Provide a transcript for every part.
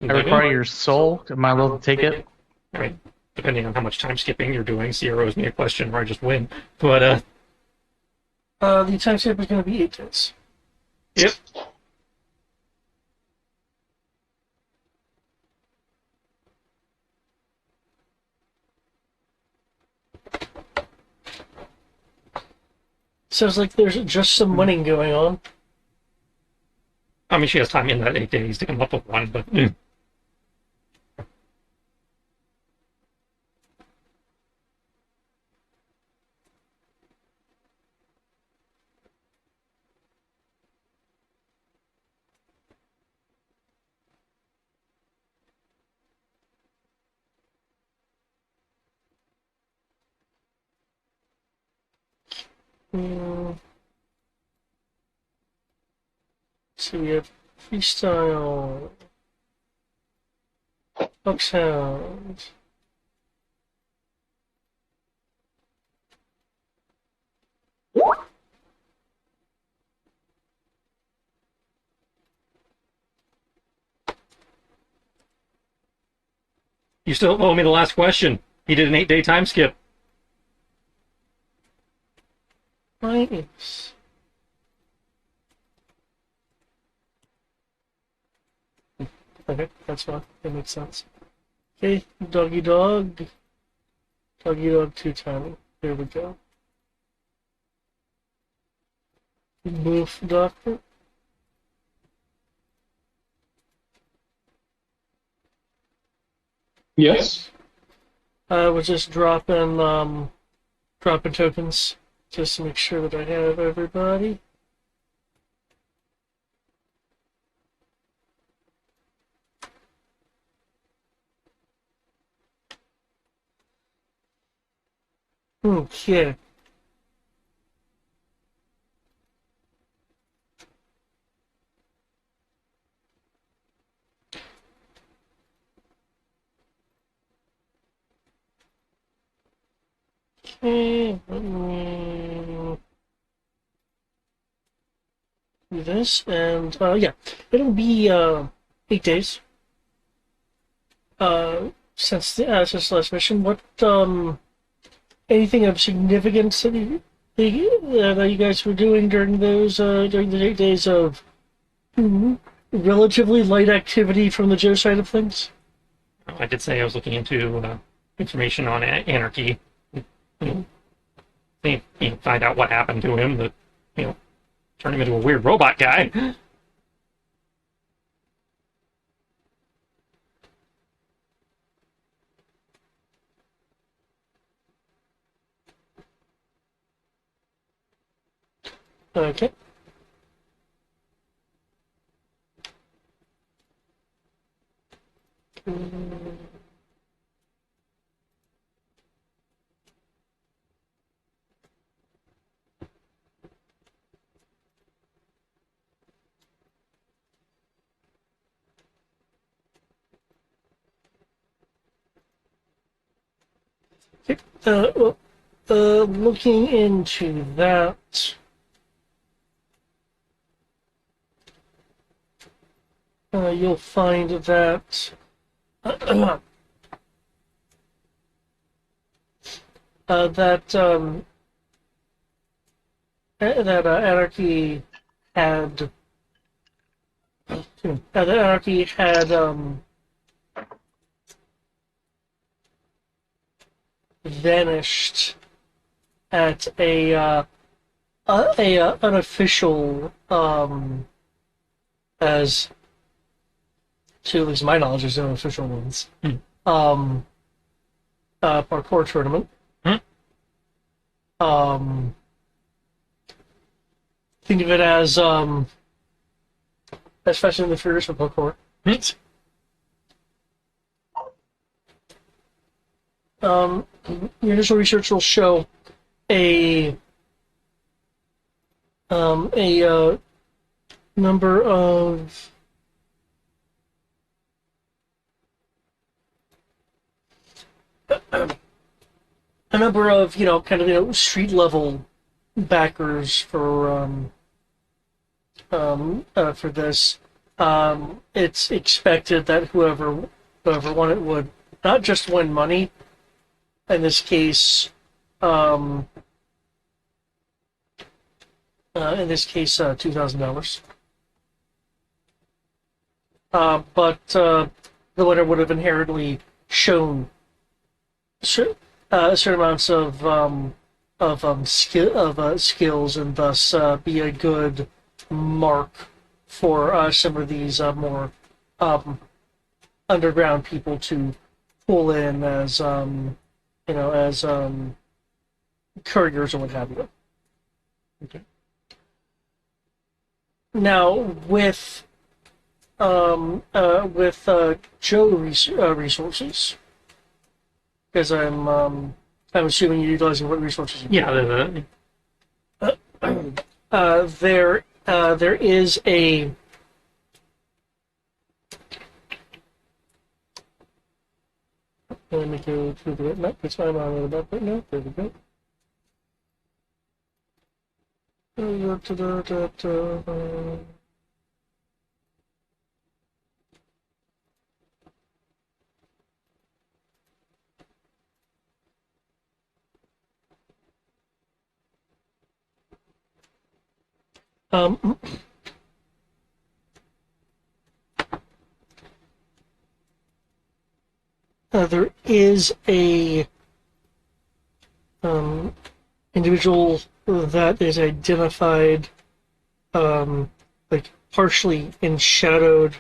I require your soul. Am I able to take it? I mean, depending on how much time skipping you're doing, Sierra owes me a question where I just win. But, The time skip is going to be 8 days. yep. Sounds like there's just some winning going on. I mean, she has time in that 8 days to come up with one, but Mm. So we have freestyle, Bucksound. you still owe me the last question. He did an 8-day time skip. Nice. Okay, that's fine. That makes sense. Okay, doggy dog. Doggy dog 2 timing. There we go. Boof doctor. Yes. I was just dropping tokens just to make sure that I have everybody. Okay. Okay, let me do this, and yeah, it'll be 8 days. Since the last mission, what anything of significance that you guys were doing during the 8 days of relatively light activity from the Joe side of things? I did say I was looking into information on Anarchy. Find out what happened to him that, turned him into a weird robot guy. Okay. Well, looking into that, you'll find that that Anarchy had that Anarchy had vanished at a unofficial as to at least my knowledge there's no official ones um parkour tournament. Hmm. Think of it as Fast and the Furious for parkour. Your initial research will show a number of kind of street level backers for this. it's expected that whoever won it would not just win money. In this case, $2,000. But the winner would have inherently shown certain amounts of skills, and thus be a good mark for some of these more underground people to pull in as as couriers or what have you. Okay. Now with Joe resources, because I'm assuming you're utilizing what resources. Yeah, There is a let me go to the map. That's why I'm on the map right now. There we go. Um, there is a individual that is identified, like partially enshadowed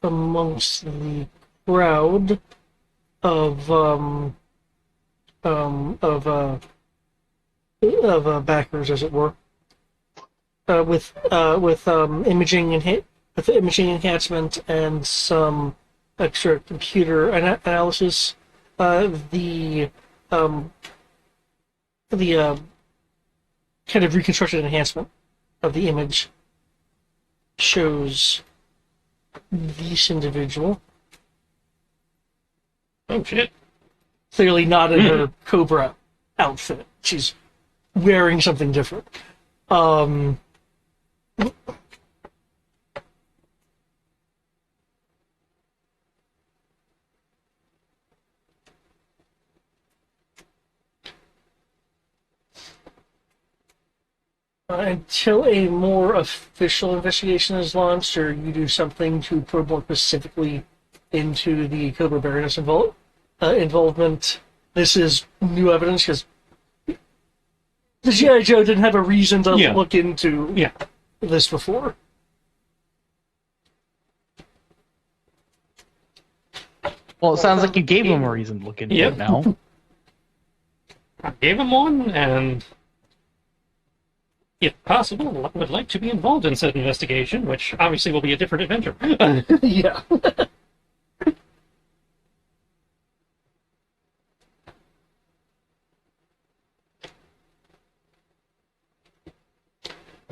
amongst the crowd of backers, as it were, with imaging enhancement and some extra computer analysis. The kind of reconstructed enhancement of the image shows this individual. oh shit. Clearly not in her Cobra outfit. She's wearing something different. Until a more official investigation is launched, or you do something to probe more specifically into the Cobra Baroness involvement, this is new evidence because the G.I. Joe didn't have a reason to look into this before. Well, it sounds like you gave him a reason to look into it now. I gave him one, and if possible, would like to be involved in said investigation, which obviously will be a different adventure. Yeah.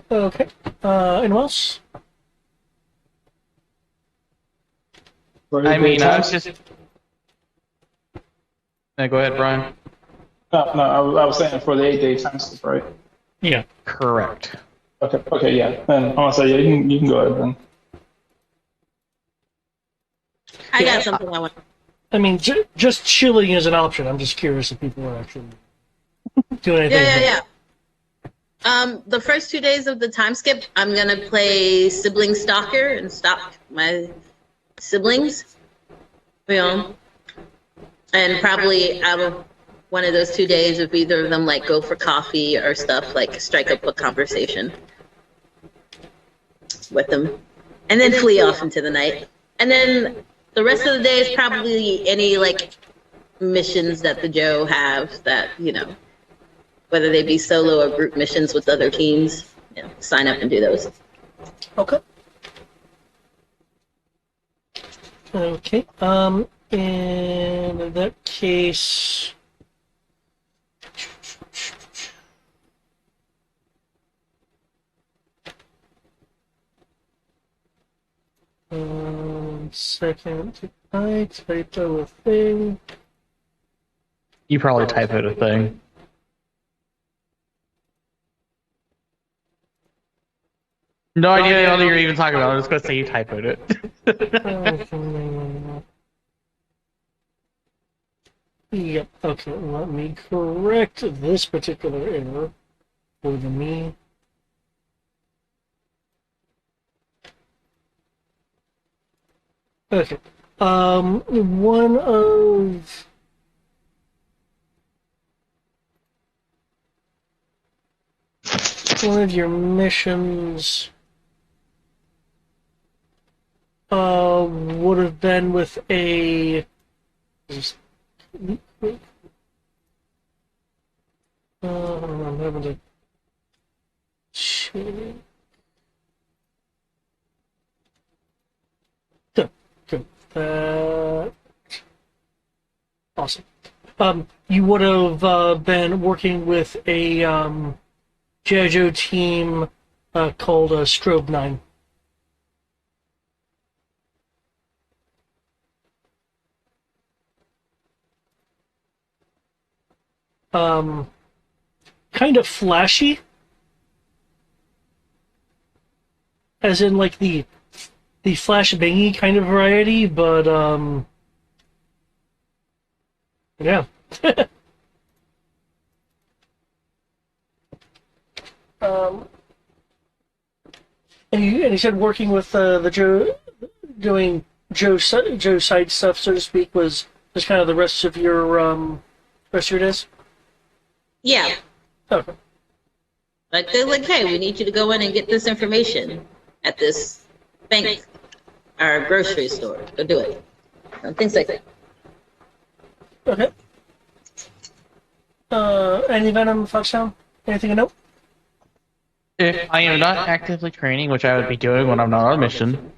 Okay. Anyone else? I mean, I was just. Yeah, go ahead, Brian. No, I was saying for the 8-day time skip, right? Yeah. Correct. Okay, yeah. Then honestly, yeah, you can go ahead then. I got something I want. I mean, just chilling is an option. I'm just curious if people are actually doing anything. Yeah. The first 2 days of the time skip, I'm gonna play sibling stalker and stalk my siblings. You know, and probably out of one of those 2 days, if either of them like go for coffee or stuff, like strike up a conversation with them, and then flee off into the night. And then the rest of the day is probably any like missions that the Joe have that, whether they be solo or group missions with other teams, sign up and do those. Okay. Okay. In that case, second, I typo a thing. You probably type out a thing. No idea what you're even talking about. I'm just gonna say you typoed it. Yep. Okay. Let me correct this particular error for the me. Okay. One of your missions would have been with a I'm having to check. Good. Awesome. You would have been working with a G.I. Joe team called Strobe 9. Kind of flashy, as in like the flash bangy kind of variety, but yeah. And you said working with the Joe, doing Joe side stuff, so to speak, was just kind of the rest of your days. Yeah. Okay. Like they're like, hey, we need you to go in and get this information at this bank or grocery store. Go do it. And things like that. Okay. Any Venom Foxhound? Anything to note? If I am not actively training, which I would be doing when I'm not on a mission,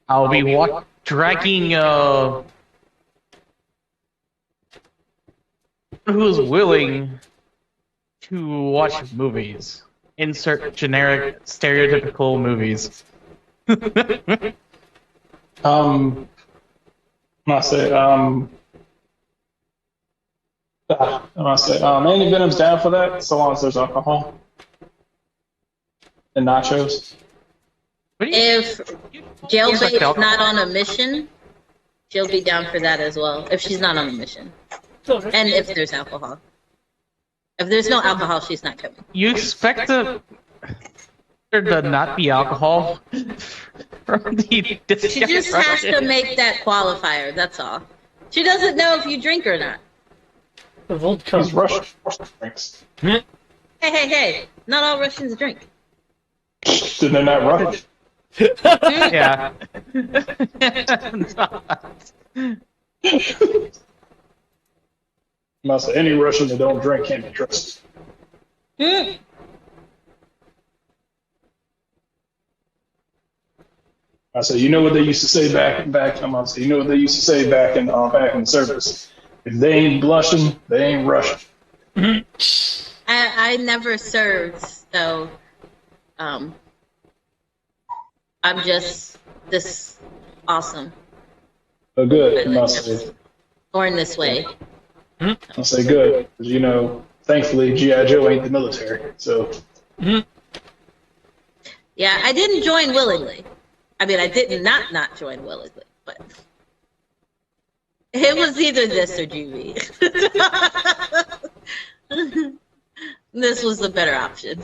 I'll be dragging who is willing to watch movies. Insert generic, stereotypical movies. I say, Andy Venom's down for that, so long as there's alcohol and nachos. If Jailbait's not on a mission, she'll be down for that as well. If she's not on a mission. Okay. And if there's alcohol. If there's no alcohol, she's not coming. You expect there to not be alcohol from the discount She just has to Russian? make that qualifier, that's all. She doesn't know if you drink or not. The vodka. These Russian drinks. Hey. Not all Russians drink. Then they're not Russian. Yeah. I say any Russian that don't drink can't be trusted. Hmm. I say, you know what they used to say back. I'm gonna say, you know what they used to say back in the service. If they ain't blushing, they ain't Russian. I never served, so I'm just this awesome. But good. I say, Born this way. I'll say good, because thankfully G.I. Joe ain't the military. So Yeah, I didn't join willingly. I mean, I did not join willingly, but it was either this or juvie. This was the better option.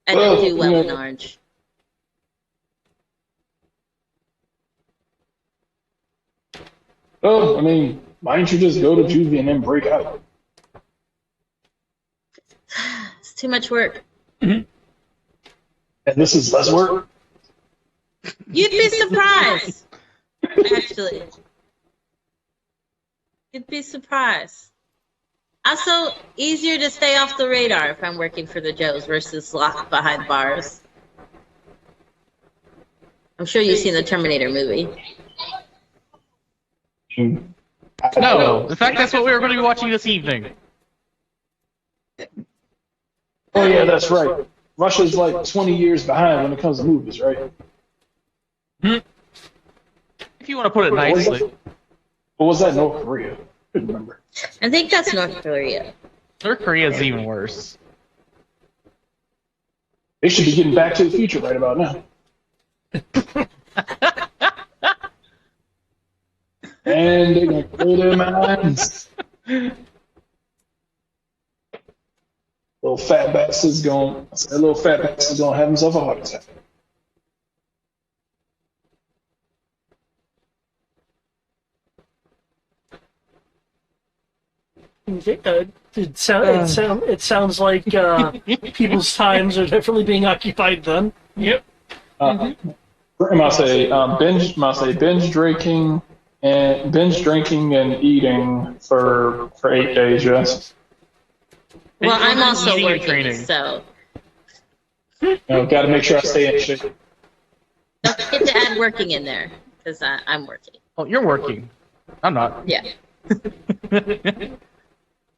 I didn't do well in orange. well, I mean, why don't you just go to juvie and then break out? It's too much work. And this is less work. You'd be surprised, actually. You'd be surprised. Also, easier to stay off the radar if I'm working for the Joes versus locked behind bars. I'm sure you've seen the Terminator movie. No, in fact, that's what we were going to be watching this evening. Oh yeah, that's right. Russia's like 20 years behind when it comes to movies, right? If you want to put it nicely. What was that? North Korea? I couldn't remember. I think that's North Korea. North Korea is even worse. They should be getting Back to the Future right about now. And they're gonna clear their minds. Little fat bastard's gonna have himself a heart attack. It sounds like people's times are definitely being occupied then. Yep. I must say binge drinking and eating for 8 days. Yes. Well, I'm also Eating and working, training. so Got to make sure I stay in shape. don't forget to add working in there because I'm working. Oh, you're working. I'm not. Yeah.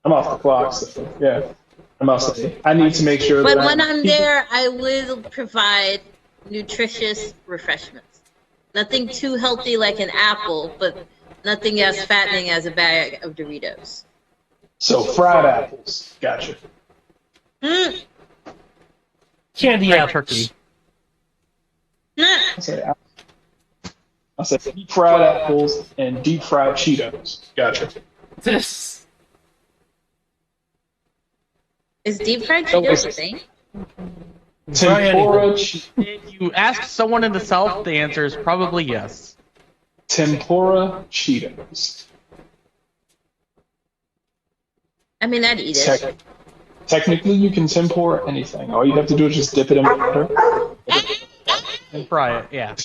I'm off the clock, so yeah. I must say, I need to make sure But that when I'm there, I will provide nutritious refreshments. Nothing too healthy like an apple, but nothing as fattening as a bag of Doritos. So fried apples, gotcha. Mm. Candy Fried apples. turkey. Nah. I said deep fried apples and deep fried Cheetos. Gotcha. This. Is deep fried Oh, Cheetos a thing? Tempura, If you ask someone in the South, the answer is probably yes. tempura Cheetos. I mean, I'd eat it. Technically, you can tempura anything. All you have to do is just dip it in butter. And fry it, yeah.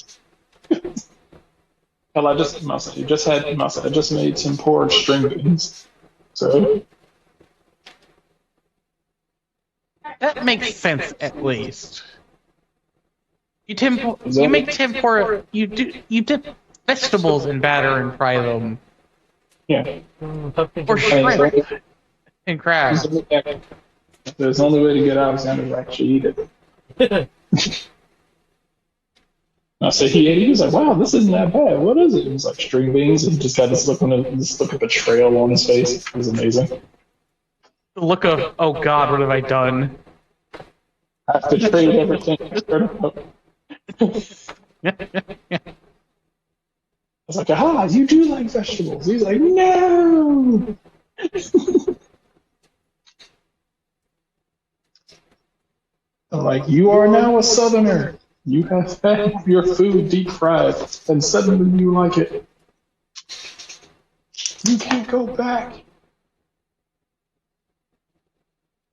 Hell, I just made tempura string beans. So That makes sense, at least. You make tempura. You dip vegetables in batter and fry them, yeah. Pumpkin or pie. shrimp and crab. There's the only way to get Alexander to actually eat it. I said he ate it. He was like, "Wow, this isn't that bad. What is it?" It was like string beans, and he just got this look of betrayal on his face. It was amazing. The look of, oh God, what have I done? I've betrayed everything. I was like, "Ah, you do like vegetables." He's like, "No." I'm like, "You are now a Southerner. You have had your food deep fried, and suddenly you like it. You can't go back."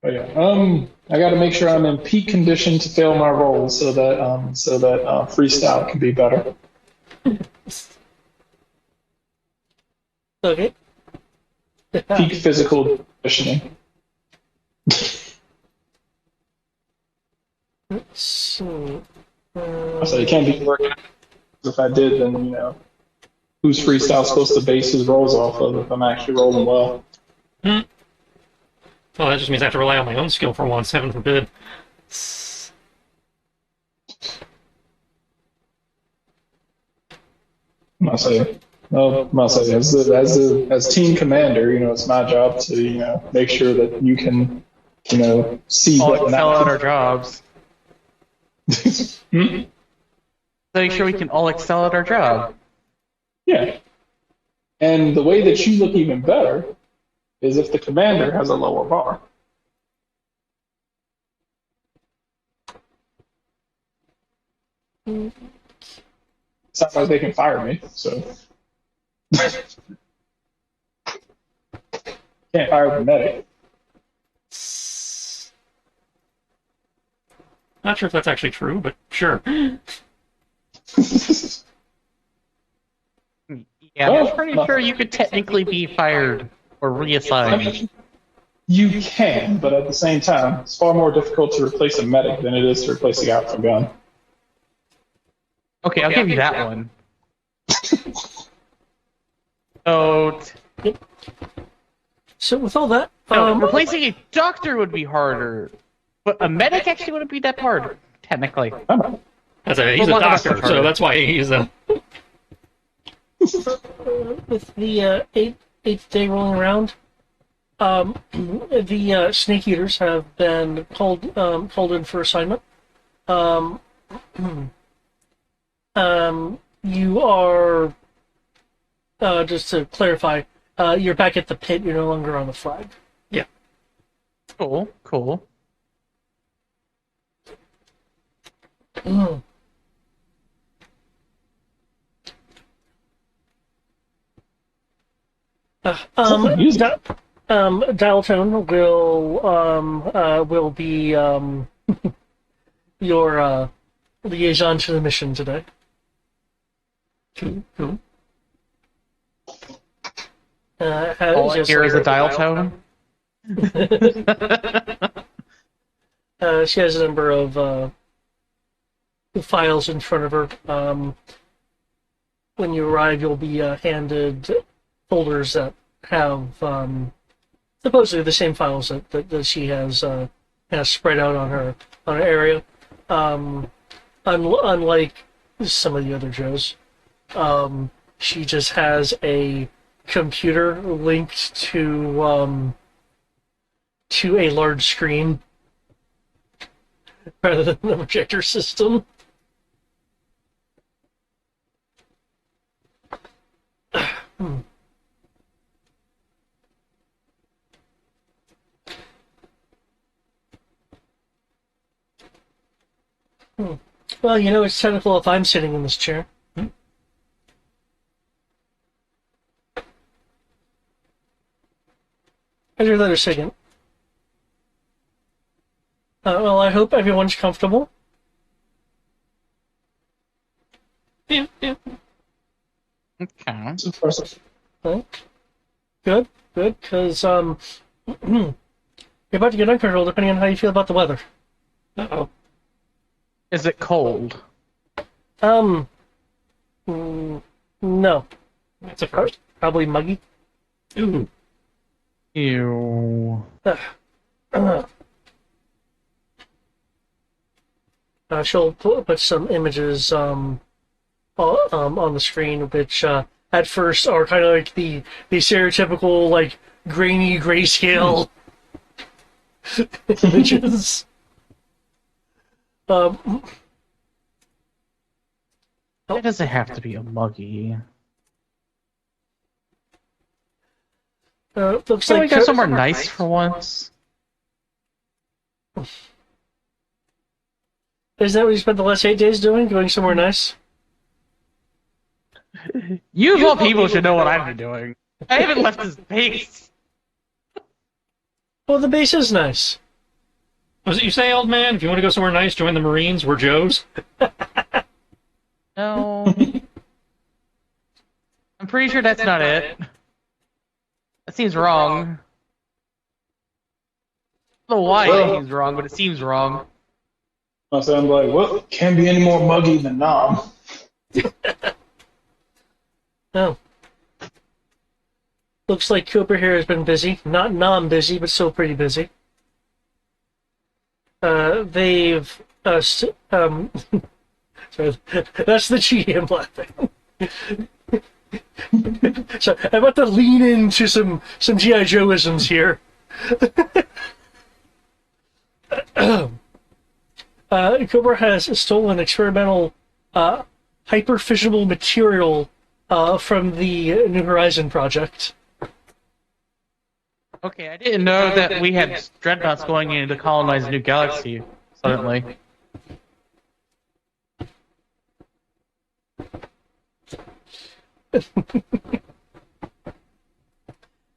But yeah, I got to make sure I'm in peak condition to fail my role, so that freestyle can be better. Okay. Peak physical conditioning. So, So it can't be working. If I did, then who's freestyle supposed to base his rolls off of if I'm actually rolling well? Well, that just means I have to rely on my own skill for once. Heaven forbid. I'll say as team commander, it's my job to make sure that you can see All what excel at our jobs. Make sure we can all excel at our job. Yeah. And the way that you look even better is if the commander has a lower bar. It's not like they can fire me, so. Can't fire the medic. Not sure if that's actually true, but sure. Yeah, Well, I'm pretty sure you could technically be fired or I reassigned. mean, you can, but at the same time, it's far more difficult to replace a medic than it is to replace a guy from gun. Okay, I'll give you that one. So, so with all that, replacing a doctor would be harder, but a medic actually wouldn't be that hard, technically. He's a Well, doctor, that's so that's why he's a. with the eighth day rolling around, the snake eaters have been called in for assignment. Um, you are, just to clarify, you're back at the pit. You're no longer on the flag. Yeah. Cool, cool. Mm. Music. Dial tone will be your liaison to the mission today. Cool. All I hear is a dial tone. She has a number of files in front of her. When you arrive, you'll be handed folders that have supposedly the same files that she has spread out on her area. Unlike some of the other Joes, she just has a computer linked to a large screen rather than the projector system. Well, it's technical if I'm sitting in this chair. How's your letter second? Well, I hope everyone's comfortable. Yeah. Okay. Right? Good, because you're about to get uncomfortable depending on how you feel about the weather. Uh-oh. Is it cold? No. That's a first. Probably muggy. Ooh. Ew. She'll put some images on the screen, which at first are kind of like the stereotypical like grainy grayscale images. Why does it have to be a muggy? Looks Can we like go somewhere nice for once? Is that what you spent the last 8 days doing? Going somewhere nice? You of all people should know what I've been doing. I haven't left this base. Well, the base is nice. Was it you say, old man? If you want to go somewhere nice, join the Marines. We're Joes. No. I'm pretty sure that's not it. That seems wrong. I don't know why it seems wrong, but it seems wrong. So I'm like, well, can't be any more muggy than Nom. Oh. Looks like Cooper here has been busy. Not non-busy, but still pretty busy. They've... sorry, that's the GM laughing. So I'm about to lean into some G.I. Joe-isms here. Cooper has stolen experimental hyper-fissionable material from the New Horizon project. Okay, I didn't know that we had dreadnoughts going in to colonize a new galaxy suddenly.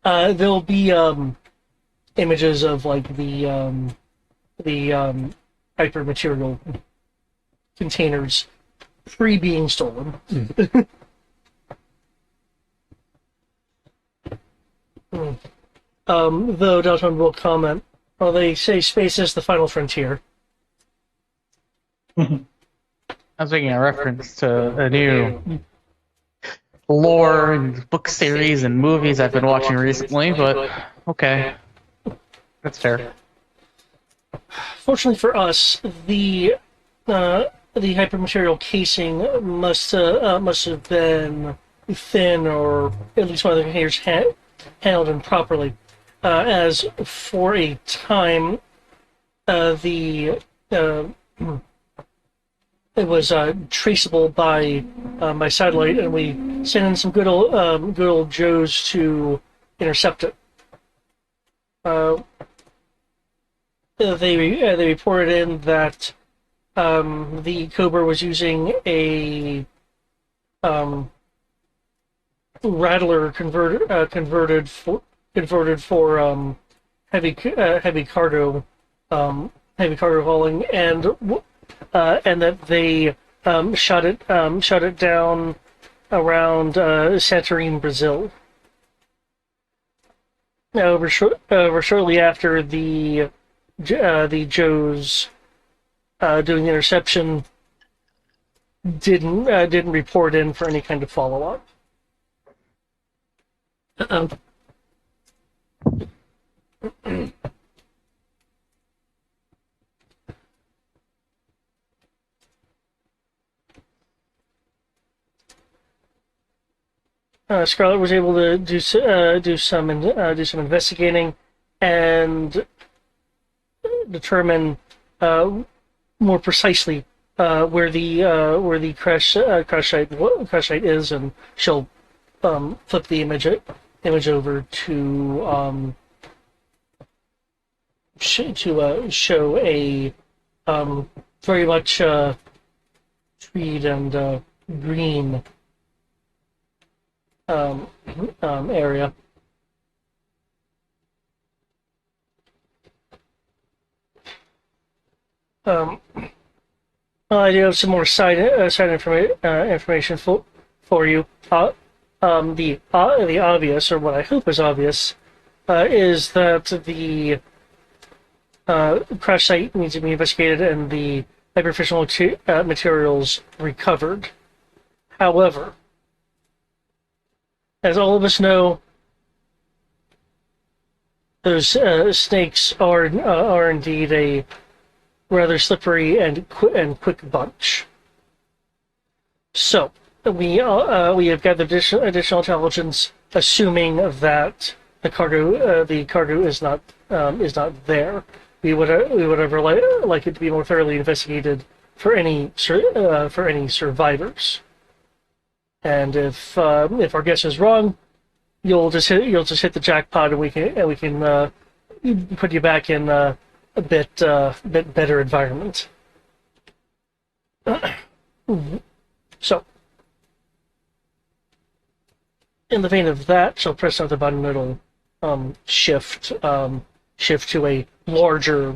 There'll be images of like the hypermaterial containers being stolen. Though Dalton will comment, well, they say space is the final frontier. I was making a reference to a new lore and book series and movies I've been watching recently, but okay. That's fair. Fortunately for us, the hypermaterial casing must have been thin, or at least one of the containers handled improperly. As for a time, the traceable by satellite, and we sent in some good old Joes to intercept it. They reported in that the Cobra was using a Rattler converted for heavy cargo hauling, and that they shot it down around Santorini, Brazil. Shortly after the Joes doing the interception didn't report in for any kind of follow up. Scarlet was able to do some investigating and determine more precisely where the crash site is, and she'll flip the image over to show a very much treed and green area. I do have some more side information for you. The obvious, or what I hope is obvious, is that the crash site needs to be investigated and the hyperficial materials recovered. However, as all of us know, those snakes are indeed a rather slippery and quick bunch. So we have gathered additional intelligence, assuming that the cargo is not there. We would have like it to be more thoroughly investigated for any survivors. And if our guess is wrong, you'll just hit the jackpot, and we can put you back in a bit better environment. So, in the vein of that, she'll press on the button. It'll shift to a larger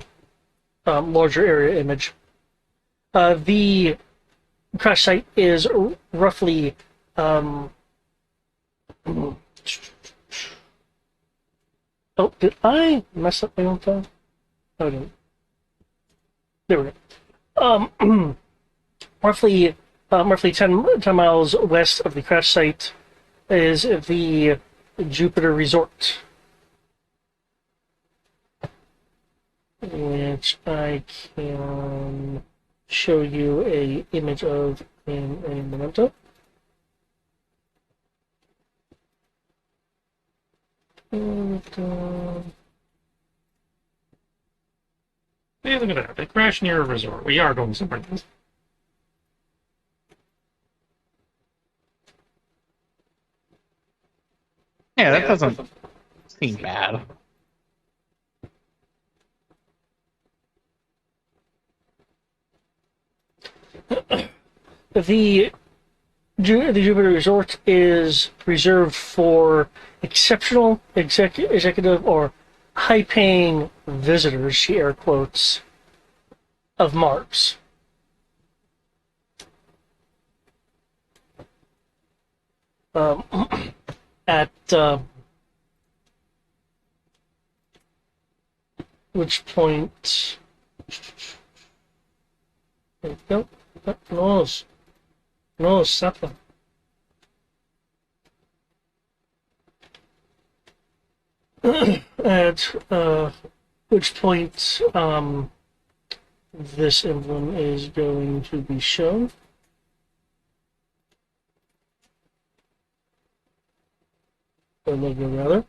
area image. The crash site is roughly oh, did I mess up my own phone? No, I didn't. There we go. Roughly 10 miles west of the crash site is the Jupiter Resort, which I can show you a image of in a memento. Hey, look at that. They crashed near a resort. We are going somewhere else. Yeah, that doesn't seem bad. The Jupiter Resort is reserved for exceptional executive or high-paying visitors, she air quotes, of Mars. At which point, no, stop them. At which point this emblem is going to be shown. Or logo, rather.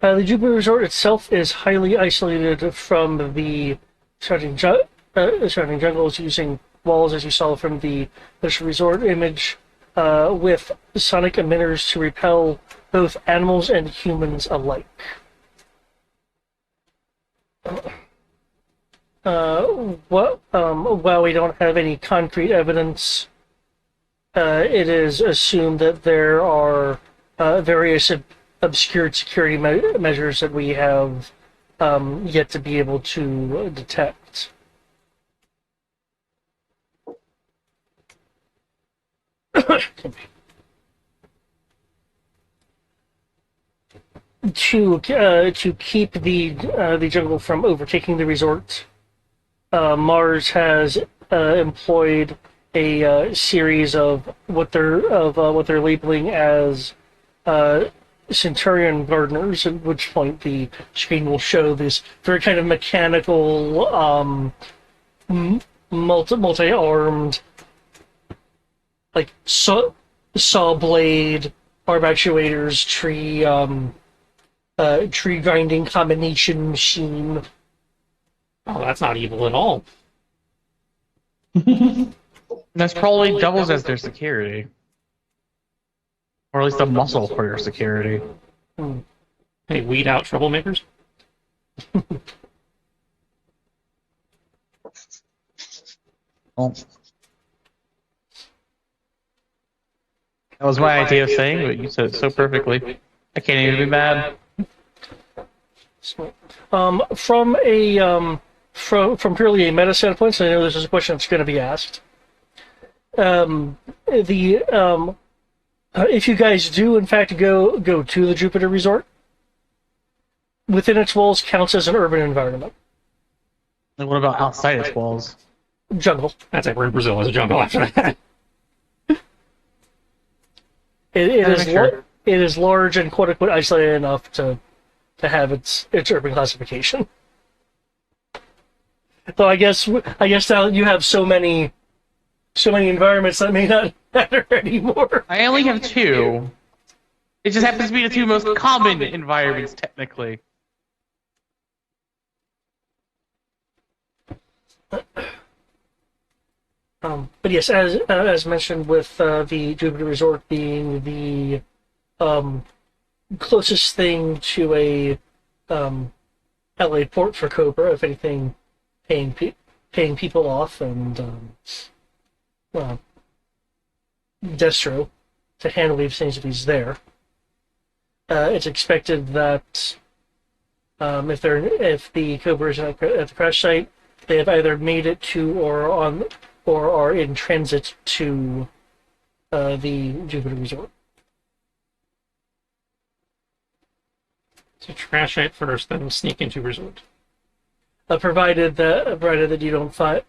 The Jupiter Resort itself is highly isolated from the surrounding jungles, using walls, as you saw from the initial resort image, with sonic emitters to repel both animals and humans alike. While we don't have any concrete evidence, it is assumed that there are various obscured security measures that we have yet to be able to detect. To keep the jungle from overtaking the resort, Mars has employed a series of what they're labeling as Centurion gardeners, at which point the screen will show this very kind of mechanical, multi-armed, like saw blade, arm actuators, tree grinding combination machine. Oh, that's not evil at all. That's probably doubles as their security. Or at least a muscle for your security. Hey, weed out troublemakers? Well, that was my idea of saying, but you said it so perfectly. I can't even be mad. From purely a meta standpoint, so I know this is a question that's going to be asked. If you guys do in fact go to the Jupiter Resort, within its walls counts as an urban environment. And what about outside its walls? Jungle. That's like we're in Brazil as a jungle after that. It is large and quote unquote isolated enough to have its urban classification. Though I guess now you have so many environments that may not matter anymore. I only have two. It just happens to be the two most common environments, technically. But yes, as mentioned, with the Jupiter Resort being the closest thing to a LA port for Cobra, if anything, paying people off, and Destro to handle these things if he's there. It's expected that if the Cobra is at the crash site, they have either made it to or are in transit to the Jupiter Resort. So trash it first, then sneak into resort. Provided that you don't find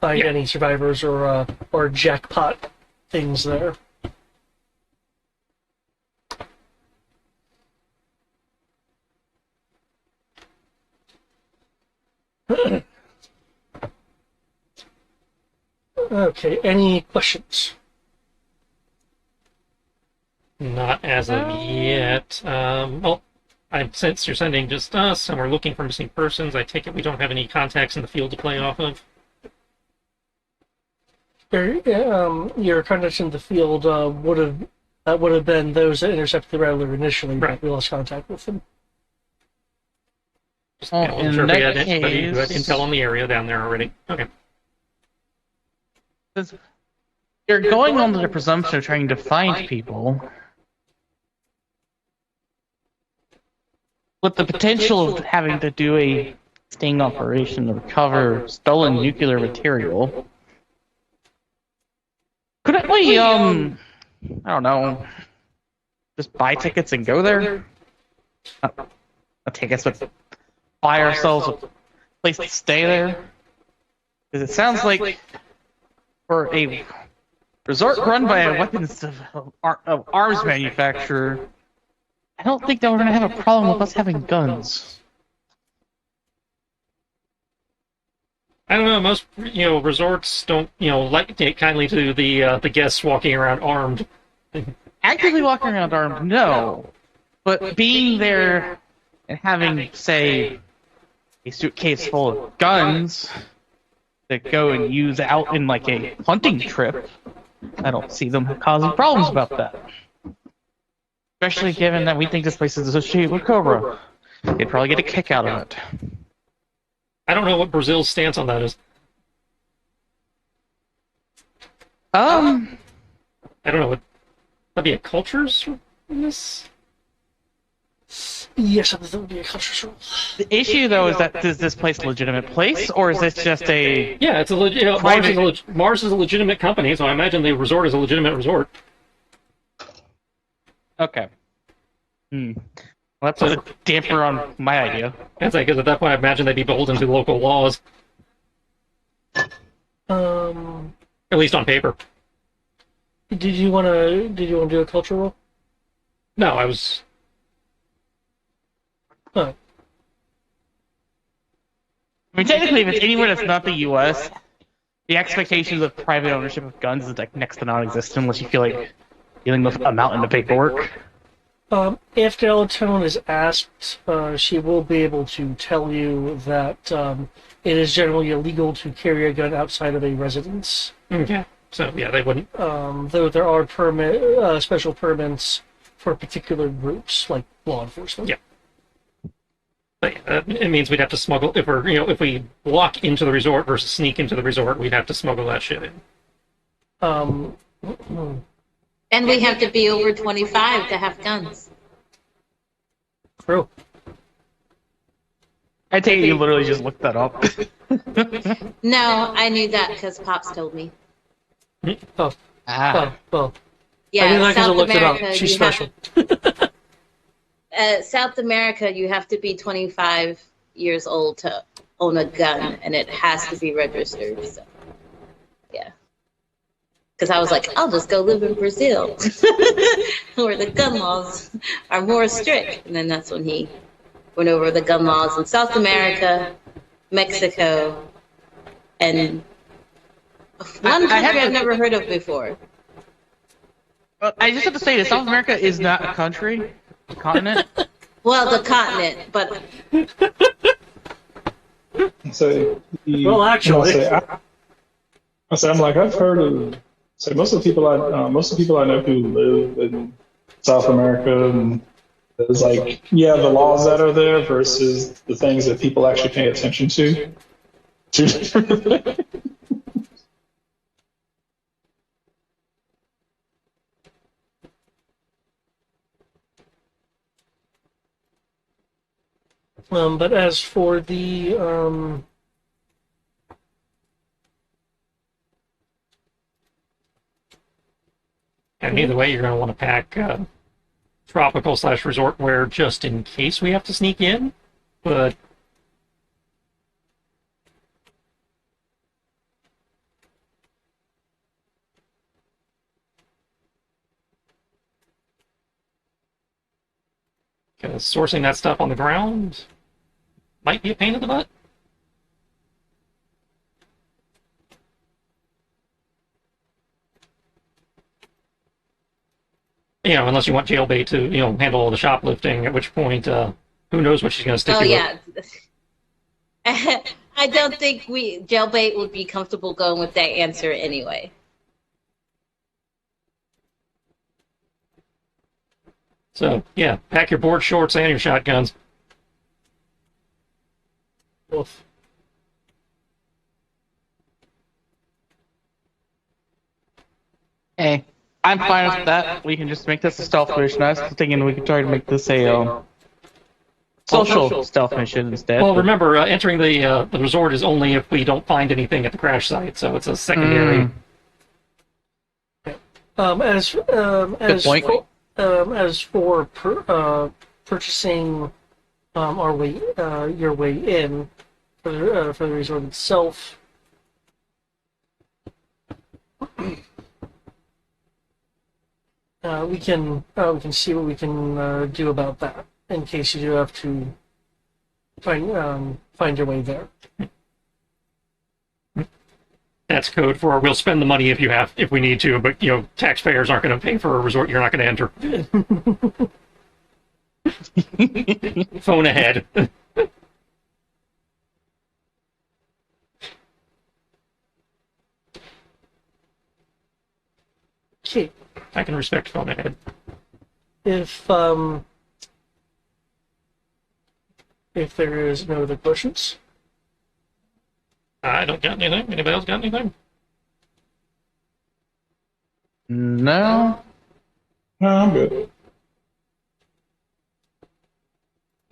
any survivors or jackpot things there. Okay, any questions? Not as of yet. Well, since you're sending just us and we're looking for missing persons, I take it we don't have any contacts in the field to play off of? Your contacts in the field would have been those that intercepted the Rattler initially, Right. but we lost contact with them. Well, I wasn't in sure if we that had anybody who had case- intel on the area down there already. Okay. You're going on the presumption of trying to find people. With the potential of having to do a sting operation to recover stolen nuclear material. Couldn't we, I don't know, just buy tickets and go there? Not tickets, but buy ourselves a place to stay there? Because it sounds like for a resort run by a weapons of arms manufacturer, I don't think that we're going to have a problem with us having guns. I don't know. Most resorts don't like take kindly to the guests walking around armed. Actively walking around armed, no. But being there and having, say, a suitcase full of guns that go and use out in like a hunting trip, I don't see them causing problems about that. Especially given that we think this place is associated with Cobra. They'd probably get a kick out of it. I don't know what Brazil's stance on that is. Um, I don't know what. That'd be a culture's in this? Yes, I believe that would be a culture rule. the issue though is that is this place a legitimate place, or is this just a Yeah, it's a Mars is a legitimate company, so I imagine the resort is a legitimate resort. okay? Well, that's a damper on my idea. That's like, because at that point, I imagine they'd be beholden to local laws, Um, at least on paper. did you want to do a culture roll? No, I was. Huh. I mean, technically, if it's anywhere that's not the U.S., the expectations of private ownership of guns is like next to non-existent unless you feel like dealing with a mountain of paperwork. If Delatone is asked, she will be able to tell you that it is generally illegal to carry a gun outside of a residence. Okay. So, yeah, they wouldn't. Though there are special permits for particular groups, like law enforcement. Yeah. But, it means we'd have to smuggle, if we walk into the resort versus sneak into the resort, we'd have to smuggle that shit in. And we have to be over 25 to have guns. True. I take it you literally just looked that up. No, I knew that because Pops told me. Oh, Ah. well. Yeah, I mean, I South looked it up. America, She's you have- special. South America, you have to be 25 years old to own a gun, and it has to be registered. So, yeah. Because I was like, I'll just go live in Brazil, where the gun laws are more strict. And then that's when he went over the gun laws in South America, Mexico, and one country I've never heard of before. I just have to say that South America is not a country, a continent. Well, the continent, but So, Well, actually. I'm like, I've heard of. So most of the people I know who live in South America, and it's like, yeah, the laws that are there versus the things that people actually pay attention to. Two different things. But as for the And either way, you're going to want to pack tropical/resort wear just in case we have to sneak in. But because sourcing that stuff on the ground might be a pain in the butt. Unless you want Jailbait to, handle all the shoplifting, at which point, who knows what she's going to stick you with. I don't think Jailbait would be comfortable going with that answer anyway. So, yeah, pack your board shorts and your shotguns. Oof. Hey, I'm fine with that. We can just make this a stealth mission. I was thinking we could try to make this a social stealth mission instead. Well, remember, entering the resort is only if we don't find anything at the crash site, so it's a secondary. As point. for purchasing your way in for the resort itself. We can see what we can do about that in case you do have to find your way there. That's code for we'll spend the money if we need to, but taxpayers aren't going to pay for a resort you're not going to enter. Phone ahead. Okay. I can respect phone ahead. If there is no other questions, I don't got anything. Anybody else got anything? No. No, I'm good.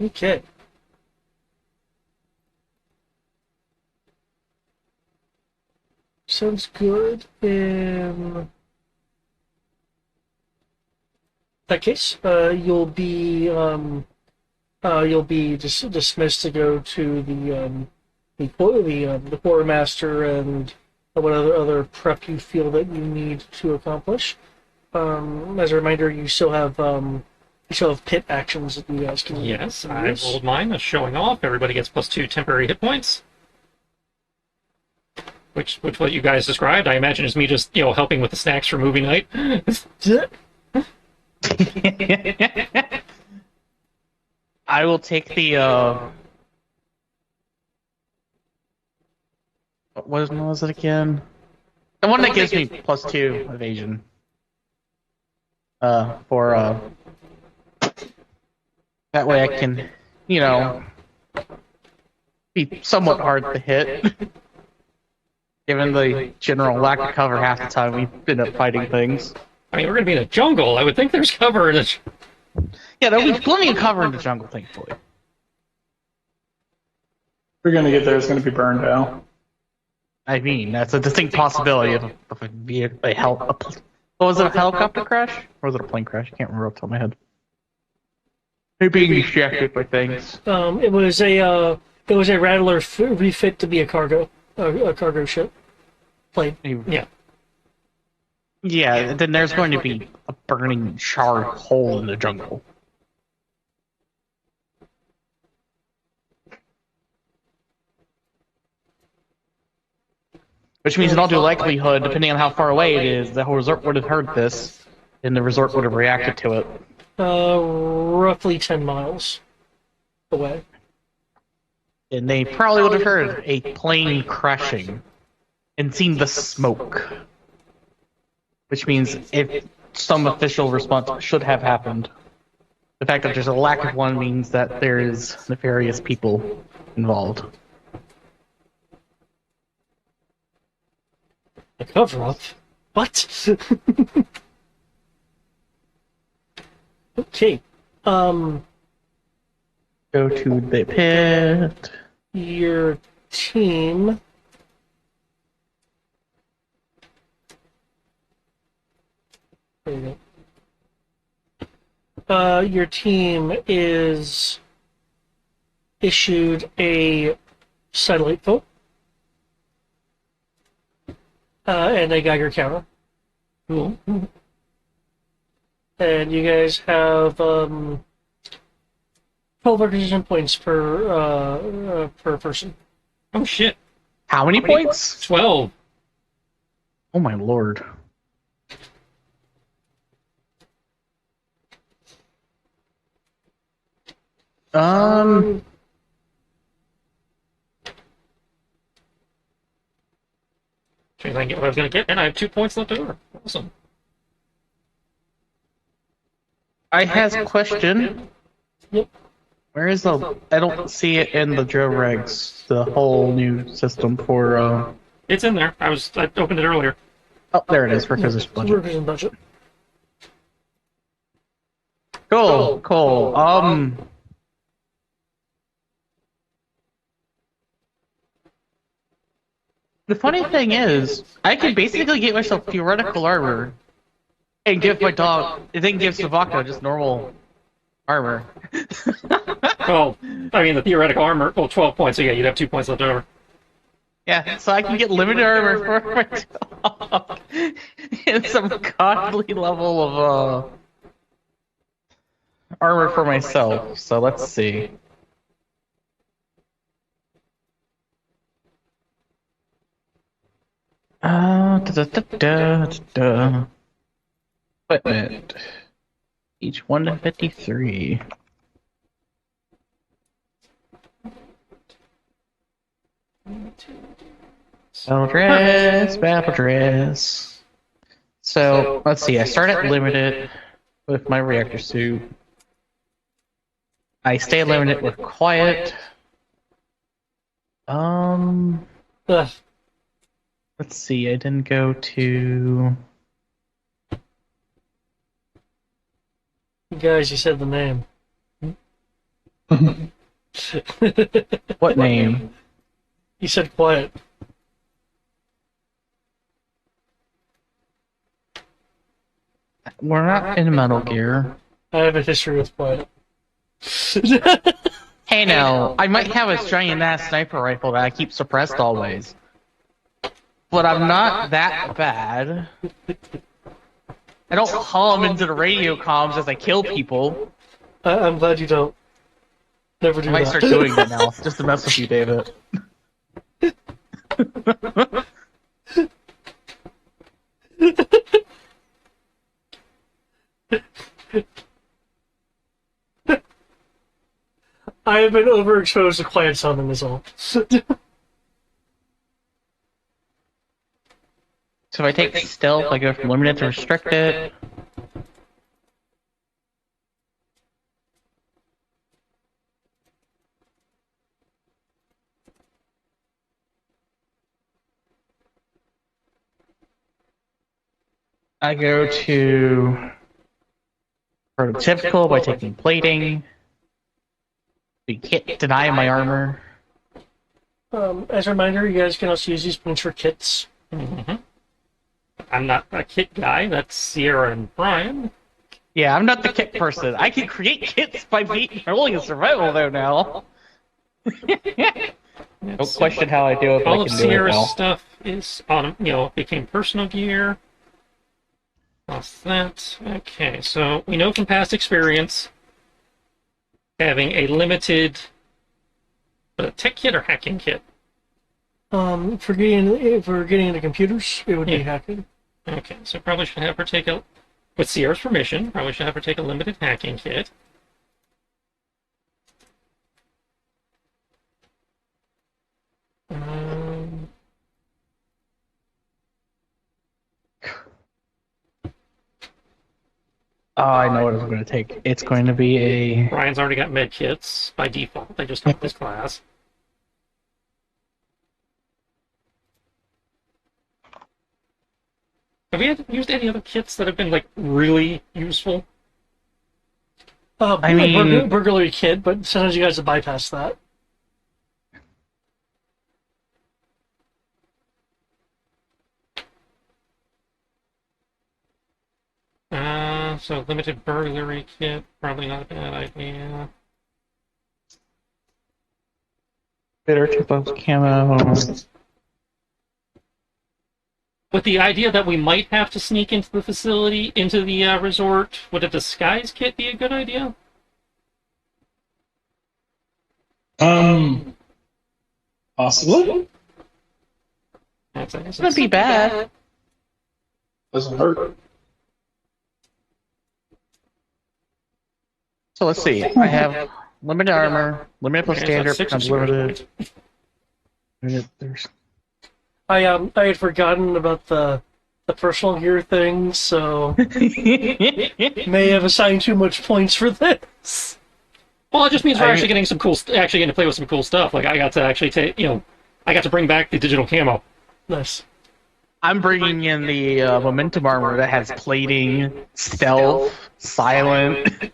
okay. Sounds good. In that case, you'll be dismissed to go to the quartermaster and what other prep you feel that you need to accomplish. As a reminder, you still have pit actions that you guys can Yes, use. I rolled mine as showing off. Everybody gets +2 temporary hit points. Which what you guys described, I imagine, is me just, helping with the snacks for movie night. I will take the what was it again? The one that gives me +2 evasion. For that way I can, be somewhat hard to hit. Given the general lack of cover half the time we end up fighting things. I mean, we're going to be in a jungle. I would think there's cover in it. Yeah, there'll be plenty of cover in the jungle, thankfully. If you're gonna get there, it's gonna be burned down. I mean, that's a distinct possibility of a was it a helicopter crash? Or was it a plane crash? I can't remember off the top of my head. Maybe being distracted by things. It was a Rattler refit to be a cargo ship plane. Yeah. Yeah, then there's going to be a burning charred hole in the jungle. Which means in all due likelihood, depending on how far away it is, the whole resort would have heard this, and the resort would have reacted to it. Roughly 10 miles away. And they probably would have heard a plane crashing and seen the smoke. Which means if some official response should have happened, the fact that there's a lack of one means that there is nefarious people involved. A cover up? What? Okay. Go to the pit. Your team. There you go. Your team is issued a satellite phone and a Geiger counter. Cool. And you guys have 12 acquisition points per person. Oh, shit. How many points? 12. Oh my lord. Trying to get what I was going to get, and I have 2 points left over. Awesome. I has a question. Yep. Where is the? I don't see it in the Joe Regs. The whole new system for. It's in there. I opened it earlier. Oh, there it is. For Requisition budget. Revision budget. Cool. The funny thing is, I can basically get myself theoretical armor and give my dog, and then give Savaka just normal armor. Well, I mean, the theoretical armor, 12 points, so yeah, you'd have 2 points left over. Yeah, so I can get limited armor for my dog and some godly level of armor for myself. So let's see. Equipment. Each 1 to 53. Battle dress. So, let's see, I start at limited with my reactor suit. I stay limited with quiet. Ugh, Let's see, I didn't go to... guys, you said the name. What name? You said quiet. We're not in Metal Gear. I have a history with quiet. Hey now, I might have a giant ass sniper rifle that I keep suppressed always. But I'm not that bad. I don't hum into the radio comms as I kill people. I'm glad you don't. Never do I might that. start doing that now, just to mess with you, David. I have been overexposed to quiet sounding is all. So if I take stealth, I go from limited to restricted. I go to prototypical by taking plating. We can't deny my armor. As a reminder, you guys can also use these points for kits. I'm not a kit guy. That's Sierra and Brian. Yeah, I'm not the kit person. I can create kits by rolling a survival though now. Don't question how I do it, but All I of can do it Sierra's now. stuff is on, became personal gear. Lost that. Okay, so we know from past experience, having a limited, a tech kit or hacking kit. For getting into computers, it would be Yeah. hacking. Okay, so probably should have her take a, with Sierra's permission, probably should have her take a limited hacking kit. Oh, I know what I'm going to take. It's going to be a... Brian's already got med kits by default. They just help his class. Have we used any other kits that have been like really useful? I mean- Burglary kit, but sometimes you guys have bypassed that. So limited burglary kit, probably not a bad idea. Bitter Tupos camo. With the idea that we might have to sneak into the facility, into the resort, would a disguise kit be a good idea? Possibly. That's It's not be bad. Doesn't hurt. So let's see. I have limited armor, limited plus Okay, so standard, that's 6 becomes Sierra's limited. points. There's... I had forgotten about the personal gear thing, so may have assigned too much points for this. Well, it just means we're I- actually getting some cool, actually getting to play with some cool stuff. Like I got to actually take, I got to bring back the digital camo. Nice. I'm bringing in the momentum armor that has plating, stealth, silent,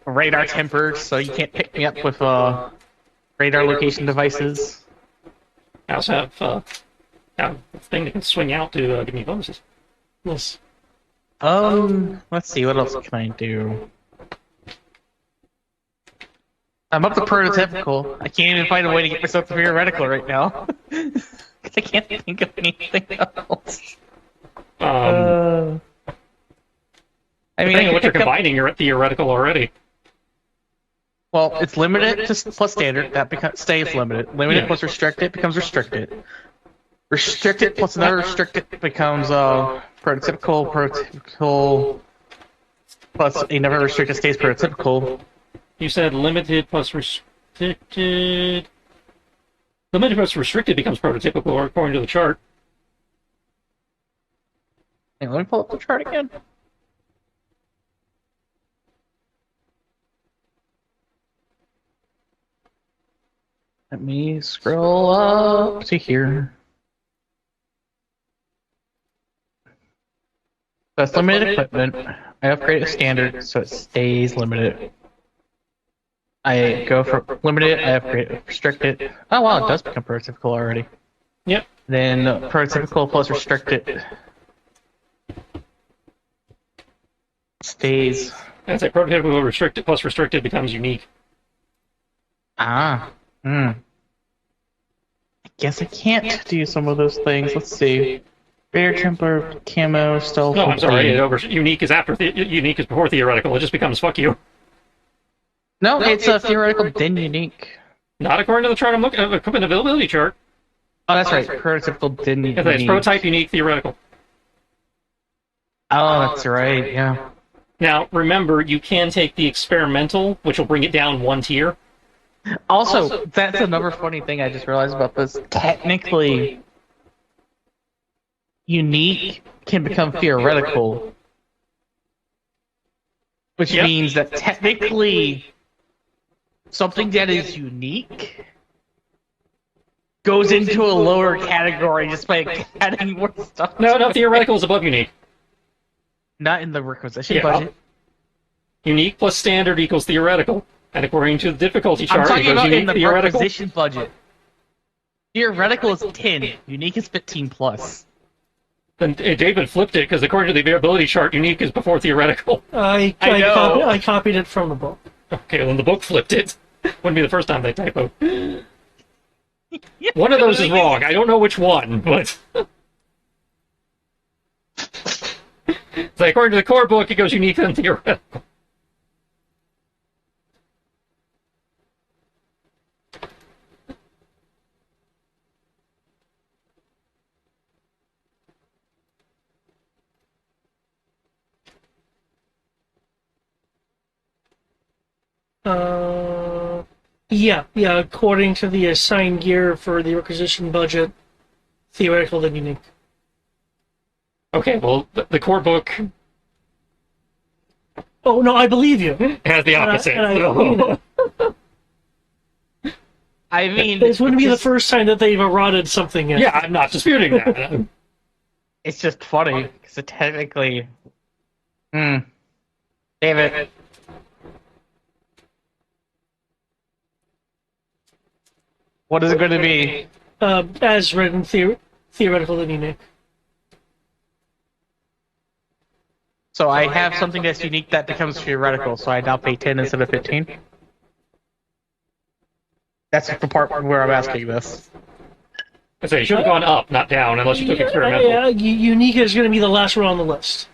radar tempered, so you can't pick me up with radar location devices. I also have a thing that can swing out to give me bonuses. Nice. Let's see, what else can I do? I'm up to prototypical. I can't even find a way to get myself to theoretical right now. I can't think of anything else. I mean, Depending on what you're pick up- combining, you're at theoretical already. Well, it's limited to plus standard. That stays limited. Limited Yeah. plus restricted becomes restricted. Restricted plus another restricted becomes prototypical. Prototypical plus another restricted stays prototypical. You said limited plus restricted. Limited plus restricted becomes prototypical according to the chart. Hey, let me pull up the chart again. Let me scroll up to here. That's limited equipment. I upgrade it standard so it stays limited. I go for limited, I upgrade it restricted. Oh wow, it does become prototypical already. Yep. Then prototypical plus restricted stays. That's a prototypical restricted plus restricted becomes unique. Ah. I guess I can't do some of those things. Let's see. Rare Templar, camo, stealth. No, I'm sorry. Unique is after unique is before theoretical. It just becomes fuck you. No, it's a theoretical then unique. Not according to the chart I'm looking at, equipment availability chart. Oh, that's right. Prototypical then unique. It's prototype, unique, theoretical. Oh, that's right. Yeah. Now, remember, you can take the experimental, which will bring it down one tier. Also, that's another funny thing I just realized about this. Technically, unique can become theoretical, which means that technically something that is unique goes into a lower category just by adding more stuff. No, theoretical is above unique. Not in the requisition budget. Unique plus standard equals theoretical. And according to the difficulty chart, I'm talking it goes about unique, in the theoretical. requisition budget. Theoretical is 10, unique is 15 plus. Then David flipped it because according to the availability chart, unique is before theoretical. I know. I copied it from the book. Okay, well, then the book flipped it. Wouldn't be the first time they typo. One of those is wrong. I don't know which one, but so according to the core book, it goes unique and theoretical. Yeah. According to the assigned gear for the requisition budget, theoretical then unique. Okay, well, the core book Oh no, I believe you. has the opposite. I mean, This wouldn't be the first time that they've eroded something in. Yeah, I'm not disputing that. it's just funny because it technically. David. What is it going to be? As written, theoretical then unique. So I have something that's unique that becomes theoretical, so I now pay 10 instead of 15? That's the part where I'm asking this. I say you should have gone up, not down, unless you took experimental. Yeah, unique is going to be the last one on the list.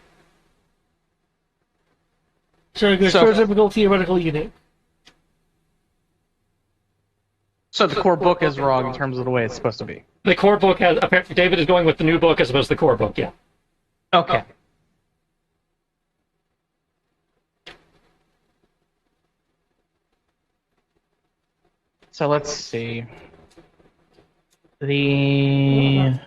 So it goes prototypical, theoretical, unique. So the core book is wrong in terms of the way it's supposed to be. The core book has. Apparently, David is going with the new book as opposed to the core book. Yeah. Okay. So let's see. The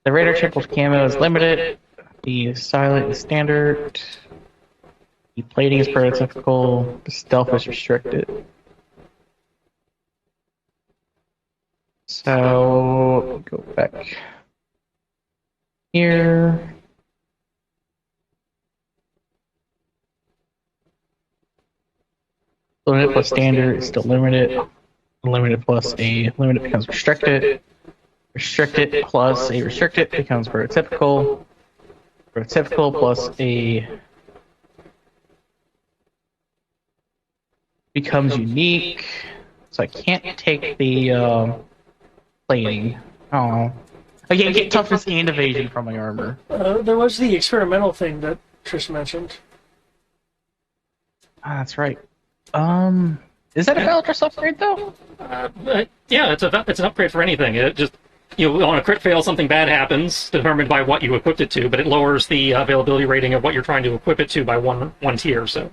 Raider Templar's camo is limited. The silent is standard. The plating is prototypical. The stealth is restricted. So go back here. Limited plus standard is still limited. Limited plus a limited becomes restricted. Restricted plus a restricted becomes prototypical. Prototypical plus a becomes unique. So I can't take the plating. Oh. I can't get toughness and evasion from my armor. There was the experimental thing that Trish mentioned. Ah, that's right. Is that a Bellatrix upgrade though? Yeah, it's an upgrade for anything. It just on a crit fail, something bad happens, determined by what you equipped it to, but it lowers the availability rating of what you're trying to equip it to by one tier. So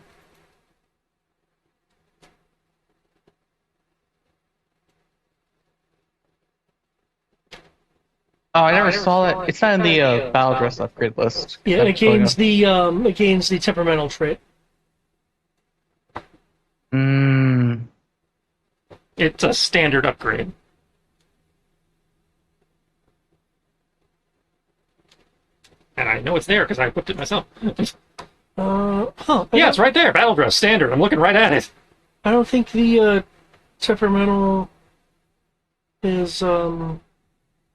Oh, I never saw that. It's not in the battle dress upgrade list. Yeah, it gains the temperamental trait. Mm. It's a standard upgrade. And I know it's there because I equipped it myself. Yeah, it's right there. Battle dress standard. I'm looking right at it. I don't think the temperamental is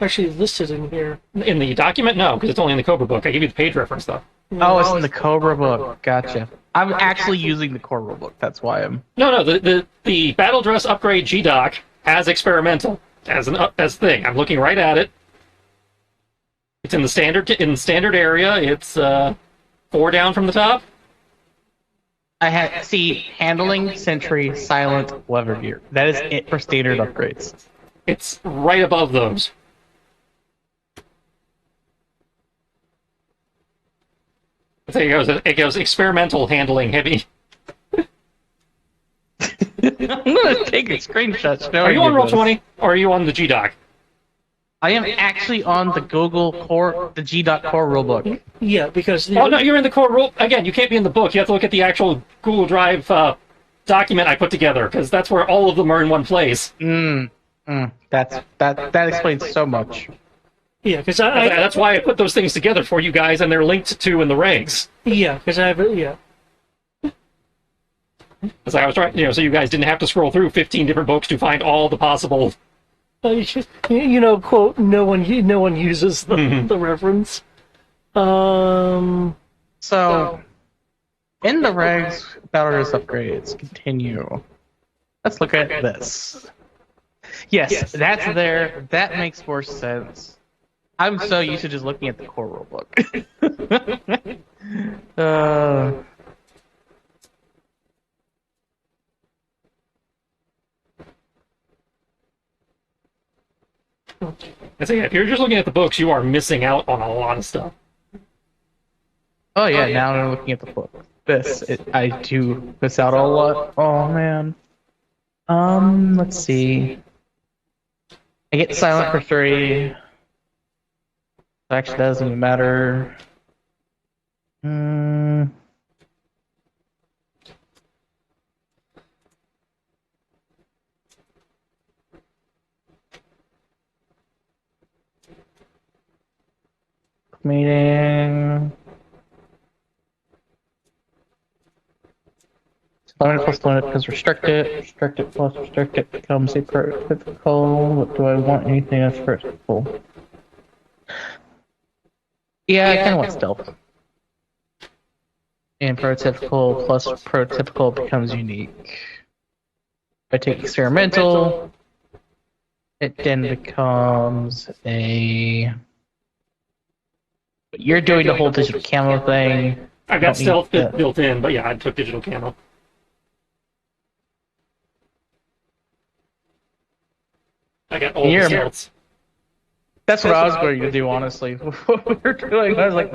actually listed in here. In the document, no, because it's only in the Cobra book. I give you the page reference though. Oh, it's in the Cobra book. Gotcha. I'm actually using the Cobra book. That's why I'm. No, the battle dress upgrade G doc has experimental as thing. I'm looking right at it. It's in the standard area. It's 4 down from the top. See handling, sentry, silent, leather gear. That is it for standard upgrades. It's right above those. There it goes. It goes experimental handling heavy. I'm gonna take a screenshot. Are you on Roll20 or are you on the G doc? I am actually on the Google Core, the G.Core rulebook. Yeah, because the, Oh no, you're in the core rule again. You can't be in the book. You have to look at the actual Google Drive document I put together because that's where all of them are in one place. That explains so much. yeah, because That's why I put those things together for you guys, and they're linked to in the ranks. yeah, because I have yeah. As I was trying, so you guys didn't have to scroll through 15 different books to find all the possible. Quote, no one uses the reference. So, in the regs, battle upgrades continue. Let's look at this. Yes, that's there. That makes more sense. I'm so used to just looking at the core rulebook. I say, if you're just looking at the books, you are missing out on a lot of stuff. Oh yeah, now I'm looking at the book. I do miss out a lot. Oh man. Let's see. I get silent for 3. Actually, doesn't even matter. Meeting. Limit plus limit becomes restricted. Restricted plus restricted becomes a prototypical. What do I want? Anything that's prototypical. Yeah, I kind of want stealth. And prototypical plus prototypical becomes unique. If I take experimental, it then becomes a. You're doing the whole digital camo thing. I've got stealth built in, but yeah, I took digital camo. I got all the stealths. That's what I was going to do, honestly. What we were doing, I was like,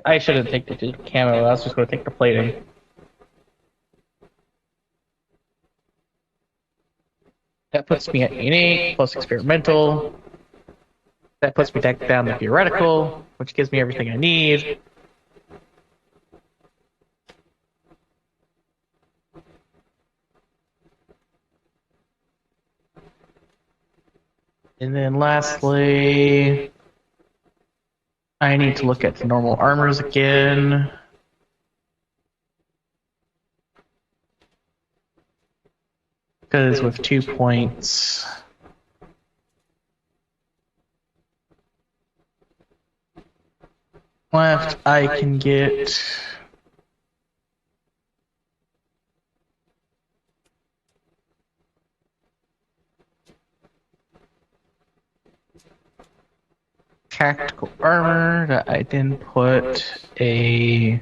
I shouldn't take the digital camo. I was just going to take the plating. That puts me at unique plus experimental. That puts me back down to theoretical, which gives me everything I need. And then lastly, I need to look at the normal armors again. Because with 2 points... left, I can get... tactical armor that I then put a...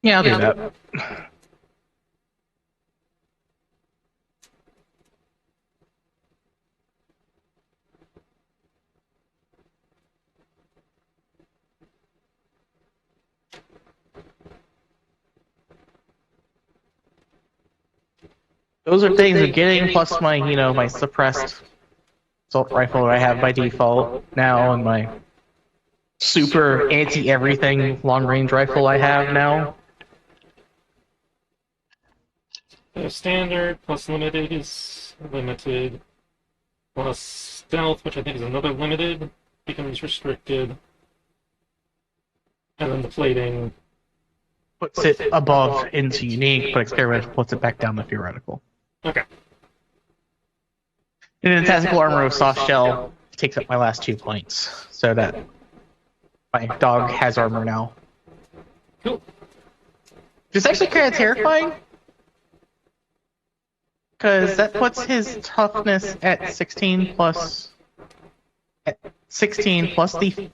Yeah, I'll do that. Those are things I'm getting, plus my, my suppressed assault rifle that I have by default now, and my super anti-everything long-range rifle I have now. So standard plus limited is limited. Plus stealth, which I think is another limited, becomes restricted. And then the plating. Puts it above into unique, but experimental puts it back down to theoretical. Okay. And then tactical armor with soft shell takes up my last 2 points, so that my dog has armor now. Cool. It's actually kind of terrifying, because that puts his toughness at 16 plus. At 16 plus the.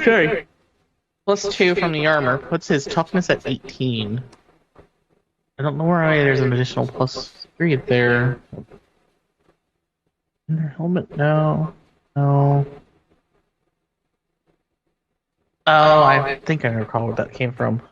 Sorry. Plus 2 from the armor puts his toughness at 18. I don't know why there's an additional plus 3 there. Inner helmet? No. No. Oh, I think I recall where that came from.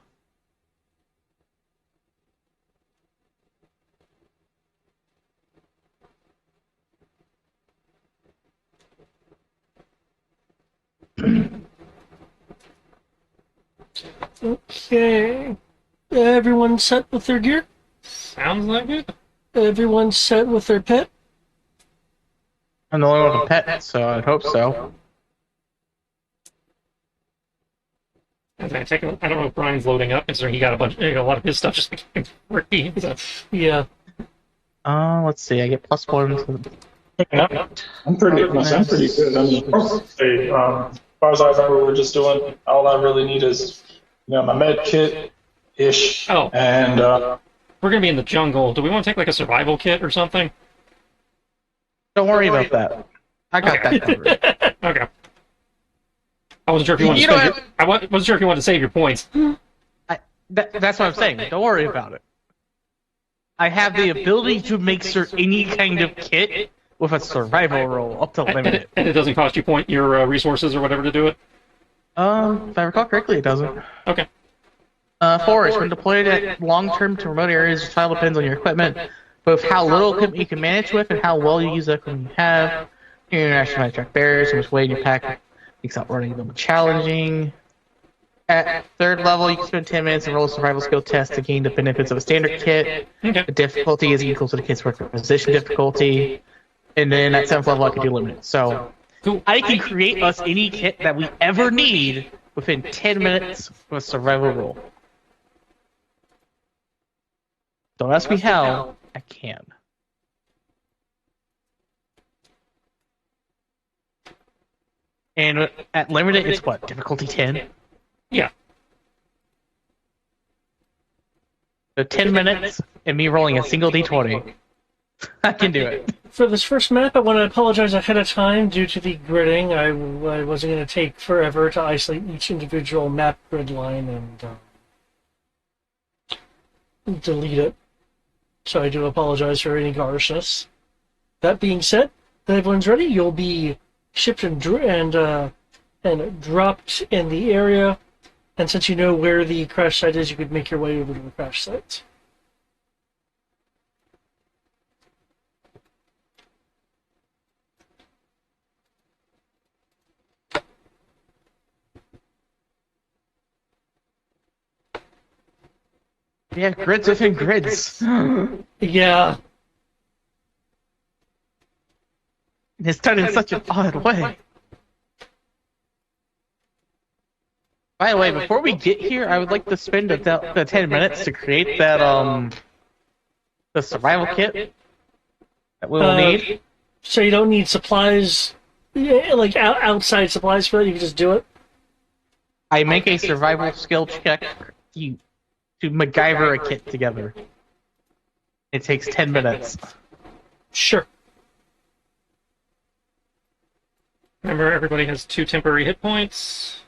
Okay. Everyone set with their gear? Sounds like it. Everyone set with their pet? I'm the only one with a pet, so I'd hope so. As I take, I don't know if Brian's loading up, considering he got a lot of his stuff just became free. So. Yeah. Let's see. I get plus 1. I'm pretty good. I mean, as far as I remember, we're just doing, all I really need is, my med kit ish. Oh. And, We're gonna be in the jungle. Do we want to take like a survival kit or something? Don't worry about that. I got that covered. Okay. I wasn't sure if you wanted I wasn't sure if you wanted to save your points. That's what I'm saying. Don't worry about it. I have the ability to make any kind of kit with a survival roll up to limited. And it doesn't cost you your resources or whatever to do it? If I recall correctly, it doesn't. Okay. Forage, when deployed at long-term to remote areas, the trial depends on your equipment, both how little equipment you can manage with and how well you use the equipment you have. Your international track barriers, how much weight in your pack makes outrunning them challenging. At 3rd level, you can spend 10 minutes and roll a survival skill test to gain the benefits of a standard kit. Okay. The difficulty is equal to the kit's requisition difficulty. And then at 7th level, I can do limited. So Cool. I can create us any kit that we ever need within 10 minutes with a survival roll. Don't ask me how, I can. And at limited, it's what? Difficulty 10? Yeah. So 10 minutes and me rolling a single d20. I can do it. For this first map, I want to apologize ahead of time due to the gridding. I wasn't going to take forever to isolate each individual map grid line and delete it. So I do apologize for any garishness. That being said, when everyone's ready, you'll be shipped and dropped in the area. And since you know where the crash site is, you could make your way over to the crash site. Yeah, grids within grids. Yeah. It's done in such an odd way. By the way, before we get here, I would like to spend the 10 minutes to create that the survival kit that we will need. So you don't need supplies, like outside supplies for that. You can just do it. I make a survival skill check to MacGyver a kit together. It takes 10 minutes. Sure. Remember, everybody has 2 temporary hit points.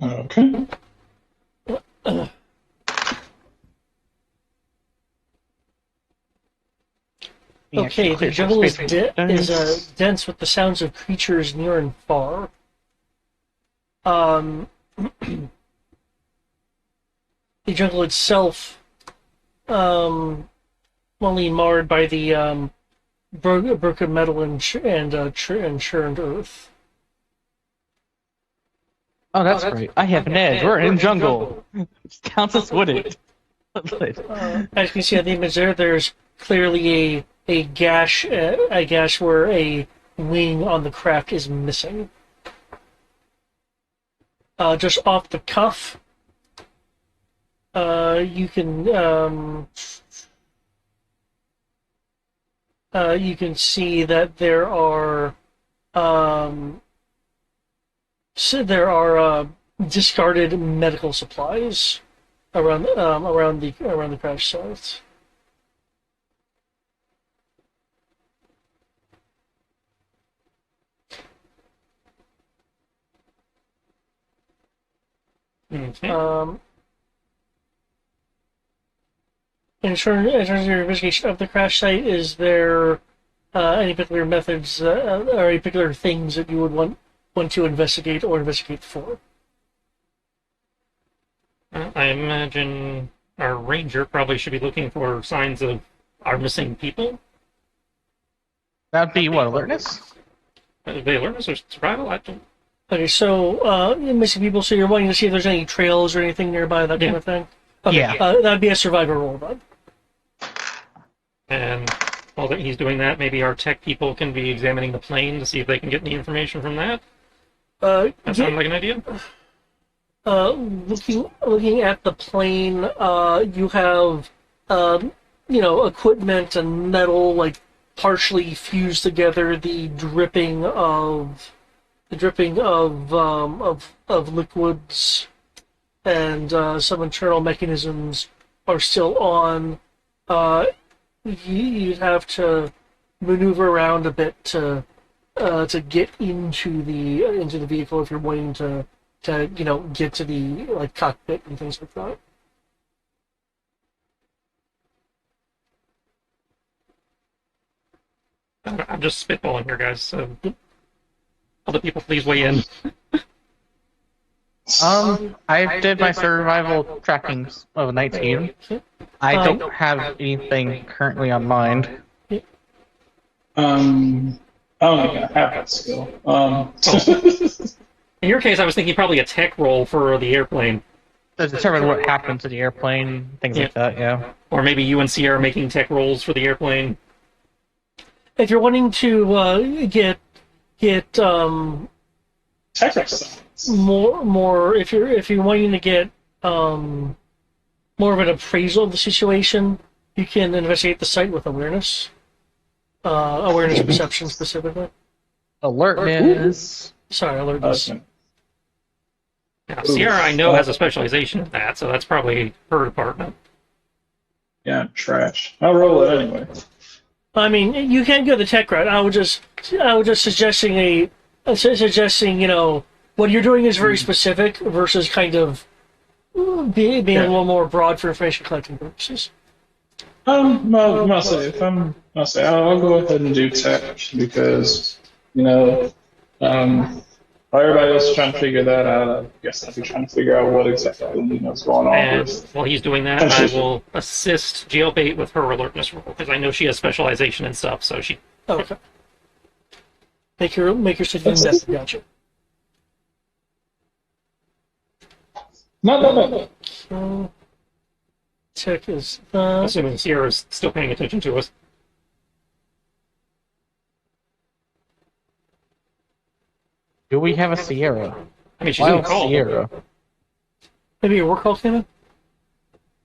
Okay. You actually Okay, the clear some jungle is space for dice. dense with the sounds of creatures near and far. Um, the jungle itself, only marred by the broken metal and churned earth. Oh, that's right. I have an edge. We're in jungle. Counts as wooded. As you can see on the image there, there's clearly a gash where a wing on the craft is missing. Just off the cuff, you can see that there are discarded medical supplies around the crash site. Okay. In terms of your investigation of the crash site, is there any particular methods or any particular things that you would want to investigate or investigate for? I imagine our ranger probably should be looking for signs of our missing people. That'd be what, alertness? They alertness or survival? I don't. Okay, so missing people. So you're wanting to see if there's any trails or anything nearby, that kind Yeah. of thing. Okay, Yeah. that'd be a survivor roll, then. And while he's doing that, maybe our tech people can be examining the plane to see if they can get any information from that. That sounds like an idea. Looking at the plane, you have equipment and metal like partially fused together. The dripping of liquids and some internal mechanisms are still on. You'd have to maneuver around a bit to get into the vehicle if you're wanting to get to the cockpit and things like that. I'm just spitballing here, guys. So, other people, please weigh in. I did my survival trackings of 19. I don't have anything currently on mind. I don't think I have that skill. In your case, I was thinking probably a tech roll for the airplane. To determine what happened to the airplane, things like that, yeah. Or maybe you and Sierra making tech rolls for the airplane. If you're wanting to get Tech science. more if you're wanting to get more of an appraisal of the situation, you can investigate the site with awareness perception specifically. Alertness. Sorry, alertness. Okay. Now, Sierra, I know, has a specialization in that, so that's probably her department. Yeah, I'm trash. I'll roll it anyway. I mean, you can go the tech route. I was just suggesting what you're doing is very specific versus kind of being a little more broad for information collecting purposes. I'll go ahead and do tech because, while everybody else is trying to figure that out, I guess I'll be trying to figure out what exactly is going on. And while he's doing that, I will assist Jailbait with her alertness roll, because I know she has specialization and stuff, so she... Okay. Make your city invested. Gotcha. No. So, tech is Assuming Sierra's still paying attention to us. Do we have a Sierra? I mean, she's in the Wild call. Sierra. maybe your work call came in.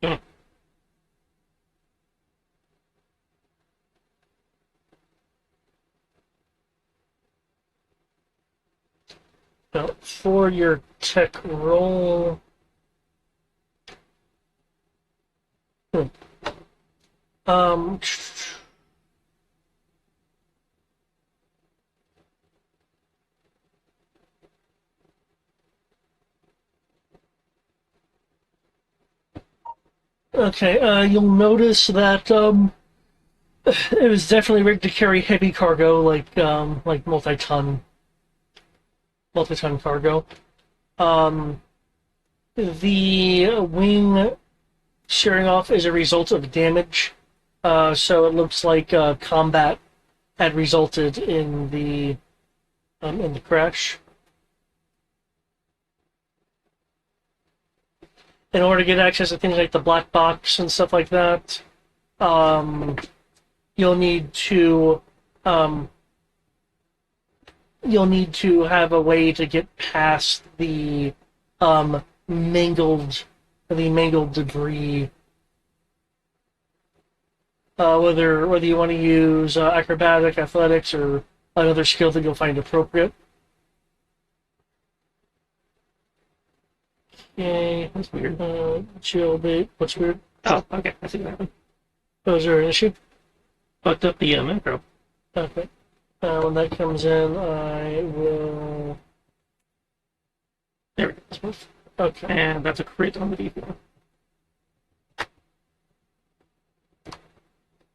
Yeah. Now, for your tech roll. Um, Okay, you'll notice that it was definitely rigged to carry heavy cargo, like multi-ton cargo. The wing shearing off is a result of damage, so it looks like combat had resulted in the crash. In order to get access to things like the black box and stuff like that, you'll need to have a way to get past the mangled debris. Whether you want to use acrobatic, athletics, or another skill that you'll find appropriate. Okay, That's weird. jailbait. What's weird? Oh, okay. I see what happened. Oh, is there an issue? Fucked up the macro. Okay. When that comes in, I will. There we go. Okay. And that's a crit on the D4.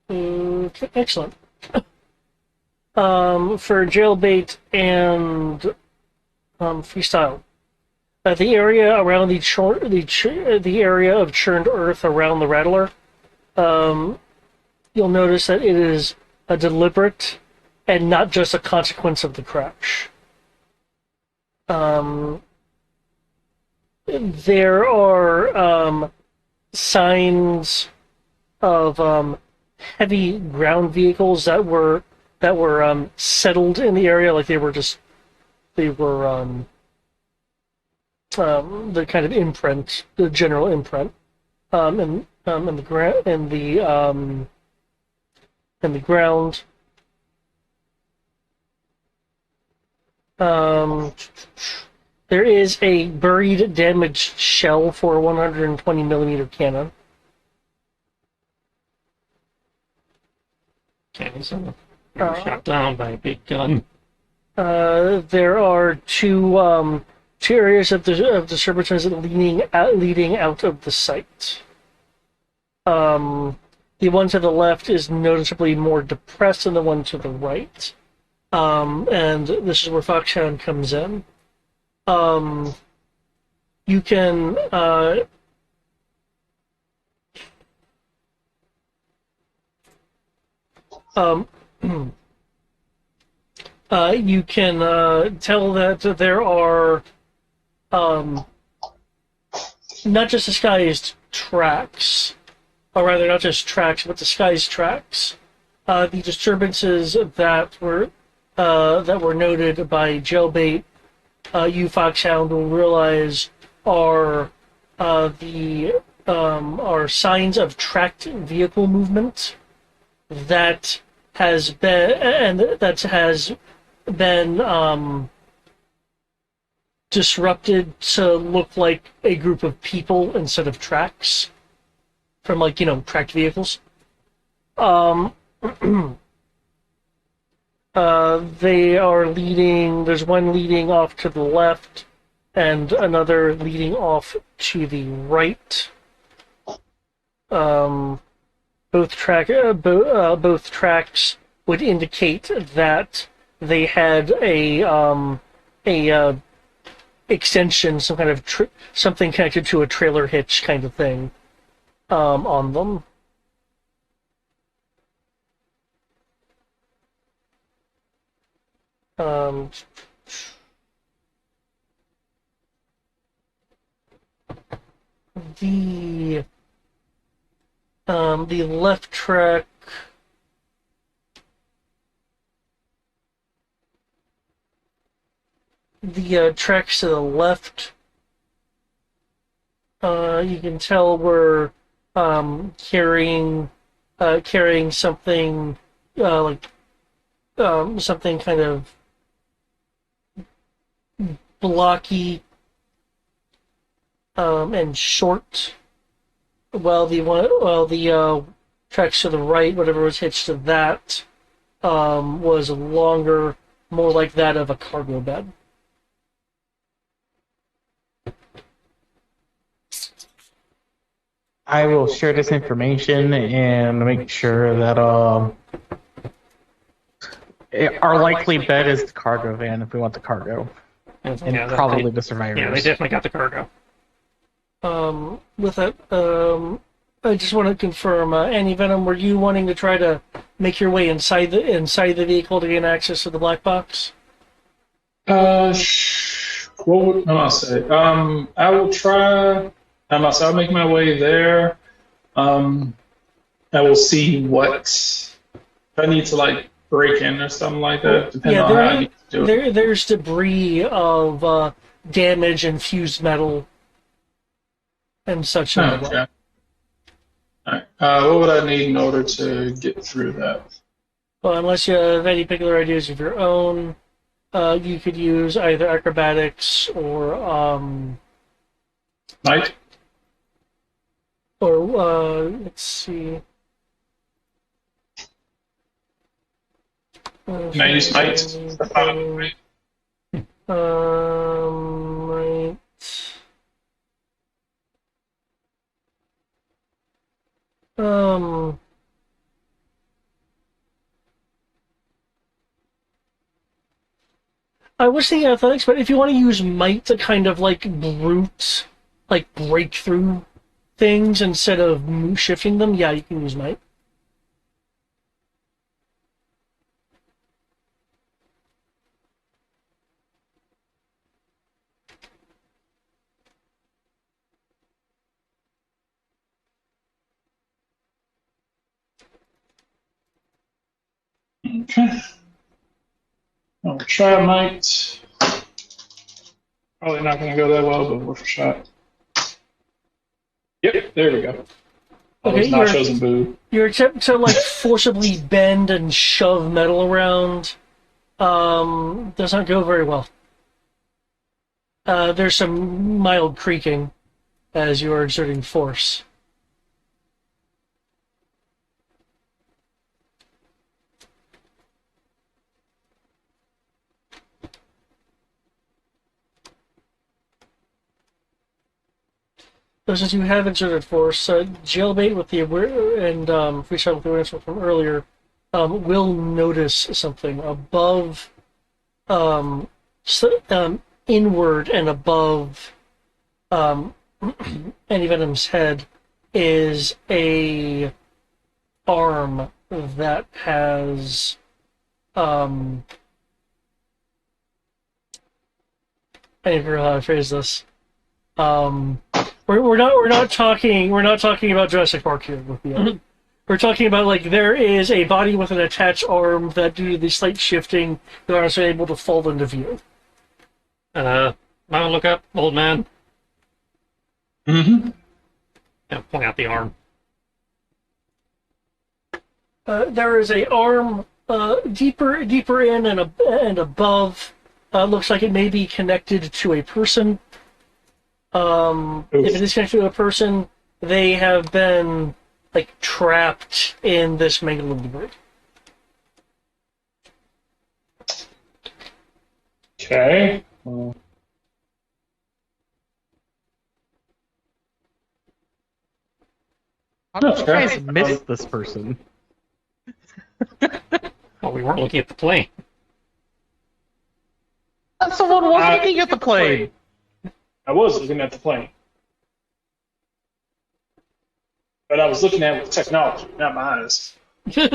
Okay, excellent. For jailbait and freestyle, the area around the area of churned earth around the rattler, you'll notice that it is a deliberate and not just a consequence of the crash. There are signs of heavy ground vehicles that were settled in the area, like they were the kind of imprint, the general imprint, in the ground. There is a buried, damaged shell for a 120 millimeter cannon. Okay, so you're shot down by a big gun. There are two areas of the serpentines leading out of the site. The one to the left is noticeably more depressed than the one to the right. And this is where Foxhound comes in. You can you can tell that there are not just disguised tracks, or rather not just tracks, but disguised tracks. The disturbances that were noted by Jailbait, you Foxhound will realize are signs of tracked vehicle movement that has been disrupted to look like a group of people instead of tracks from, like, tracked vehicles. They are leading. There's one leading off to the left, and another leading off to the right. Both tracks would indicate that they had a extension, some kind of something connected to a trailer hitch kind of thing, on them. The left track, the tracks to the left, you can tell we're carrying something something kind of blocky and short, while the tracks to the right, whatever was hitched to that, was longer, more like that of a cargo bed. I will share this information and make sure that our likely bet is the cargo van if we want the cargo, and Yeah, probably they, the survivors. yeah, they definitely got the cargo. With that, I just want to confirm, Annie Venom, were you wanting to try to make your way inside the vehicle to gain access to the black box? What would I say? I will try. I'll make my way there. I will see what if I need to like break in or something like that. Depending on how I need to do it. there's debris of damage and fused metal and such. Oh, okay. All right. What would I need in order to get through that? Well, unless you have any particular ideas of your own, you could use either acrobatics or Might? let's see. Can I use might? Right. Um. I was thinking athletics, but if you want to use might to kind of like brute, like break through things instead of shifting them, yeah, you can use might. Okay. I'll try might. Probably not going to go that well, but worth a shot. Yep, there we go. All Okay, those nachos and boo. Your attempt to like forcibly bend and shove metal around does not go very well. There's some mild creaking as you are exerting force. So since you have exerted force, Jailbait with the and Freestyle with the awareness from earlier will notice something above, inward and above Annie Venom's head is a arm that has I didn't figure out how to phrase this. We're not talking about Jurassic Park here with the We're talking about like there is a body with an attached arm that due to the slight shifting the arms are able to fall into view. Might look up, old man. Mm-hmm. Yeah, point out the arm. There is a arm deeper in and above. Looks like it may be connected to a person. If it is connected to a person, they have been like trapped in this megalith debris. Okay. Well, How did you Okay. guys miss this person? Oh, we weren't looking at the plane. Someone was looking at the plane. I was looking at the plane. But I was looking at it with technology, not my eyes. You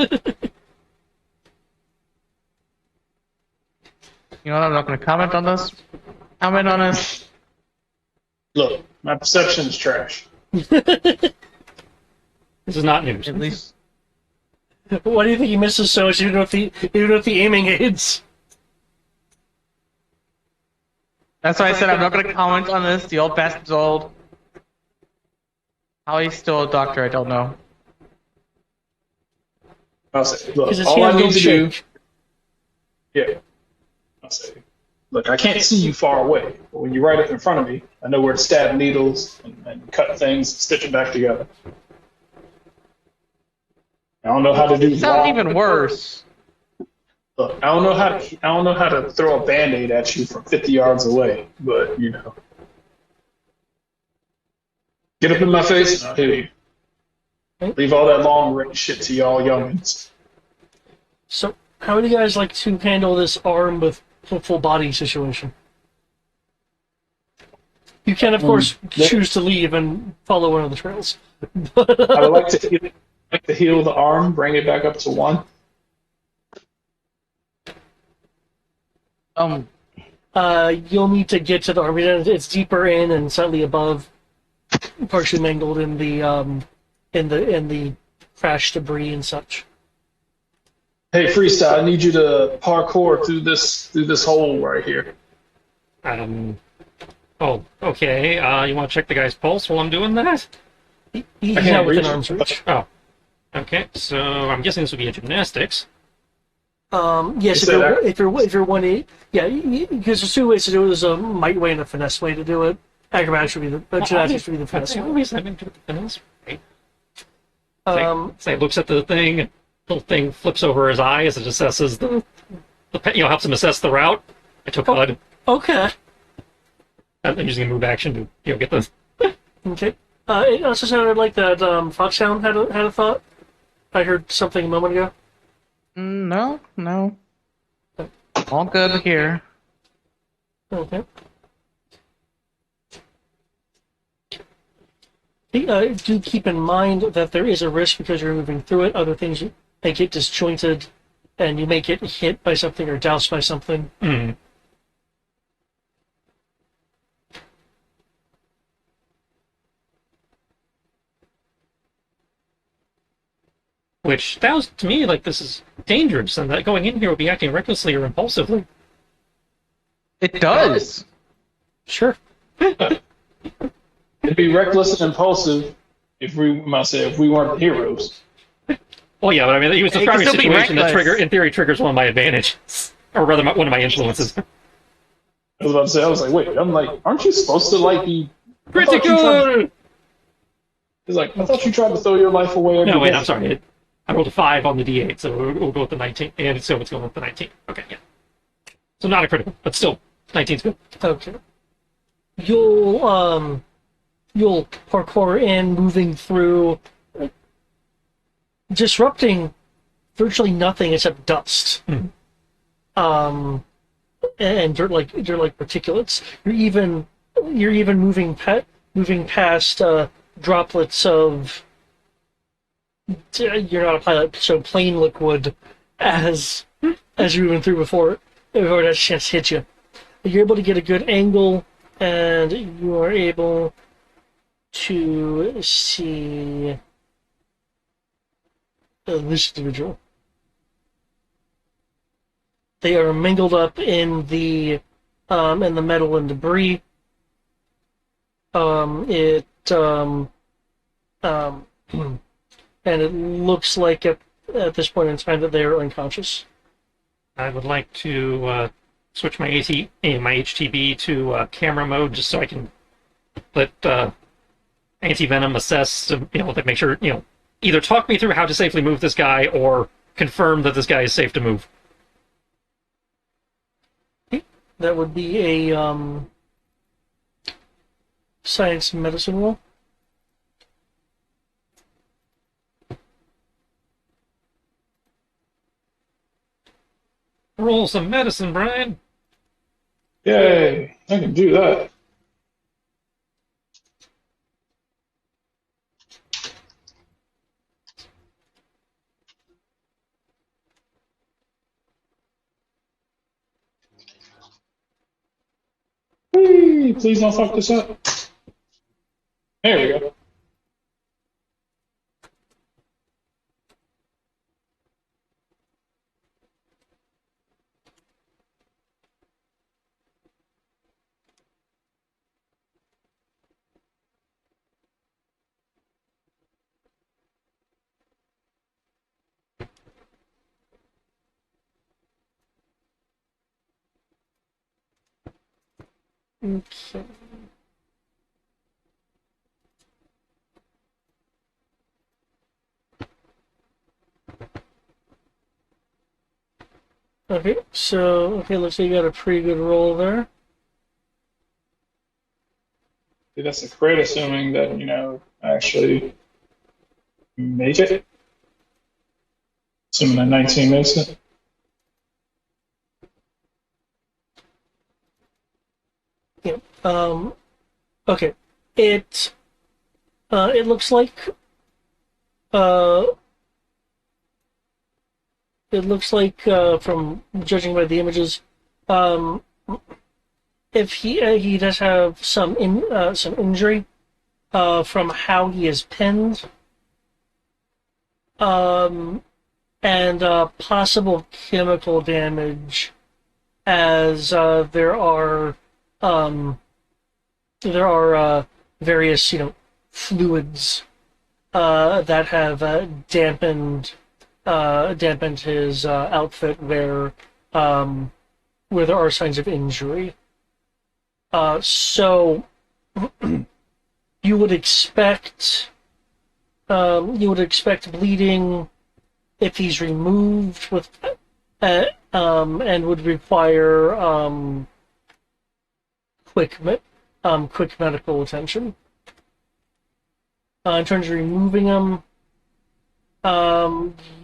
know what? I'm not going to comment on this. Comment on this. Look, my perception is trash. This is not news. At least. Why do you think he misses so much even with the aiming aids? That's why I said I'm not going to comment on this. The old bastard's old. How he's still a doctor, I don't know. I'll say, look, Because his all I hands need don't to do, shake. yeah. I'll say, look, I can't see you far away, but when you're right up in front of me, I know where to stab needles and cut things, stitch them back together. I don't know how to do. Sounds even worse. Look, I don't know how to throw a Band-Aid at you from 50 yards away, but you know. Get up in my face and I'll hit you. Leave all that long range shit to y'all youngins. So, how would you guys like to handle this arm with full body situation? You can, of course, choose to leave and follow one of the trails. I would like to heal the arm, bring it back up to 1. You'll need to get to the arm. It's deeper in and slightly above, partially mangled in the crash debris and such. Hey, Freestyle, I need you to parkour through this hole right here. Oh, okay. You want to check the guy's pulse while I'm doing that? He's can't not within reach. arm's reach. Oh. Okay, so I'm guessing this would be a gymnastics. Yes, if you're 1-8, yeah, because there's 2 ways to do it. There's a might way and a finesse way to do it. Acrobatics would be gymnastics would be the finesse way. Obviously, I'm into the finesse. Right? Um, Looks at the thing, little thing flips over his eye as it assesses helps him assess the route. I took HUD. okay. I'm using a move action to get the. Okay. It also sounded like that Foxhound had a thought. I heard something a moment ago. No. All good here. Okay. Do keep in mind that there is a risk because you're moving through it. Other things may get disjointed, and you may get hit by something or doused by something. Mm. Which sounds to me like this is dangerous, and that going in here would be acting recklessly or impulsively. It does. Sure. It'd be reckless and impulsive if we weren't heroes. Well, yeah, but I mean, he was It describing a can still be situation that reckless. in theory, triggers one of my advantages, or rather, one of my influences. I was about to say, I was like, wait, I'm like, aren't you supposed to like be I thought you tried- Critical. He's like, I thought you tried to throw your life away every No, wait, day. I'm sorry. I rolled a 5 on the D8, so we'll go with the 19, and so it's going with the 19. Okay, yeah. So not a critical, but still, 19's good. Okay. You'll parkour in, moving through, disrupting virtually nothing except dust. Hmm. And dirt like particulates. You're even moving past droplets of. You're not a pilot, so plain liquid as you're moving through before it has a chance to hit you. You're able to get a good angle, and you are able to see this individual. They are mingled up in the metal and debris. And it looks like at this point in time that they are unconscious. I would like to switch my HTB to camera mode just so I can let Anti-Venom assess, to make sure, either talk me through how to safely move this guy or confirm that this guy is safe to move. That would be a science and medicine roll. Roll some medicine, Brian. Yay, I can do that. Whee! Please don't fuck this up. There we go. Okay. Okay, looks like you got a pretty good roll there. That's a crit, assuming that, actually make it. Assuming that 19 makes it. Yeah. Okay. It looks like uh from judging by the images, um if he does have some injury from how he is pinned, and possible chemical damage, as there are various fluids that have dampened his outfit where there are signs of injury. So you would expect bleeding if he's removed with and would require quick medical attention. In terms of removing him,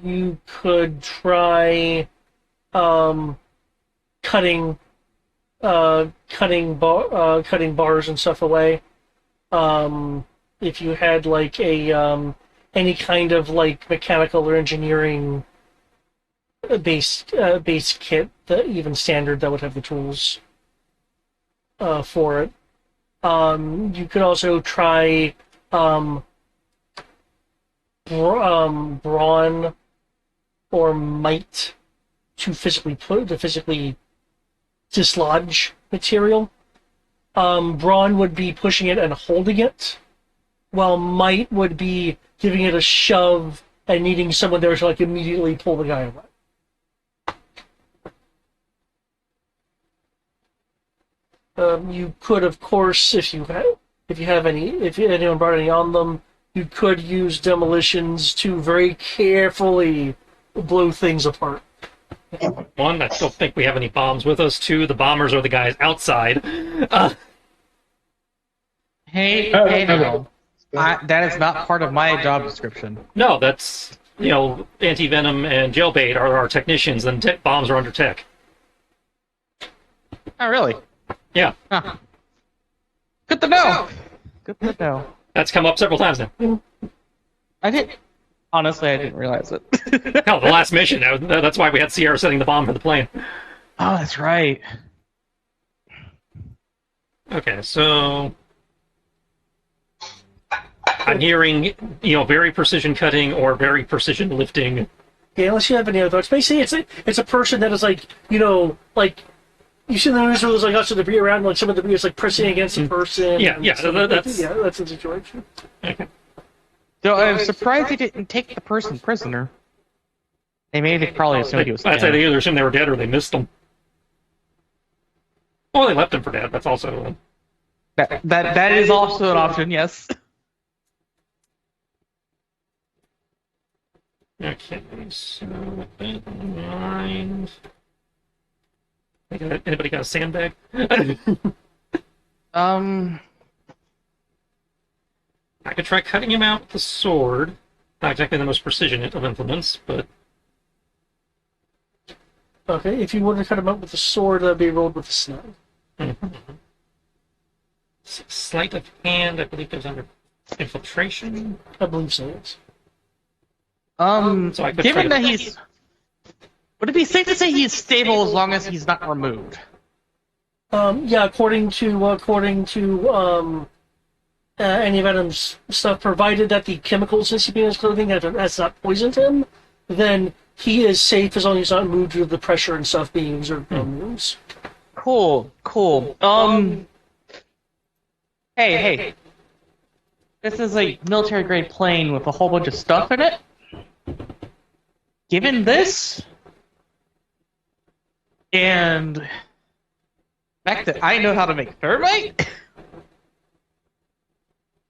you could try cutting bars and stuff away. If you had like a any kind of like mechanical or engineering base kit, that even standard, that would have the tools for it. You could also try brawn or might to physically dislodge material. Brawn would be pushing it and holding it, while might would be giving it a shove and needing someone there to like immediately pull the guy away. You could, of course, if anyone brought any on them, you could use demolitions to very carefully blow things apart. One, I don't think we have any bombs with us. Two, the bombers are the guys outside. Hey, no. That is not part of my job description. No, that's, anti-venom and jailbait are our technicians, and bombs are under tech. Oh, really? Yeah. Huh. Good to know. Good to know. That's come up several times now. Honestly, I didn't realize it. No, the last mission, that's why we had Sierra setting the bomb for the plane. Oh, that's right. Okay, so I'm hearing, very precision cutting or very precision lifting. Yeah, unless you have any other thoughts. Basically, it's a person that is like, like, you see the news where there's like lots of debris around, like some of the debris is like pressing against the person. Yeah, that's the situation. Okay. So I'm surprised they didn't take the person prisoner. They probably assumed he was I'd say dead. they either assumed they were dead or they missed them. Well, they left him for dead. That's also That is also an option, yes. okay. So with that in mind, anybody got a sandbag? I could try cutting him out with the sword. Not exactly the most precision of implements, but Okay, if you wanted to cut him out with a sword, that'd be rolled with a snap. sleight of hand, I believe, goes under infiltration. I believe so, yes. So I could try Given to- that he's... Would it be safe to say he's stable as long as he's not removed? Yeah, according to any Venom's stuff, provided that the chemicals in his clothing has not poisoned him, then he is safe as long as he's not moved due to the pressure and stuff being exerted on wounds. Cool. Hey. This is a military-grade plane with a whole bunch of stuff in it. Given this, and the fact that I know how to make thermite,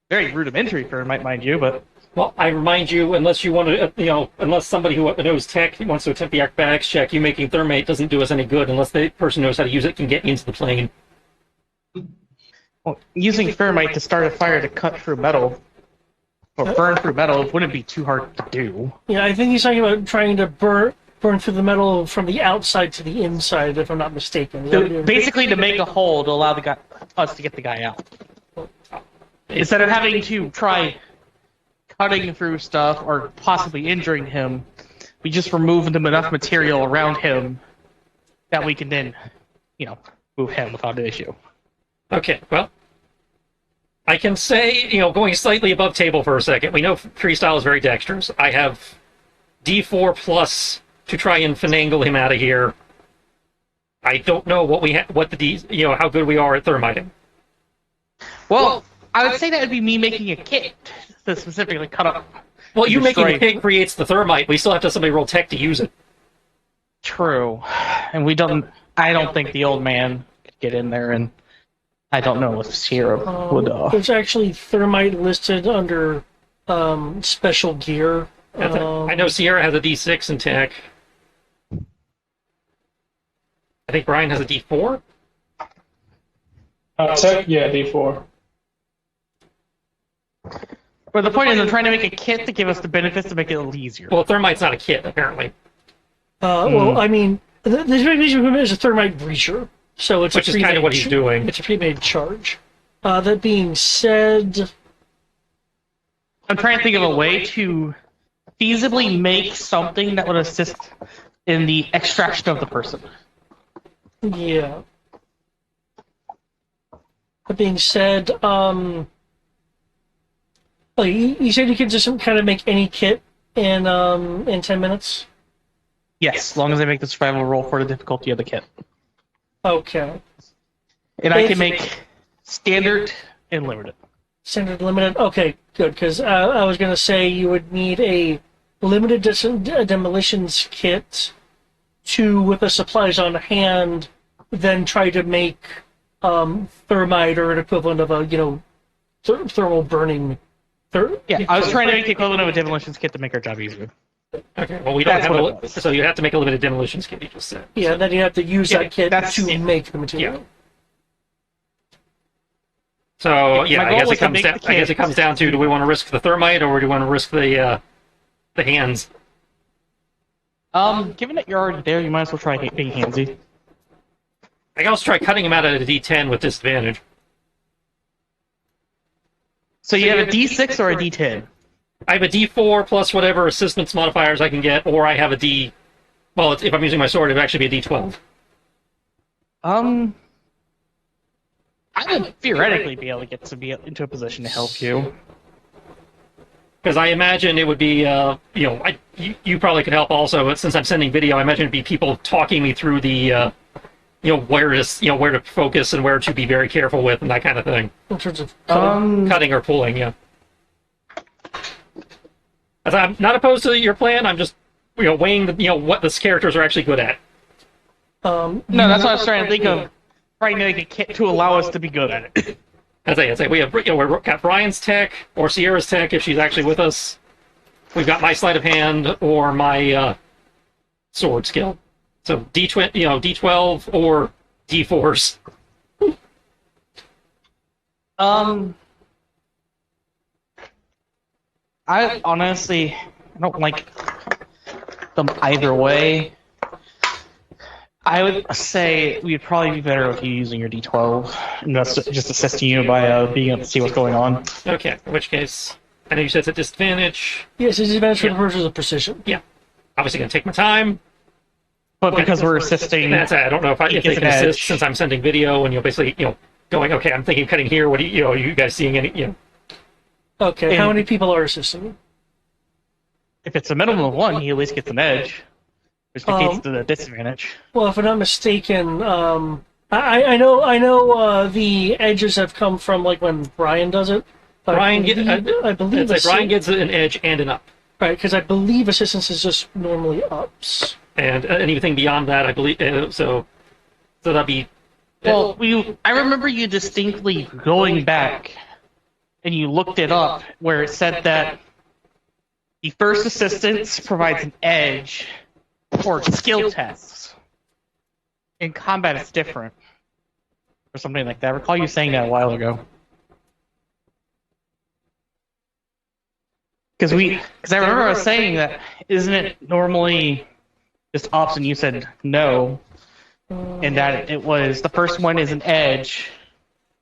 very rudimentary thermite, mind you, but Well, I remind you, unless you want to, unless somebody who knows tech wants to attempt the acrobatics check, you making thermate doesn't do us any good unless the person knows how to use it can get into the plane. well, using thermite to start a fire to cut through metal But burn through metal wouldn't be too hard to do. Yeah, I think he's talking about trying to burn through the metal from the outside to the inside, if I'm not mistaken. Is that what you're- Basically, to make a hole to allow us to get the guy out. Instead of having to try cutting through stuff or possibly injuring him, we just remove enough material around him that we can then, move him without an issue. Okay, well, I can say, going slightly above table for a second, we know Freestyle is very dexterous. I have D4 plus to try and finagle him out of here. I don't know how good we are at thermiting. Well, I would say that would be me making a kit to specifically cut up. Well, you making destroy- a kit creates the thermite. We still have to have somebody roll tech to use it. True, and I don't think the old man could get in there, and I don't know if Sierra would. There's actually thermite listed under special gear. I know Sierra has a D6 in tech. I think Brian has a D4. Tech, yeah, D4. But the point is, I'm trying to make a kit to give us the benefits to make it a little easier. Well, thermite's not a kit, apparently. Well, I mean, the basic equipment is a thermite breacher, so it's Which a is kind of what he's doing. It's a pre-made charge. That being said, I'm trying to think of a way to feasibly make something that would assist in the extraction of the person. yeah. That being said, you said you could just kind of make any kit in 10 minutes. Yes, as long as I make the survival roll for the difficulty of the kit. Okay. And I can make standard and limited. Standard limited. Okay, good. Because I was going to say you would need a limited demolitions kit to, with the supplies on hand, then try to make thermite or an equivalent of a thermal burning. Yeah, I was trying to make the equivalent of a demolitions kit to make our job easier. Okay, well, we don't That's have what it was. so you have to make a limited demolitions kit, you just said. Yeah, then you have to use Yeah, that kit that's- to yeah. make the material. Yeah. So, Yeah, my I goal guess was it to comes make down. the I guess kit. it comes down to: do we want to risk the thermite, or do we want to risk the hands? Given that you're already there, you might as well try being handsy. I can also try cutting him out at a D10 with disadvantage. So you have a D6 or a D10? I have a D4 plus whatever assistance modifiers I can get, or I have a D. Well, if I'm using my sword, it would actually be a D12. I would theoretically be able to get into a position to help you. Because I imagine it would be, you probably could help also. But since I'm sending video, I imagine it'd be people talking me through the, where to focus and where to be very careful with and that kind of thing. In terms of Cutting or pulling, yeah. As I'm not opposed to your plan. I'm just, weighing what the characters are actually good at. No, that's what I was trying to think of. Trying to make a kit to allow us to be good at it. As I say, we have, we've got Brian's tech or Sierra's tech if she's actually with us. We've got my sleight of hand or my sword skill. So D12 or D4s. I honestly don't like them either way. I would say we'd probably be better with you using your D12, and that's just assisting you by being able to see what's going on. Okay, in which case, I know you said it's a disadvantage. yes, it's advantage for Yeah. the purposes of precision. Yeah. Obviously going to take my time. But because we're assisting, That's I don't know if they gets can an assist edge. since I'm sending video and basically going, okay, I'm thinking of cutting here. What do are you guys seeing any Okay, how And- many people are assisting? if it's a minimum of one, he at least gets an edge, which negates the disadvantage. Well, if I'm not mistaken, I know the edges have come from like when Brian does it. But Brian I believe it's like Brian gets an edge and an up. right because I believe assistance is just normally ups. And anything beyond that, I believe, so that'd be. Well, I remember you distinctly going back, and you looked it up, where it said that the first assistance provides an edge for skill tests. In combat, it's different, or something like that. I recall you saying that a while ago. Because I remember us saying that, isn't it normally just ups and you said no, and that it was the first one is an edge,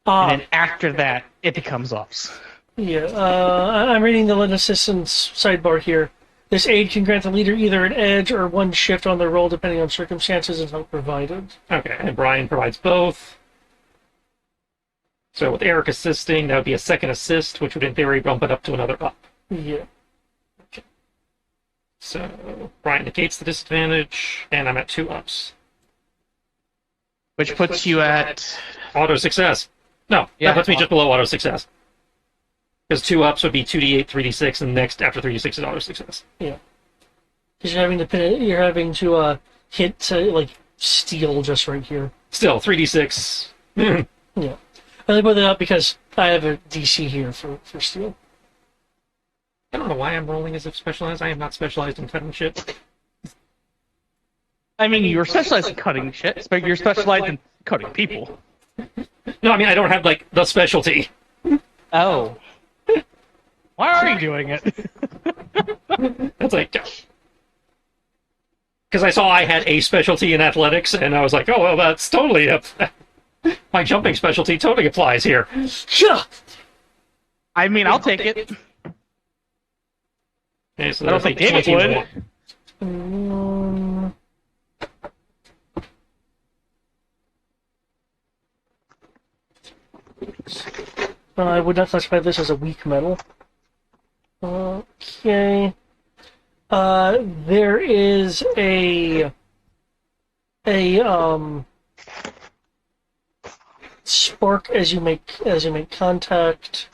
and then after that it becomes ups. Yeah, I'm reading the Lend Assistance sidebar here. This aid can grant the leader either an edge or one shift on their roll depending on circumstances and help provided. Okay, and Brian provides both. So with Eric assisting, that would be a second assist, which would in theory bump it up to another up. Yeah. So Brian negates the disadvantage, and I'm at 2 ups. Which puts you at... Auto success. No, Yeah. that puts me just below auto success. Because 2 ups would be 2d8, 3d6, and next after 3d6 is auto success. Yeah. Because you're having to hit like steel just right here. Still, 3d6. Yeah. I only put that up because I have a DC here for steel. I don't know why I'm rolling as if specialized. I am not specialized in cutting shit. I mean, you're specialized in cutting shit, but you're specialized in cutting people. No, I mean, I don't have, like, the specialty. Oh. Why are you doing it? It's like... Because I saw I had a specialty in athletics, and I was like, oh, well, that's totally... My jumping specialty totally applies here. Yeah. I mean, I'll take it. Okay, so I don't think David would. I would not classify this as a weak metal. Okay. There is a spark as you make contact.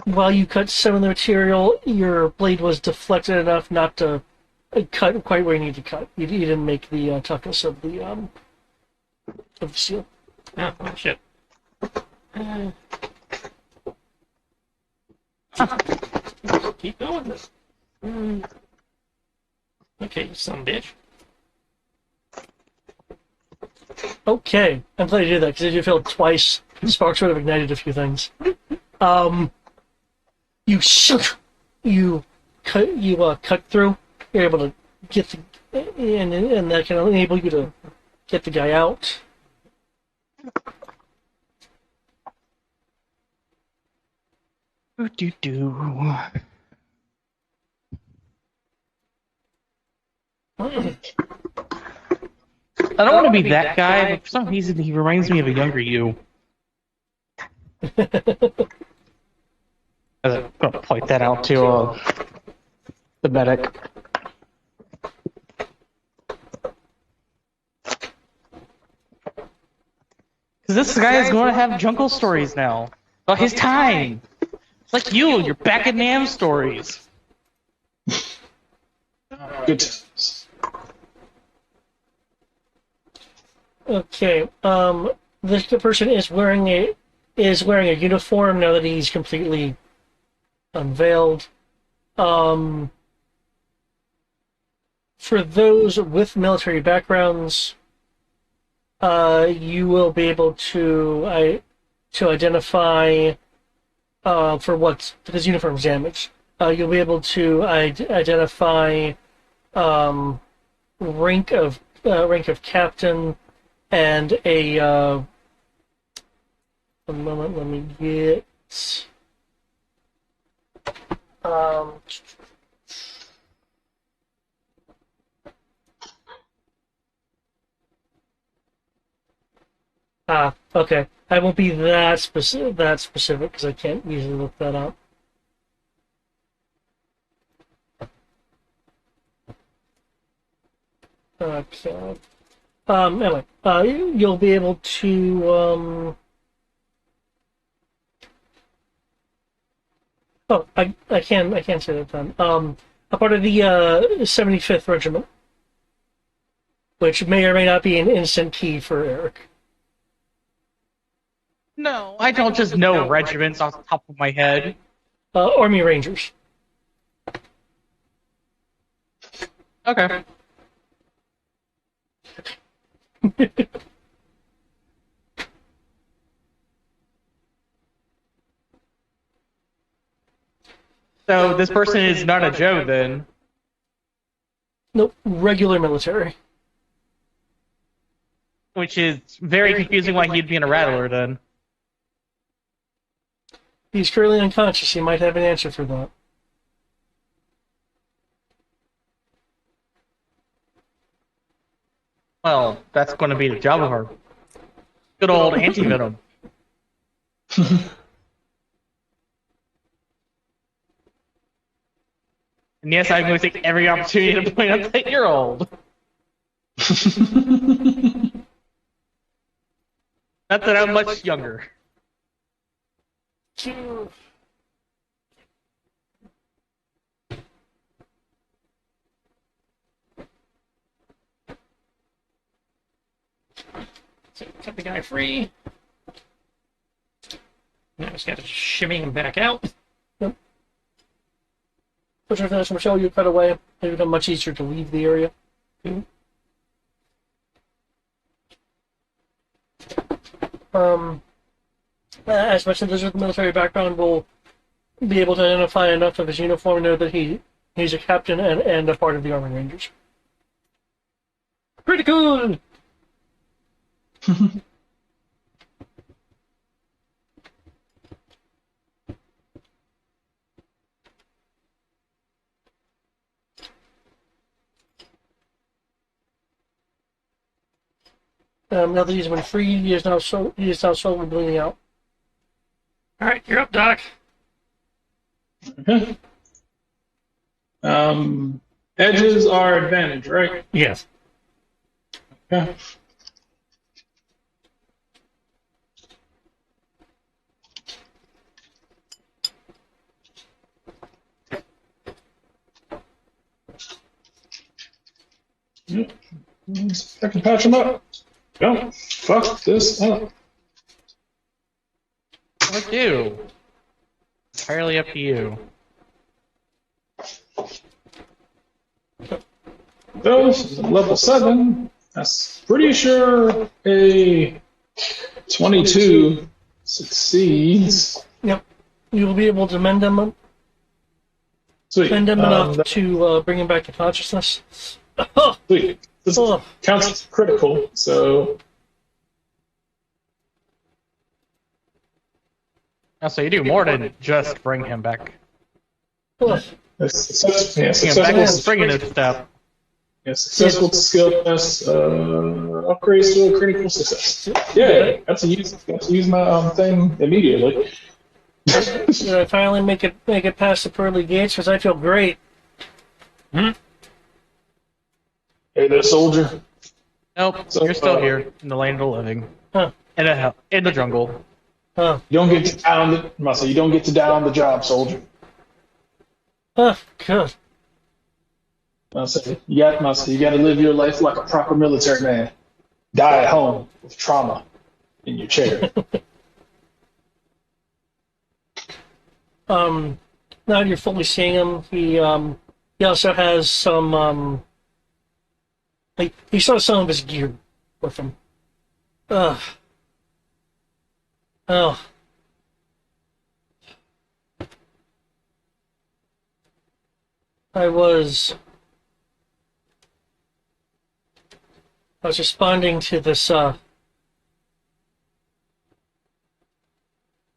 While you cut some of the material, your blade was deflected enough not to cut quite where you need to cut. You didn't make the toughness of the steel. Oh, shit. Keep going. Okay, you son of a bitch. Okay, I'm glad you did that because if you failed twice, sparks would have ignited a few things. You cut through. You're able to get the and that can enable you to get the guy out. Do. I don't want to be that guy, but for some reason he reminds me of a younger you. I'm gonna point that out to the medic. Because this guy is going to have jungle stories now. About his time. It's like you're back in Nam stories. Good times. Okay. This person is wearing a uniform now that he's completely unveiled. For those with military backgrounds, you will be able to identify because uniform's damaged. You'll be able to identify rank of captain and a moment. Let me get. Okay. I won't be that specific because I can't easily look that up. Okay. Anyway, you'll be able to. Oh, I can say that then. A part of the 75th Regiment, which may or may not be an instant key for Eric. No, I don't just know regiments off the top of my head. Army Rangers. Okay. So this person is not a Joe then. Nope, regular military. Which is very confusing why he'd be in a rattler then. He's currently unconscious. He might have an answer for that. Well, that's going to be the job of our good old anti-venom. And yes, I'm going to take every opportunity to point out that you're old. Not that I'm much younger. So cut the guy free. Now just got to shimmy him back out. Push your finish, Michelle, you cut away. It become much easier to leave the area. As mentioned, those with the military background will be able to identify enough of his uniform and know that he's a captain and a part of the Army Rangers. Pretty cool! Now that he's been freed, he is now slowly bleeding out. All right, you're up, Doc. Okay. Edges are advantage, right? Yes. Okay. Yep. I can patch him up. Don't fuck this up. What do? Entirely up to you. Those level 7. That's pretty sure a 22 succeeds. Yep. You will be able to mend him Sweet. enough That- to bring him back to consciousness. Sweet. This Oh. counts as critical, so Oh, so you do more than just bring him back. Oh. Successful springing his step. Successful skill test upgrades to a critical success. Yeah, got to use my thing immediately. Did I finally make it past the pearly gates? Because I feel great. Hey there, soldier. Nope, So, you're still here in the land of the living. Huh. In the jungle. Huh. You don't get to die on the muscle. You don't get to die on the job, soldier. Huh. Good. You got to live your life like a proper military man. Die at home with trauma in your chair. Now that you're fully seeing him, he also has some he still has some of his gear with him. Ugh. Oh. I was responding to this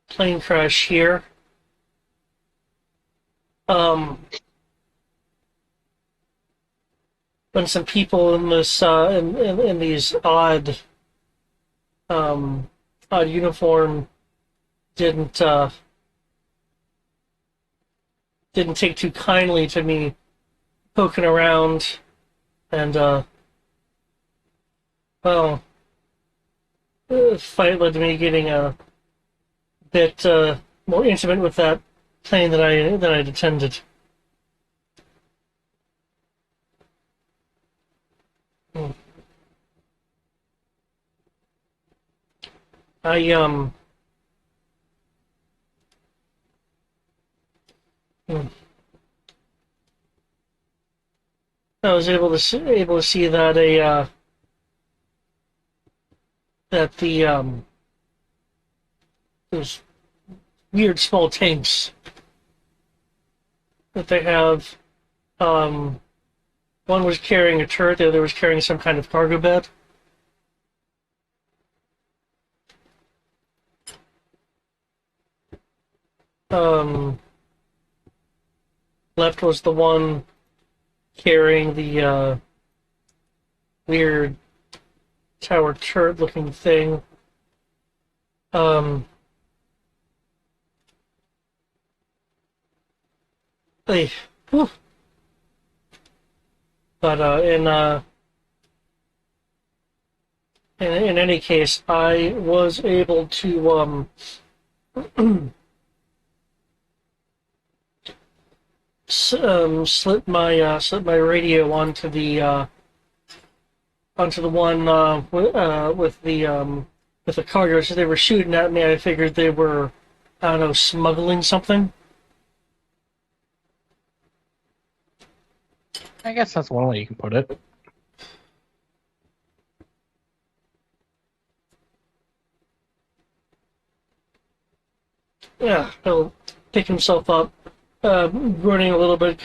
plane crash here. When some people in this in these odd uniform didn't take too kindly to me poking around, and the fight led to me getting a bit more intimate with that plane than I'd intended. I was able to see that those weird small tanks that they have. One was carrying a turret, the other was carrying some kind of cargo bed. Left was the one carrying the weird tower turret looking thing. Hey, whew. But in any case, I was able to slip my radio onto the one with the cargo. So they were shooting at me. I figured they were, I don't know, smuggling something. I guess that's one way you can put it. Yeah, he'll pick himself up, groaning a little bit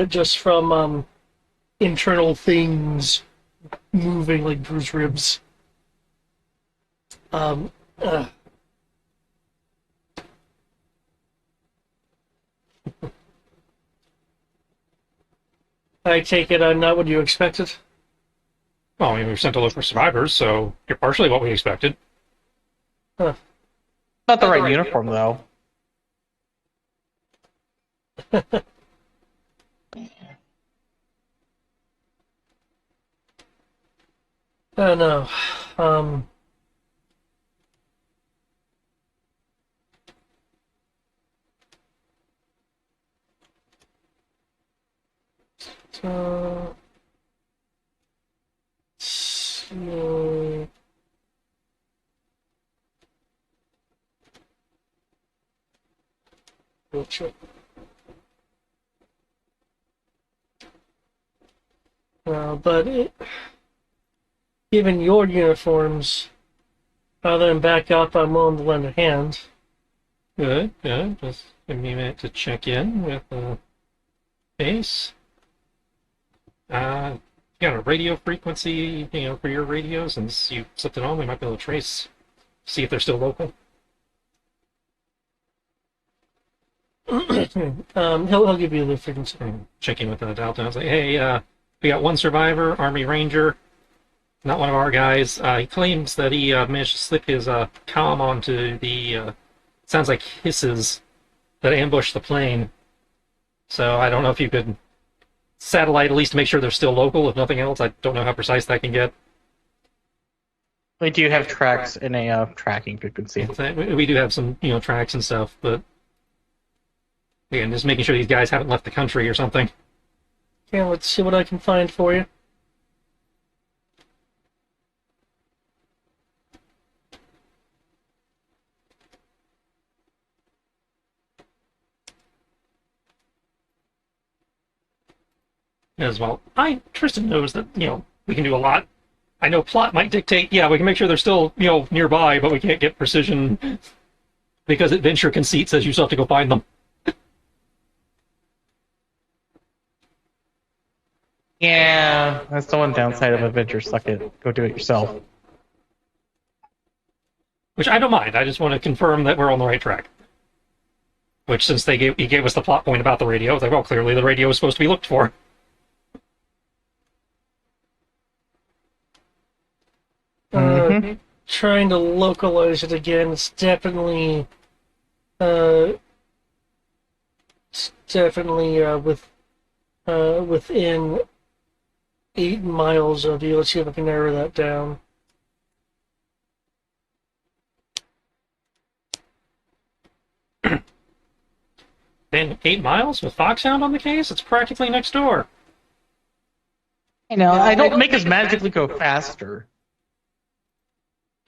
just from internal things moving like bruised ribs. I take it I'm not what you expected. Well, I mean, we were sent to look for survivors, so you're partially what we expected. Huh. Not the right uniform, though. No. So, check. Given your uniforms, other than back up, I'm willing to lend a hand. Good, good. Just give me a minute to check in with base. You got a radio frequency, for your radios, since you slipped it on, we might be able to trace, see if they're still local. He'll give you the frequency. Checking with the Delta. I was like, hey, we got one survivor, Army Ranger, not one of our guys. He claims that he managed to slip his comm onto the, sounds like hisses that ambushed the plane. So I don't know if you could satellite at least to make sure they're still local, if nothing else. I don't know how precise that can get. We do have tracks in a tracking frequency. We do have some, tracks and stuff, but again, just making sure these guys haven't left the country or something. Okay, let's see what I can find for you. As well, Tristan knows that, we can do a lot. I know plot might dictate, we can make sure they're still, nearby, but we can't get precision because adventure conceit says you still have to go find them. Yeah, that's the one downside of adventure. Suck it. Go do it yourself. Which I don't mind. I just want to confirm that we're on the right track. Which, since he gave us the plot point about the radio, I was like, well, clearly the radio is supposed to be looked for. Trying to localize it again. It's definitely within 8 miles of you. Let's see if I can narrow that down. Then 8 miles with Foxhound on the case? It's practically next door. I don't make us magically go faster.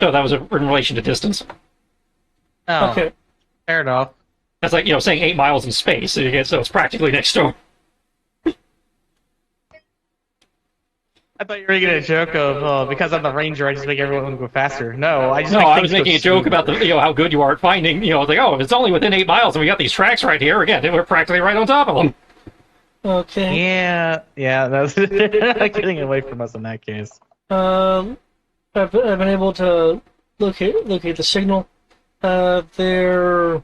So that was in relation to distance. Oh, Okay. fair enough. That's like, saying 8 miles in space, so it's practically next door. I thought you were making a joke of because I'm the ranger, I just make everyone go faster. No, I just No, make I things was go making a joke about smoother. how good you are at finding, like, oh, if it's only within 8 miles and we got these tracks right here, again, we're practically right on top of them. Okay. Yeah, that's getting away from us in that case. I've been able to locate the signal. They're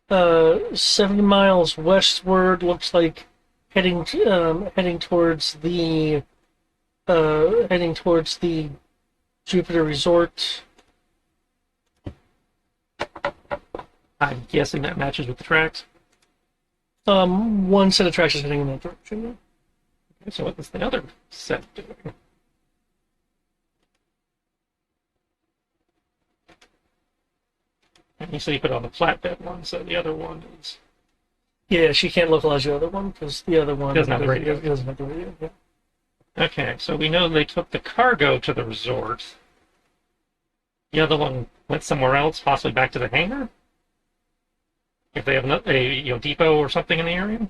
70 miles westward. Looks like heading towards the Jupiter Resort. I'm guessing that matches with the tracks. One set of tracks is heading in that direction. Okay, so what was the other set doing? And you say you put on the flatbed one, so the other one is... Yeah, she can't localize the other one because the other one Doesn't have the radio. Doesn't have the radio. Yeah. Okay, so we know they took the cargo to the resort. The other one went somewhere else, possibly back to the hangar? If they have a depot or something in the area?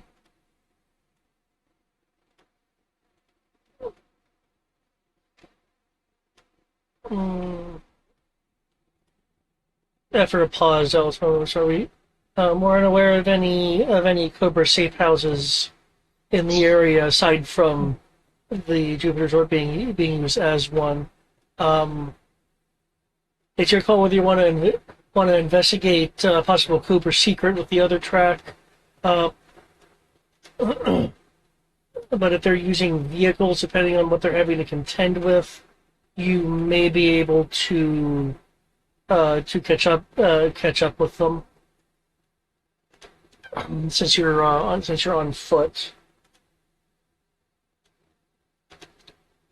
After a pause, also, we're unaware of any Cobra safe houses in the area aside from the Jupiter Resort being used as one. It's your call whether you want to investigate possible Cobra secret with the other track. But if they're using vehicles, depending on what they're having to contend with, you may be able to catch up with them since you're on foot.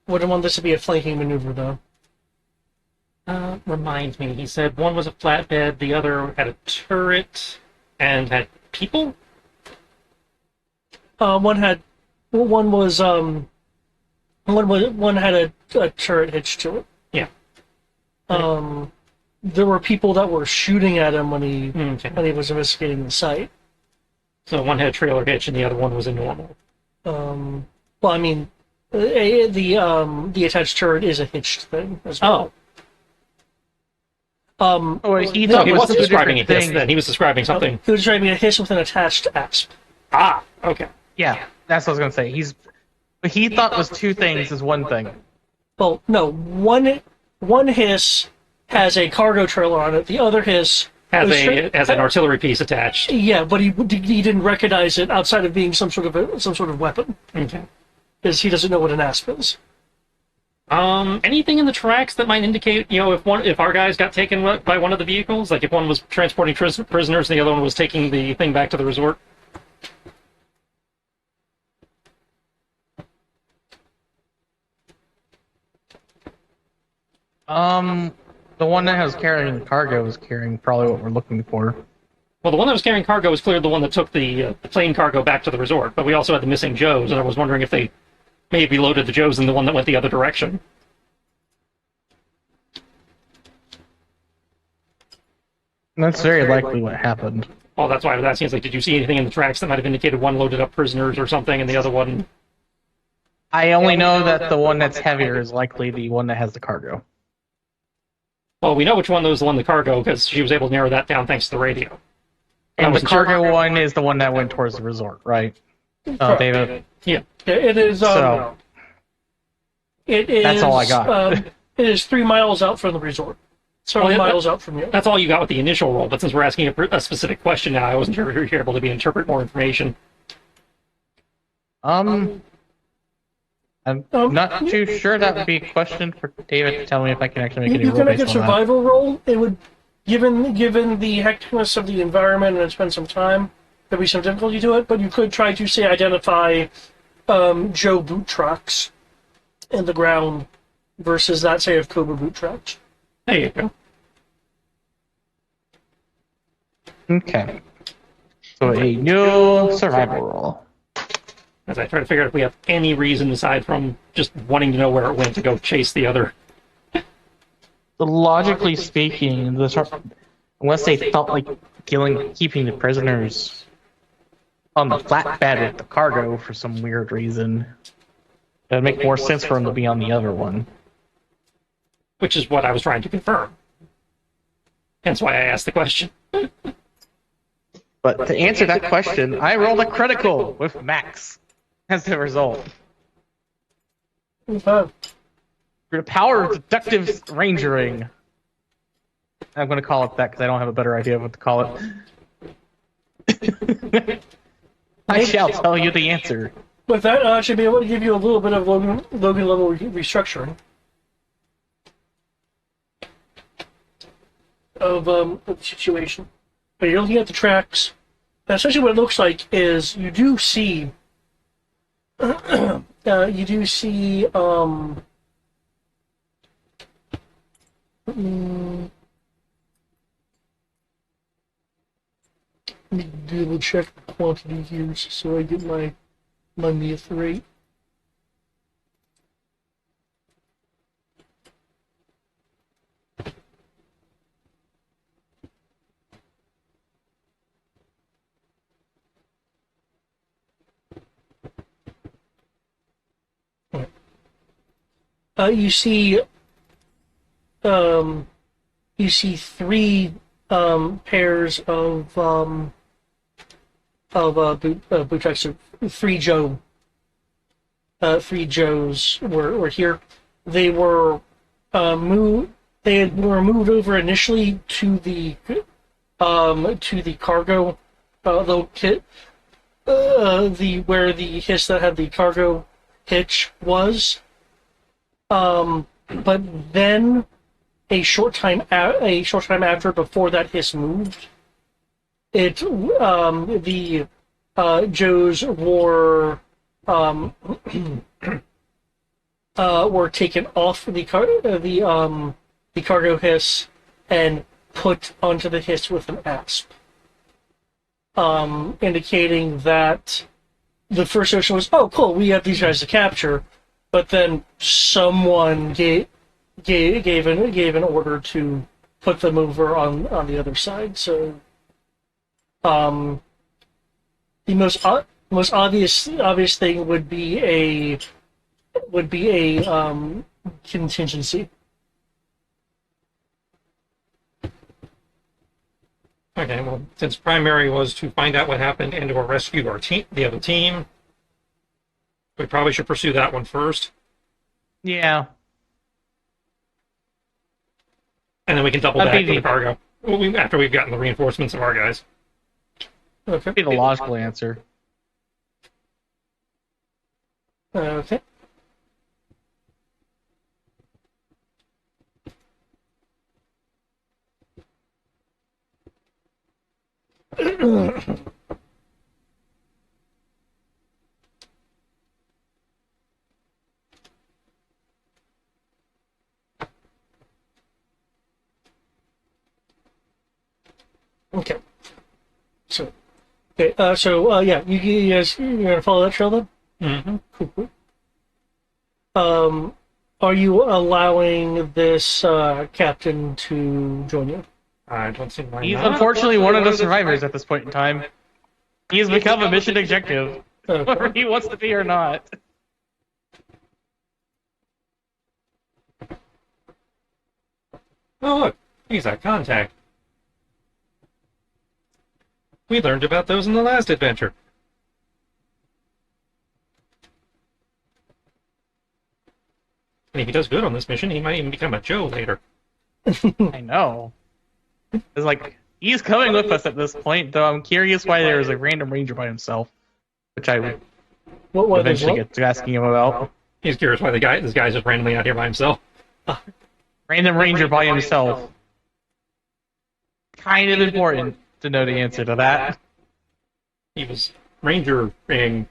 Wouldn't want this to be a flanking maneuver, though. Remind me, he said one was a flatbed, the other had a turret, and had people? One had a turret hitched to it. Yeah. There were people that were shooting at him when he Okay. was investigating the site. So one had a trailer hitch and the other one was a normal. Well, I mean, the attached turret is a hitched thing as well. Oh, he No, thought he it was wasn't two describing a different hiss things. then. He was describing something. He was trying to be a hiss with an attached asp. Ah, okay. Yeah, that's what I was gonna say. But he thought it was two things is one thing. Well, no, one hiss has a cargo trailer on it. The other hiss Has an artillery piece attached. Yeah, but he didn't recognize it outside of being some sort of weapon Okay. because he doesn't know what an asp is. Anything in the tracks that might indicate, if our guys got taken by one of the vehicles, like if one was transporting prisoners and the other one was taking the thing back to the resort? The one that was carrying cargo is carrying probably what we're looking for. Well, the one that was carrying cargo was clearly the one that took the plane cargo back to the resort, but we also had the missing Joes, and I was wondering if they maybe loaded the Joes in the one that went the other direction. That's very likely what happened. Well, that's why I was asking, did you see anything in the tracks that might have indicated one loaded up prisoners or something, and the other one... I only know that the one that's heavier is likely the one that has the cargo. Well, we know which one was the one, the cargo, because she was able to narrow that down thanks to the radio. And the wasn't sure. cargo one is the one that went towards the resort, right? David? Yeah. It is. So- It is. That's all I got. It is 3 miles out from the resort. Several Well, yeah, miles out from you. That's all you got with the initial roll, but since we're asking a specific question now, I wasn't sure if you were able to interpret more information. I'm not too sure that would be a question for David to tell me if I can actually make any You rule can make a based on that. survival roll. It would, given the hecticness of the environment and spend some time, there'd be some difficulty to it. But you could try to say identify Joe boot tracks in the ground versus that say of Cobra boot tracks. There you go. Okay. So a new survival roll. As I try to figure out if we have any reason aside from just wanting to know where it went to go chase the other. Logically speaking, unless they felt like keeping the prisoners on the flatbed with the cargo for some weird reason, It'd make more sense for him to be on the other one. Which is what I was trying to confirm. Hence why I asked the question. But to answer that question, I rolled a critical with Max as the result. Okay. For the power of deductive rangering. I'm going to call it that because I don't have a better idea of what to call it. I shall tell you the answer. With that, I should be able to give you a little bit of Logan level restructuring of the situation. But you're looking at the tracks. And essentially, what it looks like is you do see let me double check the quantity here so I get my myth right. You see three pairs of boot tracks. So three Joes were here. They were moved. They were moved over initially to the cargo little kit, where the hiss that had the cargo hitch was. But then a short time after, before that hiss moved, the Joes were taken off the cargo hiss and put onto the hiss with an asp, indicating that the first notion was, oh, cool, we have these guys to capture. But then someone gave an order to put them over on the other side. So, the most obvious thing would be a contingency. Okay, well, since primary was to find out what happened and to rescue the other team, we probably should pursue that one first. Yeah. And then we can double back to the cargo after we've gotten the reinforcements of our guys. Okay. That'd be the logical answer. Okay. Okay. Yeah, you guys, you're gonna follow that trail then? Mm-hmm. Cool. Are you allowing this captain to join you? I don't see why He's not. unfortunately one of the survivors at this point in time. He's become a mission objective, whether he wants to be or not. Oh, look, he's our contact. We learned about those in the last adventure. And if he does good on this mission, he might even become a Joe later. I know. It's like, he's coming with us at this point, though I'm curious why there was a random ranger by himself, which I would eventually get to asking him about. He's curious why this guy's just randomly out here by himself. Random ranger by himself. Kind of important to know the answer to that. He was rangering.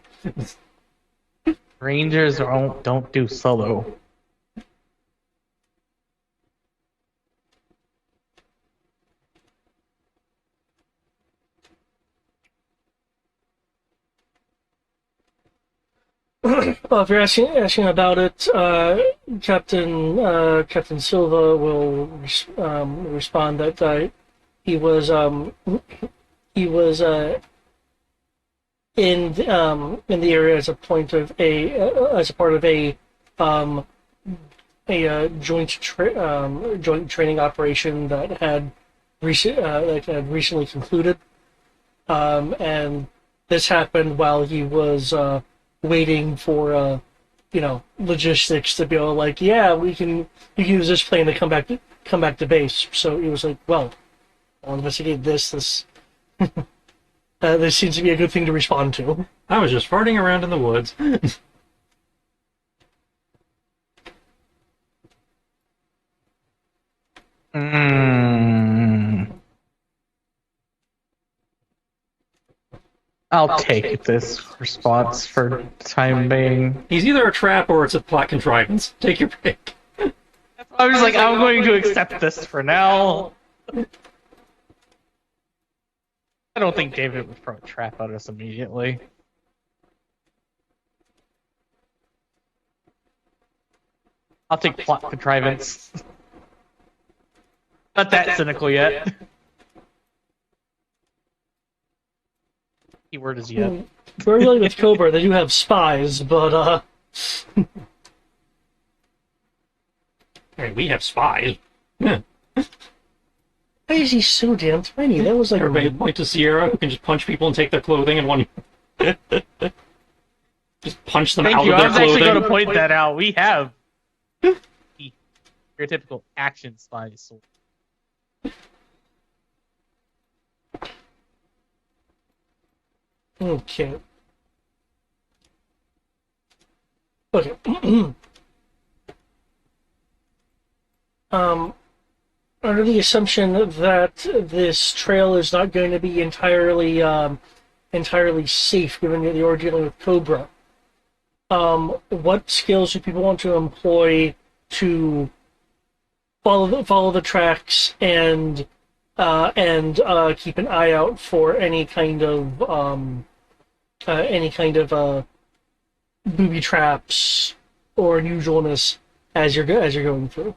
Rangers don't do solo. Well, if you're asking about it, Captain Silva will respond that he was in the area as a point of as a part of joint training operation that had recently concluded, and this happened while he was waiting for logistics to be all like, yeah, we can use this plane to come back to base. So he was like, well, I'll investigate this. This seems to be a good thing to respond to. I was just farting around in the woods. I'll take this response for the time being. He's either a trap or it's a plot contrivance. Take your pick. I was like, I'm going to accept this for now. I don't think David would throw a trap at us immediately. I'll take plot contrivance. Not that cynical yet. Keyword is yet. Very like with Cobra, they do have spies, but Hey, we have spies. Yeah. why is he so damn tiny? That was like Everybody point to Sierra, who can just punch people and take their clothing in one. Just punch them Thank out you. of I their was actually clothing. going to point that out. We have your typical action spy sword. Okay. Okay. Under the assumption that this trail is not going to be entirely safe, given that you're dealing with Cobra, what skills do people want to employ to follow the tracks and keep an eye out for any kind of booby traps or unusualness as you're going through?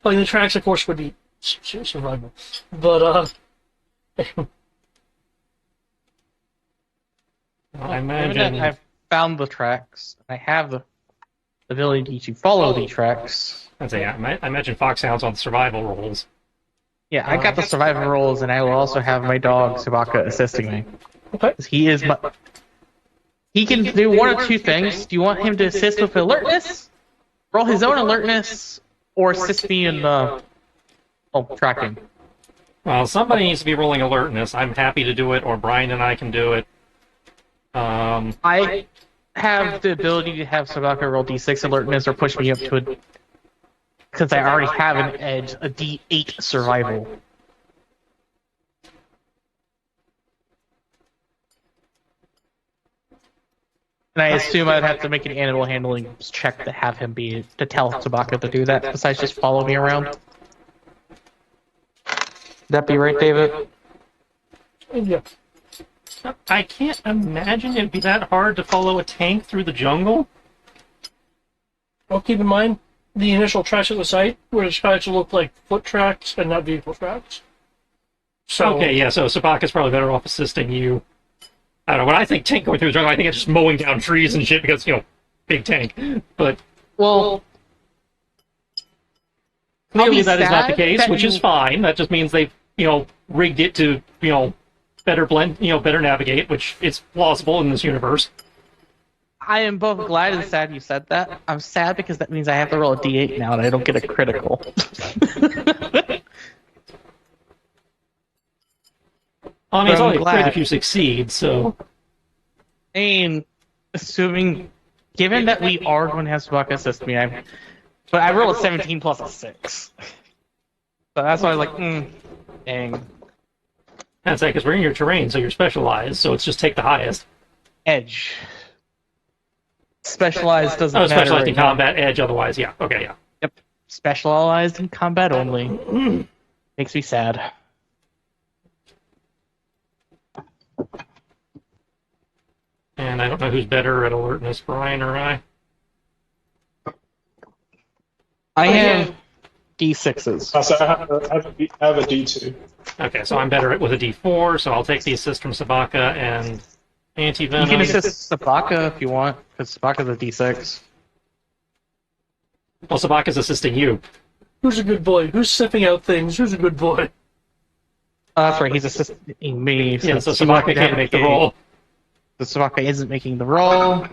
Playing the tracks, of course, would be survival, but I Given imagine. that I've found the tracks. I have the ability to follow the tracks. I'd say, I imagine Foxhound's on survival rolls. Yeah, I got the survival rolls, and I will also have my dog Sabaka assisting me. okay. 'Cause he is my. He can do one of two things. Do you want him to assist with alertness, roll his own alertness, or assist me in tracking? Well, somebody needs to be rolling alertness. I'm happy to do it, or Brian and I can do it. I have the ability to have Sabaka roll D6 alertness or push me up to a. Since I already have an edge, a D8 survival. And I assume I'd have to make an animal handling check to have him to tell Sabaka to do that, besides just follow me around. Would that be right, David? Yeah. I can't imagine it'd be that hard to follow a tank through the jungle. Well, keep in mind, the initial tracks at the site were trying to look like foot tracks and not vehicle tracks. So, Okay, yeah, so Sabaka's probably better off assisting you. I don't know, when I think tank going through the jungle, I think it's just mowing down trees and shit because, big tank. But Well, clearly be that is not the sad case, that which is fine. That just means they've, rigged it to, better blend, better navigate, which is plausible in this universe. I am both glad and sad you said that. I'm sad because that means I have to roll a D8 now and I don't get a critical. I mean, it's I'm only a crit glad. if you succeed, so... I mean, given that we are going to have Sabaka assist me, but I rolled a 17 plus a 6. So that's why I was like, dang. That's because we're in your terrain, so you're specialized, so it's just take the highest. Edge. Specialized doesn't Oh, matter. specialized right in now. combat, edge, otherwise, yeah. Okay, yeah. Yep. Specialized in combat only. Makes me sad. And I don't know who's better at alertness, Brian or I. I am D6s. So I have a D2. Okay, so I'm better with a D4, so I'll take the assist from Sabaka and You anti-venom. can assist Sabaka if you want, because Sabaka's a D6. Well, Sabaka's assisting you. Who's a good boy? Who's sniffing out things? Who's a good boy? That's right, he's assisting me. Yeah, so he Sabaka won't can't make the a- roll. The Sabaka isn't making the roll.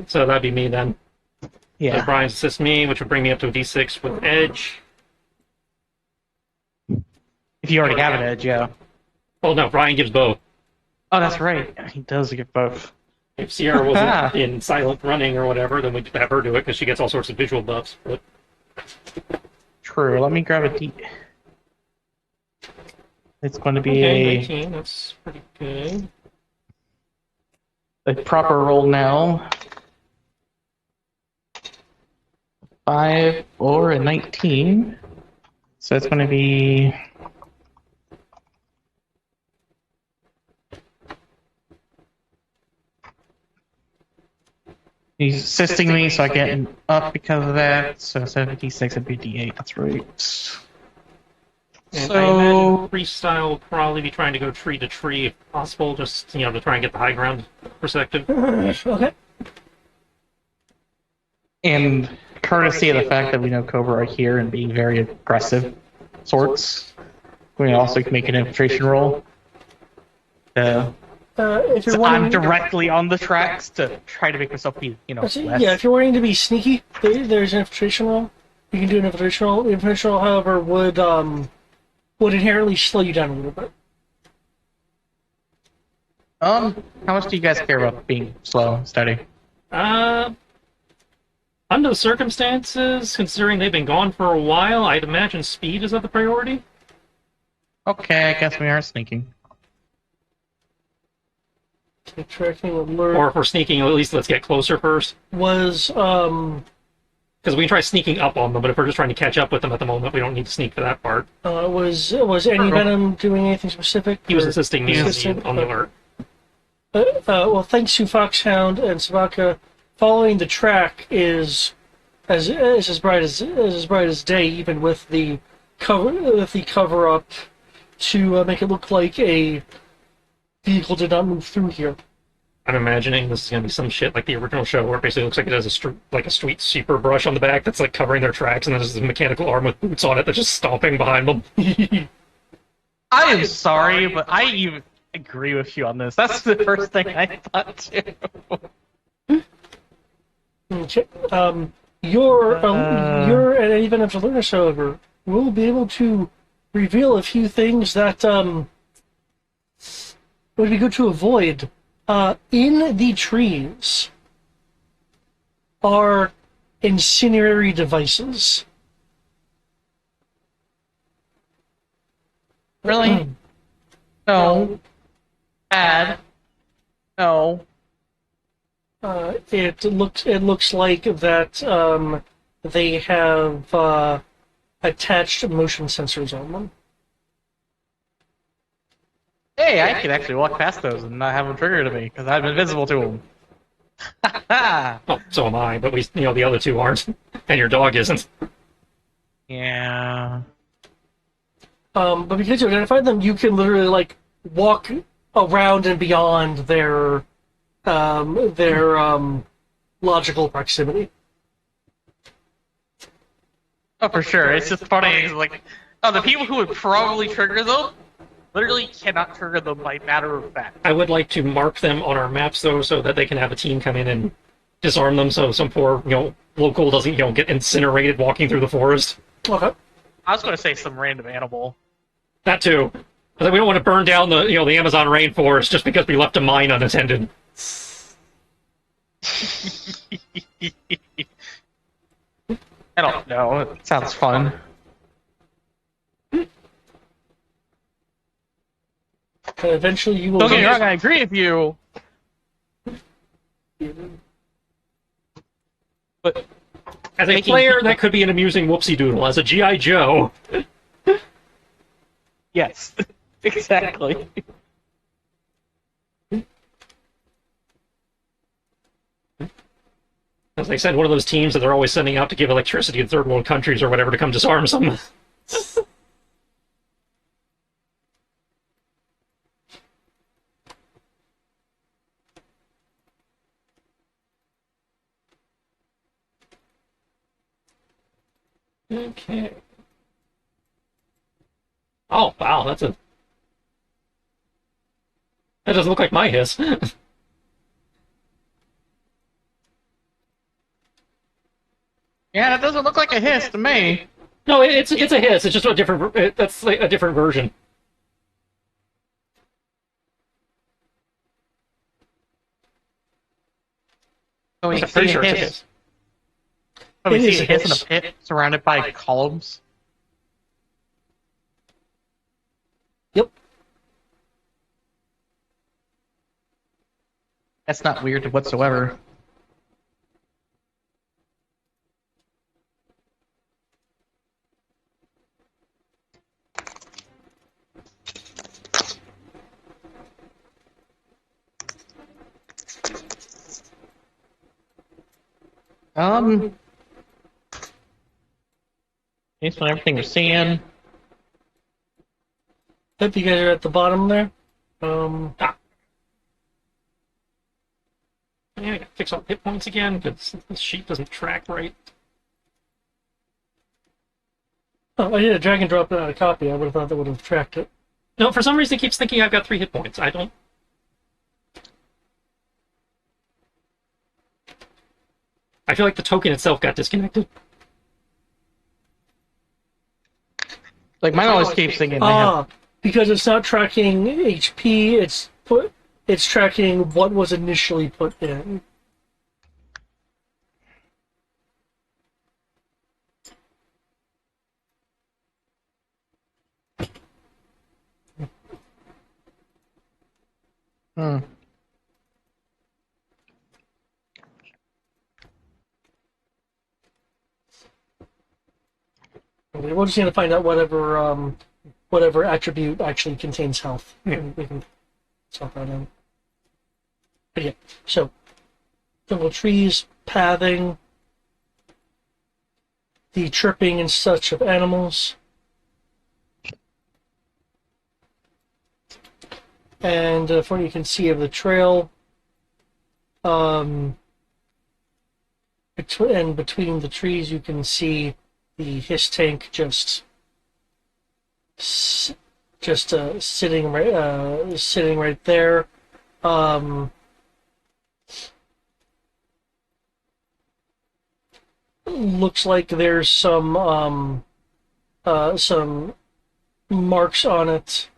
So that'd be me then. So Yeah. Brian's assist me, which would bring me up to a D6 with edge. If you already have an edge, yeah. Well, no, Brian gives both. Oh, that's right. He does get both. If Sierra wasn't in silent running or whatever, then we'd have her do it because she gets all sorts of visual buffs. But True. Let me grab a D. It's going to be okay, 19, that's pretty good. a proper roll now. 5 or a 19. So it's going to be. He's assisting me, so I get an up because of that. So instead of a D6, it'd be a D8. That's right. And So- I imagine freestyle will probably be trying to go tree to tree if possible, just to try and get the high ground perspective. Okay. And courtesy of the fact that we know Cobra are here and being very aggressive sorts, we also can make an infiltration roll. If you're So I'm wanting, directly on the tracks to try to make myself be, less. yeah, if you're wanting to be sneaky, there's an infiltration roll. You can do an infiltration roll. The infiltration roll, however, would inherently slow you down a little bit. How much do you guys care about being slow and steady? Under the circumstances, considering they've been gone for a while, I'd imagine speed is of the priority. Okay, I guess we are sneaking. Tracking alert Or if we're sneaking, at least let's get closer first. was Because we can try sneaking up on them, but if we're just trying to catch up with them at the moment, we don't need to sneak for that part. was any Venom doing anything specific? He was or- assisting me Assistant? on the alert. Well, thanks to Foxhound and Sabaka, following the track is as bright as day, even with the cover up to make it look like a vehicle did not move through here. I'm imagining this is going to be some shit like the original show, where it basically looks like it has a sweet sweeper brush on the back that's like covering their tracks, and then there's a mechanical arm with boots on it that's just stomping behind them. I am sorry, but I even agree with you on this. That's the first thing I thought too. Okay. Your at any Venom Alertness, however, will be able to reveal a few things that would be good to avoid. In the trees are incendiary devices. Really? No. Bad. No. It looks like that they have attached motion sensors on them. Hey, I could actually walk past those and not have them trigger to me because I'm invisible to them. Ha Oh, so am I, but the other two aren't, and your dog isn't. Yeah. But because you identified them, you can literally walk around and beyond their logical proximity. Oh, for sure. It's just funny. It's like, the people who would probably trigger them literally cannot trigger them by matter of fact. I would like to mark them on our maps, though, so that they can have a team come in and disarm them, so some poor, local doesn't, get incinerated walking through the forest. Okay. I was going to say some random animal. That too. But we don't want to burn down the, the Amazon rainforest just because we left a mine unattended. I don't know. It sounds fun. Eventually, you will. Don't get me wrong, I agree with you. But As a Making player, people- that could be an amusing whoopsie doodle. As a G.I. Joe, yes, exactly. As they said, one of those teams that they're always sending out to give electricity to third world countries or whatever to come disarm some. Okay. Oh, wow, that doesn't look like my hiss. Yeah, that doesn't look like a hiss to me. No, it's a hiss. It's just a different. That's like a different version. So we I'm see pretty a sure it's a hiss. hiss. So we It see is a a hiss in hiss. a pit surrounded by columns. Yep. That's not weird whatsoever. Based on everything we're seeing, Yep, you guys are at the bottom there. Yeah, I gotta fix all the hit points again because this sheet doesn't track right. Oh, I did a drag and drop it out a copy. I would have thought that would have tracked it. No, for some reason it keeps thinking I've got 3 hit points. I don't. I feel like the token itself got disconnected. like mine always keeps thinking they have. Because it's not tracking HP. It's tracking what was initially put in. Hmm. Okay, we'll just need to find out whatever attribute actually contains health. Yeah. And we can sort that out. But yeah, so jungle trees, pathing, the chirping and such of animals, and from what you can see of the trail, and between the trees you can see the hiss tank just sitting right there. Looks like there's some marks on it,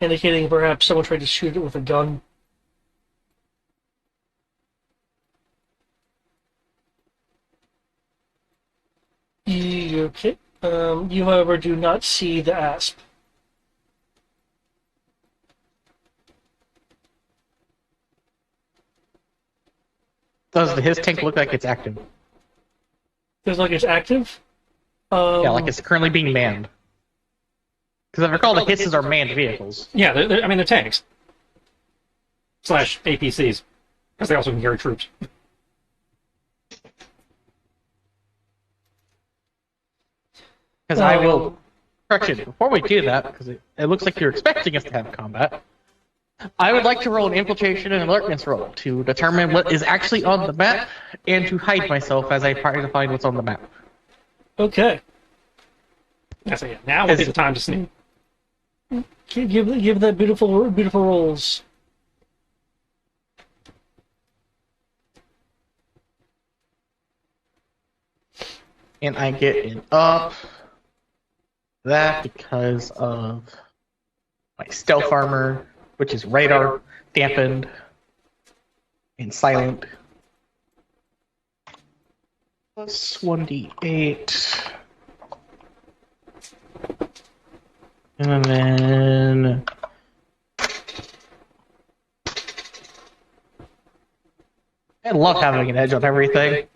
indicating perhaps someone tried to shoot it with a gun. Okay. You, however, do not see the asp. Does the hiss tank look like it's active? Feels like it's active. Yeah, like it's currently being manned. Because I recall the hisses are manned vehicles. Yeah, I mean they're tanks / APCs because they also can carry troops. Because I will. Correction, before we do that, because it looks like you're expecting us to have combat, I would like to roll an infiltration and alertness roll to determine what is actually on the map and to hide myself as I try to find what's on the map. Okay. I say, yeah, now would be the time to sneak. Give that beautiful rolls. And I get an up. That because of my stealth armor, which is radar dampened and silent. Plus 1d8. And then I love having an edge on everything.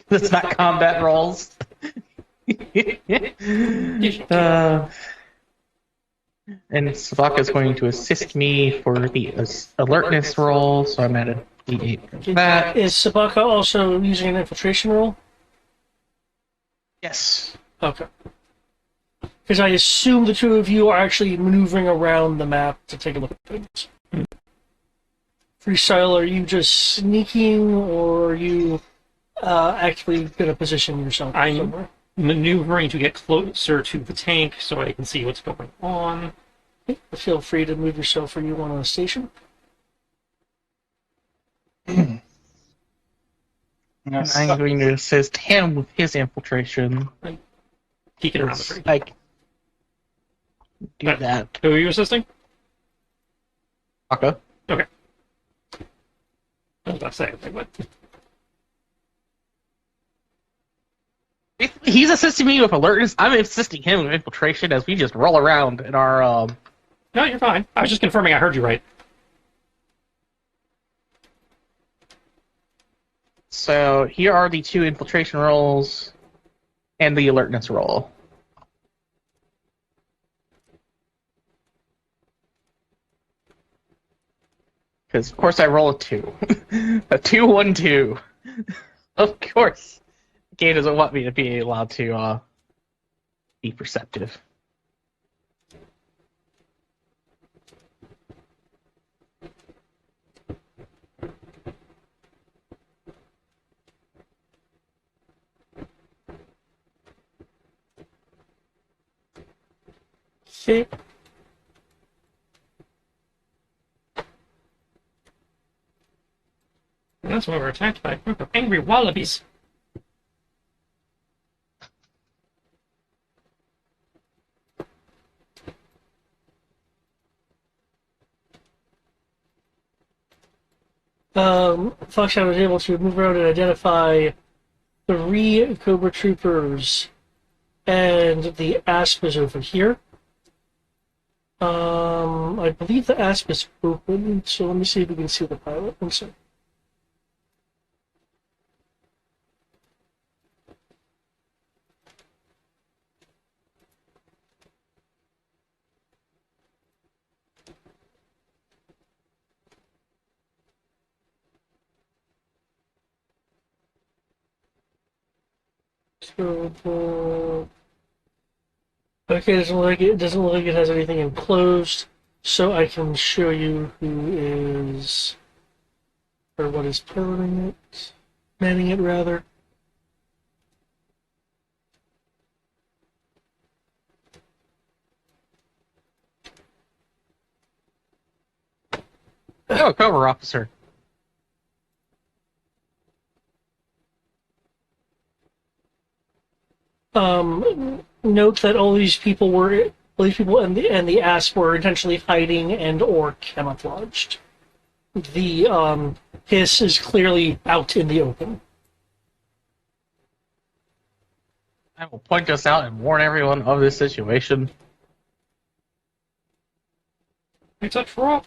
It's not combat rolls. And Sabaka is going to assist me for the alertness roll, so I'm at a D8 for that. Is Sabaka also using an infiltration roll? Yes. Okay. Because I assume the two of you are actually maneuvering around the map to take a look at things. Freestyle, are you just sneaking, or are you actually going to position yourself I'm somewhere? maneuvering to get closer to the tank so I can see what's going on. Feel free to move yourself where you want on a station. And I'm going to assist him with his infiltration. Peeking around the tree. Like, do that. Who are you assisting? Okay. Okay. I was about to say, like, what? He's assisting me with alertness. I'm assisting him with infiltration as we just roll around in our. No, you're fine. I was just confirming I heard you right. So here are the 2 infiltration rolls and the alertness roll. Because, of course, I roll a 2. A 2, 1, 2. Of course. The game doesn't want me to be allowed to be perceptive. Okay. And that's why we're attacked by a group of angry wallabies. Foxhound was able to move around and identify 3 Cobra Troopers, and the ASP is over here. I believe the ASP is open, so let me see if we can see the pilot. One second. So, okay, doesn't look like it has anything enclosed, so I can show you who is, or what is piloting it, manning it rather. Oh, cover officer. Note that all these people and the ASP were intentionally hiding and or camouflaged. The hiss is clearly out in the open. I will point us out and warn everyone of this situation. It's a trap.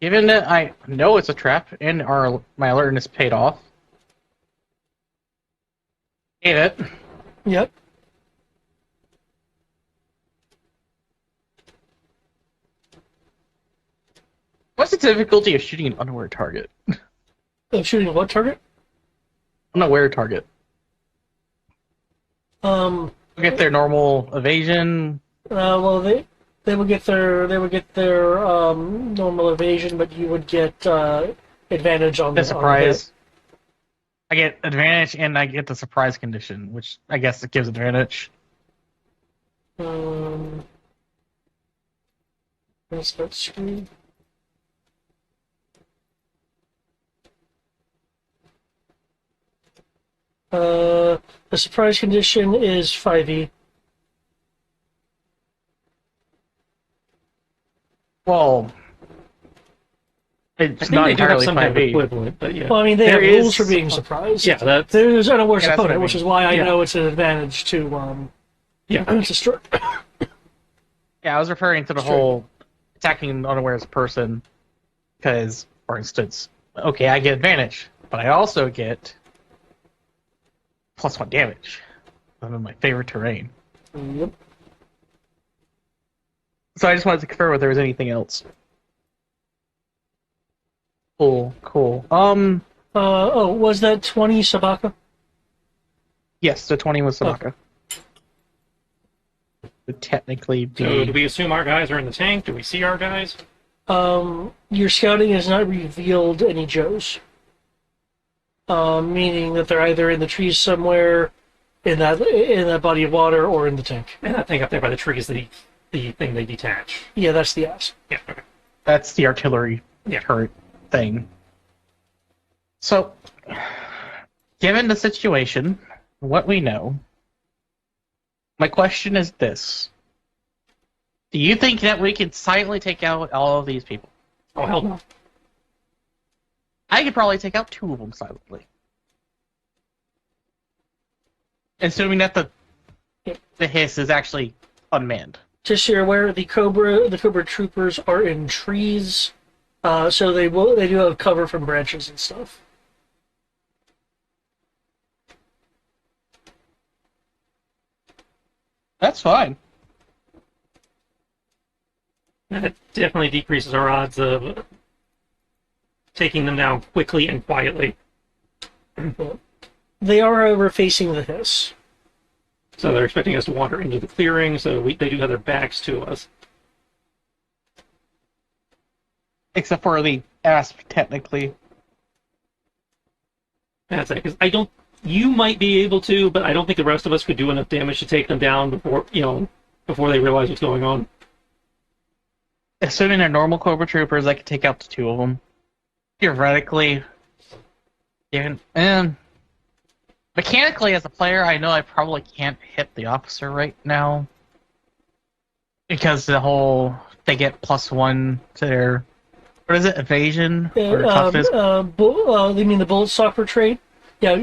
Given that I know it's a trap and my alertness paid off. Hate it. Yep. What's the difficulty of shooting an unaware target? Shooting what target? Unaware target. Get Get their normal evasion. Well, they would get their normal evasion, but you would get advantage on The surprise. I get advantage and I get the surprise condition, which I guess it gives advantage. Let's start screen. The surprise condition is 5e. Well, I it's think not they do have entirely some kind of 5e. equivalent, but yeah. Well, I mean, they There have rules is- for being surprised. Yeah, that, There's unaware's Yeah, that's what I opponent, which mean. is why I Yeah. know it's an advantage to yeah. to start. Yeah, I was referring to the Sure. whole attacking an unawares person because, for instance, okay, I get advantage, but I also get +1 damage. I'm in my favorite terrain. Yep. So I just wanted to confirm if there was anything else. Cool. Was that 20 Sabaka? Yes, the 20 was Sabaka. Would technically be. So do we assume our guys are in the tank? Do we see our guys? Your scouting has not revealed any Joes. Meaning that they're either in the trees somewhere, in that body of water, or in the tank. And that thing up there by the tree is the thing they detach. Yeah, that's the ass. Yeah, okay. That's the artillery Yeah. turret thing. So, given the situation, what we know, my question is this. Do you think that we can silently take out all of these people? Oh, hell no. I could probably take out 2 of them silently. Assuming that the hiss is actually unmanned. Just so you're aware, the Cobra troopers are in trees, so they do have cover from branches and stuff. That's fine. That definitely decreases our odds of taking them down quickly and quietly. They are, however, facing the hiss. So they're expecting us to wander into the clearing, so they do have their backs to us. Except for the asp, technically. That's it, because I don't. You might be able to, but I don't think the rest of us could do enough damage to take them down before they realize what's going on. Assuming they're normal Cobra troopers, I could take out the 2 of them. Theoretically, and mechanically, as a player, I know I probably can't hit the officer right now because they get +1 to their evasion or toughness. You mean the bullet stopper trait? Yeah.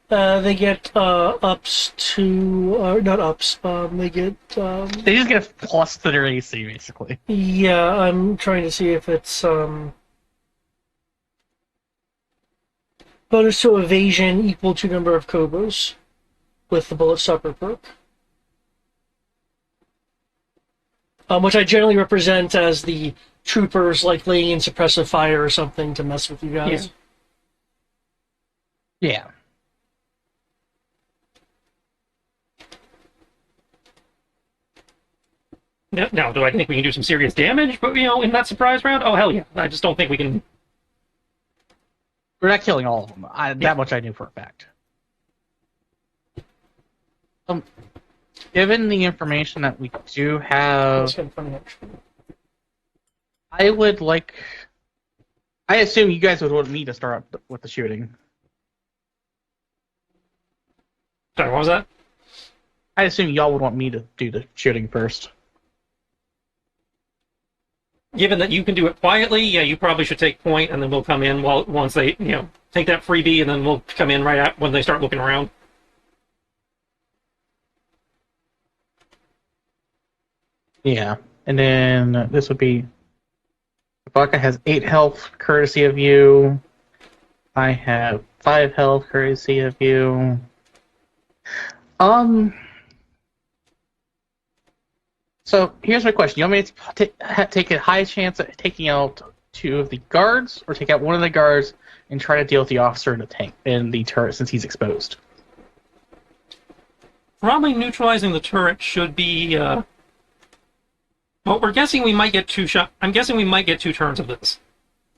They get ups to not ups. They get They just get a plus to their AC, basically. Yeah, I'm trying to see if it's bonus to evasion equal to number of Cobras with the bullet stopper perk. Which I generally represent as the troopers like laying in suppressive fire or something to mess with you guys. Yeah. Now, do I think we can do some serious damage? But in that surprise round, oh hell yeah! I just don't think we can. We're not killing all of them. That much I knew for a fact. Given the information that we do have, That's kind of funny, actually. I assume you guys would want me to start up with the shooting. Sorry, what was that? I assume y'all would want me to do the shooting first. Given that you can do it quietly, yeah, you probably should take point, and then we'll come in once they, take that freebie, and then we'll come in right when they start looking around. Yeah, and then this would be. Baka has 8 health, courtesy of you. I have 5 health, courtesy of you. So here's my question: you want me to take a high chance at taking out 2 of the guards, or take out 1 of the guards and try to deal with the officer in the tank in the turret since he's exposed? Probably neutralizing the turret should be. Well, we're guessing we might get 2 shots. I'm guessing we might get 2 turns of this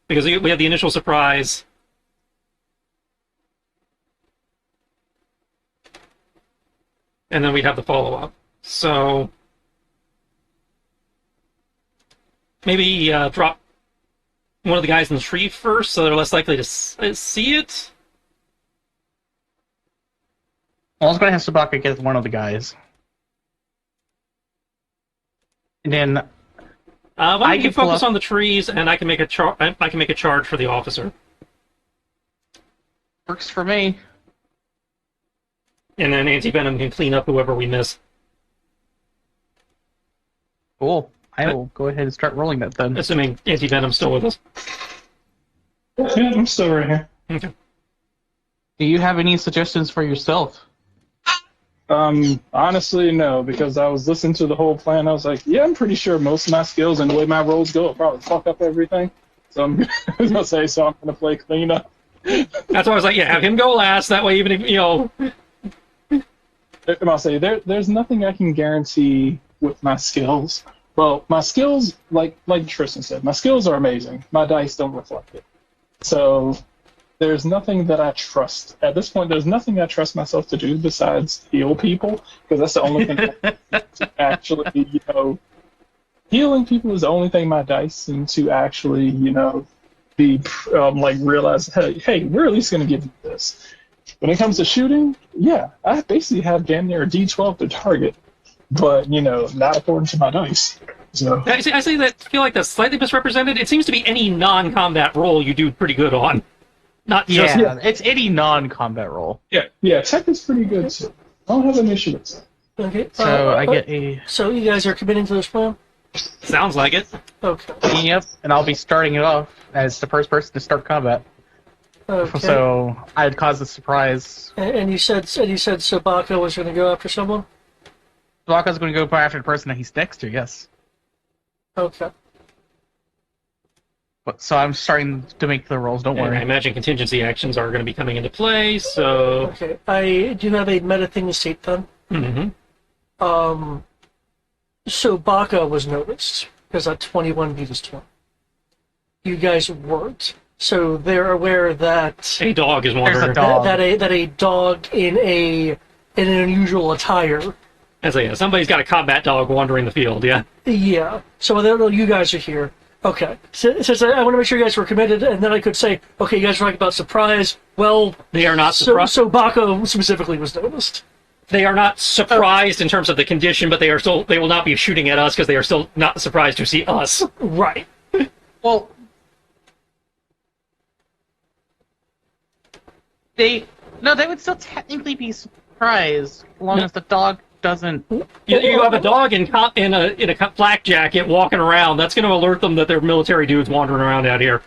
because we have the initial surprise. And then we'd have the follow-up. So maybe drop one of the guys in the tree first so they're less likely to see it. Well, I was going to have Sabaka get one of the guys. And then Why I don't you can pull focus up- on the trees, and I can make a charge for the officer, works for me. and then Anti-Venom can clean up whoever we miss. Cool. I will go ahead and start rolling that then. Assuming Anti-Venom's still with us. Yeah, I'm still right here. Okay. Do you have any suggestions for yourself? Honestly, no, because I was listening to the whole plan. I was like, yeah, I'm pretty sure most of my skills and the way my rolls go will probably fuck up everything. So I'm gonna say, so I'm gonna play cleanup. That's why I was like, yeah, have him go last. That way, even if, I'll say there's nothing I can guarantee with my skills. Well, my skills, like Tristan said, my skills are amazing. My dice don't reflect it. So there's nothing that I trust at this point. There's nothing I trust myself to do besides heal people, because that's the only thing to actually, healing people is the only thing my dice seem to actually, be like realize. Hey, we're at least gonna give you this. When it comes to shooting, yeah, I basically have damn near a D12 to target, but not according to my dice. So I say that feel like that's slightly misrepresented. It seems to be any non-combat role you do pretty good on. Not just Yeah, it's any non-combat role. yeah, tech is pretty good too. I don't have an issue with that. Okay. So I get a So you guys are committing to this plan? sounds like it. Okay. yep, and I'll be starting it off as the first person to start combat. Okay. So I'd cause a surprise. And you said Sobaka was going to go after someone? Waka's going to go after the person that he's next to. Yes. Okay. But so I'm starting to make the rolls. Don't And I worry. imagine contingency actions are going to be coming into play, so... Okay. I do have a meta thing to state then. Mm-hmm. Sobaka was noticed because that 21 beat his 20. You guys weren't. So they're aware that A dog is wandering. There's a dog. that a dog in an unusual attire. As somebody's got a combat dog wandering the field, yeah? Yeah. So they don't know you guys are here. Okay. Since I want to make sure you guys were committed, and then I could say, okay, you guys are talking about surprise. Well, They are not so surprised. Bako specifically was noticed. They are not surprised in terms of the condition, but they will not be shooting at us because they are still not surprised to see us. Right. Well, they would still technically be surprised as long as the dog doesn't. You have a dog in a flak jacket walking around. That's going to alert them that there are military dudes wandering around out here.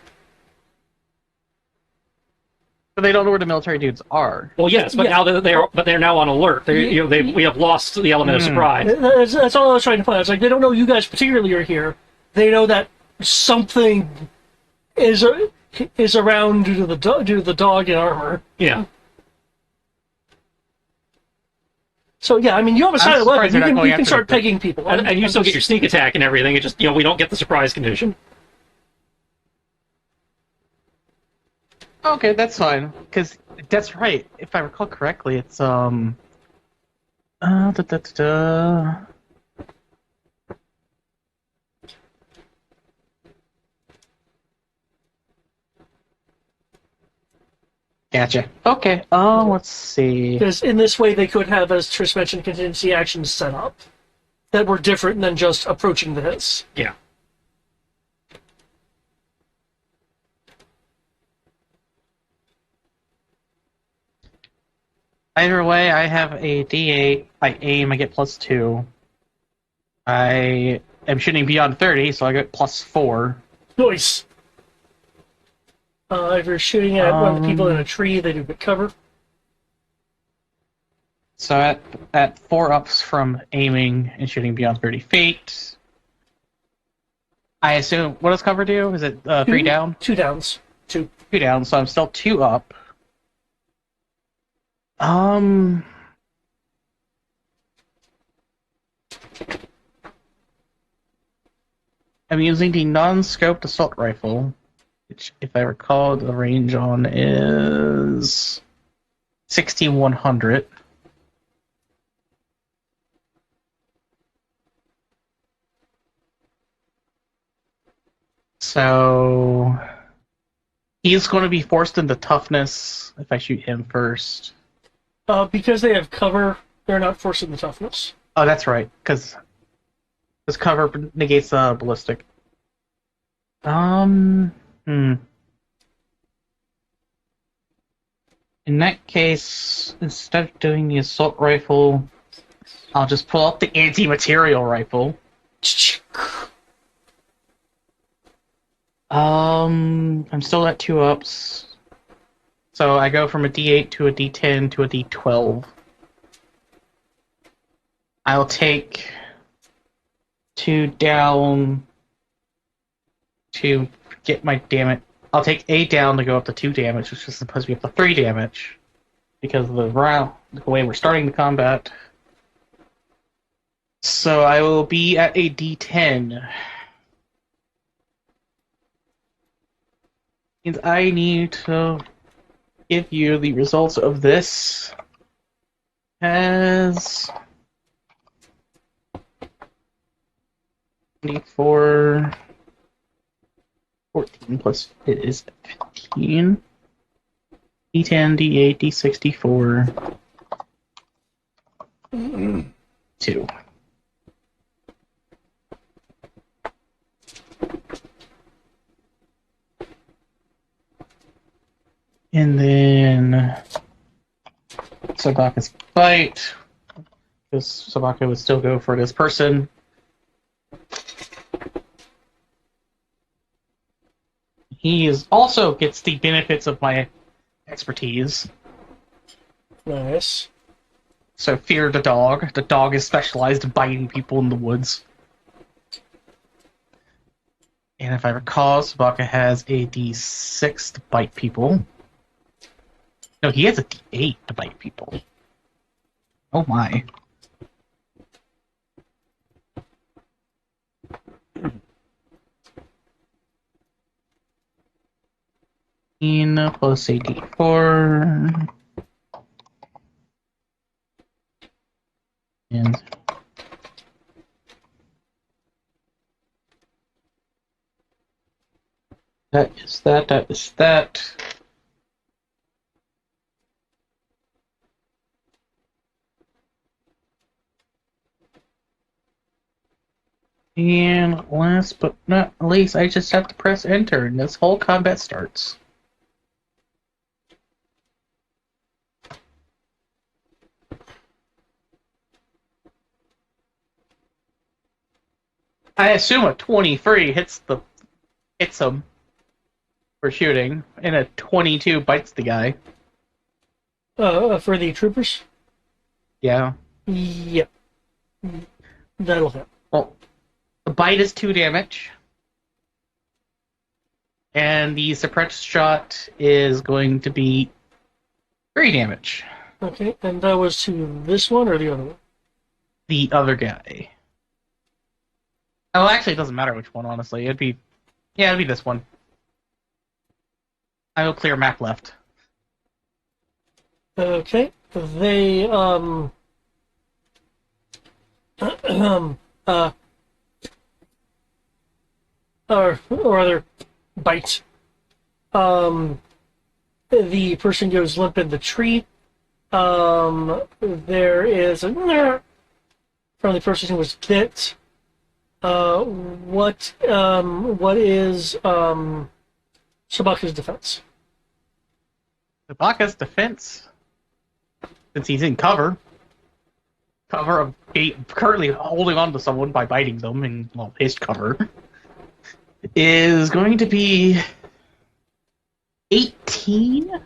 But they don't know where the military dudes are. Well, yes, but now they're now on alert. We have lost the element of surprise. That's all I was trying to find. It's like they don't know you guys particularly are here. They know that something is around due to the dog in armor. Yeah. So yeah, I mean you have a silent weapon. surprised they're not You going can after start the- pegging people. And you still get your sneak attack and everything. It just we don't get the surprise condition. Okay, that's fine. Because that's right. If I recall correctly, it's Da, da, da, da. Gotcha. Okay. Let's see. Because in this way they could have, as Trish mentioned, contingency actions set up that were different than just approaching the hiss. Yeah. Either way, I have a D8. I aim, I get +2. I am shooting beyond 30, so I get +4. Nice. If you're shooting at one of the people in a tree, they do get cover. So at 4 ups from aiming and shooting beyond 30 feet. I assume, what does cover do? Is it 3 down? 2 downs. 2. 2 down, so I'm still 2 up. I'm using the non-scoped assault rifle, which, if I recall, the range on is 6100. So he's going to be forced into toughness if I shoot him first. Because they have cover, they're not forcing the toughness. Oh, that's right, because cover negates ballistic. In that case, instead of doing the assault rifle, I'll just pull out the anti-material rifle. I'm still at 2 ups. So I go from a D8 to a D10 to a D12. I'll take 2 down to get my damage. I'll take 8 down to go up to 2 damage, which is supposed to be up to 3 damage. Because of the way we're starting the combat. So I will be at a D10. And I need to give you the results of this as 24, 14 plus it is 15. D10, D8, D64, 2. And then Sabaka's bite, because Sabaka would still go for this person. He also gets the benefits of my expertise. Nice. So fear the dog. The dog is specialized in biting people in the woods. And if I recall, Sabaka has a D6 to bite people. No, he has a D8 to bite people. Oh my. Plus a D4. And that is that, that is that. And last but not least, I just have to press enter and this whole combat starts. I assume a 23 hits him for shooting, and a 22 bites the guy. For the troopers? Yeah. Yep. That'll hit. Well, the bite is 2 damage. And the suppressed shot is going to be 3 damage. Okay, and that was to this one or the other one? The other guy. Oh, actually, it doesn't matter which one, honestly. It'd be this one. I will clear map left. Okay, they, or rather, bite. The person goes limp in the tree. There is a from the person who was bit. What is Sabaka's defense? Sabaka's defense, since he's in cover of currently holding on to someone by biting them in his cover, is going to be 18?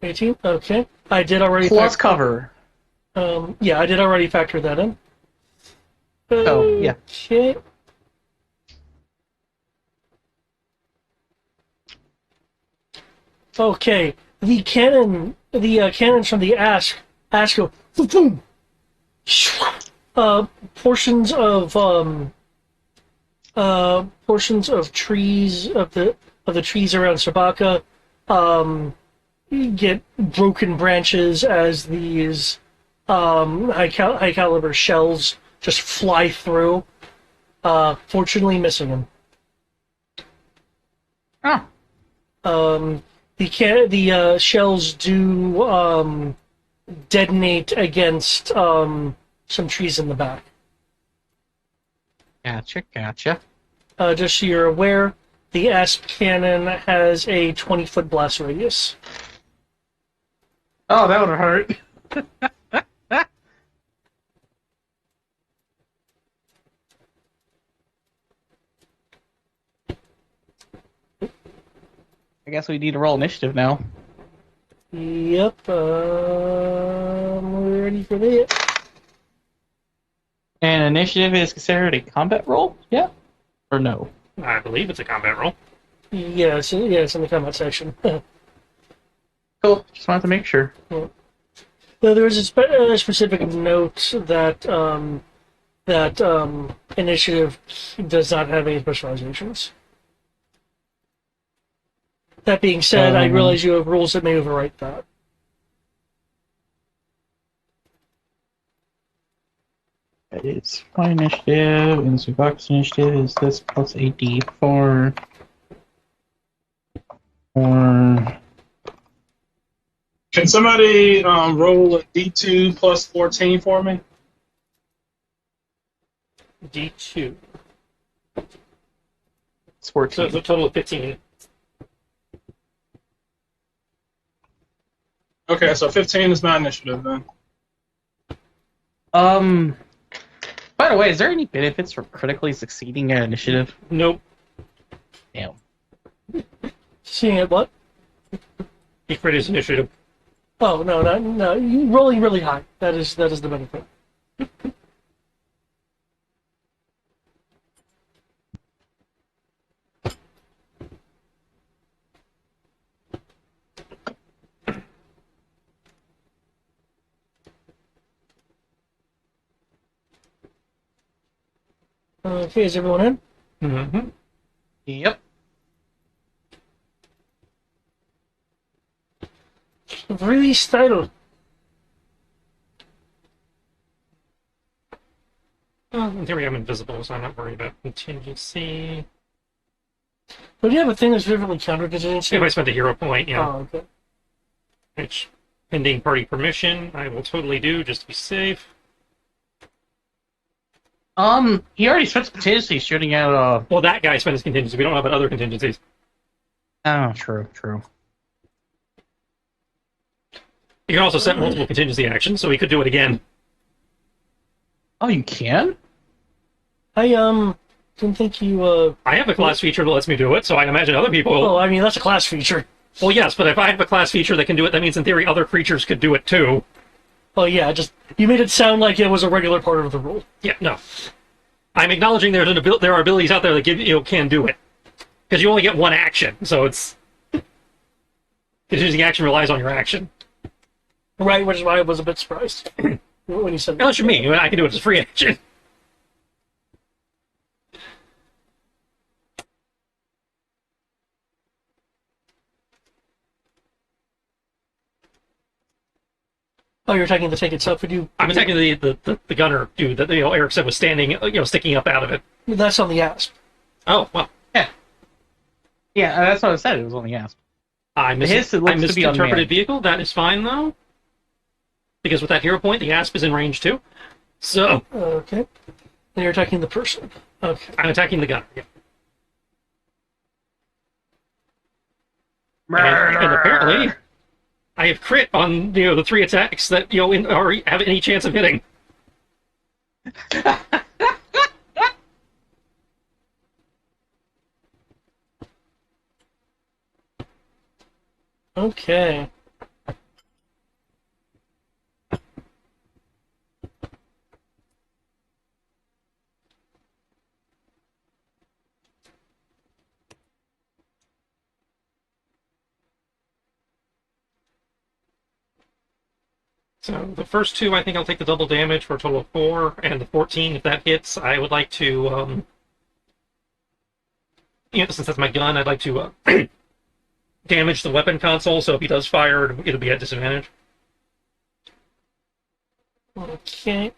18? Okay. I did already Plus cover. Yeah, I did already factor that in. Oh, yeah. Okay. Okay. The cannons from the ash go boom. Portions of trees of the trees around Sabaka get broken branches as these high caliber shells just fly through. Fortunately, missing him. Oh. The shells do detonate against some trees in the back. Gotcha. Just so you're aware, the ASP cannon has a 20-foot blast radius. Oh, that would hurt. I guess we need to roll initiative now. Yep, we're ready for that. initiative is considered a combat roll? Yeah? Or no? I believe it's a combat roll. Yeah, it's in the combat section. Cool. Just wanted to make sure. Though there is a specific note that initiative does not have any specializations. That being said, I realize you have rules that may overwrite that. It's my initiative, and Zubak's initiative is this plus a d4. Or Can somebody roll a D2 plus 14 for me? D2. it's 14. So it's a total of 15. Okay, so 15 is my initiative then. By the way, is there any benefits for critically succeeding at initiative? Nope. Damn. Seeing it, what? He crit his initiative. Oh no! You rolling really high. That is the benefit. Okay, is everyone in? Mm-hmm. Yep. Release title. In theory, I'm invisible, so I'm not worried about contingency. But you have a thing that's vividly counter contingency. If I spent a hero point, yeah. Oh, okay. Which, pending party permission, I will totally do just to be safe. He already spent some contingency shooting at, Well, that guy spent his contingency. We don't know about other contingencies. Oh, true. You can also set multiple contingency actions, so we could do it again. Oh, you can? I didn't think you I have a class feature that lets me do it, so I imagine other people will. Oh, I mean that's a class feature. Well, yes, but if I have a class feature that can do it, that means in theory other creatures could do it too. Oh yeah, just you made it sound like it was a regular part of the rule. Yeah, no. I'm acknowledging there are abilities out there that can do it. Because you only get one action, so it's... Continuing action relies on your action. Right, which is why I was a bit surprised when you said that. Unless you're me, I can do it as a free action. Oh, you're attacking the tank itself, would you? I'm attacking the gunner dude that Eric said was standing, sticking up out of it. That's on the asp. Oh, well. Yeah, that's what I said. It was only asked. I it looks to be misinterpreted unmanned. vehicle. That is fine, though. Because with that hero point, the asp is in range, too. So, Okay. And you're attacking the person. Okay. I'm attacking the gunner. Yeah. And apparently, I have crit on the 3 attacks that have any chance of hitting. Okay. So the first 2, I think I'll take the double damage for a total of 4, and the 14, if that hits, I would like to, since that's my gun, I'd like to damage the weapon console, so if he does fire, it'll be at disadvantage. Okay.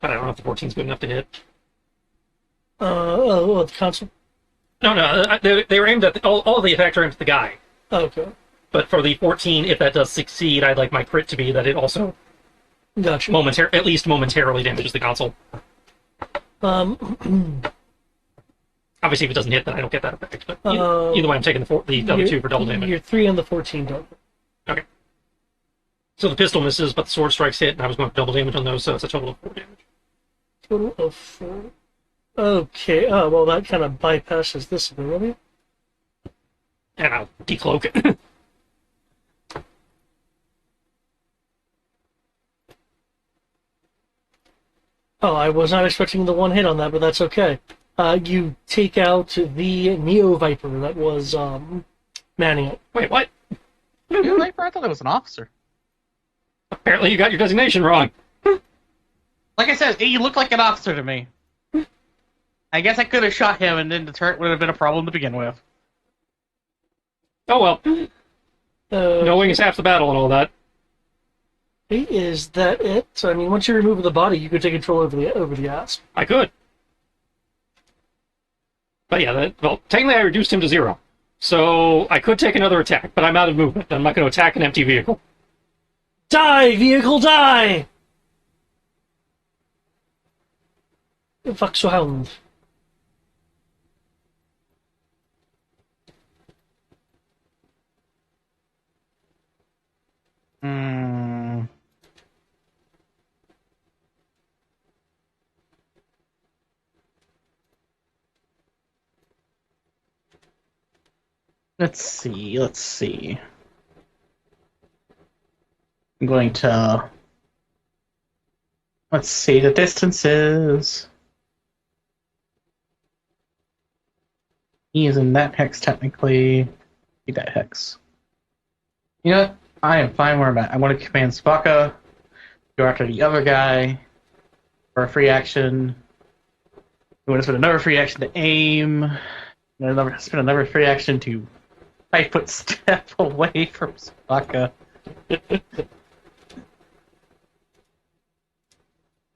But I don't know if the 14's good enough to hit. The console. No, they were aimed at all the attacks are aimed at the guy. Okay. But for the 14, if that does succeed, I'd like my crit to be that it also Gotcha. at least momentarily damages the console. Obviously, if it doesn't hit, then I don't get that effect. But either way, I'm taking the other 2 for double damage. Your 3 and the 14 don't. Okay. So the pistol misses, but the sword strikes hit, and I was going for double damage on those, so it's a total of 4 damage. Total of 4. Okay. Oh, well, that kind of bypasses this ability. And I'll decloak it. Oh, I was not expecting the one hit on that, but that's okay. You take out the Neo Viper that was manning it. Wait, what? You Viper? I thought it was an officer. Apparently you got your designation wrong. Like I said, he looked like an officer to me. I guess I could have shot him, and then the turret would have been a problem to begin with. Oh well. Uh, Knowing is half the battle and all that. Is that it? I mean, once you remove the body, you could take control over the ass. I could. But yeah, well, technically I reduced him to 0. So I could take another attack, but I'm out of movement. I'm not going to attack an empty vehicle. Die, vehicle, die! Vaxhound. Hmm. Let's see. I'm going to... Let's see the distances. He is in that hex, technically. Be that hex. You know what? I am fine where I'm at. I want to command Spaka, go after the other guy for a free action. We want to spend another free action to aim. And spend another free action to 5-foot step away from Spaka.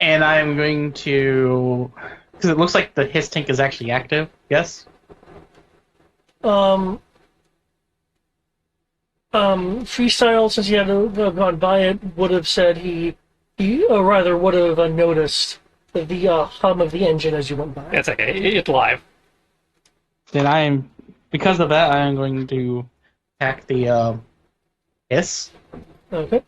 And I'm going to... Because it looks like the his tank is actually active, yes? Freestyle, since he had gone by it, would have said he rather would have noticed the hum of the engine as you went by. That's okay. It's live. Then because of that, I am going to attack the hiss Okay.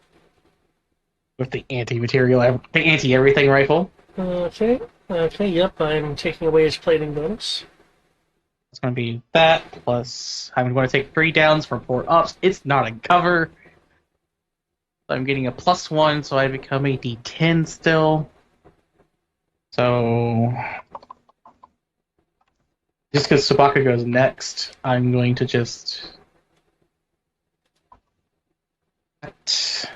with the anti-everything rifle. Okay. Okay. Yep. I'm taking away his plating bonus. It's going to be that, plus I'm going to take 3 downs for 4 ups. It's not a cover. So I'm getting a +1, so I become a D10 still. So... Just because Sabaka goes next, I'm going to just... Let's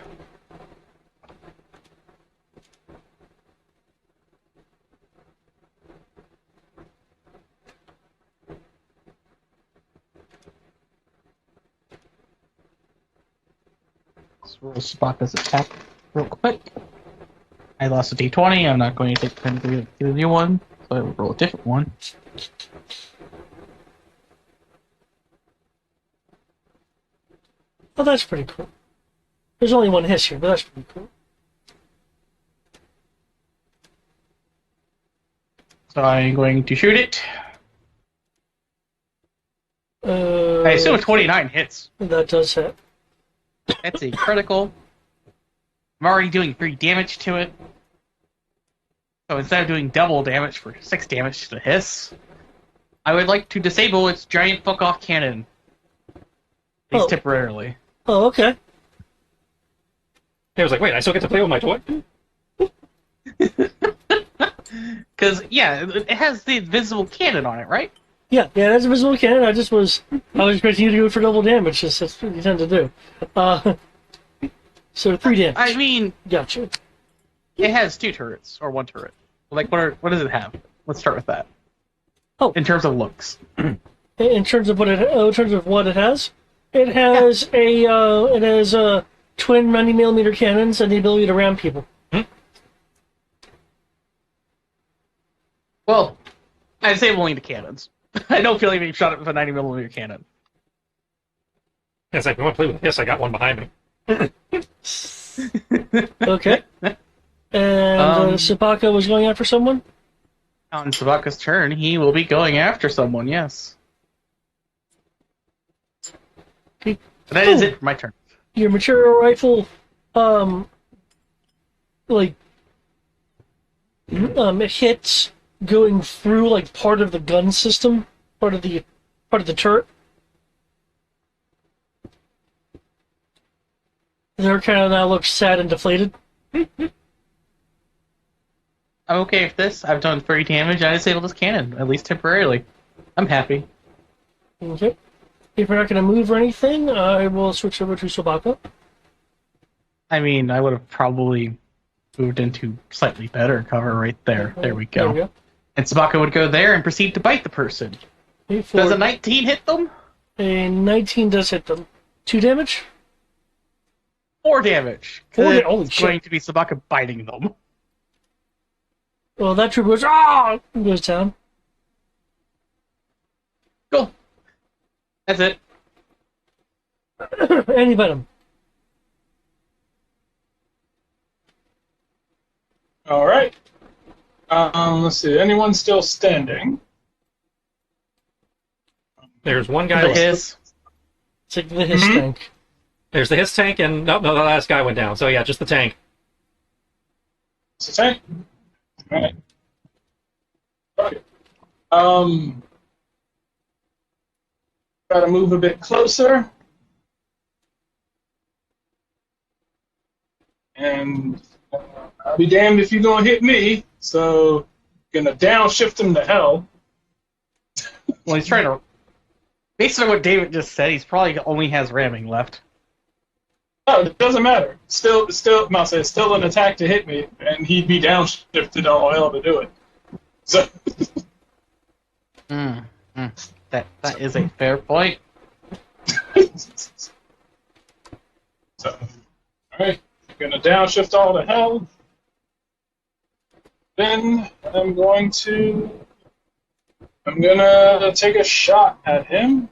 roll Sabaka's attack real quick. I lost a D20. I'm not going to take the new one, so I will roll a different one. Oh, that's pretty cool. There's only one hiss here, but that's pretty cool. So I'm going to shoot it. I assume 29 hits. That does hit. That's a critical. I'm already doing 3 damage to it. So instead of doing double damage for 6 damage to the hiss, I would like to disable its giant fuck-off cannon. At least Oh. temporarily. Oh, okay. I was like, wait, I still get to play with my toy? Because, yeah, it has the invisible cannon on it, right? Yeah, that's a visible cannon. I was expecting you to go for double damage. That's what you tend to do. So 3 damage. I mean, Gotcha. it has 2 turrets, or 1 turret. Like, what does it have? Let's start with that. Oh. In terms of looks. In terms of what it has, it has twin 90mm cannons and the ability to ram people. Well, I disabling the cannons. I don't feel like being shot at with a 90mm cannon. It's like, if you want to play with this, I got one behind me. Okay. And Sabaka was going after someone? On Sabaka's turn, he will be going after someone, yes. Okay. That is it for my turn. Your material rifle, it hits going through like part of the gun system, part of the turret. They're kind of now looks sad and deflated. I'm okay with this. I've done 3 damage. I disabled his cannon, at least temporarily. I'm happy. Okay. If we're not going to move or anything, I will switch over to Sobaka. I mean, I would have probably moved into slightly better cover right there. There we go. There we go. And Sabaka would go there and proceed to bite the person. Okay, Does a 19 hit them? a 19 does hit them. 2 damage? 4 damage. 4 It's holy going shit. to be Sabaka biting them. Well, that trooper goes, ah! And goes down. Cool. That's it. And you bite him. All right. Let's see. Anyone still standing? There's one guy. The hiss. Take the hiss Mhm. tank. There's the his tank, and no, the last guy went down. So yeah, just the tank. It's a tank. All right. Okay. Try to move a bit closer. And I'll be damned if you're gonna hit me. So, gonna downshift him to hell. Well, he's trying to. Based on what David just said, he's probably only has ramming left. No, it doesn't matter. I'll say, it's still an attack to hit me, and he'd be downshifted all hell to do it. So, That is a fair point. so alright, gonna downshift all to hell. Then I'm gonna take a shot at him.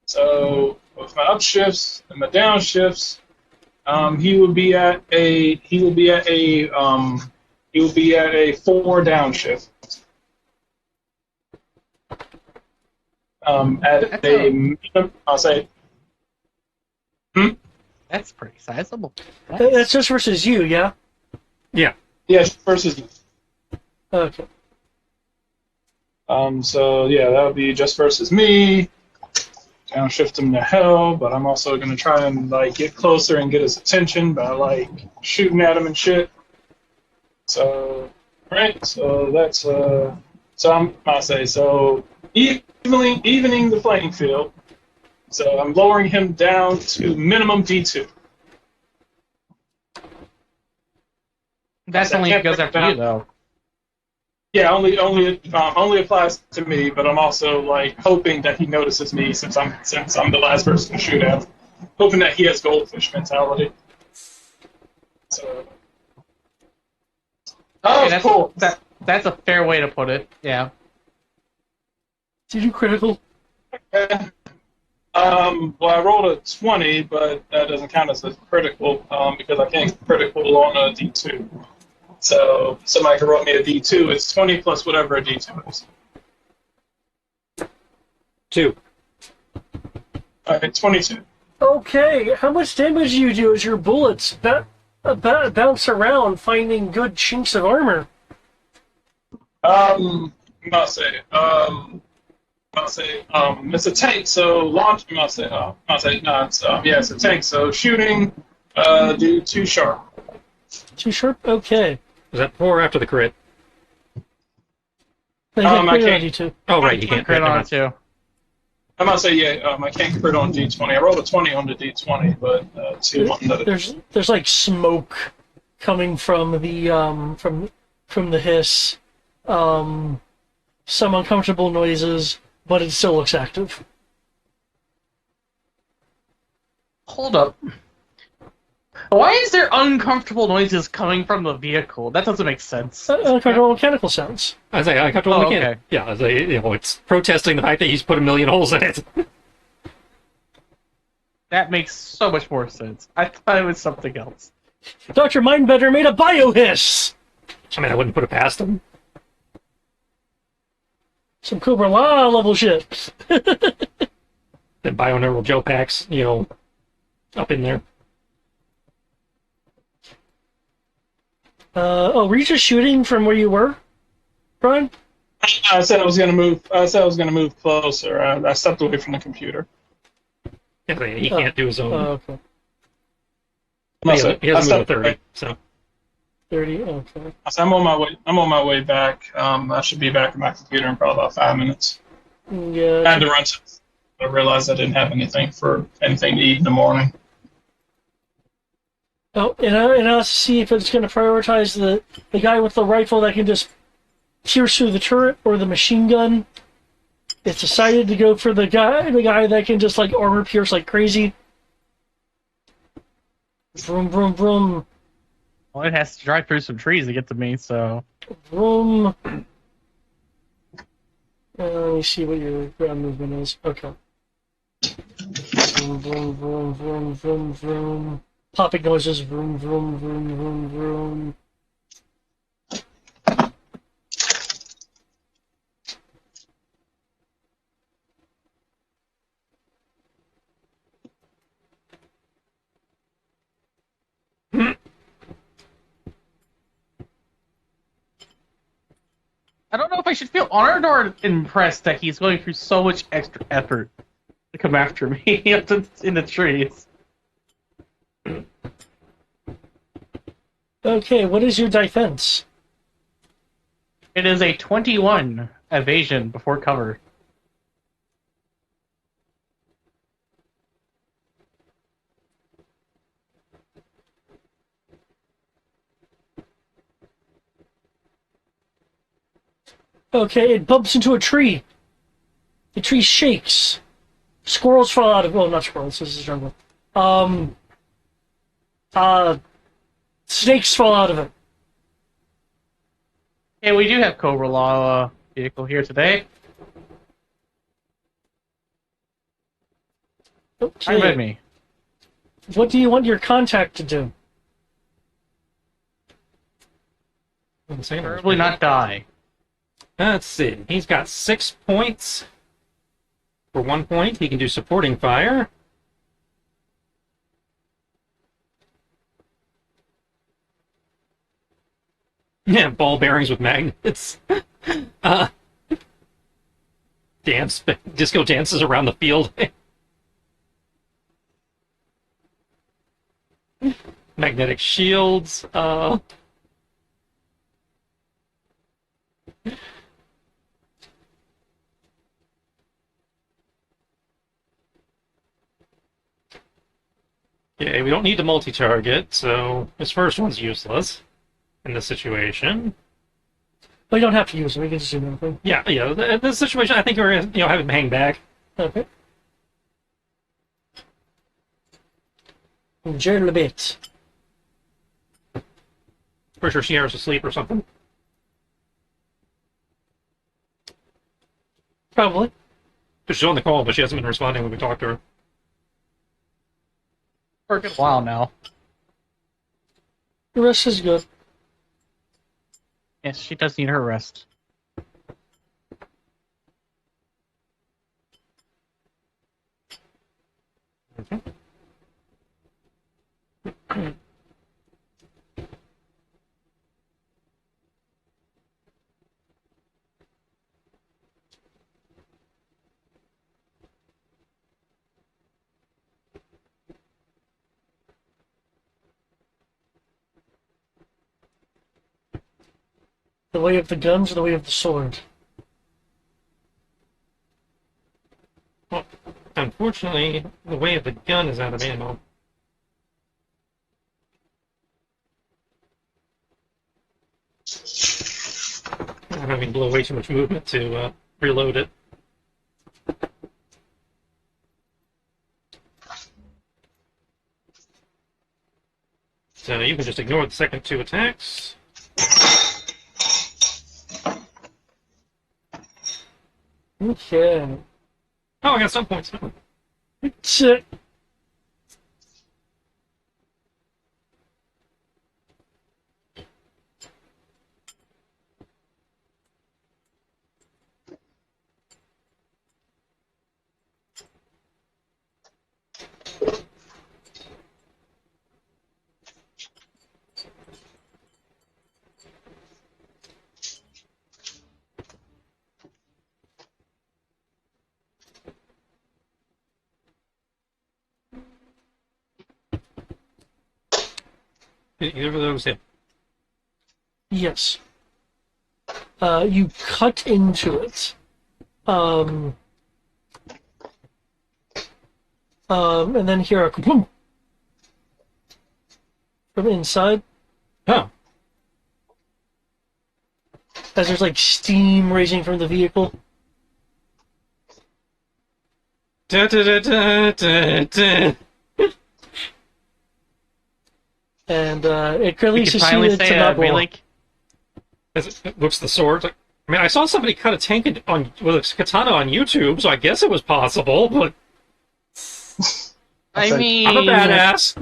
So with my upshifts and my downshifts, he would be at a 4 downshift. At a minimum, I'll say. That's pretty sizable. That's just versus you, yeah? Yeah. Yes, versus. Okay. So yeah, that would be just versus me. Downshift him to hell, but I'm also gonna try and like get closer and get his attention by like shooting at him and shit. So, right. So that's so I'll say so evening the playing field. So I'm lowering him down to minimum D2. That's only if it goes after you, though. Yeah, only applies to me, but I'm also like hoping that he notices me since I'm the last person to shoot at. Hoping that he has goldfish mentality. So. Oh, Okay, cool. That's a fair way to put it. Yeah. Did you critical? Okay. Well, I rolled a 20, but that doesn't count as a critical because I can't critical on a D2. So somebody can roll me a D2. It's 20 plus whatever a D2 is. 2. All right, 22. Okay, how much damage do you do as your bullets bounce around, finding good chinks of armor? I'll say, it's a tank, so launch. I'll say, no, it's a tank, so shooting, do 2 sharp. 2 sharp? Okay. Was that before or after the crit? They can't I crit on can't- D2. Oh, right, you can't Crit crit on on it, too. I'm gonna say, yeah, I can't crit on D20. I rolled a 20 on the D20, but 2 on the. There's like smoke coming from the from the hiss. Some uncomfortable noises, but it still looks active. Hold up. Why is there uncomfortable noises coming from the vehicle? That doesn't make sense. Uncomfortable mechanical sounds. I say I got to Oh, mechanic. okay. Yeah, I say, it's protesting the fact that he's put a million holes in it. That makes so much more sense. I thought it was something else. Dr. Mindbender made a biohiss! I mean, I wouldn't put it past him. Some Cobra La level shit. Then Bioneural Joe Packs, up in there. Were you just shooting from where you were, Brian? I said I was gonna move. I said I was gonna move closer. I stepped away from the computer. Yeah, he can't do his own. Okay. He hasn't moved to 30, so. 30. Okay. I'm on my way. I'm on my way back. I should be back at my computer in probably about 5 minutes. I Yeah. had to run. I realized I didn't have anything to eat in the morning. Oh, and I'll see if it's going to prioritize the guy with the rifle that can just pierce through the turret or the machine gun. It's decided to go for the guy that can just like armor pierce like crazy. Vroom vroom vroom. Well, it has to drive through some trees to get to me, so. Vroom. Let me see what your ground movement is. Okay. Vroom vroom vroom vroom vroom vroom. Popping noises. Vroom vroom vroom vroom vroom. I don't know if I should feel honored or impressed that he's going through so much extra effort to come after me up in the trees. Okay, what is your defense? It is a 21 evasion before cover. Okay, it bumps into a tree. The tree shakes. Squirrels fall out of. Well, not squirrels. This is jungle. Snakes fall out of it. Hey, we do have Cobra Law vehicle here today. Hi, Okay. me. What do you want your contact to do? Preferably not die. Let's see. He's got 6 points. For 1 point, he can do supporting fire. Yeah, ball bearings with magnets. uh, disco dances around the field. Magnetic shields. Okay, we don't need to multi-target, so this first one's useless in this situation. Well, you don't have to use it. We can just do nothing. Yeah. In this situation, I think we're gonna, have him hang back. Okay. Enjoy a bit. Pretty sure Sierra's asleep or something. Probably. She's on the call, but she hasn't been responding when we talked to her. For a good while now. The rest is good. Yes, she does need her rest. The way of the guns or the way of the sword? Well, unfortunately, the way of the gun is out of ammo. I'm having to blow way too much movement to reload it. So you can just ignore the second 2 attacks. Okay. Oh, I got some points. Shit. Either of those hit. Yes. You cut into it. And then hear a kaboom from inside, Oh. as there's like steam raising from the vehicle. Da, da, da, da, da, da. And it clearly We can to see finally it to say not blow melee. up. As it looks the sword. I mean, I saw somebody cut a tank with a katana on YouTube, so I guess it was possible, but I mean, I'm a badass.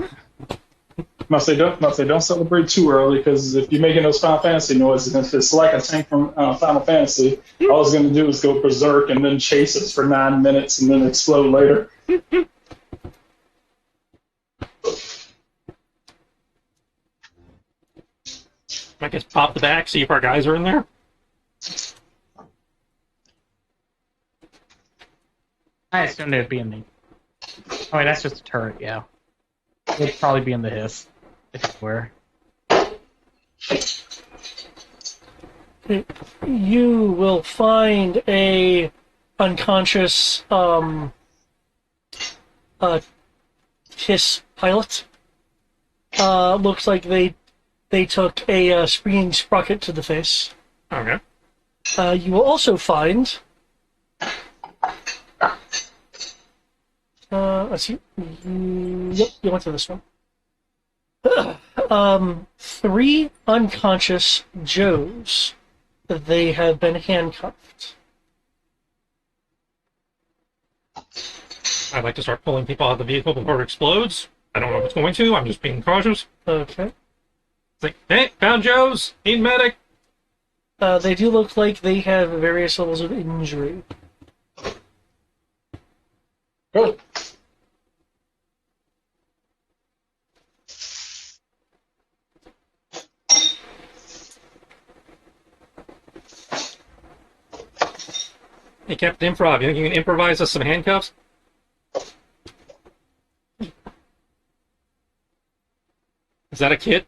Must say don't celebrate too early, because if you're making those Final Fantasy noises, and if it's like a tank from Final Fantasy, all it's going to do is go berserk and then chase us for 9 minutes and then explode later. I guess pop the back, see if our guys are in there. I assumed it'd be in the. Oh wait, that's just a turret. Yeah, it'd probably be in the hiss if it were. You will find a unconscious KISS pilot. Looks like they took a springing sprocket to the face. Okay. You will also find. Let's see. Yep, you went to this one. 3 unconscious Joes. They have been handcuffed. I'd like to start pulling people out of the vehicle before it explodes. I don't know if it's going to. I'm just being cautious. Okay. It's like, hey, found Joe's. Need medic. They do look like they have various levels of injury. Go. Hey, Captain Improv, you think you can improvise us some handcuffs? Is that a kit?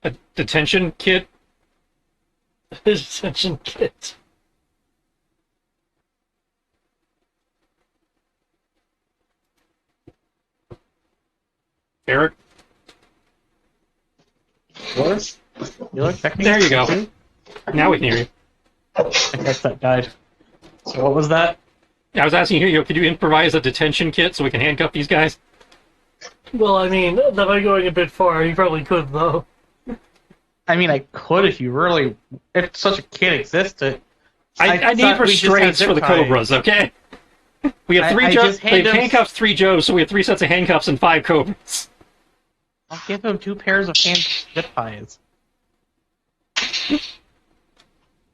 A detention kit? Detention kit. Eric? Yours? You check me? There you go. Now we can hear you. I guess that died. So what was that? I was asking you, could you improvise a detention kit so we can handcuff these guys? Well, I mean, that might going a bit far. You probably could, though. I mean, I could if you really, if such a kid existed. I need thought we just had restraints zip for the ties. Cobras, okay? We have three I Joes. just hand They've them- handcuffed 3 Joes, so we have 3 sets of handcuffs and 5 Cobras. I'll give them 2 pairs of hand zip ties.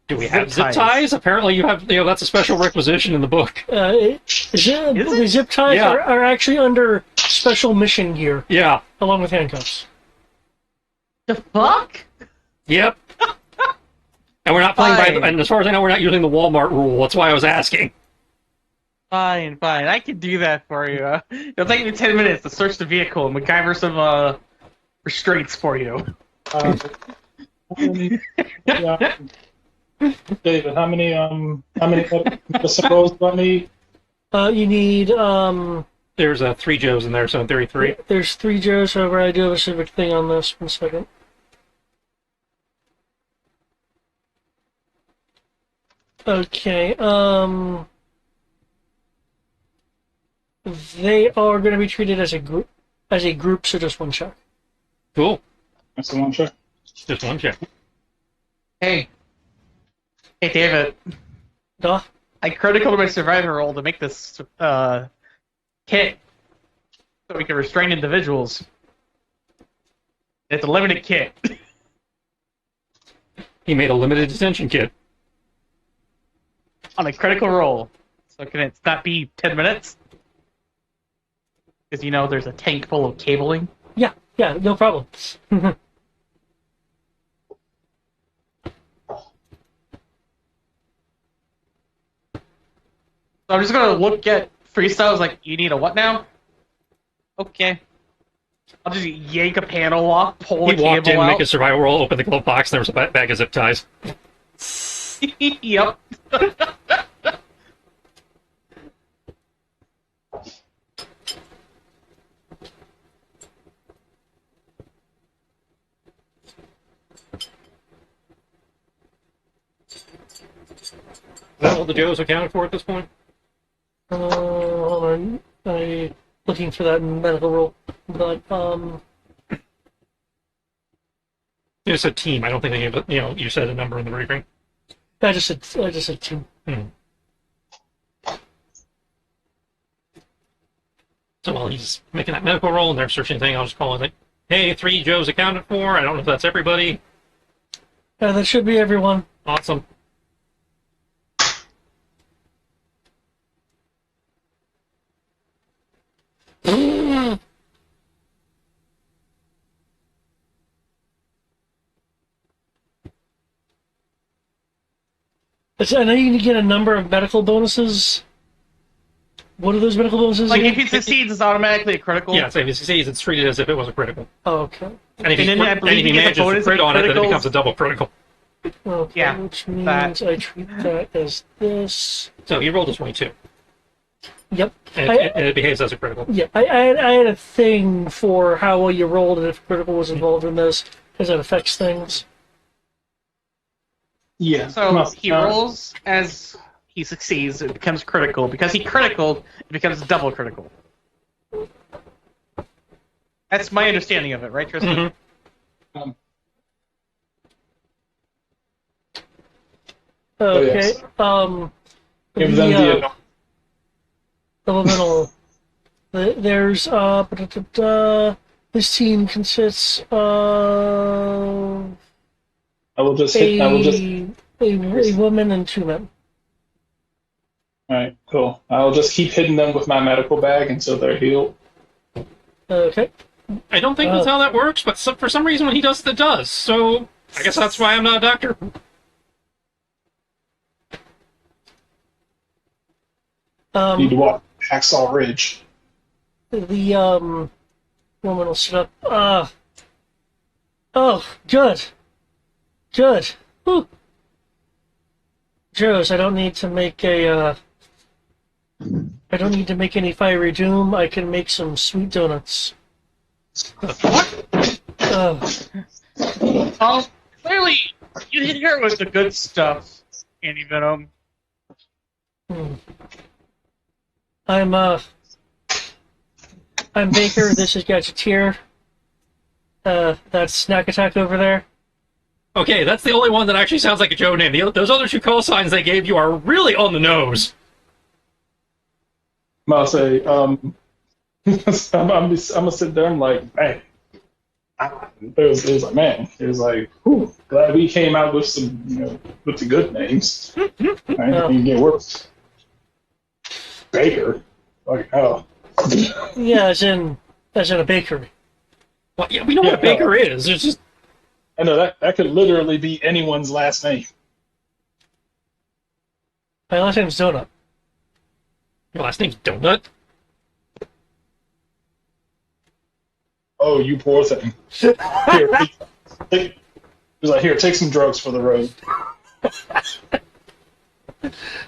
Do we Zip have zip ties. ties? Apparently, you have. That's a special requisition in the book. The zip ties Yeah. are actually under special mission gear, Yeah. along with handcuffs. The fuck? Yep. And we're not playing Fine. by. And as far as I know, we're not using the Walmart rule. That's why I was asking. Fine, I can do that for you. It'll take me 10 minutes to search the vehicle and MacGyver some restraints for you. How many, David, how many symbols do I need? You need, There's 3 Joes in there, so in theory 3. there's 3 Joes, however, I do have a specific thing on this. 1 second. Okay, they are going to be treated as a group, so just 1 check. Cool. That's the one check. Just 1 check. Hey, David. Duh. I critical to my survivor roll to make this kit so we can restrain individuals. It's a limited kit. He made a limited detention kit. On a critical roll. So can it not be 10 minutes? Because there's a tank full of cabling. Yeah, no problem. So I'm just gonna look at freestyles like, you need a what now? Okay. I'll just yank a panel off, pull He the walked cable in, out. make a survival roll, open the glove box, and there was a bag of zip ties. Yep. Is that all the Joes accounted for at this point? Hold on. I looking for that medical roll, but You said team. I don't think they gave it, you said a number in the briefing. I just said two. So while he's making that medical roll and they're searching the thing, I'll just call it like, hey, 3 Joes accounted for. I don't know if that's everybody. Yeah, that should be everyone. Awesome. I know you can get a number of medical bonuses. What are those medical bonuses? Like again? if he succeeds, it's automatically a critical. Yeah, so if he succeeds, it's treated as if it was a critical. Oh, okay. And if he, And then I believe he gets manages a to bonus crit if on it, then it criticals- becomes a double critical. Okay, Yeah, which means that. I treat that as this. So he rolled a 22, Yep. and it behaves as a critical. Yeah, I had a thing for how well you rolled and if critical was involved in this, because that affects things. Yeah. So he rolls as he succeeds, it becomes critical. Because he critical, it becomes double critical. That's my understanding of it, right, Tristan? Mhm. Okay. yes. Give them The the elemental. There's this team consists of I will just a woman and 2 men. All right, cool. I'll just keep hitting them with my medical bag until they're healed. Okay. I don't think that's how that works, but for some reason when he does it does. So I guess that's why I'm not a doctor. Need to walk Hacksaw Ridge. The woman will sit up. Oh, good. Good. Whew. Joes, I don't need to make I don't need to make any fiery doom. I can make some sweet donuts. Oh, clearly, you hit her with the good stuff, Andy Venom. I'm Baker. This is Gadgeteer. That's Snack Attack over there. Okay, that's the only one that actually sounds like a Joe name. Those other 2 call signs they gave you are really on the nose. I'll say, I'm gonna sit there. I'm like, man. It was like, man. It was like, whew, glad we came out with some, with the good names. Right? You can get worse. Baker. Like, oh. Yeah, as in a bakery. Well, yeah, we know what a baker is. It's just I know that could literally be anyone's last name. My last name's Donut. your last name's Donut. Oh, you poor thing. Here, he was like, here, take some drugs for the road.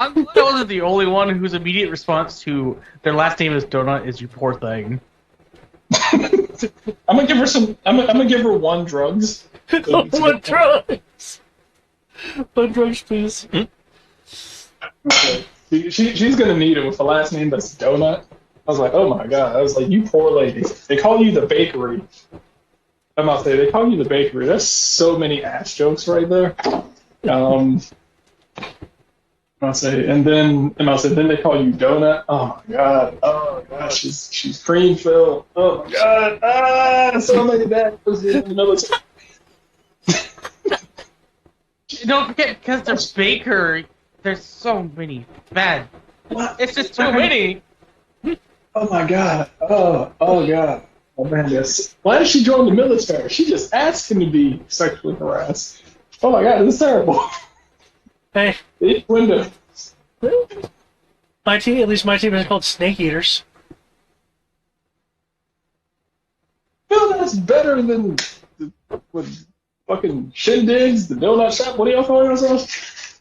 I'm wasn't the only one whose immediate response to their last name is Donut is you poor thing. I'm gonna give her some. I'm gonna give her 1 drugs. One drugs. 1 drugs, please. Okay. She's gonna need it with a last name that's Donut. I was like, oh my god. I was like, you poor lady. They call you the bakery. I'm about to say they call you the bakery. That's so many ass jokes right there. I'll say, and then then they call you Donut. Oh my god. Oh my god. She's cream filled. Oh my god. So many bad things in the military. Don't forget, because they're baker, there's so many bad. What? It's just too many. Oh my god. Oh god. Oh man, this. Why did she join the military? She just asked him to be sexually harassed. Oh my god, this is terrible. Hey, Each window. my team, at least my team is called Snake Eaters. feel that's better than with fucking shindigs, the donut shop. What do y'all call yourselves?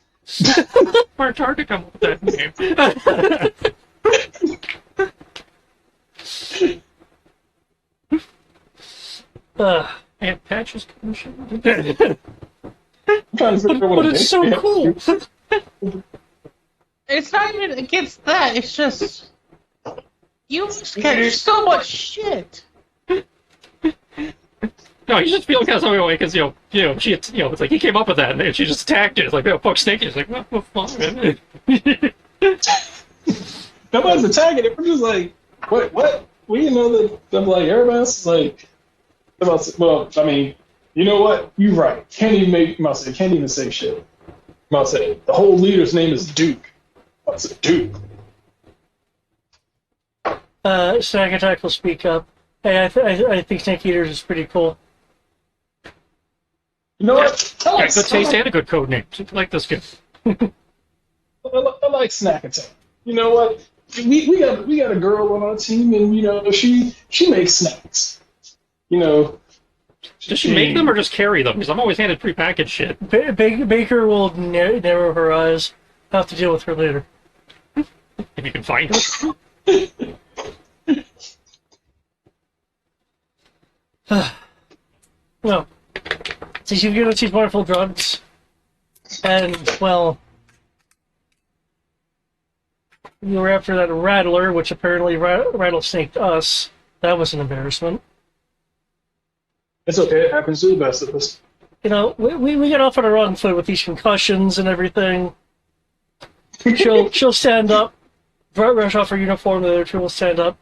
Worked hard to come up with that name. Aunt Patch's Commission. I'm trying to figure out what But it it's is. so Yeah. cool. It's not even against that. It's just you catch so much shit. No, you just feel kind of something because she, it's like he came up with that and then she just attacked it. It's like, oh, fuck Snake. It's like, what the fuck? Nobody's attacking it. We're just like, what? We didn't know that. I'm like, everybody else is like, well, I mean, you know what? You're right. Can't even say shit. I'll say the whole leader's name is Duke. I said Duke. Snack Attack will speak up. Hey, I think Snake Eaters is pretty cool. You know what? Yeah, good taste and a good code name. I like this kid. I like Snack Attack. You know what? We got a girl on our team, and you know she makes snacks. You know. Does she make them or just carry them? Because I'm always handed prepackaged shit. Baker will narrow her eyes. I'll have to deal with her later. If you can find her. Well, since you've given us these wonderful drugs, and, well, you were after that rattler, which apparently rattlesnaked us. That was an embarrassment. It's okay. It happens to the best of us. You know, we got off on the wrong foot with these concussions and everything. She'll stand up, brush off her uniform. The other two will stand up.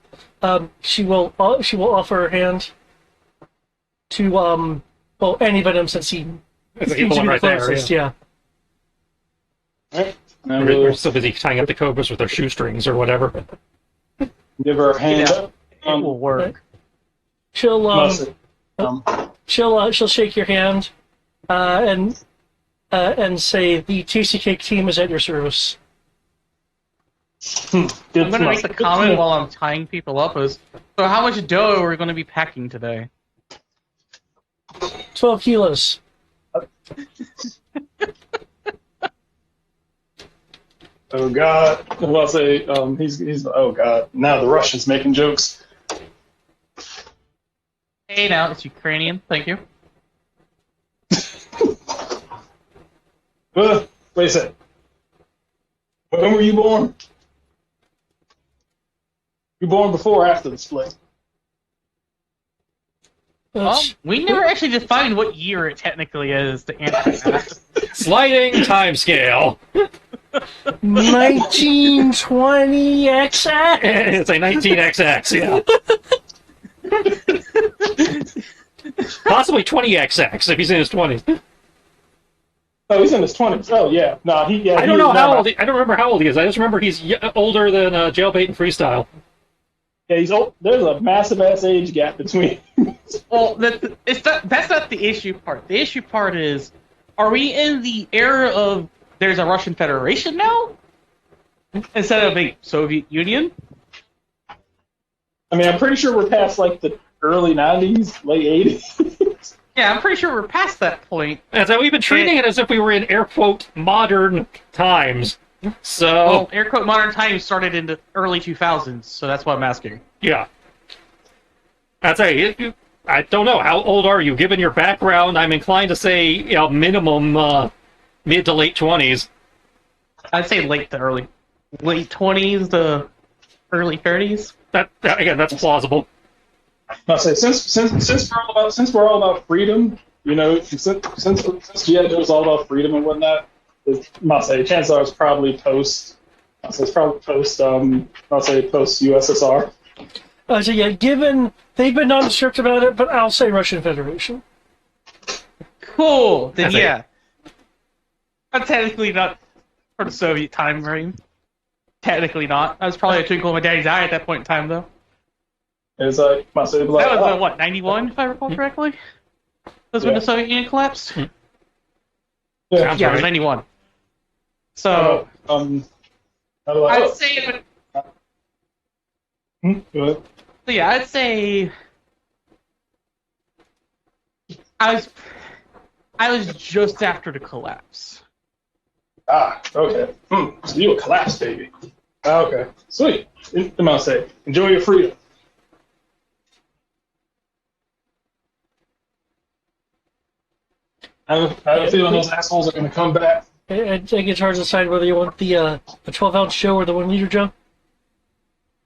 She will offer her hand to Annie Venom, since he There's seems to be the right there, closest. yeah. Right? Now We're so busy tying up the cobras with their shoestrings or whatever. give her a hand up. It will work. She'll Mustard. she'll shake your hand, and say the Tasty Cake team is at your service. Good I'm gonna make stuff. the comment while I'm tying people up is, so how much dough are we gonna be packing today? 12 kilos. Oh God! I'll say he's oh God! Now the Russians making jokes. Hey, now it's Ukrainian. Thank you. Wait a second. When were you born? You born before or after the split? We never actually defined what year it technically is to answer that. Sliding time scale. 1920 XX. It's a 19XX, yeah. Possibly 20XX if he's in his 20s. Oh, he's in his 20s. Oh yeah, no, he. I don't know how old. I don't remember how old he is. I just remember he's older than Jailbait and Freestyle. Yeah, he's old. There's a massive ass age gap between. Well, that's not the issue part. The issue part is, are we in the era of there's a Russian Federation now instead of a Soviet Union? I mean, I'm pretty sure we're past like the early 90s, late 80s. Yeah, I'm pretty sure we're past that point. And so we've been treating it as if we were in air quote modern times. So Well, air quote modern times started in the early 2000s, so that's what I'm asking. yeah, I'd say I don't know how old are you. Given your background, I'm inclined to say minimum mid to late 20s. I'd say late 20s to early 30s. That again, that's plausible. I'll say since we're all about freedom, you know, since GI Joe is all about freedom and whatnot, I'll say chances are it's probably post. I'll say it's probably post. I'll say post USSR. So yeah, given they've been nondescript about it, but I'll say Russian Federation. Cool. Then That's it. yeah. I'm technically not for the Soviet time frame. Technically not. I was probably a twinkle in my daddy's eye at that point in time, though. It's like I'll say like, That was what, 91, if I recall correctly? That's when Yeah. the Soviet Union collapsed. yeah. Sounds Yeah, it was right. 91. So How do I? I'd say, Go ahead. so yeah, I'd say I was just after the collapse. Ah, okay. So you a collapse baby. Ah, okay, sweet. I'm gonna say, enjoy your freedom. I have a feeling those assholes are gonna come back. I think it's hard to decide whether you want the 12-ounce Joe or the 1-liter Joe.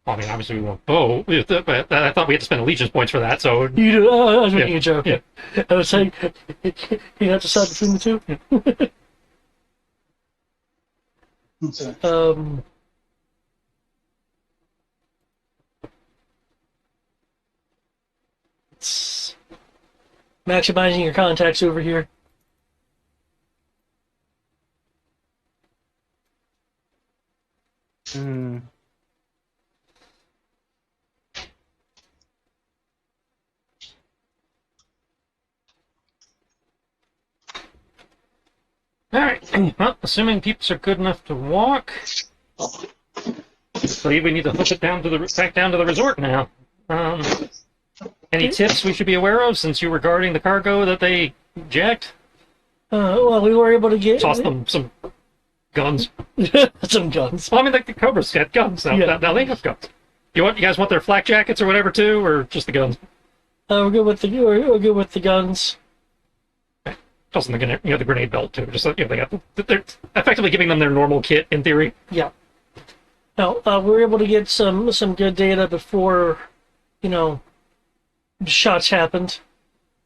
Well, I mean, obviously we want both, but I thought we had to spend allegiance points for that, so... You do. I was making Yeah, a joke. yeah. I was saying you have to decide between the two. So, It's maximizing your contacts over here. Hmm. Alright, well, assuming peeps are good enough to walk, I believe we need to hook it down to back down to the resort now. Any tips we should be aware of since you were guarding the cargo that they jacked? Well, we were able to get Toss them some guns. some guns. Well, I mean, like the Cobra's got guns now. Yeah. Now they have guns. You guys want their flak jackets or whatever too, or just the guns? We're good with the guns. Tossing the grenade belt too. Just they're effectively giving them their normal kit in theory. Yeah. No, we were able to get some good data before, shots happened.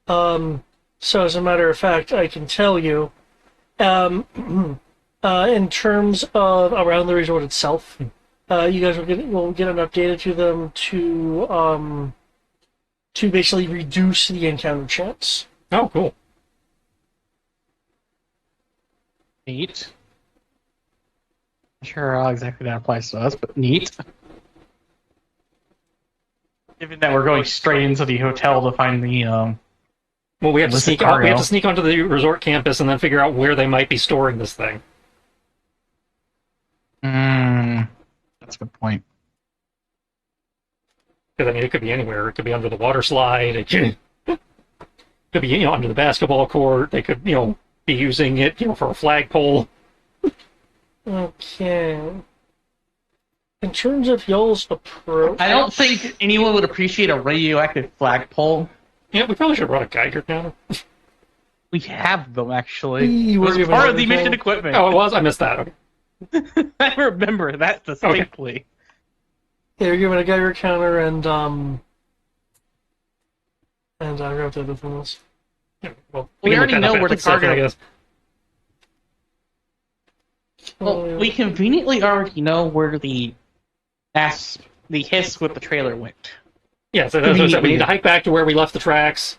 So as a matter of fact, I can tell you, in terms of around the resort itself, you guys will get enough data to them to basically reduce the encounter chance. Oh, cool. Neat. Not sure how exactly that applies to us, but neat. Given that we're going straight into the hotel to find the Well, we have to illicit sneak out. We have cargo. to sneak onto the resort campus and then figure out where they might be storing this thing. That's a good point. Because I mean, it could be anywhere. It could be under the water slide. It could be under the basketball court. They could be using it for a flagpole. Okay. In terms of y'all's approach, I don't think anyone would appreciate a radioactive flagpole. Yeah, we probably should run a Geiger counter. We have them actually. We It were was given part that of the info. mission equipment. Oh, it was. I missed that. Okay. I remember that distinctly. yeah, you're given a Geiger counter and I forgot the other thing was. Yeah, well, We can already look that know up where the after stuff, cargo- I guess. Well, we conveniently already know where the hiss with the trailer went. Yeah, so that's what I said. We need to hike back to where we left the tracks,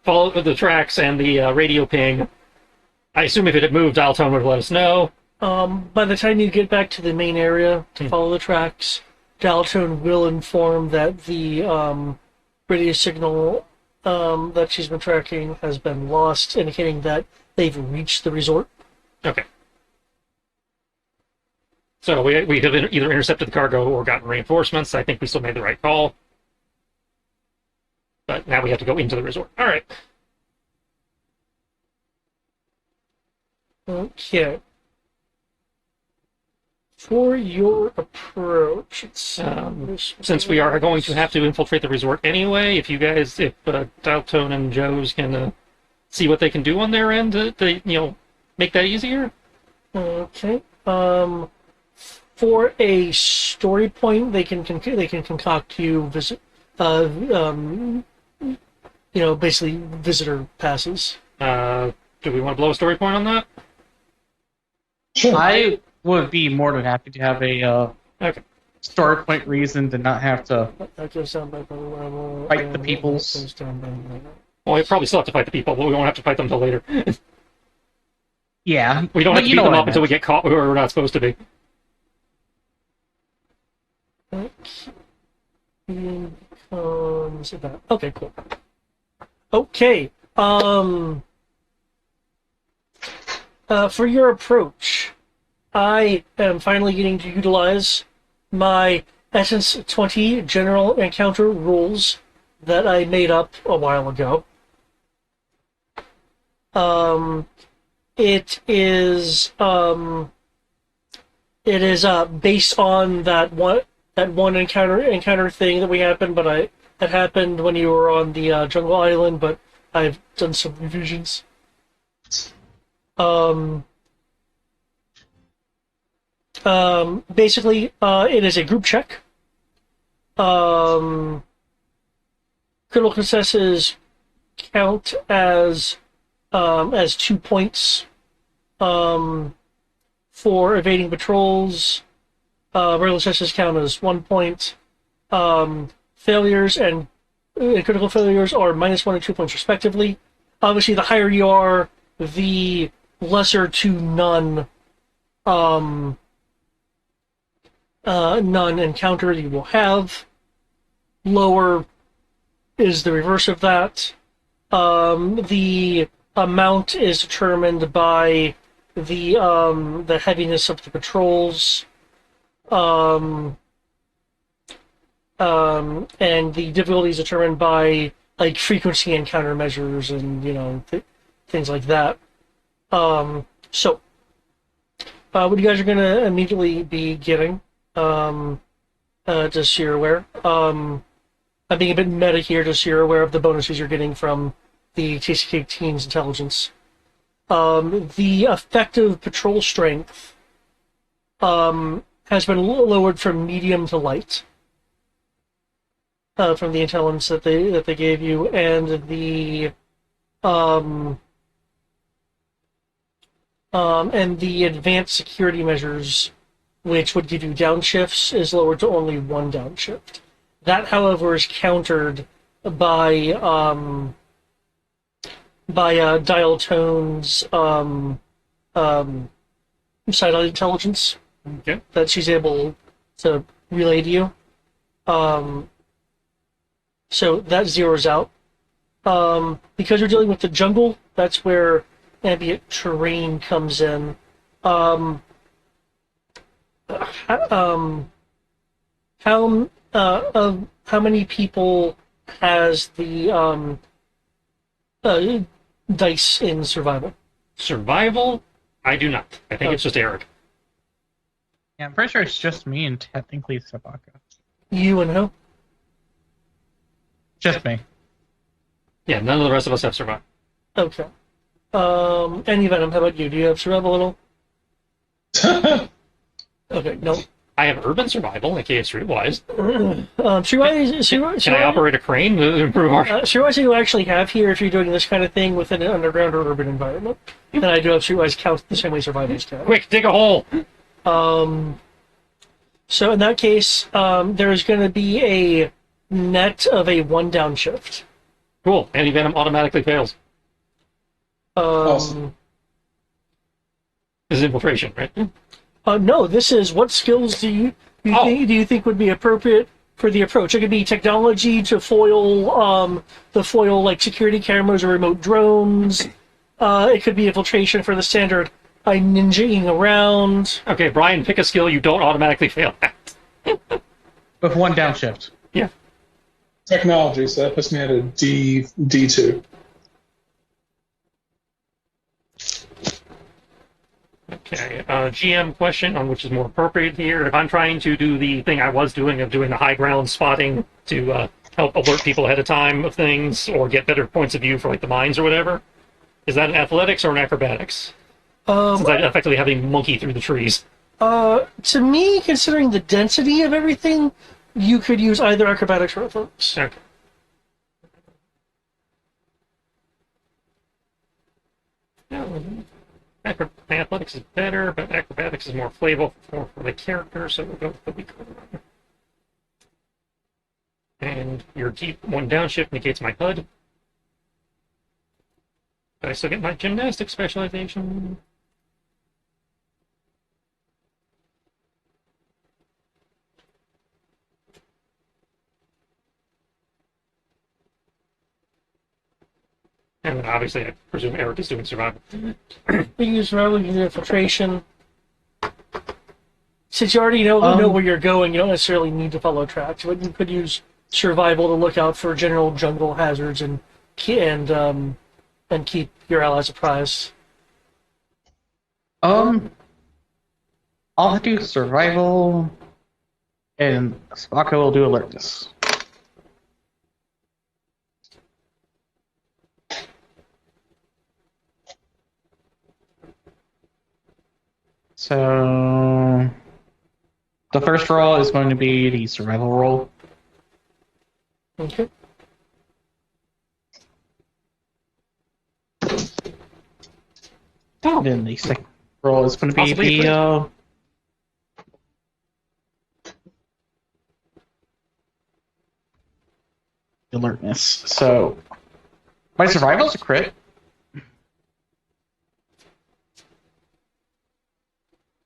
follow the tracks and the radio ping. I assume if it had moved, Alton would have let us know. By the time you get back to the main area to follow the tracks, Daltone will inform that the radio signal that she's been tracking has been lost, indicating that they've reached the resort. Okay. So we have either intercepted the cargo or gotten reinforcements. I think we still made the right call. But now we have to go into the resort. All right. Okay. For your approach, Since we are going to have to infiltrate the resort anyway, if Daltone and Joe's can see what they can do on their end to make that easier. Okay. For a story point, they can concoct you basically visitor passes. Do we want to blow a story point on that? sure. I would be more than happy to have a Okay. story point reason to not have to. That goes down by Fight the peoples. Goes down by Well, we probably still have to fight the people, but we won't have to fight them until later. Yeah, We don't but have to you beat know them what I up until we meant. get caught where we're not supposed to be. becomes about okay, cool. Okay. For your approach, I am finally getting to utilize my Essence 20 general encounter rules that I made up a while ago. It is based on that one encounter thing that we happened, but that happened when you were on the jungle island. But I've done some revisions. Basically, it is a group check. Critical successes count as 2 points for evading patrols. Regular successes count as 1 point. Failures and critical failures are -1 and 2 points respectively. Obviously, the higher you are, the lesser to none none encounter you will have. Lower is the reverse of that. The amount is determined by the heaviness of the patrols, and the difficulty is determined by like frequency and countermeasures and things like that. So what you guys are gonna immediately be getting, just so you're aware. I'm being a bit meta here, just so you're aware of the bonuses you're getting from the TCK team's intelligence. The effective patrol strength has been lowered from medium to light from the intelligence that they gave you, and the advanced security measures, which would give you downshifts, is lowered to only 1 downshift. That, however, is countered by Dial Tone's satellite intelligence that she's able to relay to you. So that zeroes out. Because you're dealing with the jungle, that's where ambient terrain comes in. How many people has the dice in survival? Survival? I do not. I think it's just Eric. Yeah, I'm pretty sure it's just me and technically Sabaka. You and who? Just me. Yeah, none of the rest of us have survived. Okay. Any Venom, how about you? Do you have survival at all? Okay, no. I have urban survival, aka Streetwise. Streetwise, Can I operate a crane to improve our... Streetwise you actually have here if you're doing this kind of thing within an underground or urban environment. And I do have Streetwise count the same way survivors count. Quick, dig a hole! So in that case, there's going to be a net of a 1 downshift. Cool. Anti-venom automatically fails. Awesome. This is infiltration, right? No, this is what skills do you think would be appropriate for the approach? It could be technology to foil like security cameras or remote drones. It could be infiltration for the standard ninjaing around. Okay, Brian, pick a skill you don't automatically fail at. With 1 downshift. Yeah. Technology, so that puts me at a D2. Okay, GM question on which is more appropriate here. If I'm trying to do the thing I was doing of doing the high ground spotting to help alert people ahead of time of things or get better points of view for like the mines or whatever, is that an athletics or an acrobatics? Since I effectively have a monkey through the trees. To me, considering the density of everything, you could use either acrobatics or athletics. Okay. Athletics is better, but acrobatics is more flavorful for the character, so we'll go with the weaker one. And your deep 1 downshift negates my HUD. But I still get my gymnastics specialization. And then obviously I presume Eric is doing survival. You can use survival, you can do infiltration. Since you already know where you're going, you don't necessarily need to follow tracks, but you could use survival to look out for general jungle hazards and and keep your allies apprised? I'll do survival, and Spaka will do alertness. So the first roll is going to be the survival roll. Okay. Oh, Then the second roll is going to be Possibly a the alertness. So my survival is a crit.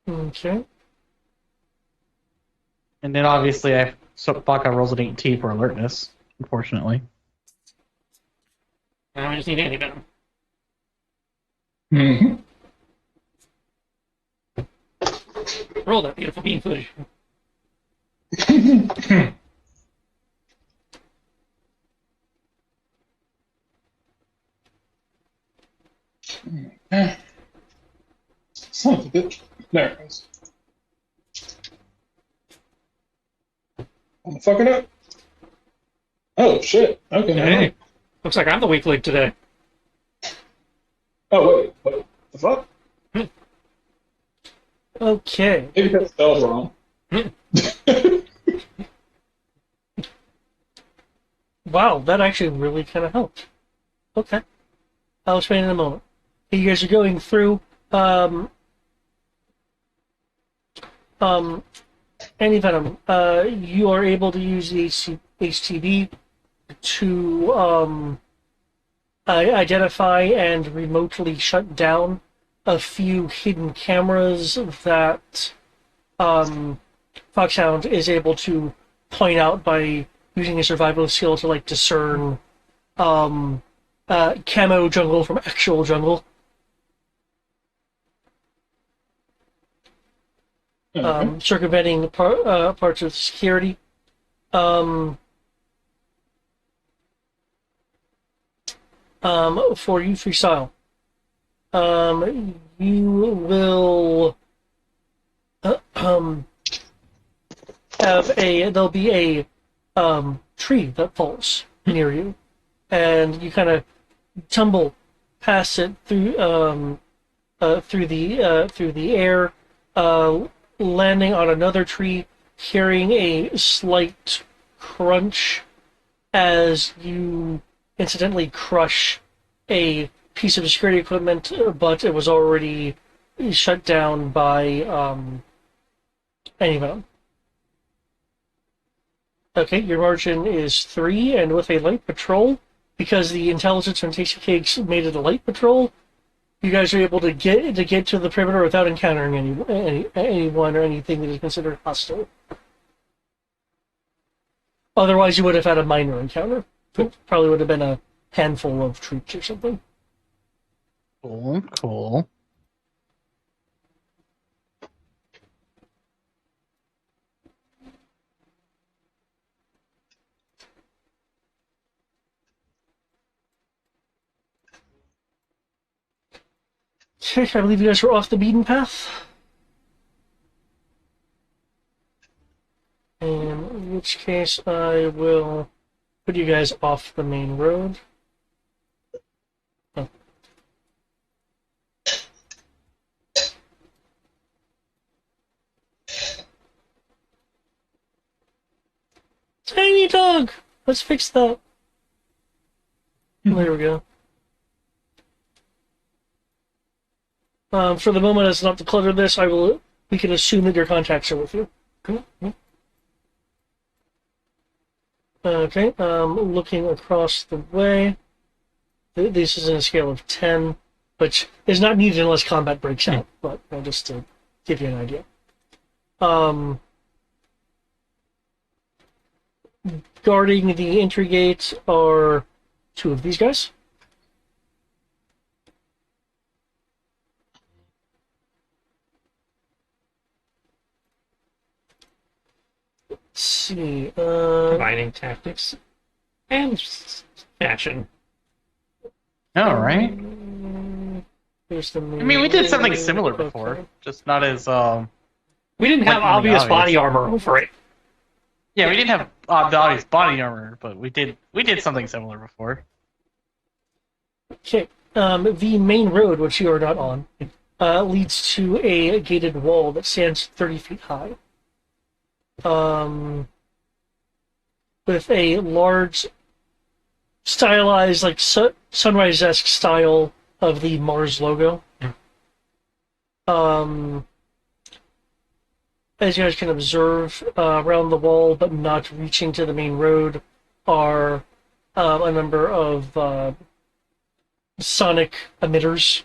Okay. And then obviously Spaka rolls an 18 for alertness, unfortunately. now I just need antivenom. Mhm. Roll that beautiful bean footage. Son of a bitch. There it goes. I'm fucking up. Oh shit. Okay, never Hey, mind. looks like I'm the weak link today. Oh wait, what the fuck? Okay. Maybe that spell's wrong. Wow, that actually really kind of helped. Okay. I'll explain in a moment. You guys are going through Antivenom. You are able to use the HTV to identify and remotely shut down a few hidden cameras that Foxhound is able to point out by using a survival skill to like discern camo jungle from actual jungle. Circumventing parts of security. For you freestyle, you will there'll be a tree that falls near you, and you kind of tumble past it through the air, landing on another tree, hearing a slight crunch as you incidentally crush a piece of security equipment, but it was already shut down by Antivenom. Okay, your margin is 3, and with a light patrol, because the intelligence from Tasty Cakes made it a light patrol, you guys are able to get to the perimeter without encountering anyone or anything that is considered hostile. Otherwise, you would have had a minor encounter. It probably would have been a handful of troops or something. Cool. Okay, I believe you guys were off the beaten path. In which case, I will put you guys off the main road. Oh. Tiny dog! Let's fix that. There we go. For the moment, as not to clutter this, we can assume that your contacts are with you. Cool. Okay, looking across the way. This is in a scale of 10, which is not needed unless combat breaks out, but just to give you an idea. Guarding the entry gate are 2 of these guys. Let's see. Combining tactics and fashion. All right. Here's the I mean, we did something similar okay. before, just not as We didn't have blatantly obvious body obvious. armor over it. Yeah, we didn't have the obvious body armor, but we did something similar before. Okay. The main road, which you are not on, leads to a gated wall that stands 30 feet high. With a large, stylized, like sunrise-esque style of the Mars logo. As you guys can observe, around the wall, but not reaching to the main road, are a number of sonic emitters.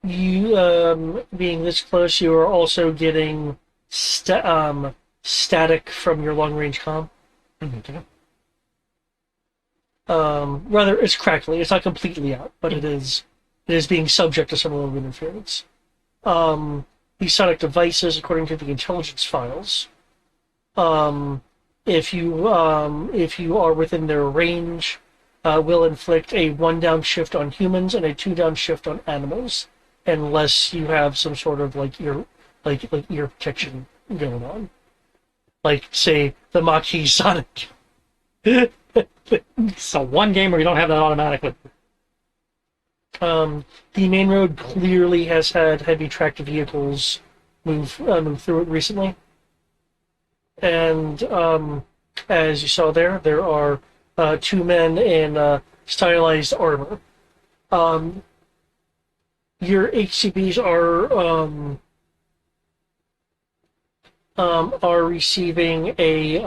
You being this close, you are also getting static from your long-range comm. Rather, it's crackly. It's not completely out, but it is being subject to some level of interference. These sonic devices, according to the intelligence files, if you are within their range, will inflict a 1 downshift on humans and a 2 downshift on animals, unless you have some sort of ear protection going on, like say the Maquis Sonic. So one game where you don't have that automatically. The main road clearly has had heavy tracked vehicles move through it recently, and as you saw there are 2 men in stylized armor. Your HCBs are receiving a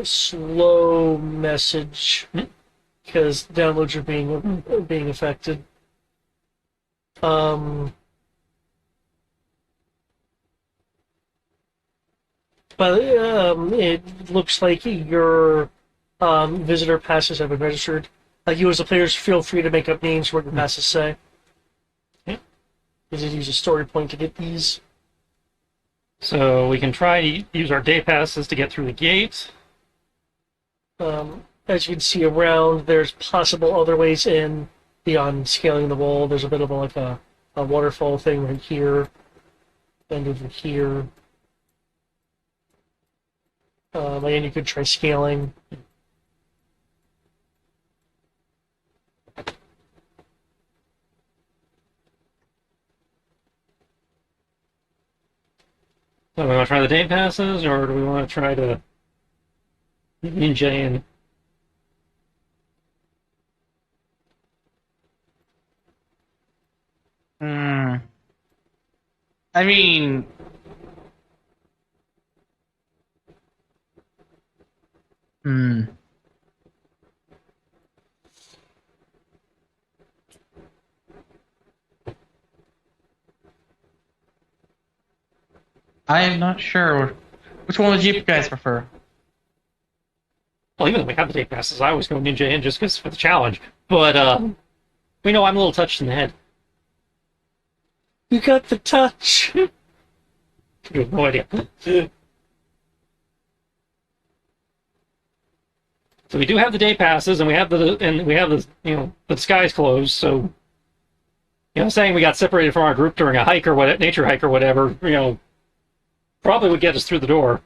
slow message because downloads are being affected. But it looks like your visitor passes have been registered. You as the players feel free to make up names for what your passes say. Okay. You just use a story point to get these. So we can try to use our day passes to get through the gate. As you can see around, there's possible other ways in beyond scaling the wall. There's a bit of a waterfall thing right here, and over here. And you could try scaling. So we want to try the day passes, or do we want to try to ninja in? I mean, I am not sure. Which one would you guys prefer? Well, even though we have the day passes, I always go ninja in just because for the challenge. But we know I'm a little touched in the head. You got the touch. You have no idea. So we do have the day passes, and we have the the skies closed. So saying we got separated from our group during a hike or nature hike or whatever, probably would get us through the door.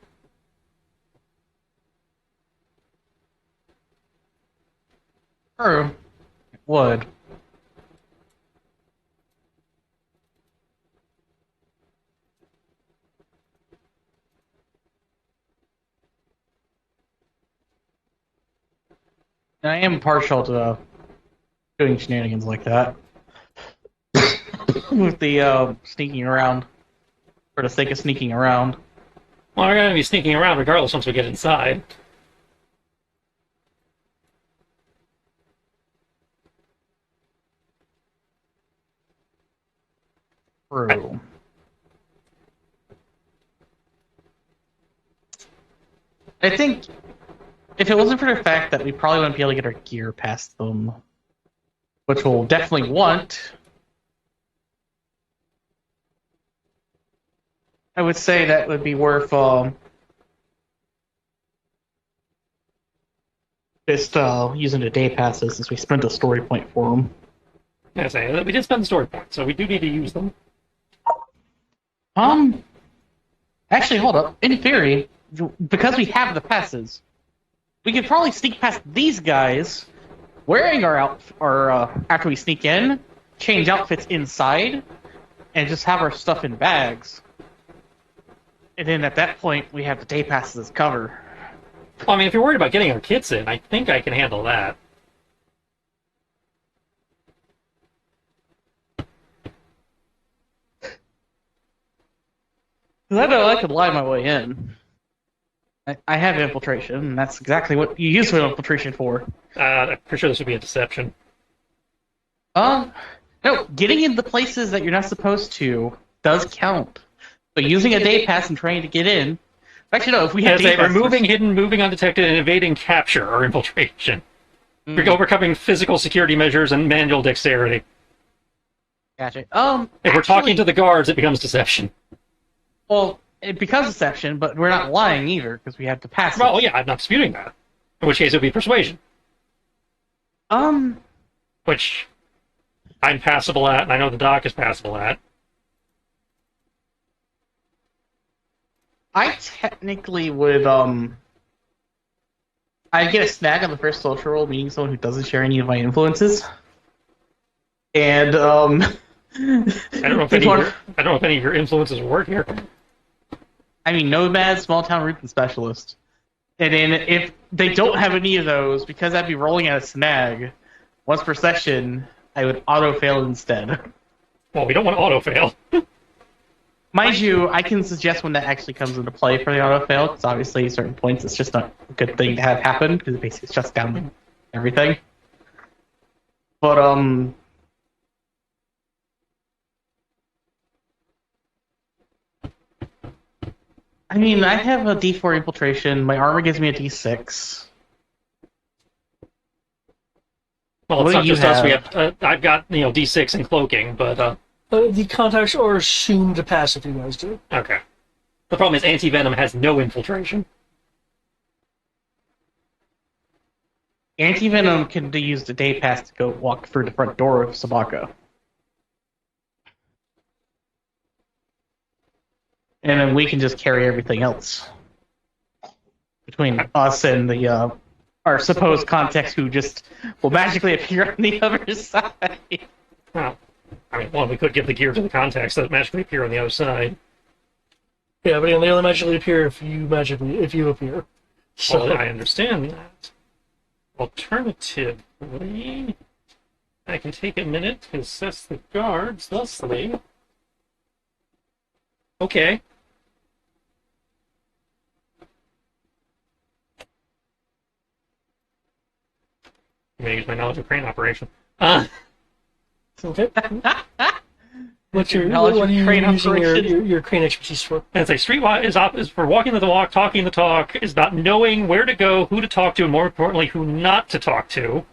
True. It would. I am partial to doing shenanigans like that. With the sneaking around. For the sake of sneaking around. Well, we're going to be sneaking around regardless once we get inside. True. I think if it wasn't for the fact that we probably wouldn't be able to get our gear past them, which we'll definitely want. I would say that would be worth just using the day passes since we spent a story point for them. I say we did spend the story points, so we do need to use them. Actually, hold up. In theory, because we have the passes, we could probably sneak past these guys wearing after we sneak in, change outfits inside, and just have our stuff in bags. And then at that point, we have the day passes as cover. Well, I mean, if you're worried about getting our kits in, I think I can handle that. Because I know I could lie my way in. I have infiltration, and that's exactly what you use infiltration for. I'm pretty sure this would be a deception. No, getting into places that you're not supposed to does count. So using a day pass and trying to get in. Actually, no. If we had day passes, removing hidden, moving undetected, and evading capture or infiltration. We're overcoming physical security measures and manual dexterity. Gotcha. If we're talking to the guards, it becomes deception. Well, it becomes deception, but we're not lying either because we have to pass. Well, yeah, I'm not disputing that. In which case, it would be persuasion. Which I'm passable at, and I know the doc is passable at. I technically would, I'd get a snag on the first social roll, meeting someone who doesn't share any of my influences. And, I don't know if any of your influences work here. I mean, Nomad, Small Town Root, and Specialist. And then if they don't have any of those, because I'd be rolling at a snag, once per session, I would auto-fail instead. Well, we don't want to auto-fail. Mind you, I can suggest when that actually comes into play for the auto-fail, because obviously at certain points it's just not a good thing to have happen, because it basically shuts down everything. But, I mean, I have a D4 infiltration, my armor gives me a D6. Well, What it's do not you just us. have? We have, I've got, D6 and cloaking, but, The contacts are assumed to pass if you guys do. okay. The problem is anti-venom has no infiltration. Anti-Venom can use the day pass to go walk through the front door of Sabaka. And then we can just carry everything else. Between us and the our supposed contacts who just will magically appear on the other side. Well, I mean, we could give the gear to the contacts that magically appear on the other side. Yeah, but they only magically appear if you appear. So Well, I understand that. Alternatively, I can take a minute to assess the guards thusly. Okay. I'm going to use my knowledge of crane operation. okay. What are Knowledge of you crane using operation. your crane expertise for? And say streetwise is for walking the walk, talking the talk, is about knowing where to go, who to talk to, and more importantly, who not to talk to.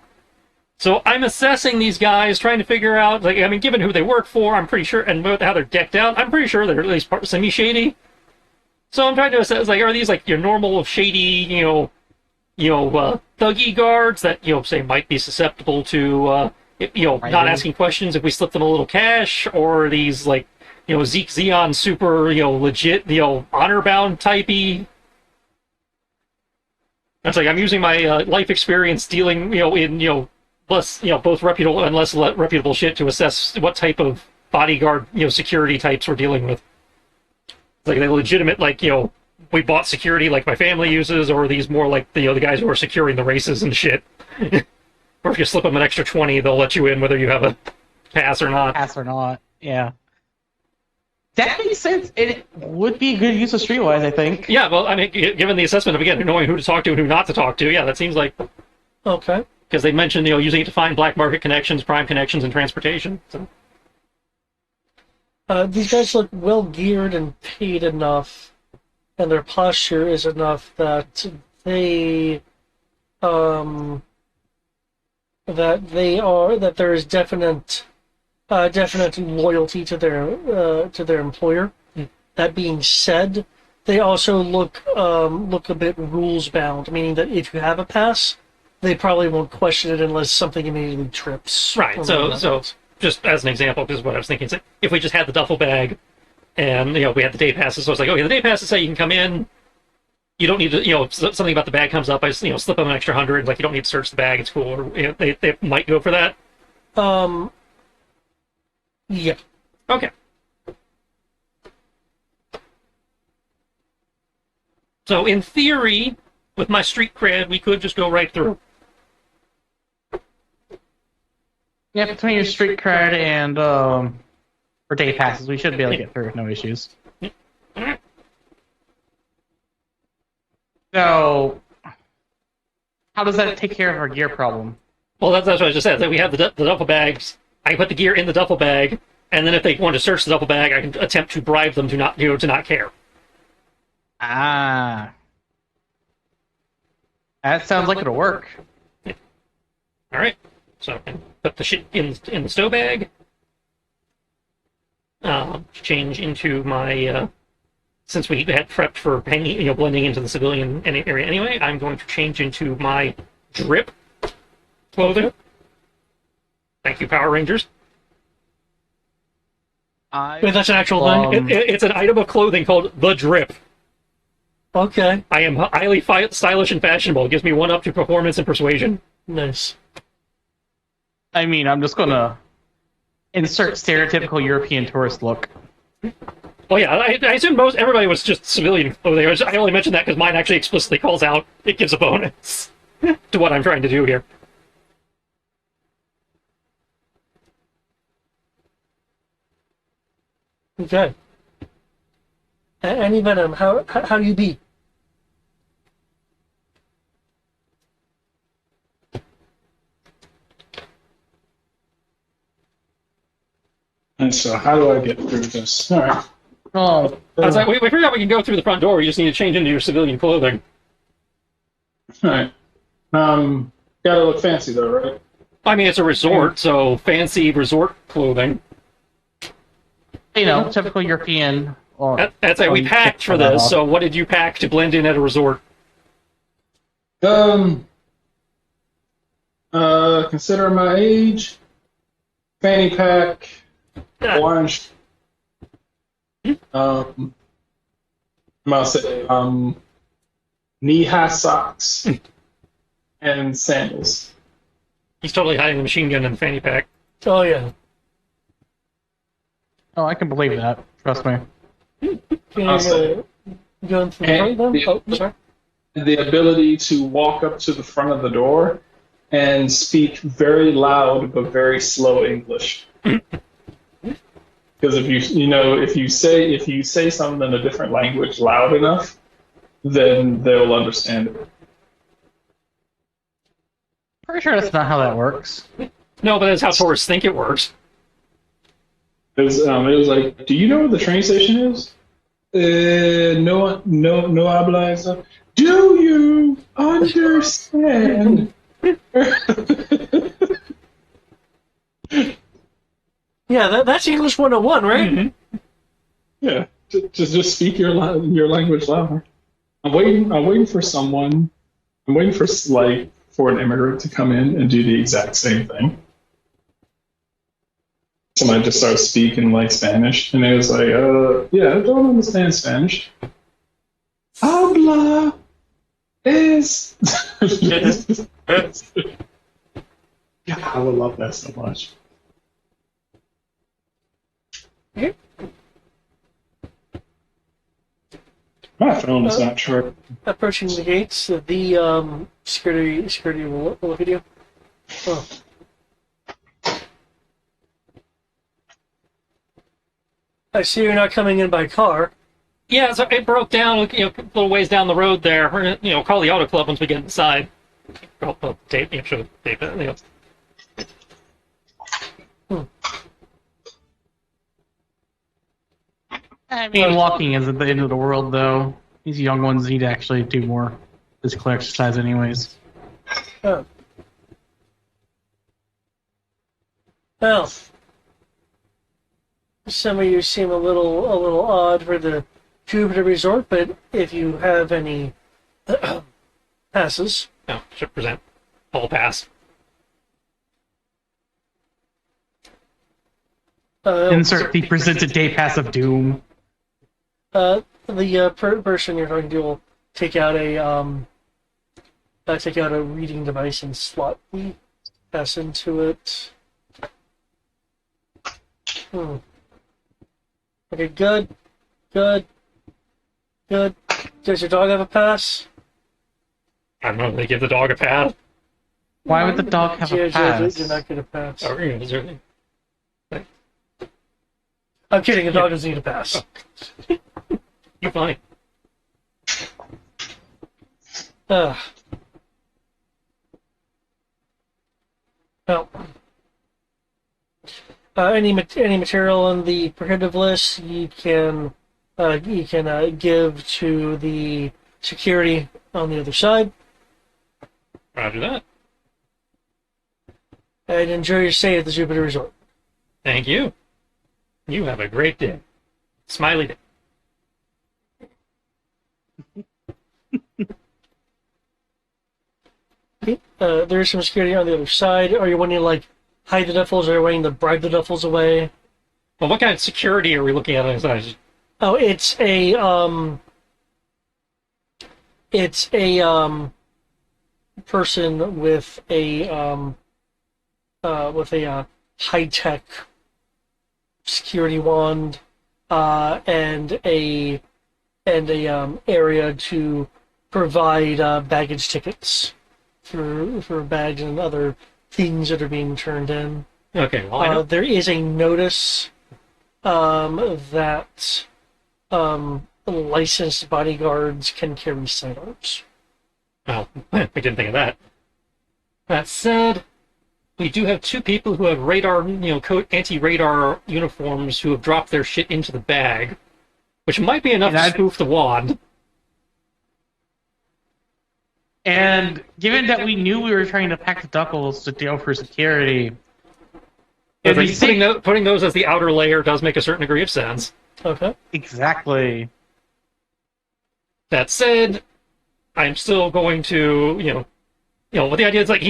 So I'm assessing these guys, trying to figure out, given who they work for, I'm pretty sure, and how they're decked out, I'm pretty sure they're at least semi-shady. So I'm trying to assess, are these your normal shady, thuggy guards that, say might be susceptible to, not asking questions if we slip them a little cash, or are these Zeke Xeon super, legit, honor-bound typey. That's I'm using my life experience dealing, in, less, both reputable and less reputable shit to assess what type of bodyguard, security types we're dealing with. They legitimate, we bought security like my family uses, or are these more like the guys who are securing the races and shit? Or if you slip them an extra 20, they'll let you in whether you have a pass or not. Pass or not, yeah. That makes sense. It would be a good use of Streetwise, I think. Yeah, well, given the assessment of, again, knowing who to talk to and who not to talk to, yeah, that seems like... Okay. Because they mentioned, using it to find black market connections, prime connections, and transportation. So. These guys look well geared and paid enough, and their posture is enough that they, that there is definite loyalty to their employer, That being said, they also look a bit rules bound, meaning that if you have a pass, they probably won't question it unless something immediately trips. Right. or So whatnot. just as an example, because what I was thinking is, if we just had the duffel bag, and we had the day passes, so it's like, okay, the day passes say you can come in. You don't need to, something about the bag comes up. I just, slip them an extra 100. Like, you don't need to search the bag. It's cool. Or, they might go for that. Yeah. Okay. So, in theory, with my street cred, we could just go right through. Yeah, between your street cred and for day passes, we should be able to get through with no issues. Alright. So, how does that take care of our gear problem? Well, that's what I just said. That we have the duffel bags. I can put the gear in the duffel bag, and then if they want to search the duffel bag, I can attempt to bribe them to not, to not care. Ah. That sounds like it'll work. All right. So I can put the shit in the stow bag. Change into my since we had prepped for hanging, blending into the civilian area anyway. I'm going to change into my drip clothing. Thank you, Power Rangers. Wait, that's an actual thing? It's an item of clothing called the drip. Okay. I am highly stylish and fashionable. It gives me 1 up to performance and persuasion. Nice. I mean, I'm just gonna insert stereotypical European tourist look. Oh yeah, I assume everybody was just civilian clothing. I only mentioned that because mine actually explicitly calls out it gives a bonus to what I'm trying to do here. Okay. Any Venom, how do you beat? And so, how do I get through this? All right. Oh, I was like, we figured out we can go through the front door. You just need to change into your civilian clothing. All right. Gotta look fancy though, right? I mean, it's a resort, so fancy resort clothing. typical European. Or, That's it. We packed for this. So, what did you pack to blend in at a resort? Consider my age. Fanny pack. Orange. I'll say knee-high socks and sandals. He's totally hiding the machine gun in the fanny pack. Oh, yeah. Oh, I can believe that. Trust me. Can you Awesome. go in from the front then? Oh, sorry. The ability to walk up to the front of the door and speak very loud but very slow English. Because if you say something in a different language loud enough, then they'll understand it. Pretty sure that's not how that works. No, but that's how tourists think it works. It was like, do you know where the train station is? No habla eso. Do you understand? Yeah, that's English 101, right? Mm-hmm. Yeah, just speak your language louder. I'm waiting for someone. I'm waiting for an immigrant to come in and do the exact same thing. Somebody just started speaking like Spanish, and they was like, yeah, I don't understand Spanish. Habla es. God, I would love that so much. My phone is not charged. Approaching the gates, the security will video. Oh. I see you're not coming in by car. Yeah, so it broke down, a little ways down the road there. We're gonna, call the auto club once we get inside. Well, Dave, sure, Dave, I mean, walking isn't the end of the world, though. These young ones need to actually do more physical exercise, anyways. Oh. Well, some of you seem a little odd for the Jupiter Resort, but if you have any passes, No, should present all pass. Insert the presented day pass of doom. the person you're talking to will take out a reading device and slot the pass into it. Okay, good. Does your dog have a pass? I don't know. They give the dog a pad. Why would the dog have a pass? Did not get a pass. Or, you know, is there- I'm kidding. A dog doesn't need a pass. You funny. Well, any material on the prohibitive list you can give to the security on the other side. Roger that. And enjoy your stay at the Jupiter Resort. Thank you. You have a great day. Smiley day. There is some security on the other side. Are you wanting to like hide the duffels, or are you wanting to bribe the duffels away? Well, what kind of security are we looking at on this side? Oh, it's a person with a high tech security wand and a area to provide baggage tickets for bags and other things that are being turned in. Okay, well, I know. There is a notice that licensed bodyguards can carry sidearms. Well, we didn't think of that. That said, we do have two people who have radar, anti-radar uniforms who have dropped their shit into the bag, which might be enough to spoof the wand. And given that we knew we were trying to pack the duckles to deal for security, Yeah, and we putting those as the outer layer does make a certain degree of sense. Okay. exactly. That said, I'm still going to, what the idea is like,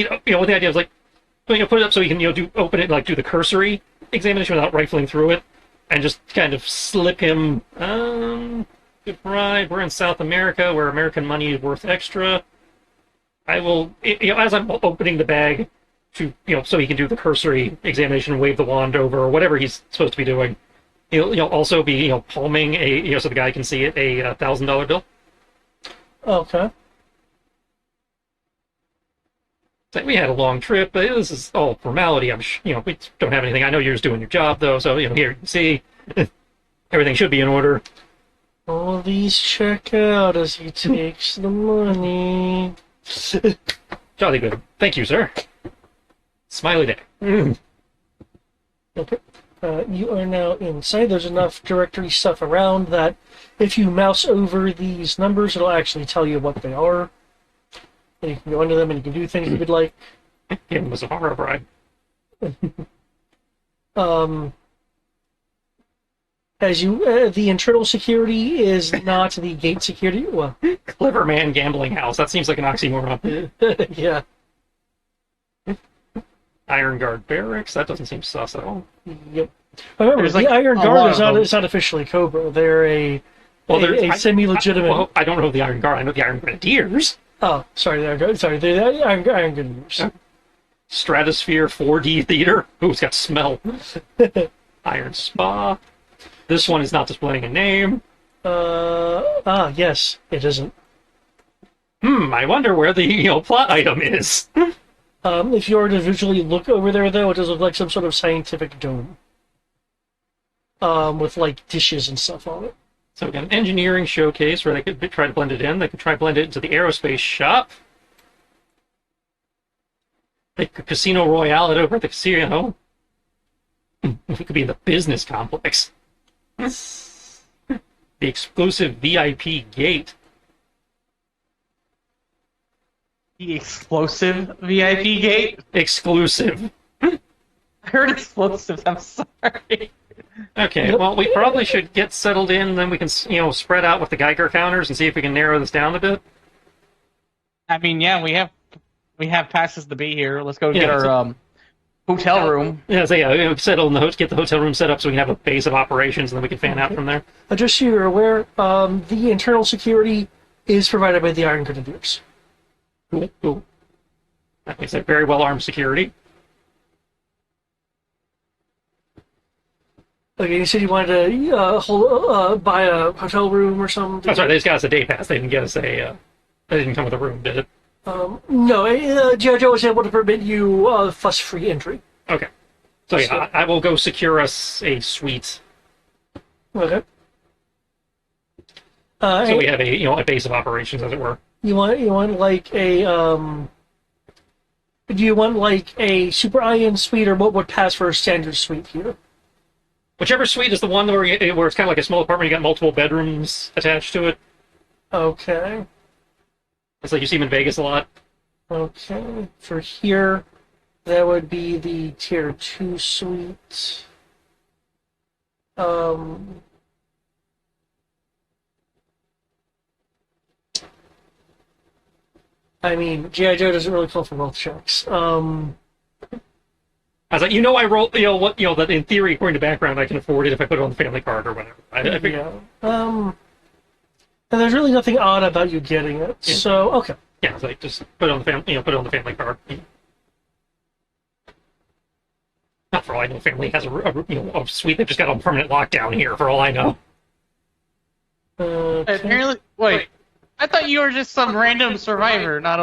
put it up so you can, open it and like do the cursory examination without rifling through it, and just kind of slip him, good bribe, we're in South America where American money is worth extra. I will, as I'm opening the bag to, so he can do the cursory examination and wave the wand over or whatever he's supposed to be doing. He'll also be, palming so the guy can see it, a $1,000 bill. Okay. It's like, we had a long trip, but this is all formality. We don't have anything. I know you're just doing your job, though, so, here you can see. Everything should be in order. All these check out as he takes the money. Jolly good. Thank you, sir. Smiley day. Okay. You are now inside. There's enough directory stuff around that if you mouse over these numbers, it'll actually tell you what they are. And you can go into them and you can do things you would like. Give him a horror bribe. The internal security is not the gate security. Well, Clever man gambling house. That seems like an oxymoron. yeah. Iron Guard barracks. That doesn't seem sus at all. Yep. Remember, There's, the like, Iron a Guard lot is of them. not officially Cobra. They're a Well, semi-legitimate. Well, I don't know the Iron Guard. I know the Iron Grenadiers. Oh, sorry, they're the Iron Grenadiers. Stratosphere 4D Theater. Ooh, it's got smell. Iron Spa. This one is not displaying a name. Yes, it isn't. I wonder where the plot item is. If you were to visually look over there, though, it does look like some sort of scientific dome. With, like, dishes and stuff on it. So we got an engineering showcase where they could try to blend it in. They could try to blend it into the aerospace shop. The Casino Royale over at the casino. It could be in the business complex. The exclusive VIP gate. The explosive VIP gate? Exclusive. I heard explosives, I'm sorry. Okay, Yep. well, we probably should get settled in, then we can, spread out with the Geiger counters and see if we can narrow this down a bit. I mean, yeah, we have passes to be here. Let's go Yeah, get our so- hotel room. Yeah, so settle in get the hotel room set up so we can have a base of operations, and then we can fan out from there. Just so you're aware, the internal security is provided by the Iron Grenadiers. Cool, cool. That makes it very well armed security. Okay, you said you wanted to buy a hotel room or something. That's right. They just got us a day pass. They didn't get us a. They didn't come with a room, did it? No, Joe was able to permit you fuss-free entry. Okay. So yeah, I will go secure us a suite. Okay. So we have a base of operations, as it were. You want like a do you want like a super iron suite, or what would pass for a standard suite here? Whichever suite is the one where it's kind of like a small apartment. You got multiple bedrooms attached to it. Okay. It's like you see them in Vegas a lot. Okay. For here, that would be the tier 2 suite. I mean, G.I. Joe doesn't really call for wealth checks. I was like, I roll, that in theory, according to background, I can afford it if I put it on the family card or whatever. I figure, Yeah. And there's really nothing odd about you getting it. Yeah. So, okay. yeah, it's like just put it on the family card. Not for all I know, family has a suite they've just got on permanent lockdown here. For all I know. Okay. Apparently, wait. I thought you were just some random survivor, not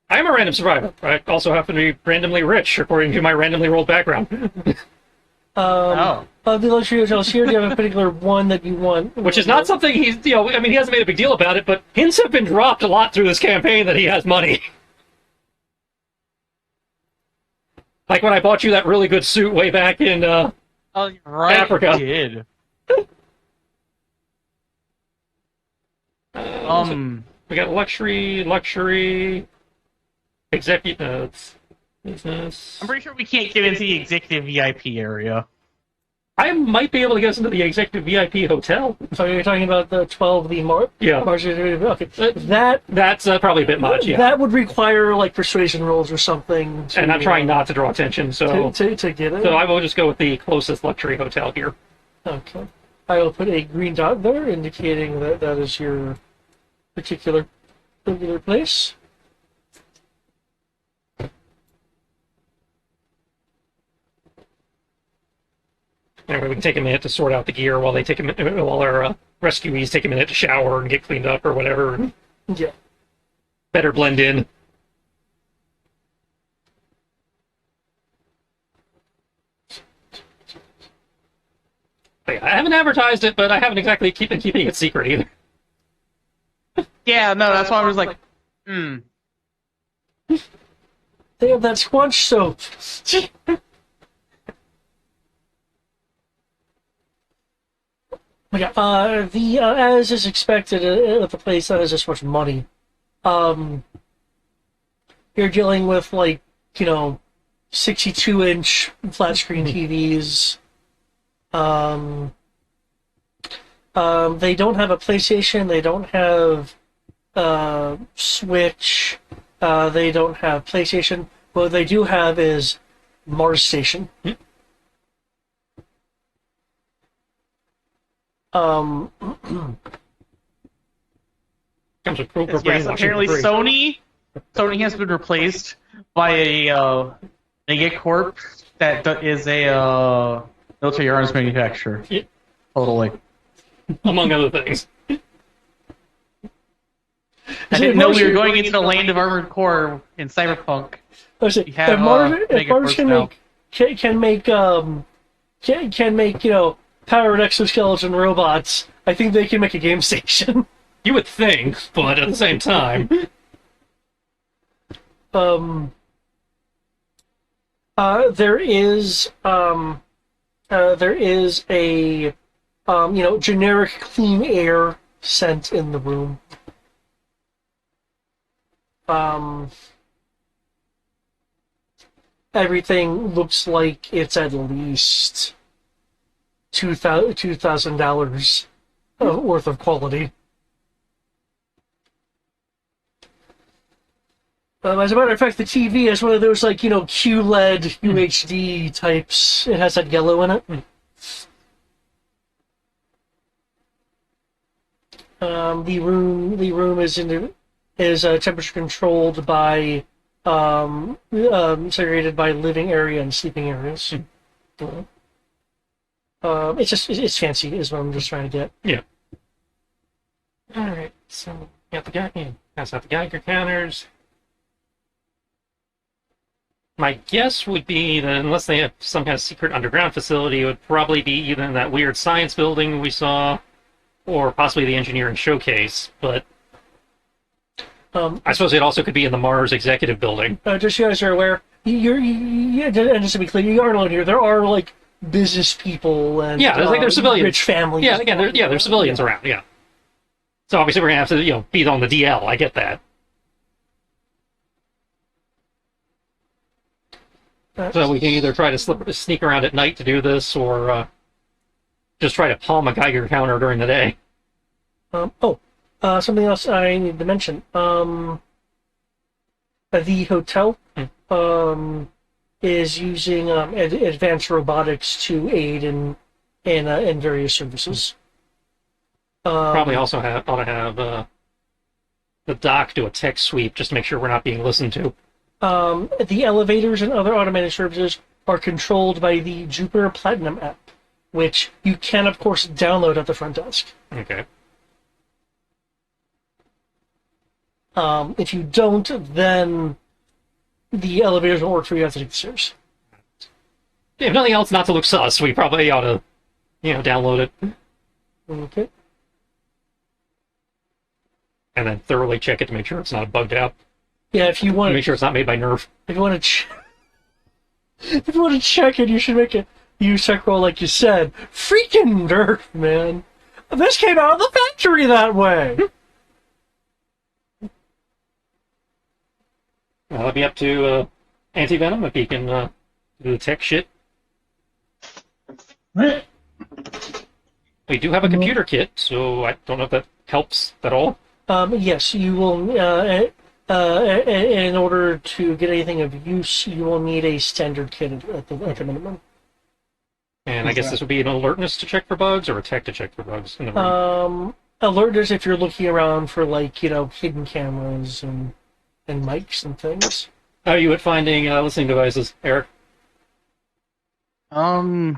I am a random survivor. I also happen to be randomly rich, according to my randomly rolled background. Oh. Of the luxury hotels here, do you have a particular one that you want? Which is not something he's, he hasn't made a big deal about it, but hints have been dropped a lot through this campaign that he has money. Like when I bought you that really good suit way back in, Oh, you're right. Africa. You did. We got luxury, executive, business. I'm pretty sure we can't get into the executive VIP area. I might be able to get us into the executive VIP hotel. So you're talking about the 12, the Yeah. Okay. That's probably a bit much, yeah. That would require like persuasion rolls or something. And I'm trying not to draw attention, so to get it. so I will just go with the closest luxury hotel here. Okay. I will put a green dot there, indicating that that is your particular place. Anyway, we can take a minute to sort out the gear while while our rescuees take a minute to shower and get cleaned up or whatever, and Yeah. better blend in. But yeah, I haven't advertised it, but I haven't exactly been keeping it secret either. Yeah, no, that's why I was like, They have that squanch soap. Yeah, as is expected at the place that has this much money, you're dealing with 62-inch flat screen TVs. They don't have a PlayStation. They don't have Switch. They don't have PlayStation. What they do have is Mars Station. Comes with pro yes, brainwashing apparently for free. Sony has been replaced by a Megacorp that is a military arms manufacturer. Yeah. Totally. Among other things. I didn't know we were going into the land of armored core in Cyberpunk. I say, You have, if Mars, Megacorps can now. make powered exoskeleton robots, I think they can make a game station. You would think, but at the same time, there is a generic clean air scent in the room. Everything looks like it's at least $2,000 worth of quality. As a matter of fact, the TV is one of those, like, QLED UHD types. It has that yellow in it. The room is temperature controlled by segregated by living area and sleeping areas. It's fancy is what I'm just trying to get. Yeah. All right. So got the that's not the Geiger counters. My guess would be that unless they have some kind of secret underground facility, it would probably be either in that weird science building we saw, or possibly the engineering showcase. But I suppose it also could be in the Mars Executive Building. Just so you guys are aware, and just to be clear, you aren't alone here. There are, like, business people and there's civilians, rich families. Yeah, again, there's civilians around. Yeah. So obviously we're gonna have to be on the DL. I get that. So we can either try to sneak around at night to do this, or just try to palm a Geiger counter during the day. Something else I need to mention. The hotel is using advanced robotics to aid in various services. Probably also ought to have the doc do a tech sweep just to make sure we're not being listened to. The elevators and other automated services are controlled by the Jupiter Platinum app, which you can, of course, download at the front desk. Okay. If you don't, then the elevators won't work for you after the stairs. If nothing else, not to look sus, we probably ought to, download it. Okay. And then thoroughly check it to make sure it's not bugged out. Yeah, if you want Make sure it's not made by Nerve. If you want to check it, you should make it use check roll like you said. Freaking Nerf, man! This came out of the factory that way. Well, it'll be up to Anti-Venom if he can do the tech shit. Right. We do have a computer kit, so I don't know if that helps at all. Yes, you will. In order to get anything of use, you will need a standard kit at the minimum. And I guess this would be an alertness to check for bugs, or a tech to check for bugs in the room. Alertness if you're looking around for, like, hidden cameras and mics and things. How are you at finding listening devices, Eric? What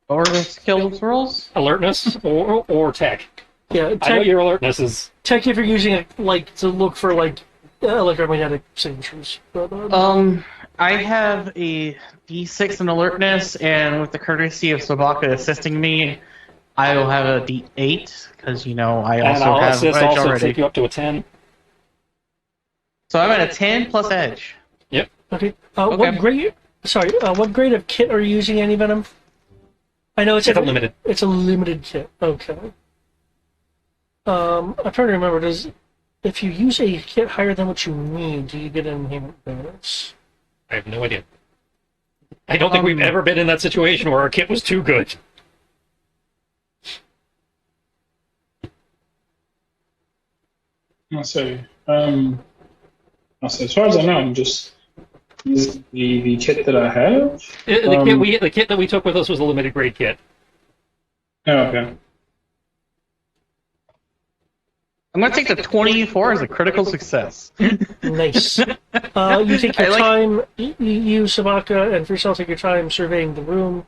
were the skills rules? Alertness or tech? Yeah, I know your alertness is... Tech if you're using it, like, to look for, like, electromagnetic signatures. I have a D6 in alertness, and with the courtesy of Sobaka assisting me, I will have a D8, because, I also I'll have assist edge also already. take you up to a 10. So I'm at a 10 plus edge. Yep. Okay. Okay. What grade? Sorry. What grade of kit are you using, Anti-Venom? I know it's a limited. It's a limited kit. Okay. I'm trying to remember. If you use a kit higher than what you need, do you get an enhancement bonus? I have no idea. I don't think we've ever been in that situation where our kit was too good. So as far as I know, I'm just using the kit that I have. The kit that we took with us was a limited grade kit. Oh, okay. I'm going to take the 24 as a critical success. Nice. You take your time. You, Sabaka, and Freestyle take your time surveying the room.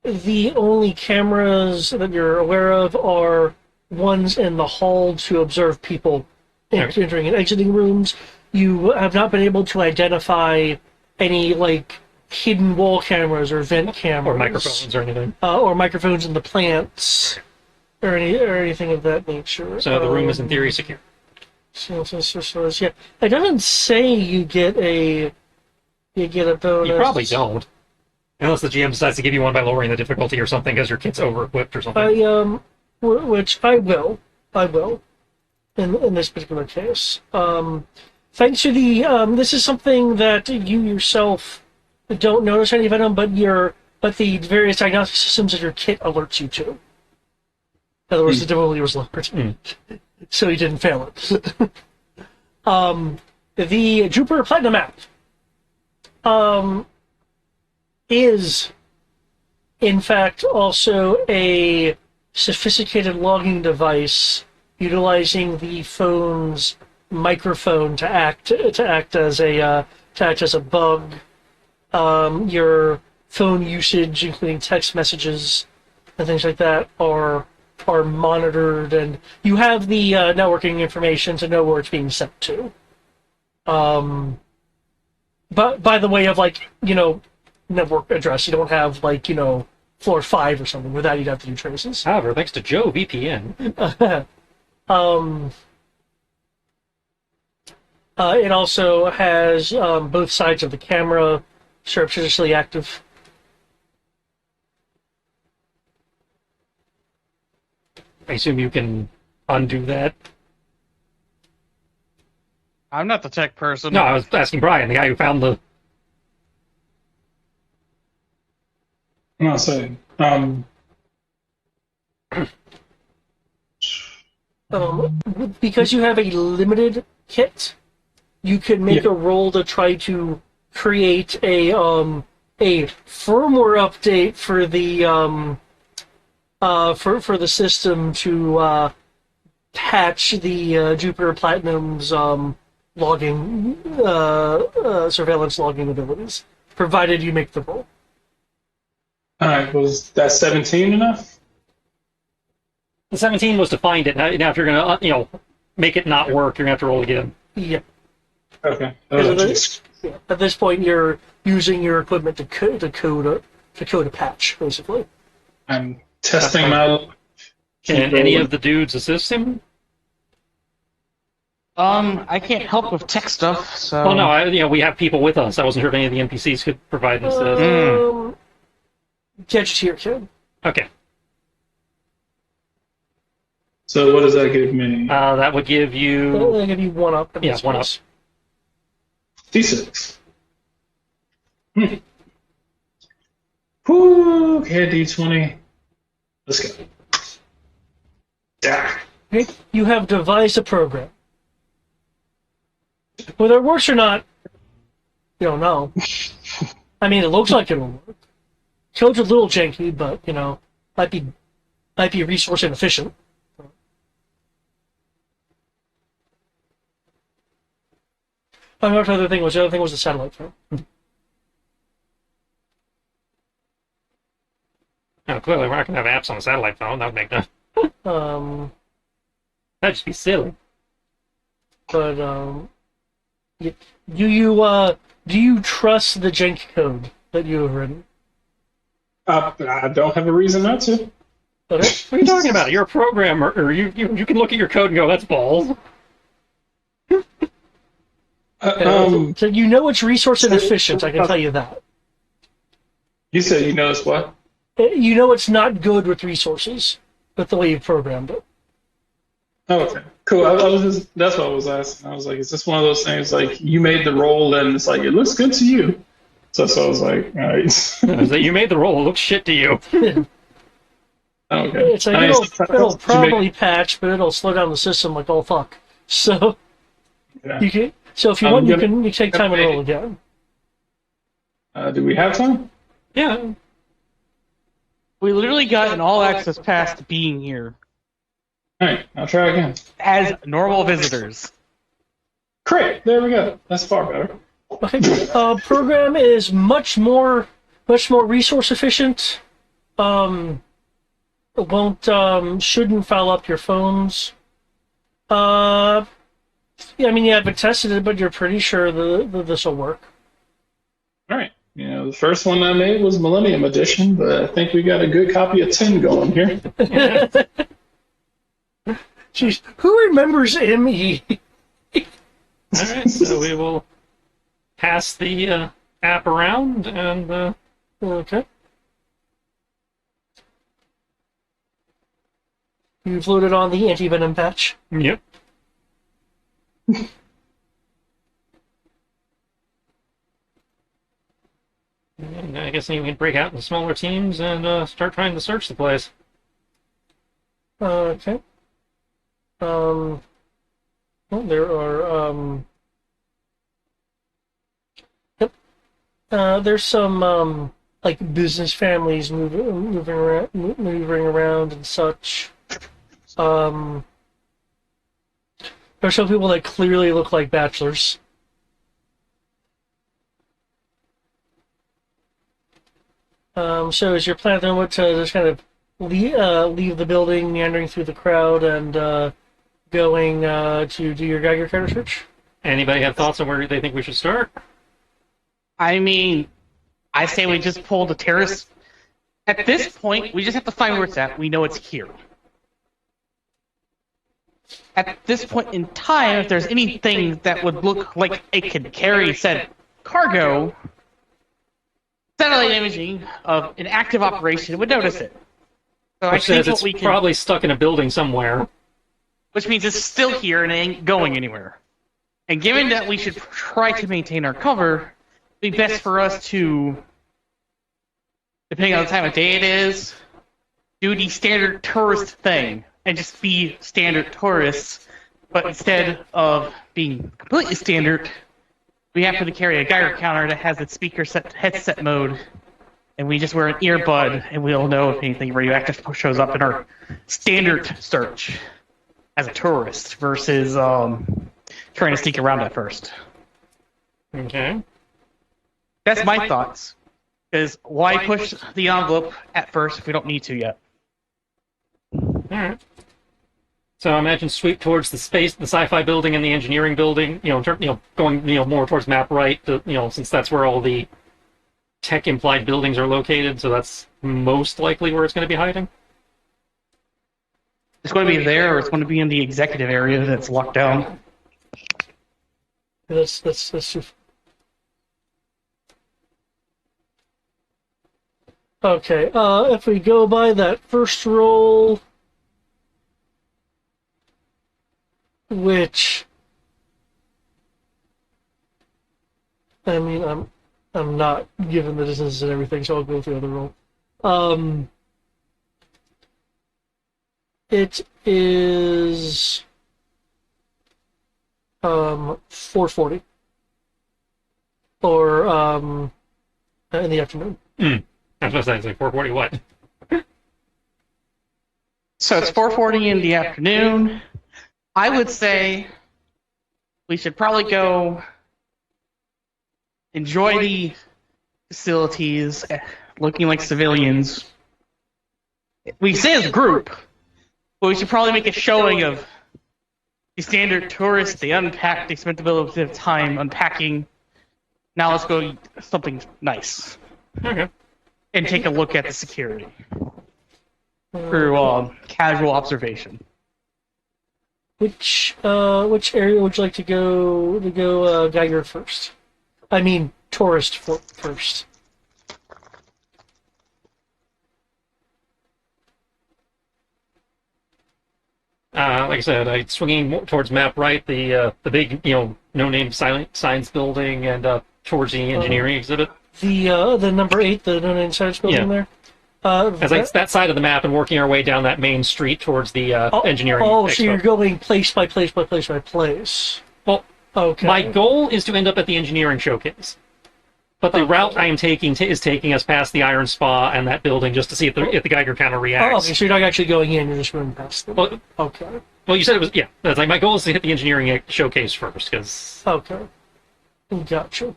The only cameras that you're aware of are ones in the hall to observe people entering and exiting rooms. You have not been able to identify any, like, hidden wall cameras or vent cameras. Or microphones or anything. Or microphones in the plants. Or anything of that nature. So the room is in theory secure. So yeah. It doesn't say you get a bonus. You probably don't. Unless the GM decides to give you one by lowering the difficulty or something because your kit's over-equipped or something. Which I will. In this particular case. Thanks to the, this is something that you yourself don't notice any venom, but the various diagnostic systems of your kit alerts you to. In other words, the difficulty was lowered, so he didn't fail it. The Jupiter Platinum app is, in fact, also a sophisticated logging device utilizing the phone's microphone to act as a bug. Your phone usage, including text messages and things like that, are monitored, and you have the networking information to know where it's being sent to. But by the way of network address, you don't have floor 5 or something. With that, you'd have to do traces. However, thanks to Joe VPN. It also has both sides of the camera surreptitiously active. I assume you can undo that. I'm not the tech person. No, I was asking Brian, the guy who found the. I'm not saying. Because you have a limited kit, you can make a roll to try to create a firmware update for the system to patch the Jupiter Platinum's logging surveillance logging abilities, provided you make the roll. All right, was that 17 enough? The 17 was to find it. Now if you're going to, make it not work, you're going to have to roll again. Yeah. Okay. At this point, you're using your equipment to code a patch, basically. I'm testing my. Can any of the dudes assist him? I can't help with tech stuff, so. Well, no, we have people with us. I wasn't sure if any of the NPCs could provide this. Gadgeteer kid. Okay. So what does that give me? That would give you. They give you 1 up. Yeah, 1 up. D6. Whoo, okay, D20. Let's go. Yeah. Okay. You have devised a program. Whether it works or not, you don't know. I mean, it looks like it'll work. Code's a little janky, but might be resource inefficient. I don't know what the other thing was. The other thing was the satellite phone. No, clearly we're not going to have apps on a satellite phone. That would make no. That'd just be silly. But do you trust the jank code that you have written? I don't have a reason not to. Okay. What are you talking about? You're a programmer, or you can look at your code and go, "That's balls." So you know it's resource inefficient. I can tell you that. You said you noticed what? You know it's not good with resources, with the way you programmed it. Oh, okay. Cool. I was just, that's what I was asking. I was like, is this one of those things like you made the roll and it's like, it looks good to you? So I was like, all right. Is that you made the roll? It looks shit to you. Okay. It's like it'll probably patch, but it'll slow down the system like all fuck. So Yeah. you can. So if you want, you can take time and roll again. Do we have time? Yeah. We literally got an all-access pass to being here All right. I'll try again. as normal visitors. Great. There we go. That's far better. Okay. Program is much more resource efficient. It won't shouldn't foul up your phones. Yeah, I mean, you haven't tested it, but you're pretty sure this will work. All right. The first one I made was Millennium Edition, but I think we got a good copy of 10 going here. Jeez, who remembers ME? All right, so we will pass the app around and. Okay. You've loaded on the anti-venom patch. Yep. And I guess you can break out into smaller teams and start trying to search the place. Okay. Well, there are. Yep. There's some like business families moving around and such. There's some people that clearly look like bachelors. So is your plan at the moment to just kind of leave the building, meandering through the crowd, and going to do your Geiger counter search? Anybody have thoughts on where they think we should start? I mean, I say we just pull the terrace. At this point, we just have to find where it's at. We know it's here. At this point in time, if there's anything that would look like it could carry said cargo, satellite imaging of an active operation would notice it. So I Which think says it's what we can, probably stuck in a building somewhere. which means it's still here and it ain't going anywhere. And given that we should try to maintain our cover, it'd be best for us to, depending on the time of day it is, do the standard tourist thing and just be standard tourists. But instead of being completely standard, we happen to carry a Geiger counter that has its speaker set headset mode, and we just wear an earbud, and we'll know if anything radioactive shows up in our standard search as a tourist versus trying to sneak around at first. Okay. That's my thoughts. Because why push the envelope at first if we don't need to yet? Alright. So I imagine sweep towards the sci-fi building and the engineering building, going, more towards map right, since that's where all the tech-implied buildings are located, so that's most likely where it's going to be hiding. It's going to be there, or it's going to be in the executive area that's locked down. That's too. Okay. If we go by that first roll, which, I mean, I'm not given the distances and everything, so I'll go with the other roll. It is 4:40, or in the afternoon. I was going to say, it's like 4:40 what? So it's 4:40 in the afternoon. I would say we should probably go enjoy the facilities, looking like civilians. We say as a group, but we should probably make a showing of the standard tourists. They unpack, they spent a bit of time unpacking. Now let's go eat something nice. Okay. And take a look at the security through casual observation. Which area would you like to go Geiger first? I mean, tourist first. Like I said, I'm swinging towards map right, the big, no-name science building, and towards the engineering exhibit. The number 8, the no-name science building there. That side of the map and working our way down that main street towards the engineering. Oh, expo. so you're going place by place by place by place. Well, okay. My goal is to end up at the engineering showcase. But the route I am taking is taking us past the Iron Spa and that building just to see if the Geiger counter reacts. Oh, okay, so you're not actually going in, you're just running past them. Well, okay. Well, you said it was, yeah. That's like my goal is to hit the engineering showcase first, because... Okay. Gotcha.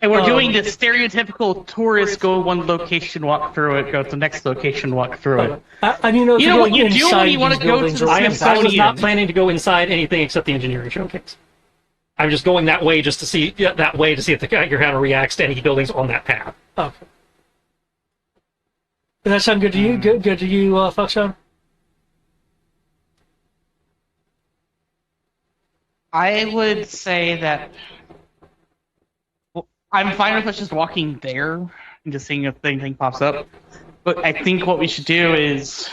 And we're doing the stereotypical tourist go one location, walk through it, go to the next location, walk through it. I mean, if You you're know what going you do when you inside wanna these go to buildings the or I was Smithsonian. not planning to go inside anything except the engineering showcase. I'm just going that way just to see if the Geiger counter reacts to any buildings on that path. Okay. Does that sound good to you? Good to you, Foxhound? I would say that I'm fine with us just walking there and just seeing if anything pops up. But I think what we should do is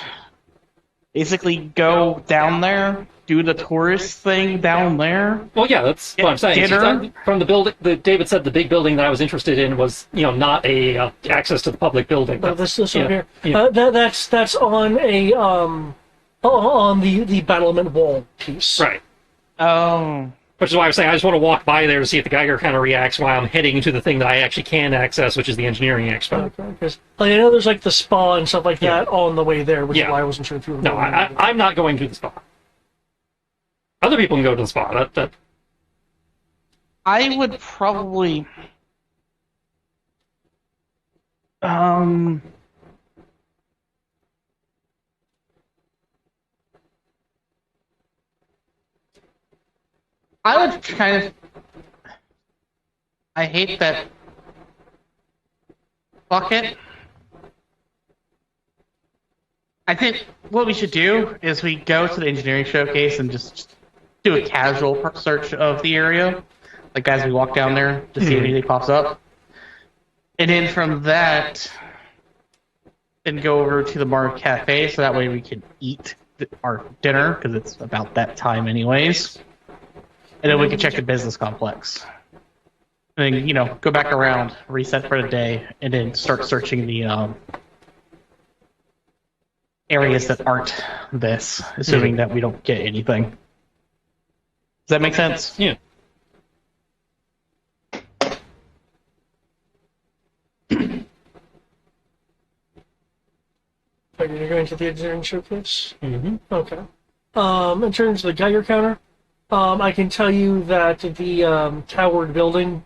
basically go down there, do the tourist thing down there. Well, yeah, that's what I'm saying. It's Dinner? from the building, David said the big building that I was interested in was, not a access to the public building. This Yeah, over here. yeah. That's on a on the battlement wall piece. Right. Oh, Which is why I was saying I just want to walk by there to see if the Geiger counter reacts while I'm heading to the thing that I actually can access, which is the engineering expo. Okay, because I know there's like the spa and stuff like Yeah. that on the way there, which Yeah. is why I wasn't sure if you were. No, going I'm not going to the spa. Other people can go to the spa. That I would probably. Um. I would kind of. I hate that. Fuck it. I think what we should do is we go to the engineering showcase and just do a casual search of the area, like as we walk down there to see if anything pops up. And then from that, then go over to the Marv Cafe so that way we can eat our dinner because it's about that time anyways. And then we can check the business complex. And then, go back around, reset for the day, and then start searching the areas that aren't this, assuming that we don't get anything. Does that make sense? yeah. Are you going to the engineering showcase? Mm-hmm. Okay. In terms of the Geiger counter, I can tell you that the towered building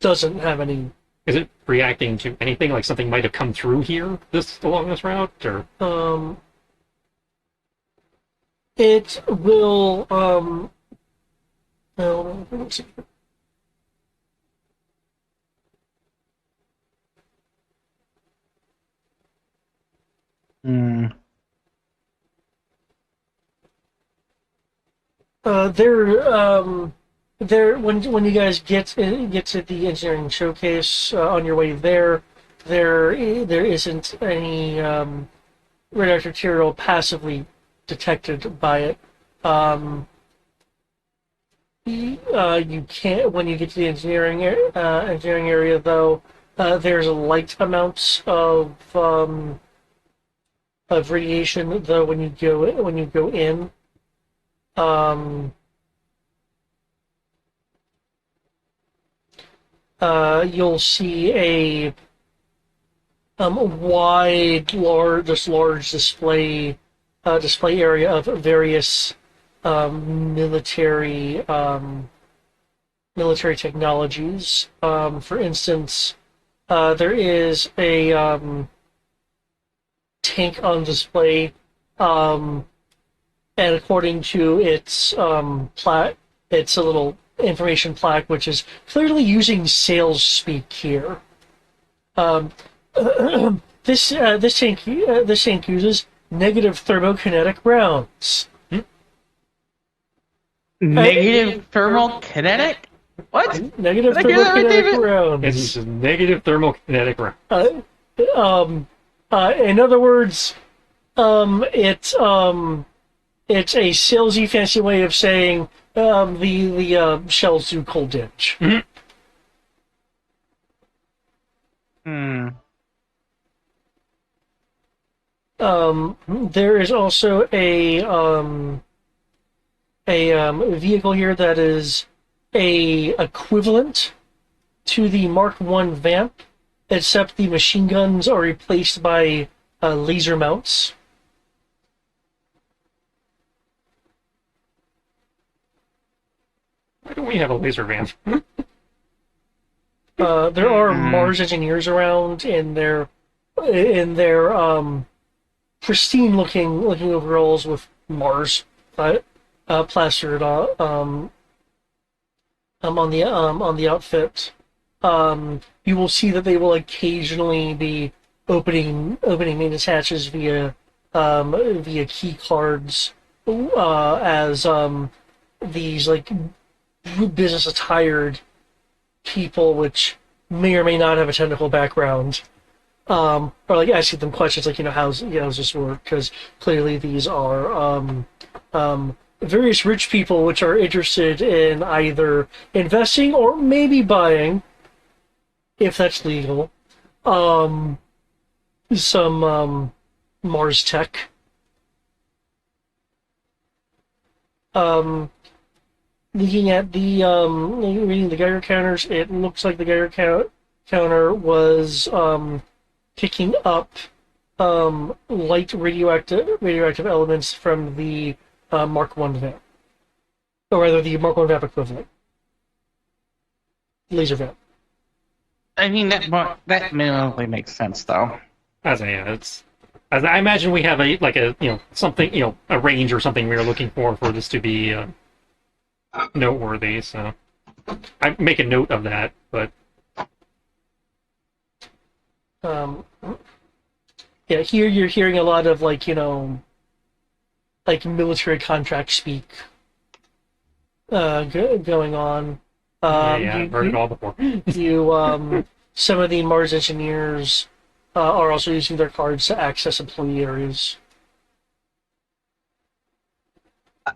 doesn't have any. Is it reacting to anything? Like something might have come through here along this route, or It will. No, let's see. Hmm. There. When you guys get to the engineering showcase on your way there isn't any radioactive material passively detected by it. You can't when you get to the engineering area though. There's a light amounts of radiation though when you go in. You'll see a large display area of various military technologies. For instance, there is a tank on display, and according to its plaque, it's a little information plaque, which is clearly using sales speak here. This tank uses negative thermokinetic rounds. Negative thermal kinetic? What? Negative Did I hear that right, thermokinetic David? rounds. it's a negative thermokinetic round. In other words, it's a salesy, fancy way of saying the shells do cold damage. Hmm. There is also a vehicle here that is a equivalent to the Mark I Vamp, except the machine guns are replaced by laser mounts. Why don't we have a laser van? There are Mars engineers around in their pristine looking overalls with Mars plastered on the outfit. You will see that they will occasionally be opening maintenance hatches via key cards as these like business attired people, which may or may not have a technical background, or like asking them questions like, how's this work? Because clearly these are various rich people which are interested in either investing or maybe buying, if that's legal, some Mars tech. Looking at the reading the Geiger counters, it looks like the Geiger counter was picking up light radioactive elements from the Mark One vamp, or rather the Mark One vamp equivalent, laser vamp. I mean, that minimally makes sense, though. As I imagine we have something, a range or something we are looking for this to be noteworthy. So I make a note of that, but yeah, here you're hearing a lot of like military contract speak going on. I've heard it all before. Some of the Mars engineers are also using their cards to access employee areas.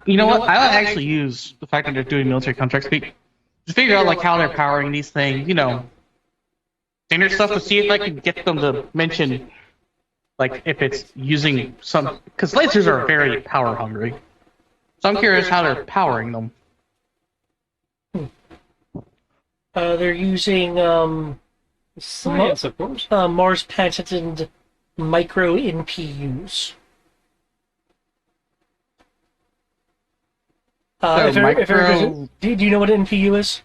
You know what? I would actually use the fact that they're doing military contract speak to figure out like how they're powering these things. Standard stuff to see if I can get them to mention, like if it's using some, because lasers are very power hungry. So I'm curious how they're powering them. They're using Science, of course. Mars patented micro NPUs. Do you know what an NPU is?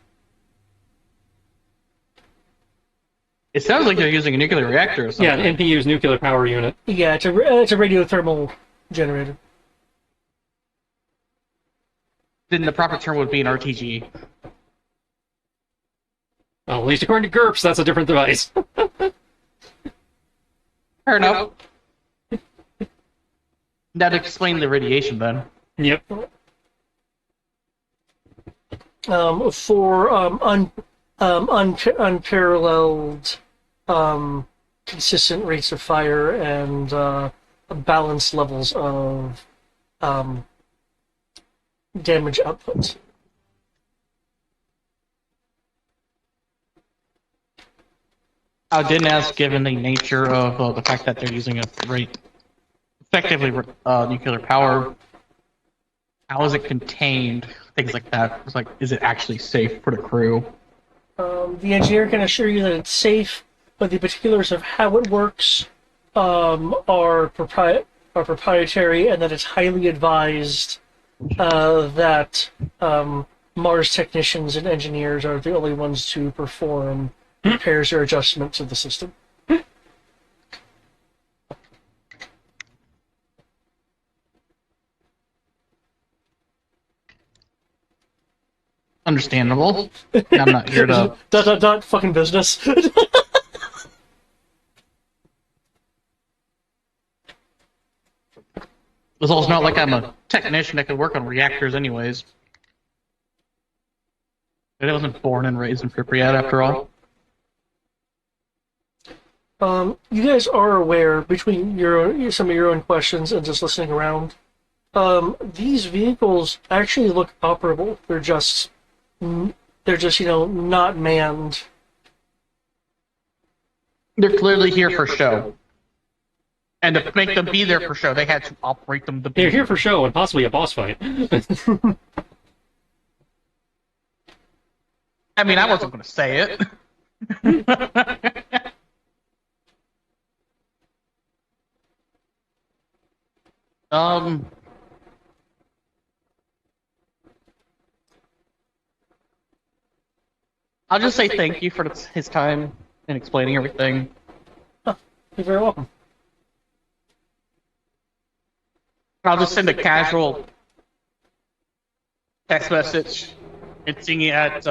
It sounds like they're using a nuclear reactor or something. Yeah, an NPU's nuclear power unit. Yeah, it's a radiothermal generator. Then the proper term would be an RTG. Well, at least according to GURPS, that's a different device. Fair enough. That'd explain the radiation then. Yep. For unparalleled consistent rates of fire and balanced levels of damage output. I didn't ask, given the nature of the fact that they're using effectively nuclear power, how is it contained? Things like that. It's like, is it actually safe for the crew? The engineer can assure you that it's safe, but the particulars of how it works are proprietary, and that it's highly advised that Mars technicians and engineers are the only ones to perform repairs or adjustments of the system. Understandable. I'm not here to. Dot fucking business. It's also not like I'm a technician that could work on reactors, anyways. I wasn't born and raised in Pripyat, after all. You guys are aware, between some of your own questions and just listening around, these vehicles actually look operable. They're just not manned. They're clearly here for show. And to make them be there for show, they had to operate them to be. They're here for show and possibly a boss fight. I mean, I wasn't going to say it. I'll just say thank you for his time in explaining everything. You're very welcome. I'll just send a casual text message and sing it at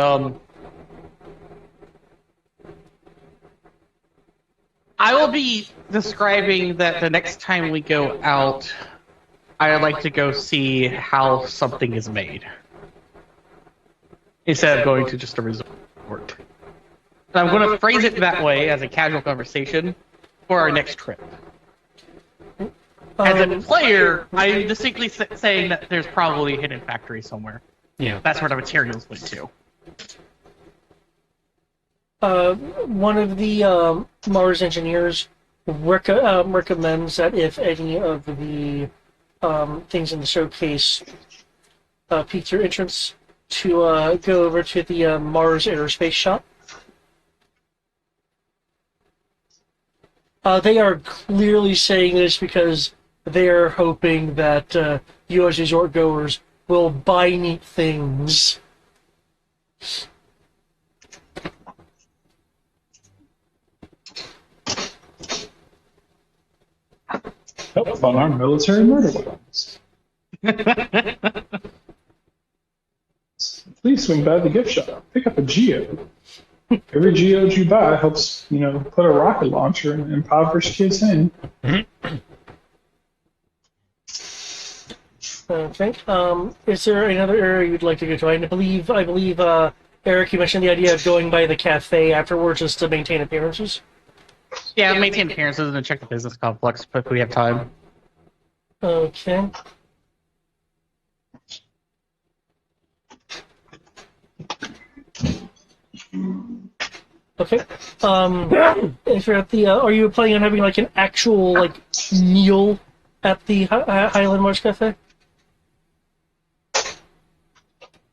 I will be describing that the next time we go out, I'd like to go see how something is made, instead of going to just a resort. And I'm going to phrase it that way as a casual conversation, for our next trip. As a player, I'm distinctly saying that there's probably a hidden factory somewhere. Yeah. That's where the materials went to. One of the Mars engineers recommends that if any of the things in the showcase pique your interest, to go over to the Mars Aerospace Shop. They are clearly saying this because they are hoping that U.S. resort goers will buy neat things. Help fund our military murder weapons. Please swing by the gift shop. Pick up a Geode. Every Geode you buy helps, put a rocket launcher in an impoverished kid's hand. Okay. Is there another area you'd like to go to? I believe, Eric, you mentioned the idea of going by the cafe afterwards just to maintain appearances. Yeah, maintain appearances and check the business complex if we have time. Okay. Okay. If you're at the, are you planning on having like an actual meal at the Highland Mars Cafe,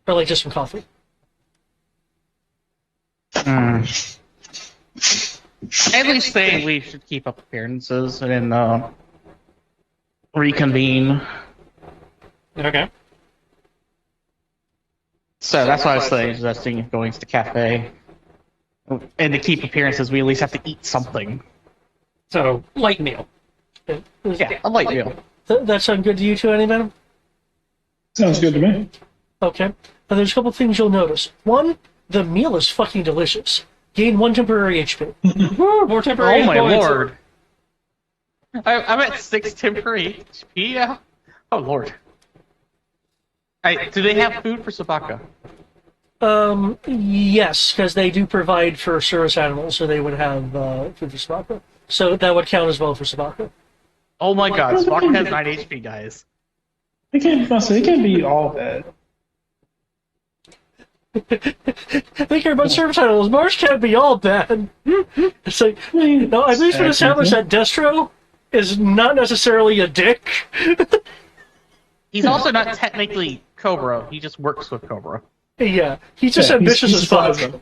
or like just some coffee? At least saying we should keep up appearances and then reconvene. Okay. So that's why I was suggesting going to the cafe. And to keep appearances, we at least have to eat something. So, light meal. Yeah, a light meal. That sound good to you too, Annie Venom? Sounds good to me. Okay. Now there's a couple things you'll notice. One, the meal is fucking delicious. Gain 1 temporary HP. More temporary Oh my points. lord. I'm at 6 temporary HP now? Oh lord. Do they have food for Sabaka? Yes, because they do provide for service animals, so they would have food for Sabaka. So that would count as well for Sabaka. Oh my god, Sabaka has 9 HP, guys. It can't be all bad. They care about service animals. Mars can't be all bad. It's like, no, at least we established that Destro is not necessarily a dick. He's also not technically Cobra, he just works with Cobra. Yeah, he's just ambitious he's as fuck. Plasma.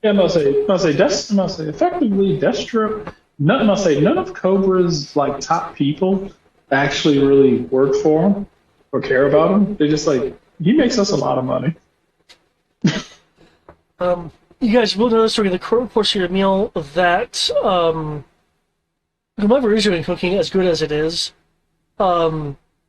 Yeah, I'm gonna say effectively Destro. None of Cobra's top people actually really work for him or care about him. They're just he makes us a lot of money. You guys will notice during the course of your meal that whoever is doing cooking, as good as it is,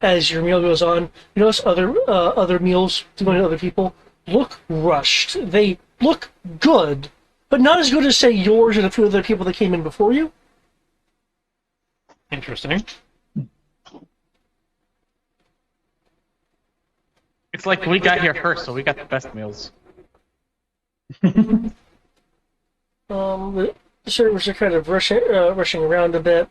as your meal goes on, you notice other meals given to other people look rushed. They look good, but not as good as, say, yours and a few other people that came in before you. Interesting. It's like we got here first, so we got the best meals. The servers are kind of rushing around a bit.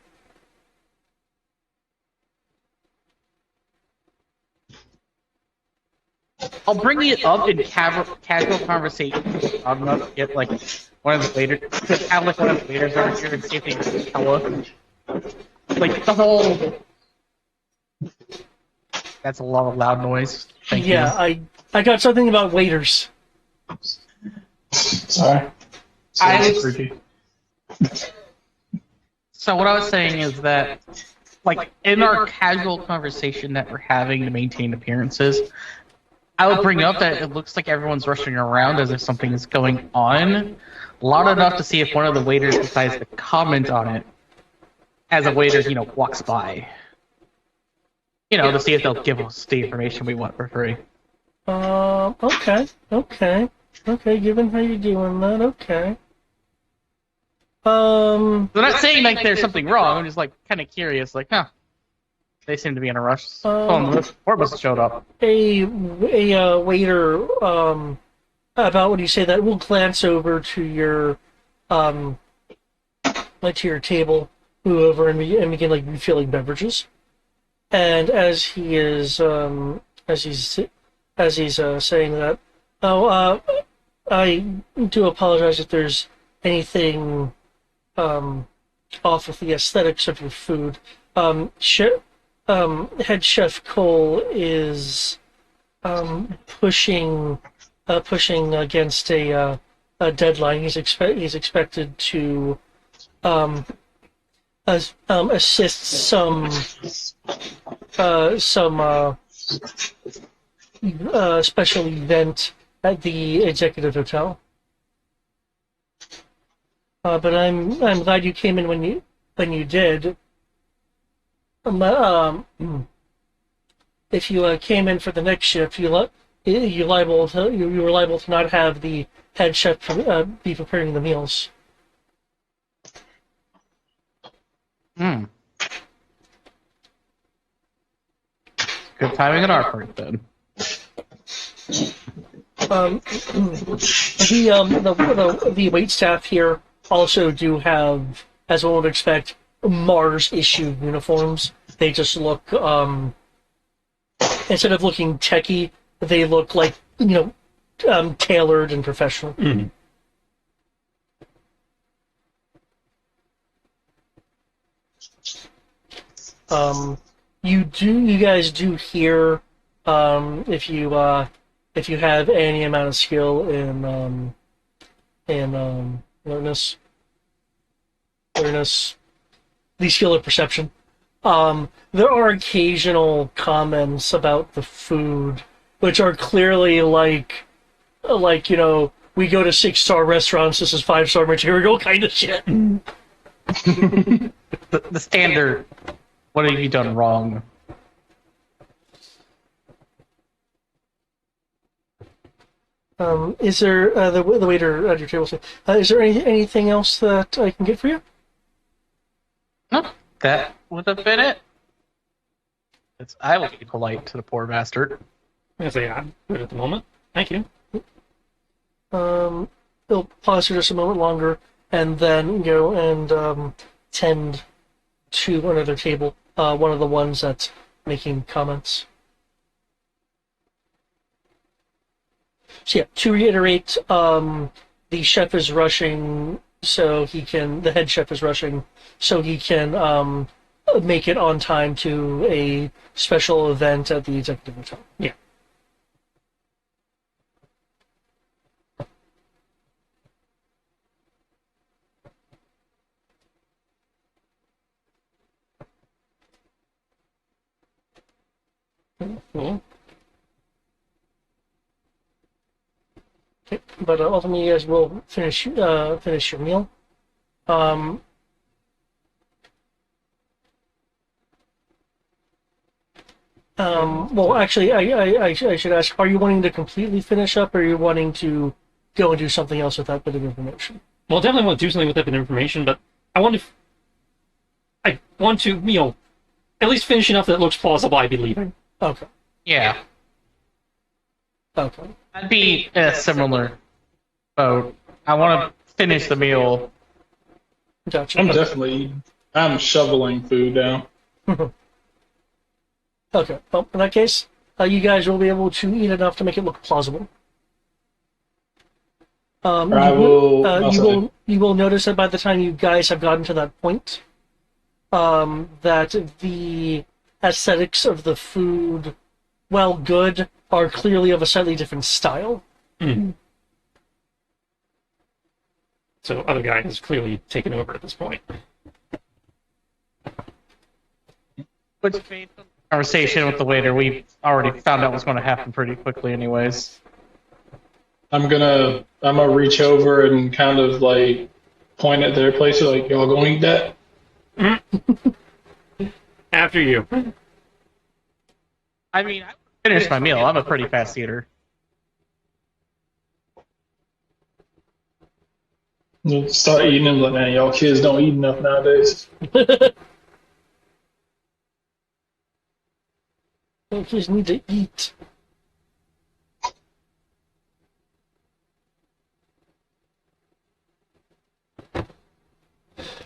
I'll bring it up in casual conversation. I'm gonna get one of the waiters, have one of the waiters over here and see if they can tell us. The whole. That's a lot of loud noise. Thank you. I got something about waiters. Sorry. I- Freaky. So what I was saying is that, in our casual conversation that we're having to maintain appearances, I would bring up that it looks like everyone's rushing around as if something is going on, loud enough to see if one of the waiters decides to comment on it as a waiter, walks by. To see if they'll give us the information we want for free. Okay. Given how you're doing that, okay. I'm not saying there's something wrong. I'm just kind of curious. They seem to be in a rush. Orbis showed up. A waiter about when you say that will glance over to your to your table, move over and begin like refilling beverages. And as he's saying that, I do apologize if there's anything off with the aesthetics of your food. Head Chef Cole is pushing against a deadline. He's expected to assist some special event at the executive hotel. But I'm glad you came in when you did. If you came in for the next shift, you were liable to not have the head chef be preparing the meals. Hmm. Good timing on our part, then. The wait staff here also do have, as one would expect, Mars issue uniforms. They just look instead of looking techy, they look like tailored and professional. Mm-hmm. You guys do hear if you have any amount of skill in awareness, the skill of perception. There are occasional comments about the food, which are clearly like we go to 6-star restaurants, this is 5-star material kind of shit. The standard. What have you done wrong? Is there the waiter at your table said, is there anything else that I can get for you? No, that would have been it. I will be polite to the poor bastard. I say I'm good at the moment. Thank you. He'll pause for just a moment longer and then go and tend to another table, one of the ones that's making comments. So yeah, to reiterate, the chef is rushing the head chef is rushing so he can make it on time to a special event at the executive hotel. Yeah. Cool. Okay, but ultimately you guys will finish your meal. Well, actually, I should ask: are you wanting to completely finish up, or are you wanting to go and do something else with that bit of information? Well, definitely want to do something with that bit of information, but I want to, at least finish enough that it looks plausible I'd be leaving. Okay. Yeah, Okay. I'd be in a similar boat. I want to finish the meal. Gotcha. I'm shoveling food down. Okay. Well, in that case, you guys will be able to eat enough to make it look plausible. You will notice that by the time you guys have gotten to that point, that the aesthetics of the food, while good, are clearly of a slightly different style. Mm. So other guy has clearly taken over at this point. Which made the conversation with the waiter we already found out was going to happen pretty quickly, anyways. I'm gonna reach over and kind of like point at their place, like, y'all gonna eat that? After you. I mean, I finished my meal. I'm a pretty fast eater. You start eating them, like, man, y'all kids don't eat enough nowadays. You just need to eat.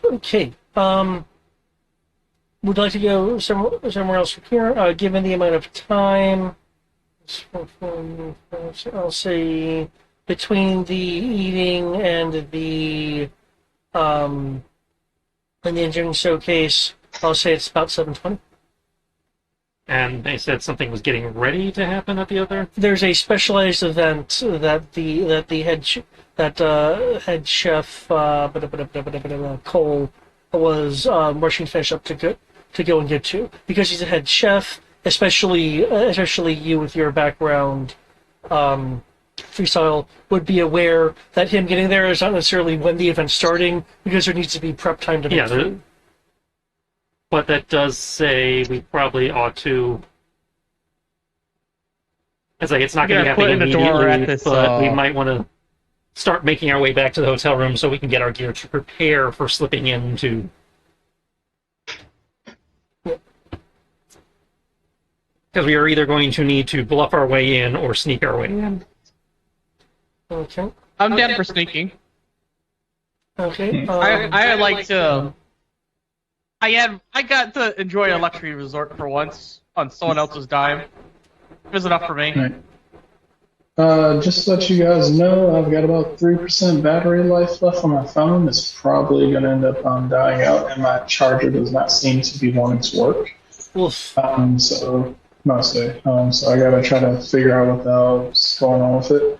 Okay. Would like to go somewhere else from here? Given the amount of time, I'll say between the eating and the engineering showcase, I'll say it's about 7:20. And they said something was getting ready to happen at the other. There's a specialized event that the head chef Cole was rushing to finish up to go and get to, because he's a head chef. Especially you with your background, freestyle, would be aware that him getting there is not necessarily when the event's starting, because there needs to be prep time to make food. But that does say we probably ought to. It's like it's not going to be happening immediately, but we might want to start making our way back to the hotel room so we can get our gear to prepare for slipping into. Because we are either going to need to bluff our way in or sneak our way in. Okay. I'm down for sneaking. Okay. I like to. I got to enjoy a luxury resort for once on someone else's dime. It was enough for me. Right. Just to let you guys know, I've got about 3% battery life left on my phone. It's probably going to end up dying out, and my charger does not seem to be wanting to work. Oof. So mostly. So I got to try to figure out what the hell's going on with it.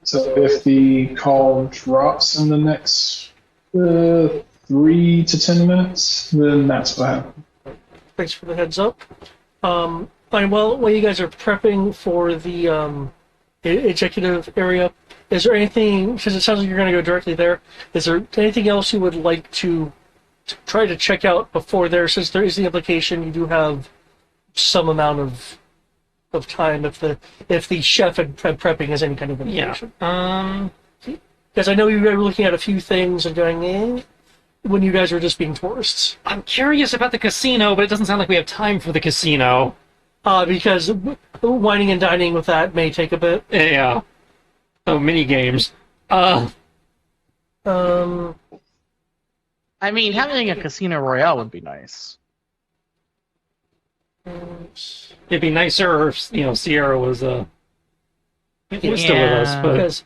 So if the call drops in the next 3 to 10 minutes, then that's what happened. Thanks for the heads up. And while you guys are prepping for the executive area, is there anything, because it sounds like you're going to go directly there, is there anything else you would like to try to check out before there, since there is the implication you do have some amount of time if the chef and prepping has any kind of information? Yeah. Because I know you were looking at a few things and going, when you guys were just being tourists. I'm curious about the casino, but it doesn't sound like we have time for the casino. Because whining and dining with that may take a bit. Yeah. Oh, mini games. I mean, having a casino royale would be nice. It'd be nicer if Sierra was still with us, but because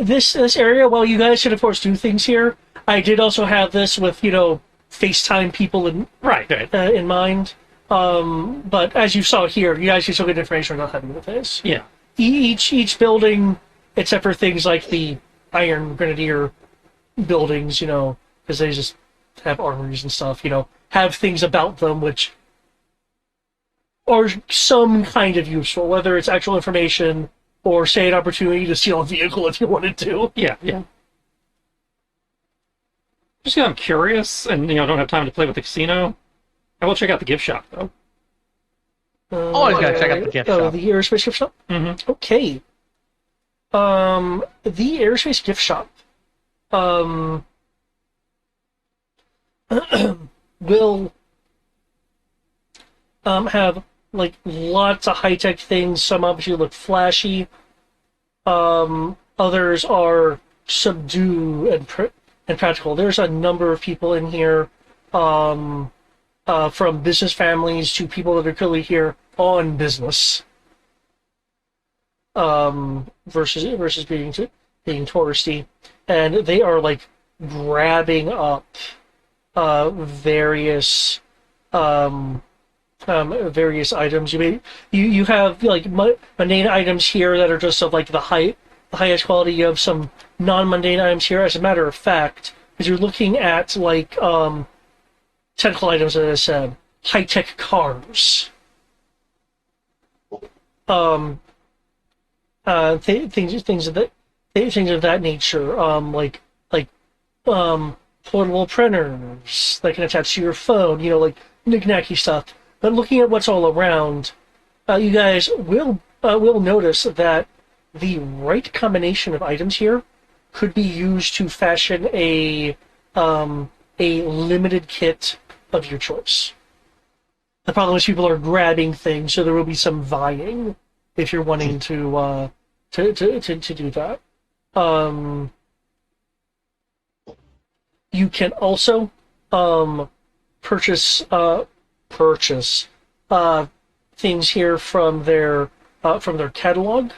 this area, while you guys should of course do things here, I did also have this with FaceTime people in mind. But as you saw here, you guys can still get information without having the face. Yeah. Each building, except for things like the Iron Grenadier buildings, because they just have armories and stuff, have things about them which are some kind of useful, whether it's actual information or, say, an opportunity to steal a vehicle if you wanted to. Yeah. Just because I'm curious and don't have time to play with the casino, I will check out the gift shop though. Always gotta check out the gift shop. The aerospace gift shop. Mm-hmm. Okay. The aerospace gift shop will have lots of high-tech things. Some obviously look flashy. Others are subdued and practical. There's a number of people in here, from business families to people that are clearly here on business, versus being touristy, and they are grabbing up various items. You have mundane items here that are just of the highest quality. You have some non-mundane items here. As a matter of fact, because you're looking at technical items, as I said, high-tech cars, things of that nature, portable printers that can attach to your phone, knick-knacky stuff. But looking at what's all around, you guys will notice that the right combination of items here could be used to fashion a limited kit of your choice. The problem is people are grabbing things, so there will be some vying if you're wanting to do that. You can also purchase purchase things here from their catalog.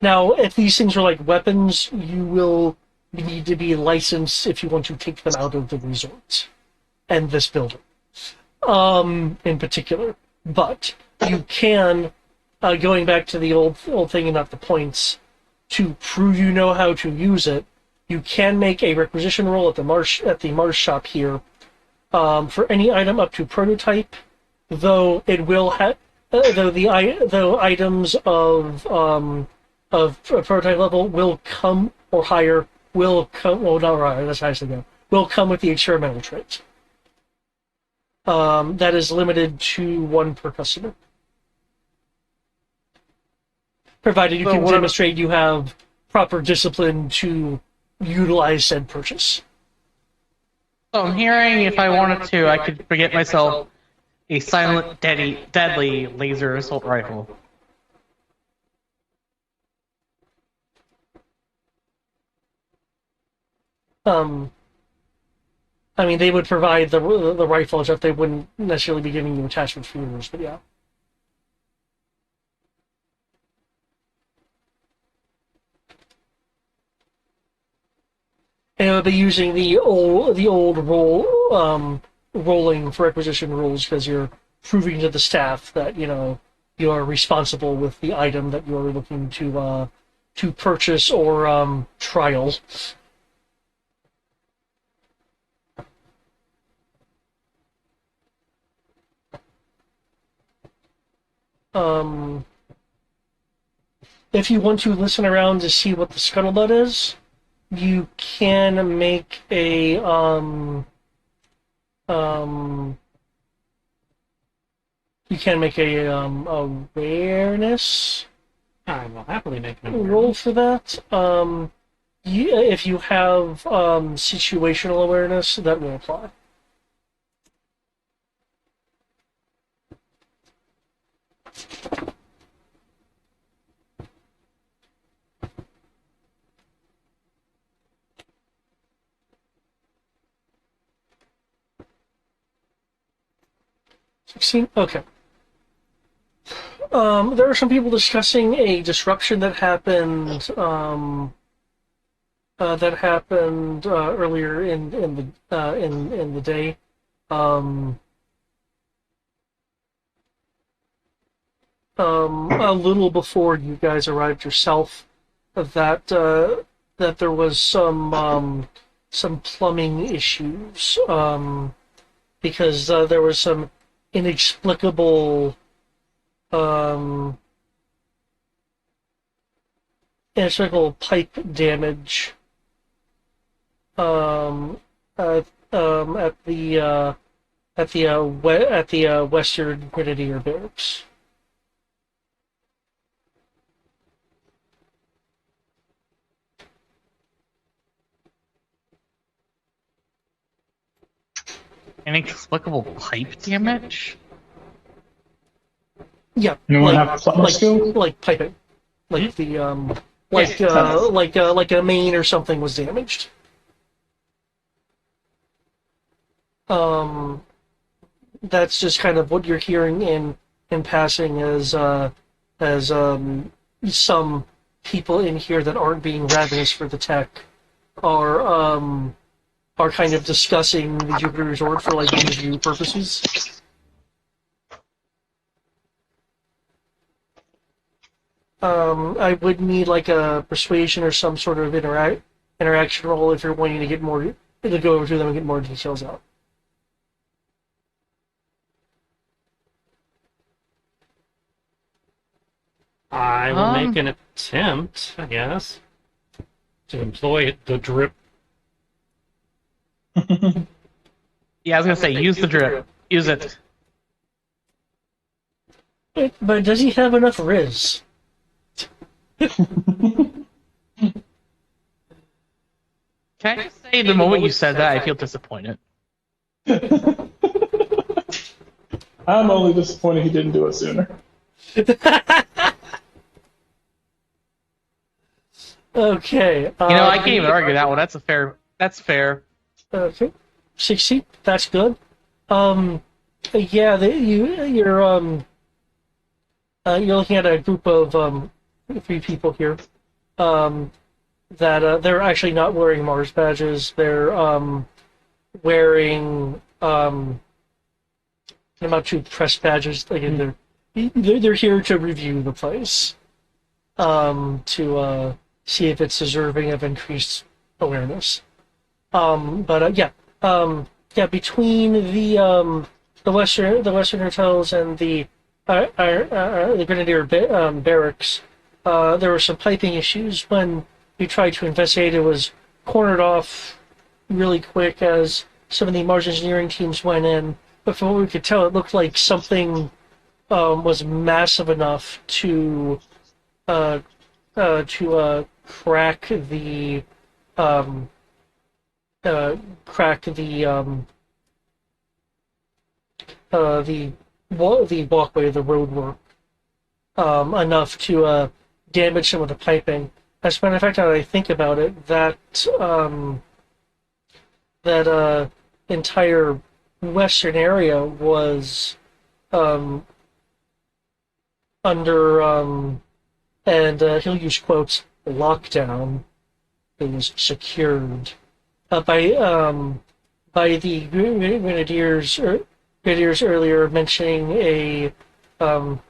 Now, if these things are like weapons, you will need to be licensed if you want to take them out of the resort and this building, in particular. But you can, going back to the old thing about the points, to prove you know how to use it, you can make a requisition roll at the Mars shop here for any item up to prototype, though it will have though items of prototype level will come or higher will come. Well, not higher. That's higher go. Will come with the experimental trait. That is limited to 1 per customer, provided you can demonstrate you have proper discipline to utilize said purchase. So I'm hearing if I wanted to, I could get myself a silent, deadly laser assault rifle. I mean, they would provide the rifle and stuff. They wouldn't necessarily be giving you attachments for yours, but yeah. And it would be using the old rolling for acquisition rules, because you're proving to the staff that you are responsible with the item that you are looking to purchase or trial. If you want to listen around to see what the scuttlebutt is, you can make a awareness I will happily make an roll for that. If you have situational awareness, that will apply. Okay. There are some people discussing a disruption that happened earlier in the day. A little before you guys arrived yourself, that there was some plumbing issues, because there was some inexplicable pipe damage at the Western Grenadier Barracks. Inexplicable pipe damage? Yeah, Anyone have plumber skill? like piping, like the like a main or something was damaged. That's just kind of what you're hearing in passing as some people in here that aren't being ravenous for the tech are kind of discussing the Jupiter Resort for like review purposes. I would need like a persuasion or some sort of interaction roll if you're wanting to go over to them and get more details out. I will make an attempt, I guess, to employ the drip. Yeah, I was gonna say, use the drip. Use it. But does he have enough Riz? Can I just say, the moment you said that, I feel disappointed. I'm only disappointed he didn't do it sooner. Okay. I can't even argue that one. That's That's fair. Okay, 60. That's good. Yeah, you're looking at a group of 3 people here. That they're actually not wearing Mars badges. They're wearing about 2 press badges. Again, they're here to review the place, to see if it's deserving of increased awareness. Yeah, between the Western hotels and the Grenadier barracks, there were some piping issues. When we tried to investigate, it was cornered off really quick as some of the Mars engineering teams went in. But from what we could tell, it looked like something was massive enough to crack the walkway, the roadwork, enough to damage some of the piping. As a matter of fact, now that I think about it, that entire western area was under and he'll use quotes, lockdown. It was secured by the Grenadiers earlier, mentioning a one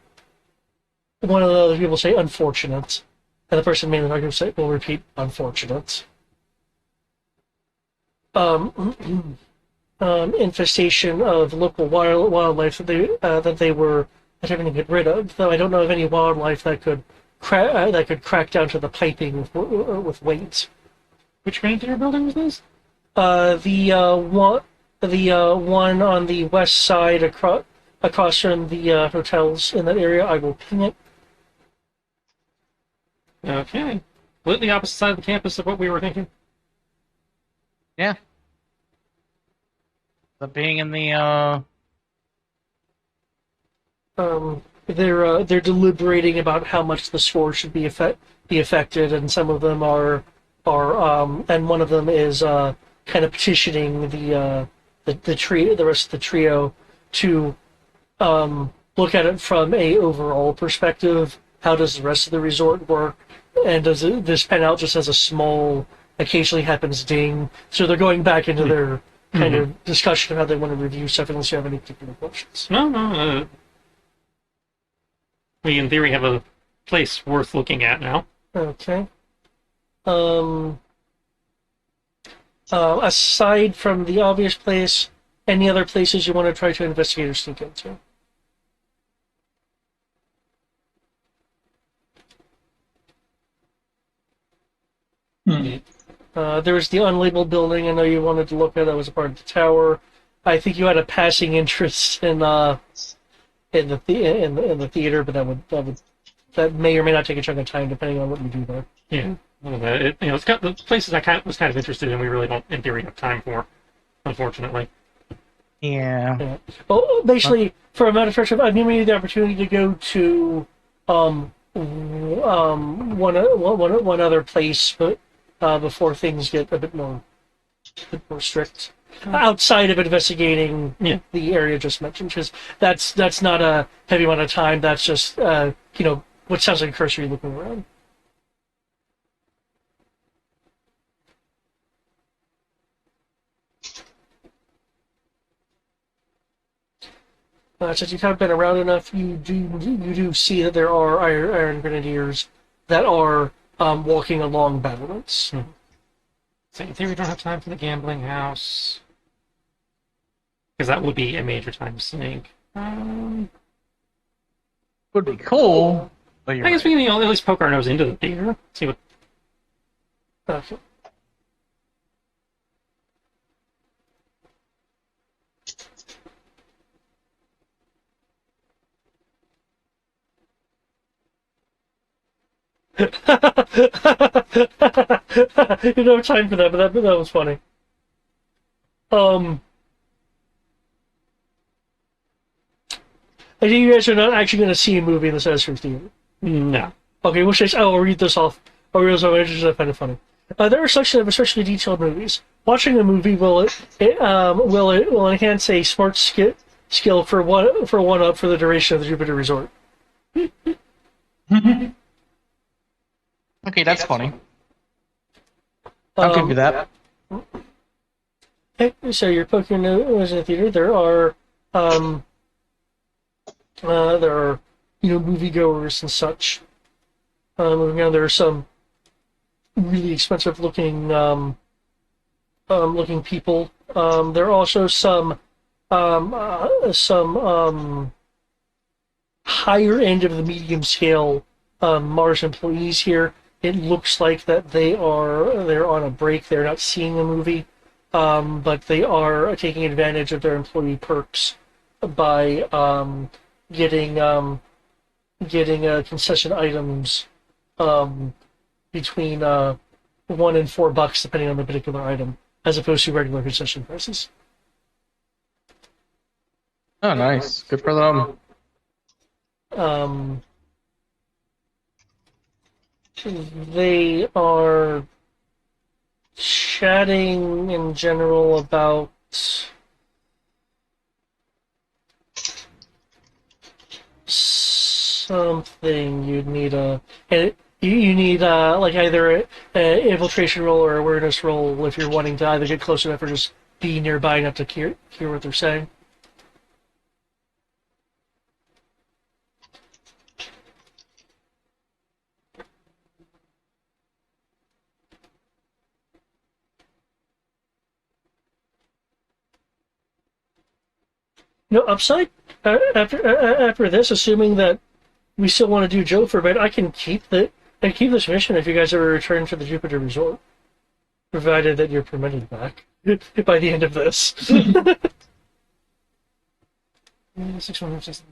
of the other people say unfortunate, and the person mainly talking say will repeat unfortunate. Infestation of local wildlife that they were attempting to get rid of. Though I don't know of any wildlife that could crack down to the piping with weight. Which Grenadier building was this? The one on the west side across from the hotels in that area. I will ping it. Okay. Completely opposite side of the campus of what we were thinking. Yeah. The being in the They're deliberating about how much the score should be affected, and some of them are and one of them is kind of petitioning the rest of the trio to look at it from a overall perspective. How does the rest of the resort work, and does this pan out just as a small, occasionally happens ding? So they're going back into their kind of discussion of how they want to review stuff, unless you have any particular questions. No. We, in theory, have a place worth looking at now. Okay. Aside from the obvious place, any other places you want to try to investigate or sneak into? There was the unlabeled building I know you wanted to look at. That was a part of the tower. I think you had a passing interest in the theater, but that may or may not take a chunk of time depending on what you do there. Yeah. It's got the places I was kind of interested in. We really don't, in theory, have time for, unfortunately. yeah. Well, basically, for a matter of fact, I've given you the opportunity to go to one other place, but before things get a bit more strict. Outside of investigating the area just mentioned, because that's not a heavy amount of time. That's just what sounds like a cursory looking around. Since you've been around enough, you do see that there are Iron Grenadiers that are walking along battlements. So in theory, we don't have time for the gambling house, because that would be a major time sink. Would be cool. But I guess we can at least poke our nose into the theater, see what. Okay. You don't have time for that, but that was funny. I think you guys are not actually going to see a movie in the Sesame Theater. No. Okay, which case I will read this off. I'll read this off. I find it funny. There are sections of especially detailed movies. Watching a movie will enhance a smart skill for one up for the duration of the Jupiter Resort. Okay, that's funny. I'll give you that. Okay, so you're poking your nose in the theater. There are moviegoers and such. Moving on, there are some really expensive looking people. There are also some higher end of the medium scale Mars employees here. It looks like that they're on a break. They're not seeing a movie, but they are taking advantage of their employee perks by getting concession items between $1 and $4 depending on the particular item, as opposed to regular concession prices. Oh, nice. Good for them. They are chatting in general about something. You'd need you need like either an infiltration roll or awareness roll if you're wanting to either get close enough or just be nearby enough to hear what they're saying. No upside after this, assuming that we still want to do Joe for a bit. I can keep this mission if you guys ever return to the Jupiter Resort, provided that you're permitted back by the end of this. 616.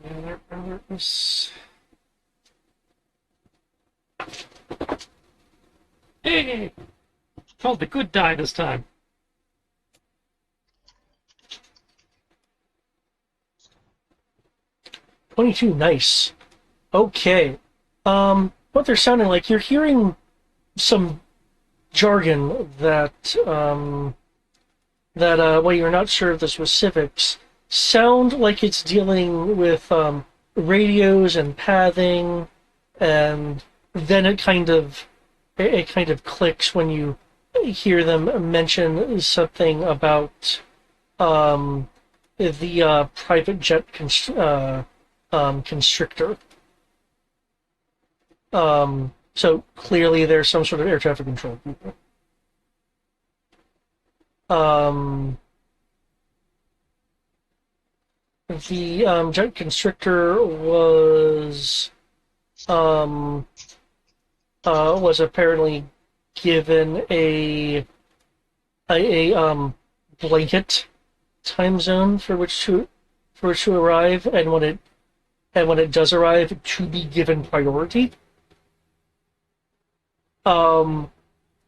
Hey! Called the good die this time. $22, nice. Okay. What they're sounding like, you're hearing some jargon that while you're not sure of the specifics, sound like it's dealing with radios and pathing, and then it kind of clicks when you hear them mention something about the private jet constrictor. So clearly there's some sort of air traffic control people. The jet constrictor was apparently given a blanket time zone for which to arrive, and when it does arrive, to be given priority.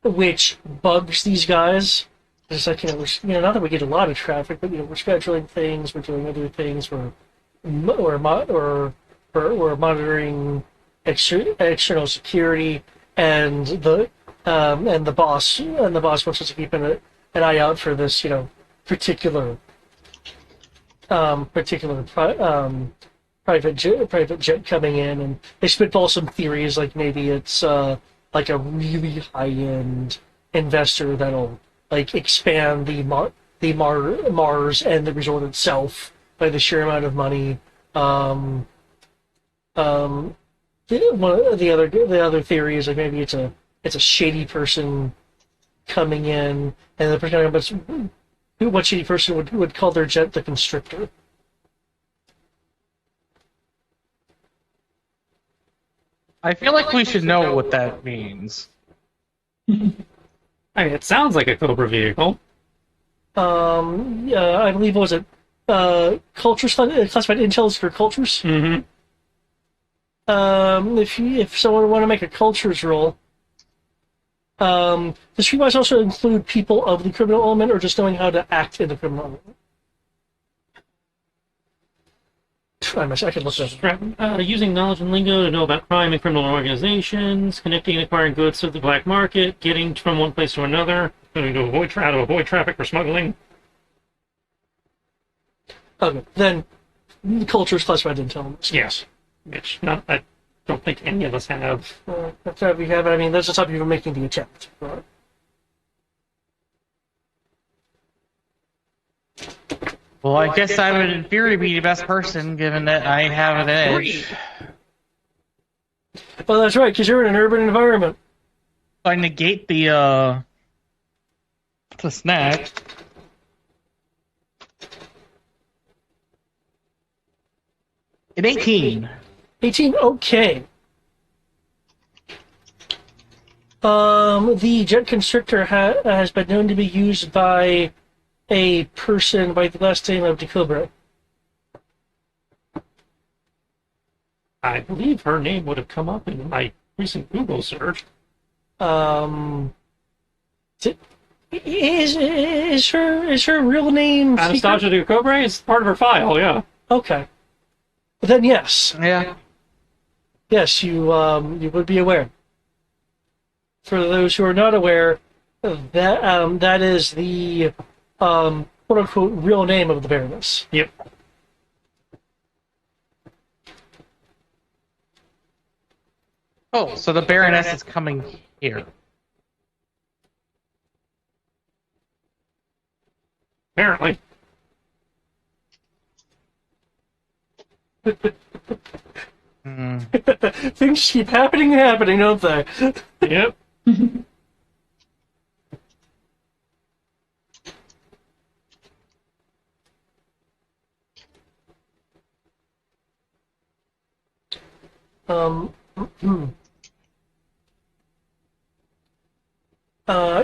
Which bugs these guys. It's like, not that we get a lot of traffic, but we're scheduling things, we're doing other things, we're monitoring external security, and the boss wants us to keep an eye out for this, particular private jet coming in, and they spitball some theories, like maybe it's like a really high-end investor that'll expand the Mars and the resort itself by the sheer amount of money. One of the other theory is maybe it's a shady person coming in, and the person, what shady person would call their jet the Constrictor. I feel like we should know what that means. I mean, it sounds like a Cobra vehicle. Yeah, I believe, was it cultures, classified intel for cultures? Mm-hmm. If someone want to make a cultures roll, does you guys also include people of the criminal element, or just knowing how to act in the criminal element? I could look that up. Using knowledge and lingo to know about crime and criminal organizations, connecting and acquiring goods to the black market, getting from one place to another, to avoid traffic or smuggling. Okay, then the culture is classified intelligence. Yes. Which I don't think any of us have. That's how we have it. I mean, that's the type of making the attempt. Right? Well, I guess I would, in theory, be the best person, given that I have an edge. Well, that's right, because you're in an urban environment. I negate the snack. An 18. 18, okay. The jet constrictor has been known to be used by a person by the last name of DeCobra. I believe her name would have come up in my recent Google search. Is her real name Anastasia Ducobre is part of her file, yeah. Okay. Then yes. Yeah. Yes, you would be aware. For those who are not aware, that is the quote unquote real name of the Baroness. Yep. Oh, so the Baroness is coming here. Apparently. Things keep happening and happening, don't they? Yep.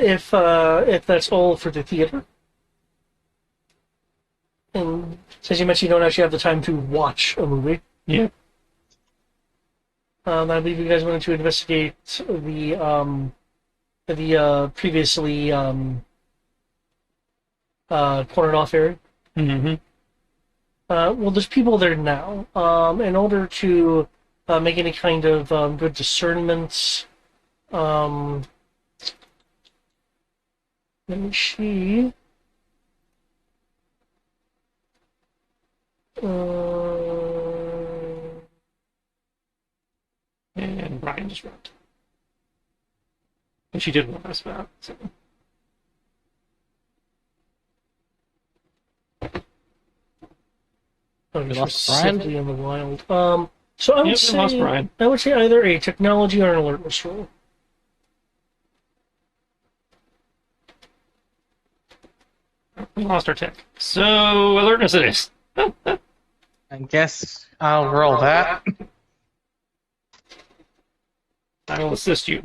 If that's all for the theater, and since you mentioned you don't actually have the time to watch a movie, Yeah. I believe you guys wanted to investigate the previously cornered off area. Mm-hmm. Well, there's people there now. In order to make any kind of good discernments, let me see. And Brian just wrote. And she did want us back, so. Oh, We just lost simply in the wild. So I would Yep, we lost say Brian. I would say either a technology or an alertness roll. We lost our tech. So, alertness it is. I guess I'll roll that. I will assist you.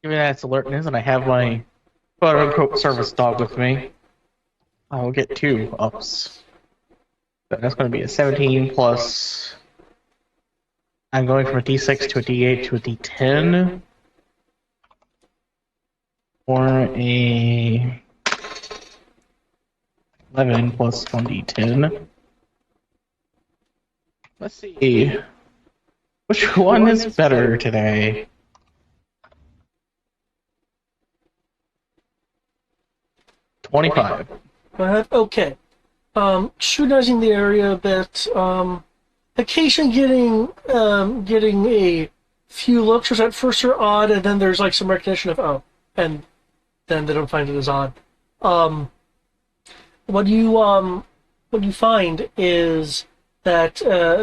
Given that it's alertness and I have my quote-unquote service dog with me, I will get 2 ups. So that's going to be a 17 plus... I'm going from a D6 to a D8 to a D10. Or a... 11 plus 1d10. Let's see. Which one is better today? $25. Okay. Scrutinizing the area a bit. Occasionally getting a few looks, which at first are odd, and then there's like some recognition of and then they don't find it as odd. What you find is that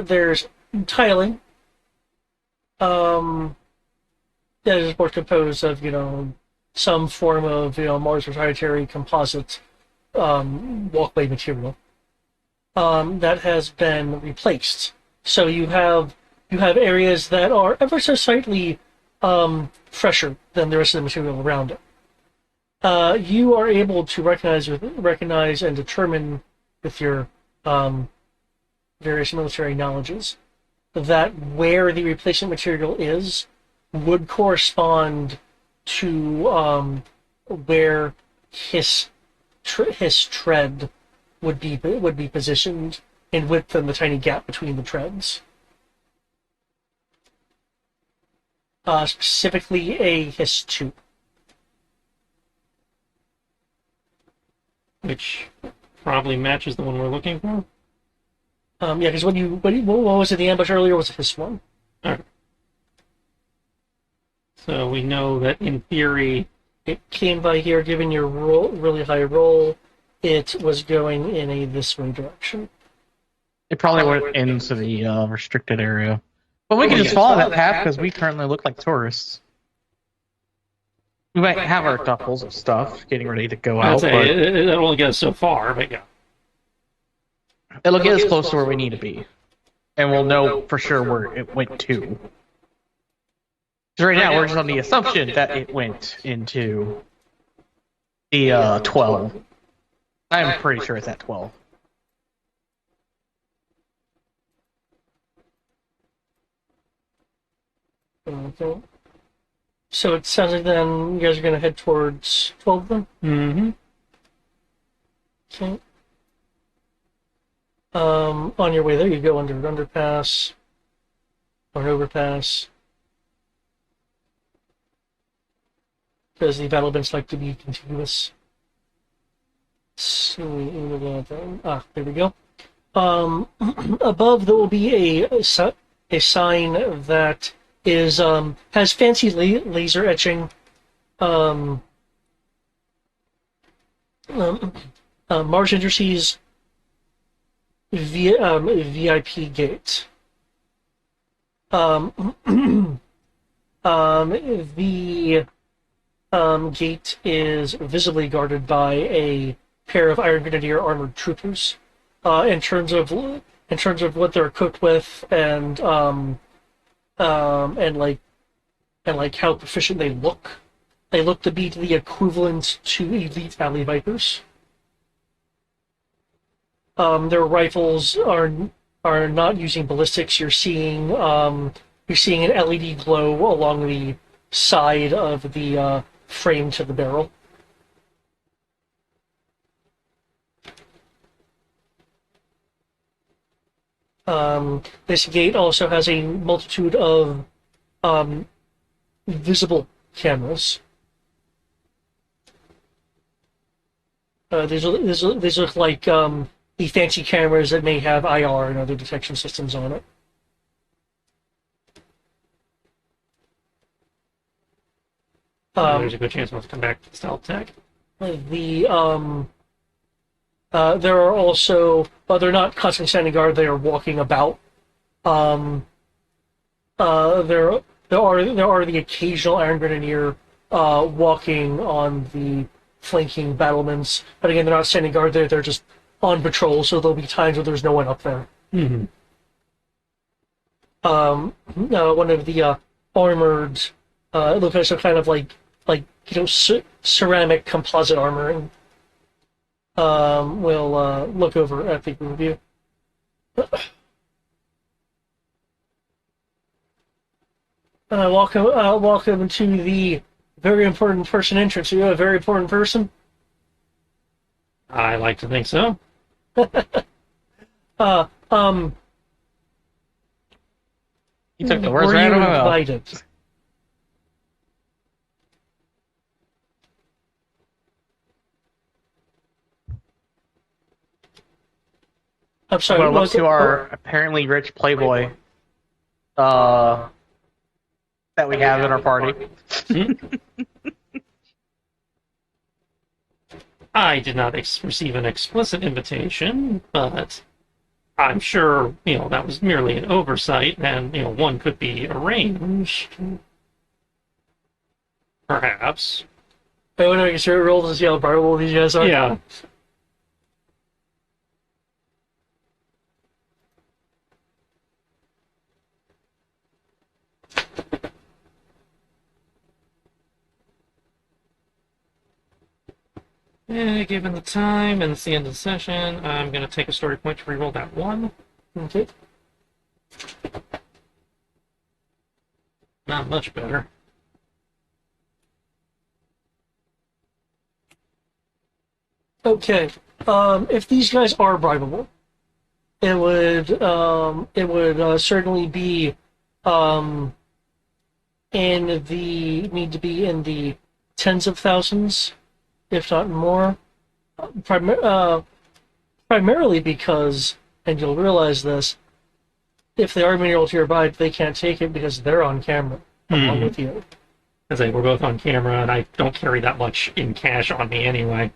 there's tiling. That is of course composed of some form of Mars proprietary composite walkway material that has been replaced. So you have areas that are ever so slightly fresher than the rest of the material around it. You are able to recognize and determine with your various military knowledges that where the replacement material is would correspond to where his tread would be positioned in width and the tiny gap between the treads. Specifically a Hiss 2. Which probably matches the one we're looking for. Yeah, because what was in the ambush earlier was a Hiss 1. Alright. So we know that in theory, It came by here, given your really high roll. It was going in this way direction. It probably went into the restricted area. But we can just follow that path because we currently look like tourists. We might have our duffels of stuff getting ready to go I'd out, say but it'll only get us so far, but yeah. it'll get us close to where we need to be. And we'll know for sure where it went to. Because right now we're just on the assumption that it went into the 12. I'm pretty sure it's at 12. Okay. So it sounds like then you guys are going to head towards 12 then? Mm-hmm. Okay. On your way there, you go under an underpass or an overpass. Because the battle events like to be contiguous. So, there we go. Above there will be a sign that is has fancy laser etching. Mars Industries VIP gate. The gate is visibly guarded by a pair of Iron Grenadier armored troopers. In terms of what they're equipped with and like how proficient they look to be the equivalent to elite alley vipers. Their rifles are not using ballistics. You're seeing an LED glow along the side of the frame to the barrel. This gate also has a multitude of visible cameras. These look like the fancy cameras that may have IR and other detection systems on it. There's a good chance we'll have to come back to stealth tech. There are also, but they're not constantly standing guard. They are walking about. There are the occasional Iron Grenadier walking on the flanking battlements, but again, they're not standing guard. They're just on patrol. So there'll be times where there's no one up there. Mm-hmm. One of the armored, it looks like some kind of like ceramic composite armor. We'll look over at the review. Welcome to the very important person entrance. Are you a very important person? I like to think so. You took the words Were right you out of my mouth. invited? I'm I'm sorry. gonna what look was it? to our apparently rich playboy that we have in our party. I did not receive an explicit invitation, but I'm sure, that was merely an oversight, and, one could be arranged. Perhaps. I want to make sure it rolls to see how viable these guys are. Yeah. Given the time and it's the end of the session, I'm going to take a story point to reroll that one. Okay. Not much better. Okay. if these guys are bribable, it would certainly be need to be in the tens of thousands, if not more. Primarily because, and you'll realize this, if they are mineral to your bride, they can't take it because they're on camera along with you. I say we're both on camera, and I don't carry that much in cash on me anyway.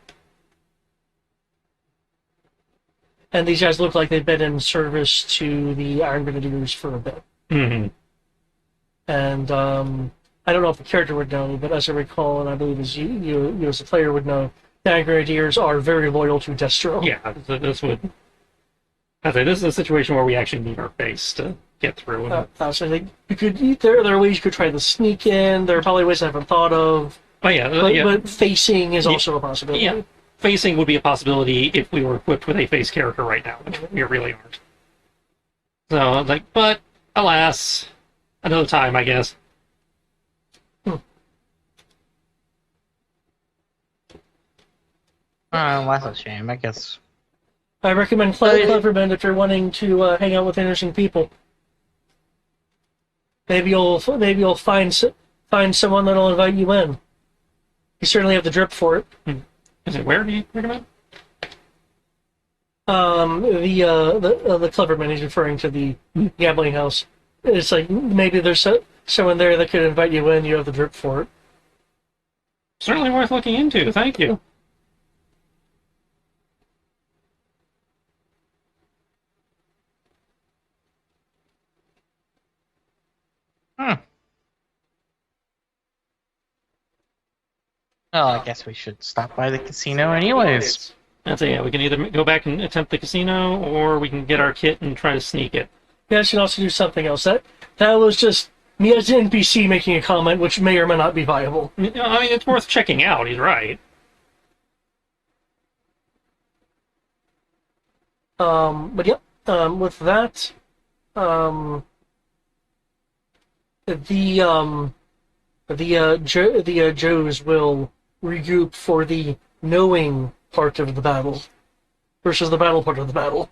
And these guys look like they've been in service to the Iron Grenadiers for a bit. Mm-hmm. And I don't know if the character would know, but as I recall, and I believe as you as a player would know, the Iron Grenadiers are very loyal to Destro. Yeah, so this would. I say this is a situation where we actually need our base to get through. So I think you could. There are ways you could try to sneak in. There are probably ways I haven't thought of. But facing is also a possibility. Yeah, facing would be a possibility if we were equipped with a face character right now, which we really aren't. So, but alas, another time, I guess. That's a shame, I guess. I recommend Cleverbend if you're wanting to hang out with interesting people. Maybe you'll find someone that'll invite you in. You certainly have the drip for it. Is it where do you recommend? The Cleverbend, he's referring to the gambling house. It's like maybe there's someone there that could invite you in. You have the drip for it. Certainly worth looking into. Thank you. Well, I guess we should stop by the casino anyways. That's it. Yeah, we can either go back and attempt the casino, or we can get our kit and try to sneak it. You guys can also do something else. That was just me as an NPC making a comment, which may or may not be viable. I mean, it's worth checking out. He's right. But yep. With that, the Joes will regroup for the knowing part of the battle versus the battle part of the battle.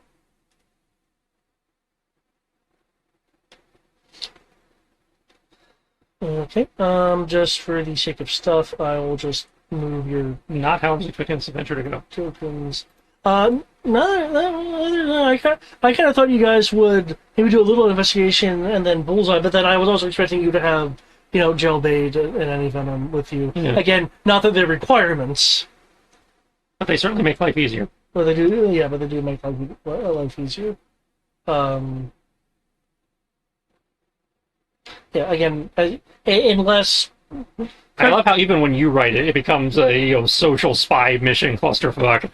Okay. Just for the sake of stuff, I will just move your Not how we took this adventure to go. tokens. No, I kind of thought you guys would maybe do a little investigation and then bullseye, but then I was also expecting you to have, Jailbait and any venom with you. Yeah. Again, not that they're requirements, But they certainly make life easier. but they do. Yeah, but they do make life easier. Yeah. Again, unless. I love how even when you write it, it becomes a social spy mission clusterfuck.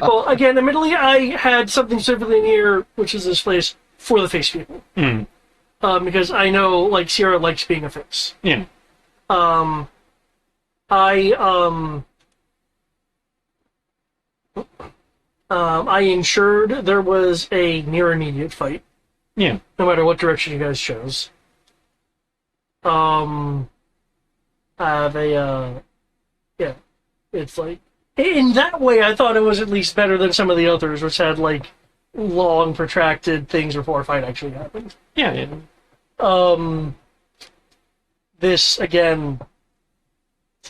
Well, again, admittedly, I had something specifically near, which is this place, for the face people. Because I know, Sierra likes being a face. Yeah. I ensured there was a near immediate fight, Yeah. no matter what direction you guys chose. Yeah, it's in that way, I thought it was at least better than some of the others, which had long, protracted things before a fight actually happened. Yeah. This again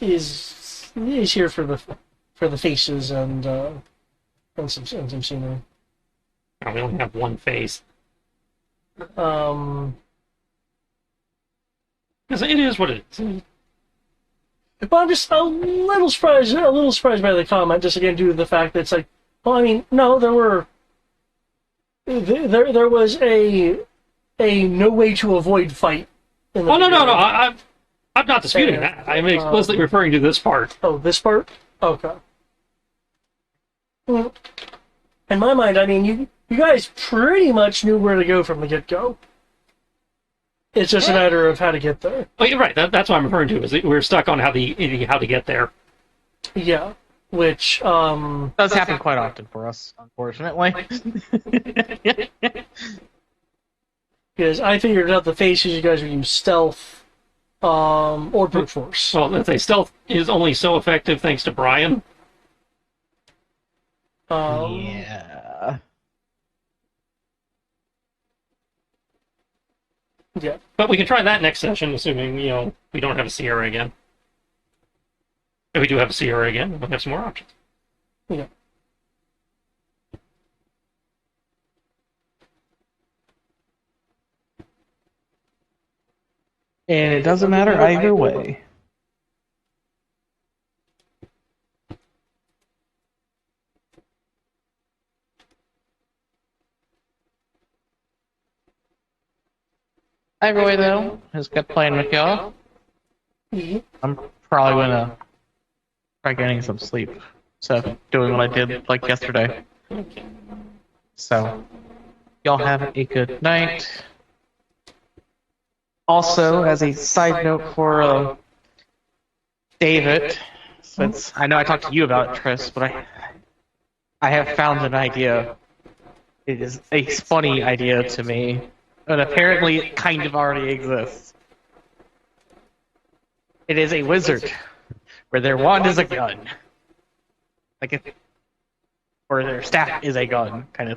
is here for the faces and some scenery. Oh, we only have one face. Um, Because it is what it is. but I'm just a little surprised by the comment, just again due to the fact that it's no, there was a no way to avoid fight. Oh, no. I'm not disputing that. I'm explicitly referring to this part. Oh, this part? Okay. Well, in my mind, you guys pretty much knew where to go from the get-go. It's just a matter of how to get there. Oh, you're right. That's what I'm referring to. Is that we're stuck on how to get there. Yeah, which Does happen quite often for us, unfortunately. because I figured out the faces you guys would use stealth, or brute force. Well, let's say stealth is only so effective thanks to Brian. Yeah. Yeah. But we can try that next session, assuming, we don't have a Sierra again. If we do have a Sierra again, we'll have some more options. Yeah. And it doesn't matter either way. Either way, though, it's good playing with y'all. Mhm. I'm probably gonna try getting some sleep. So, doing what I did like yesterday. Okay. So, y'all have a good night. Also, as a side note for David, since I know I talked to you about it, Tris, but I have found an idea. It is a funny idea to me, and apparently it kind of already exists. It is a wizard, where their wand is a gun. Like, or their staff is a gun, kind of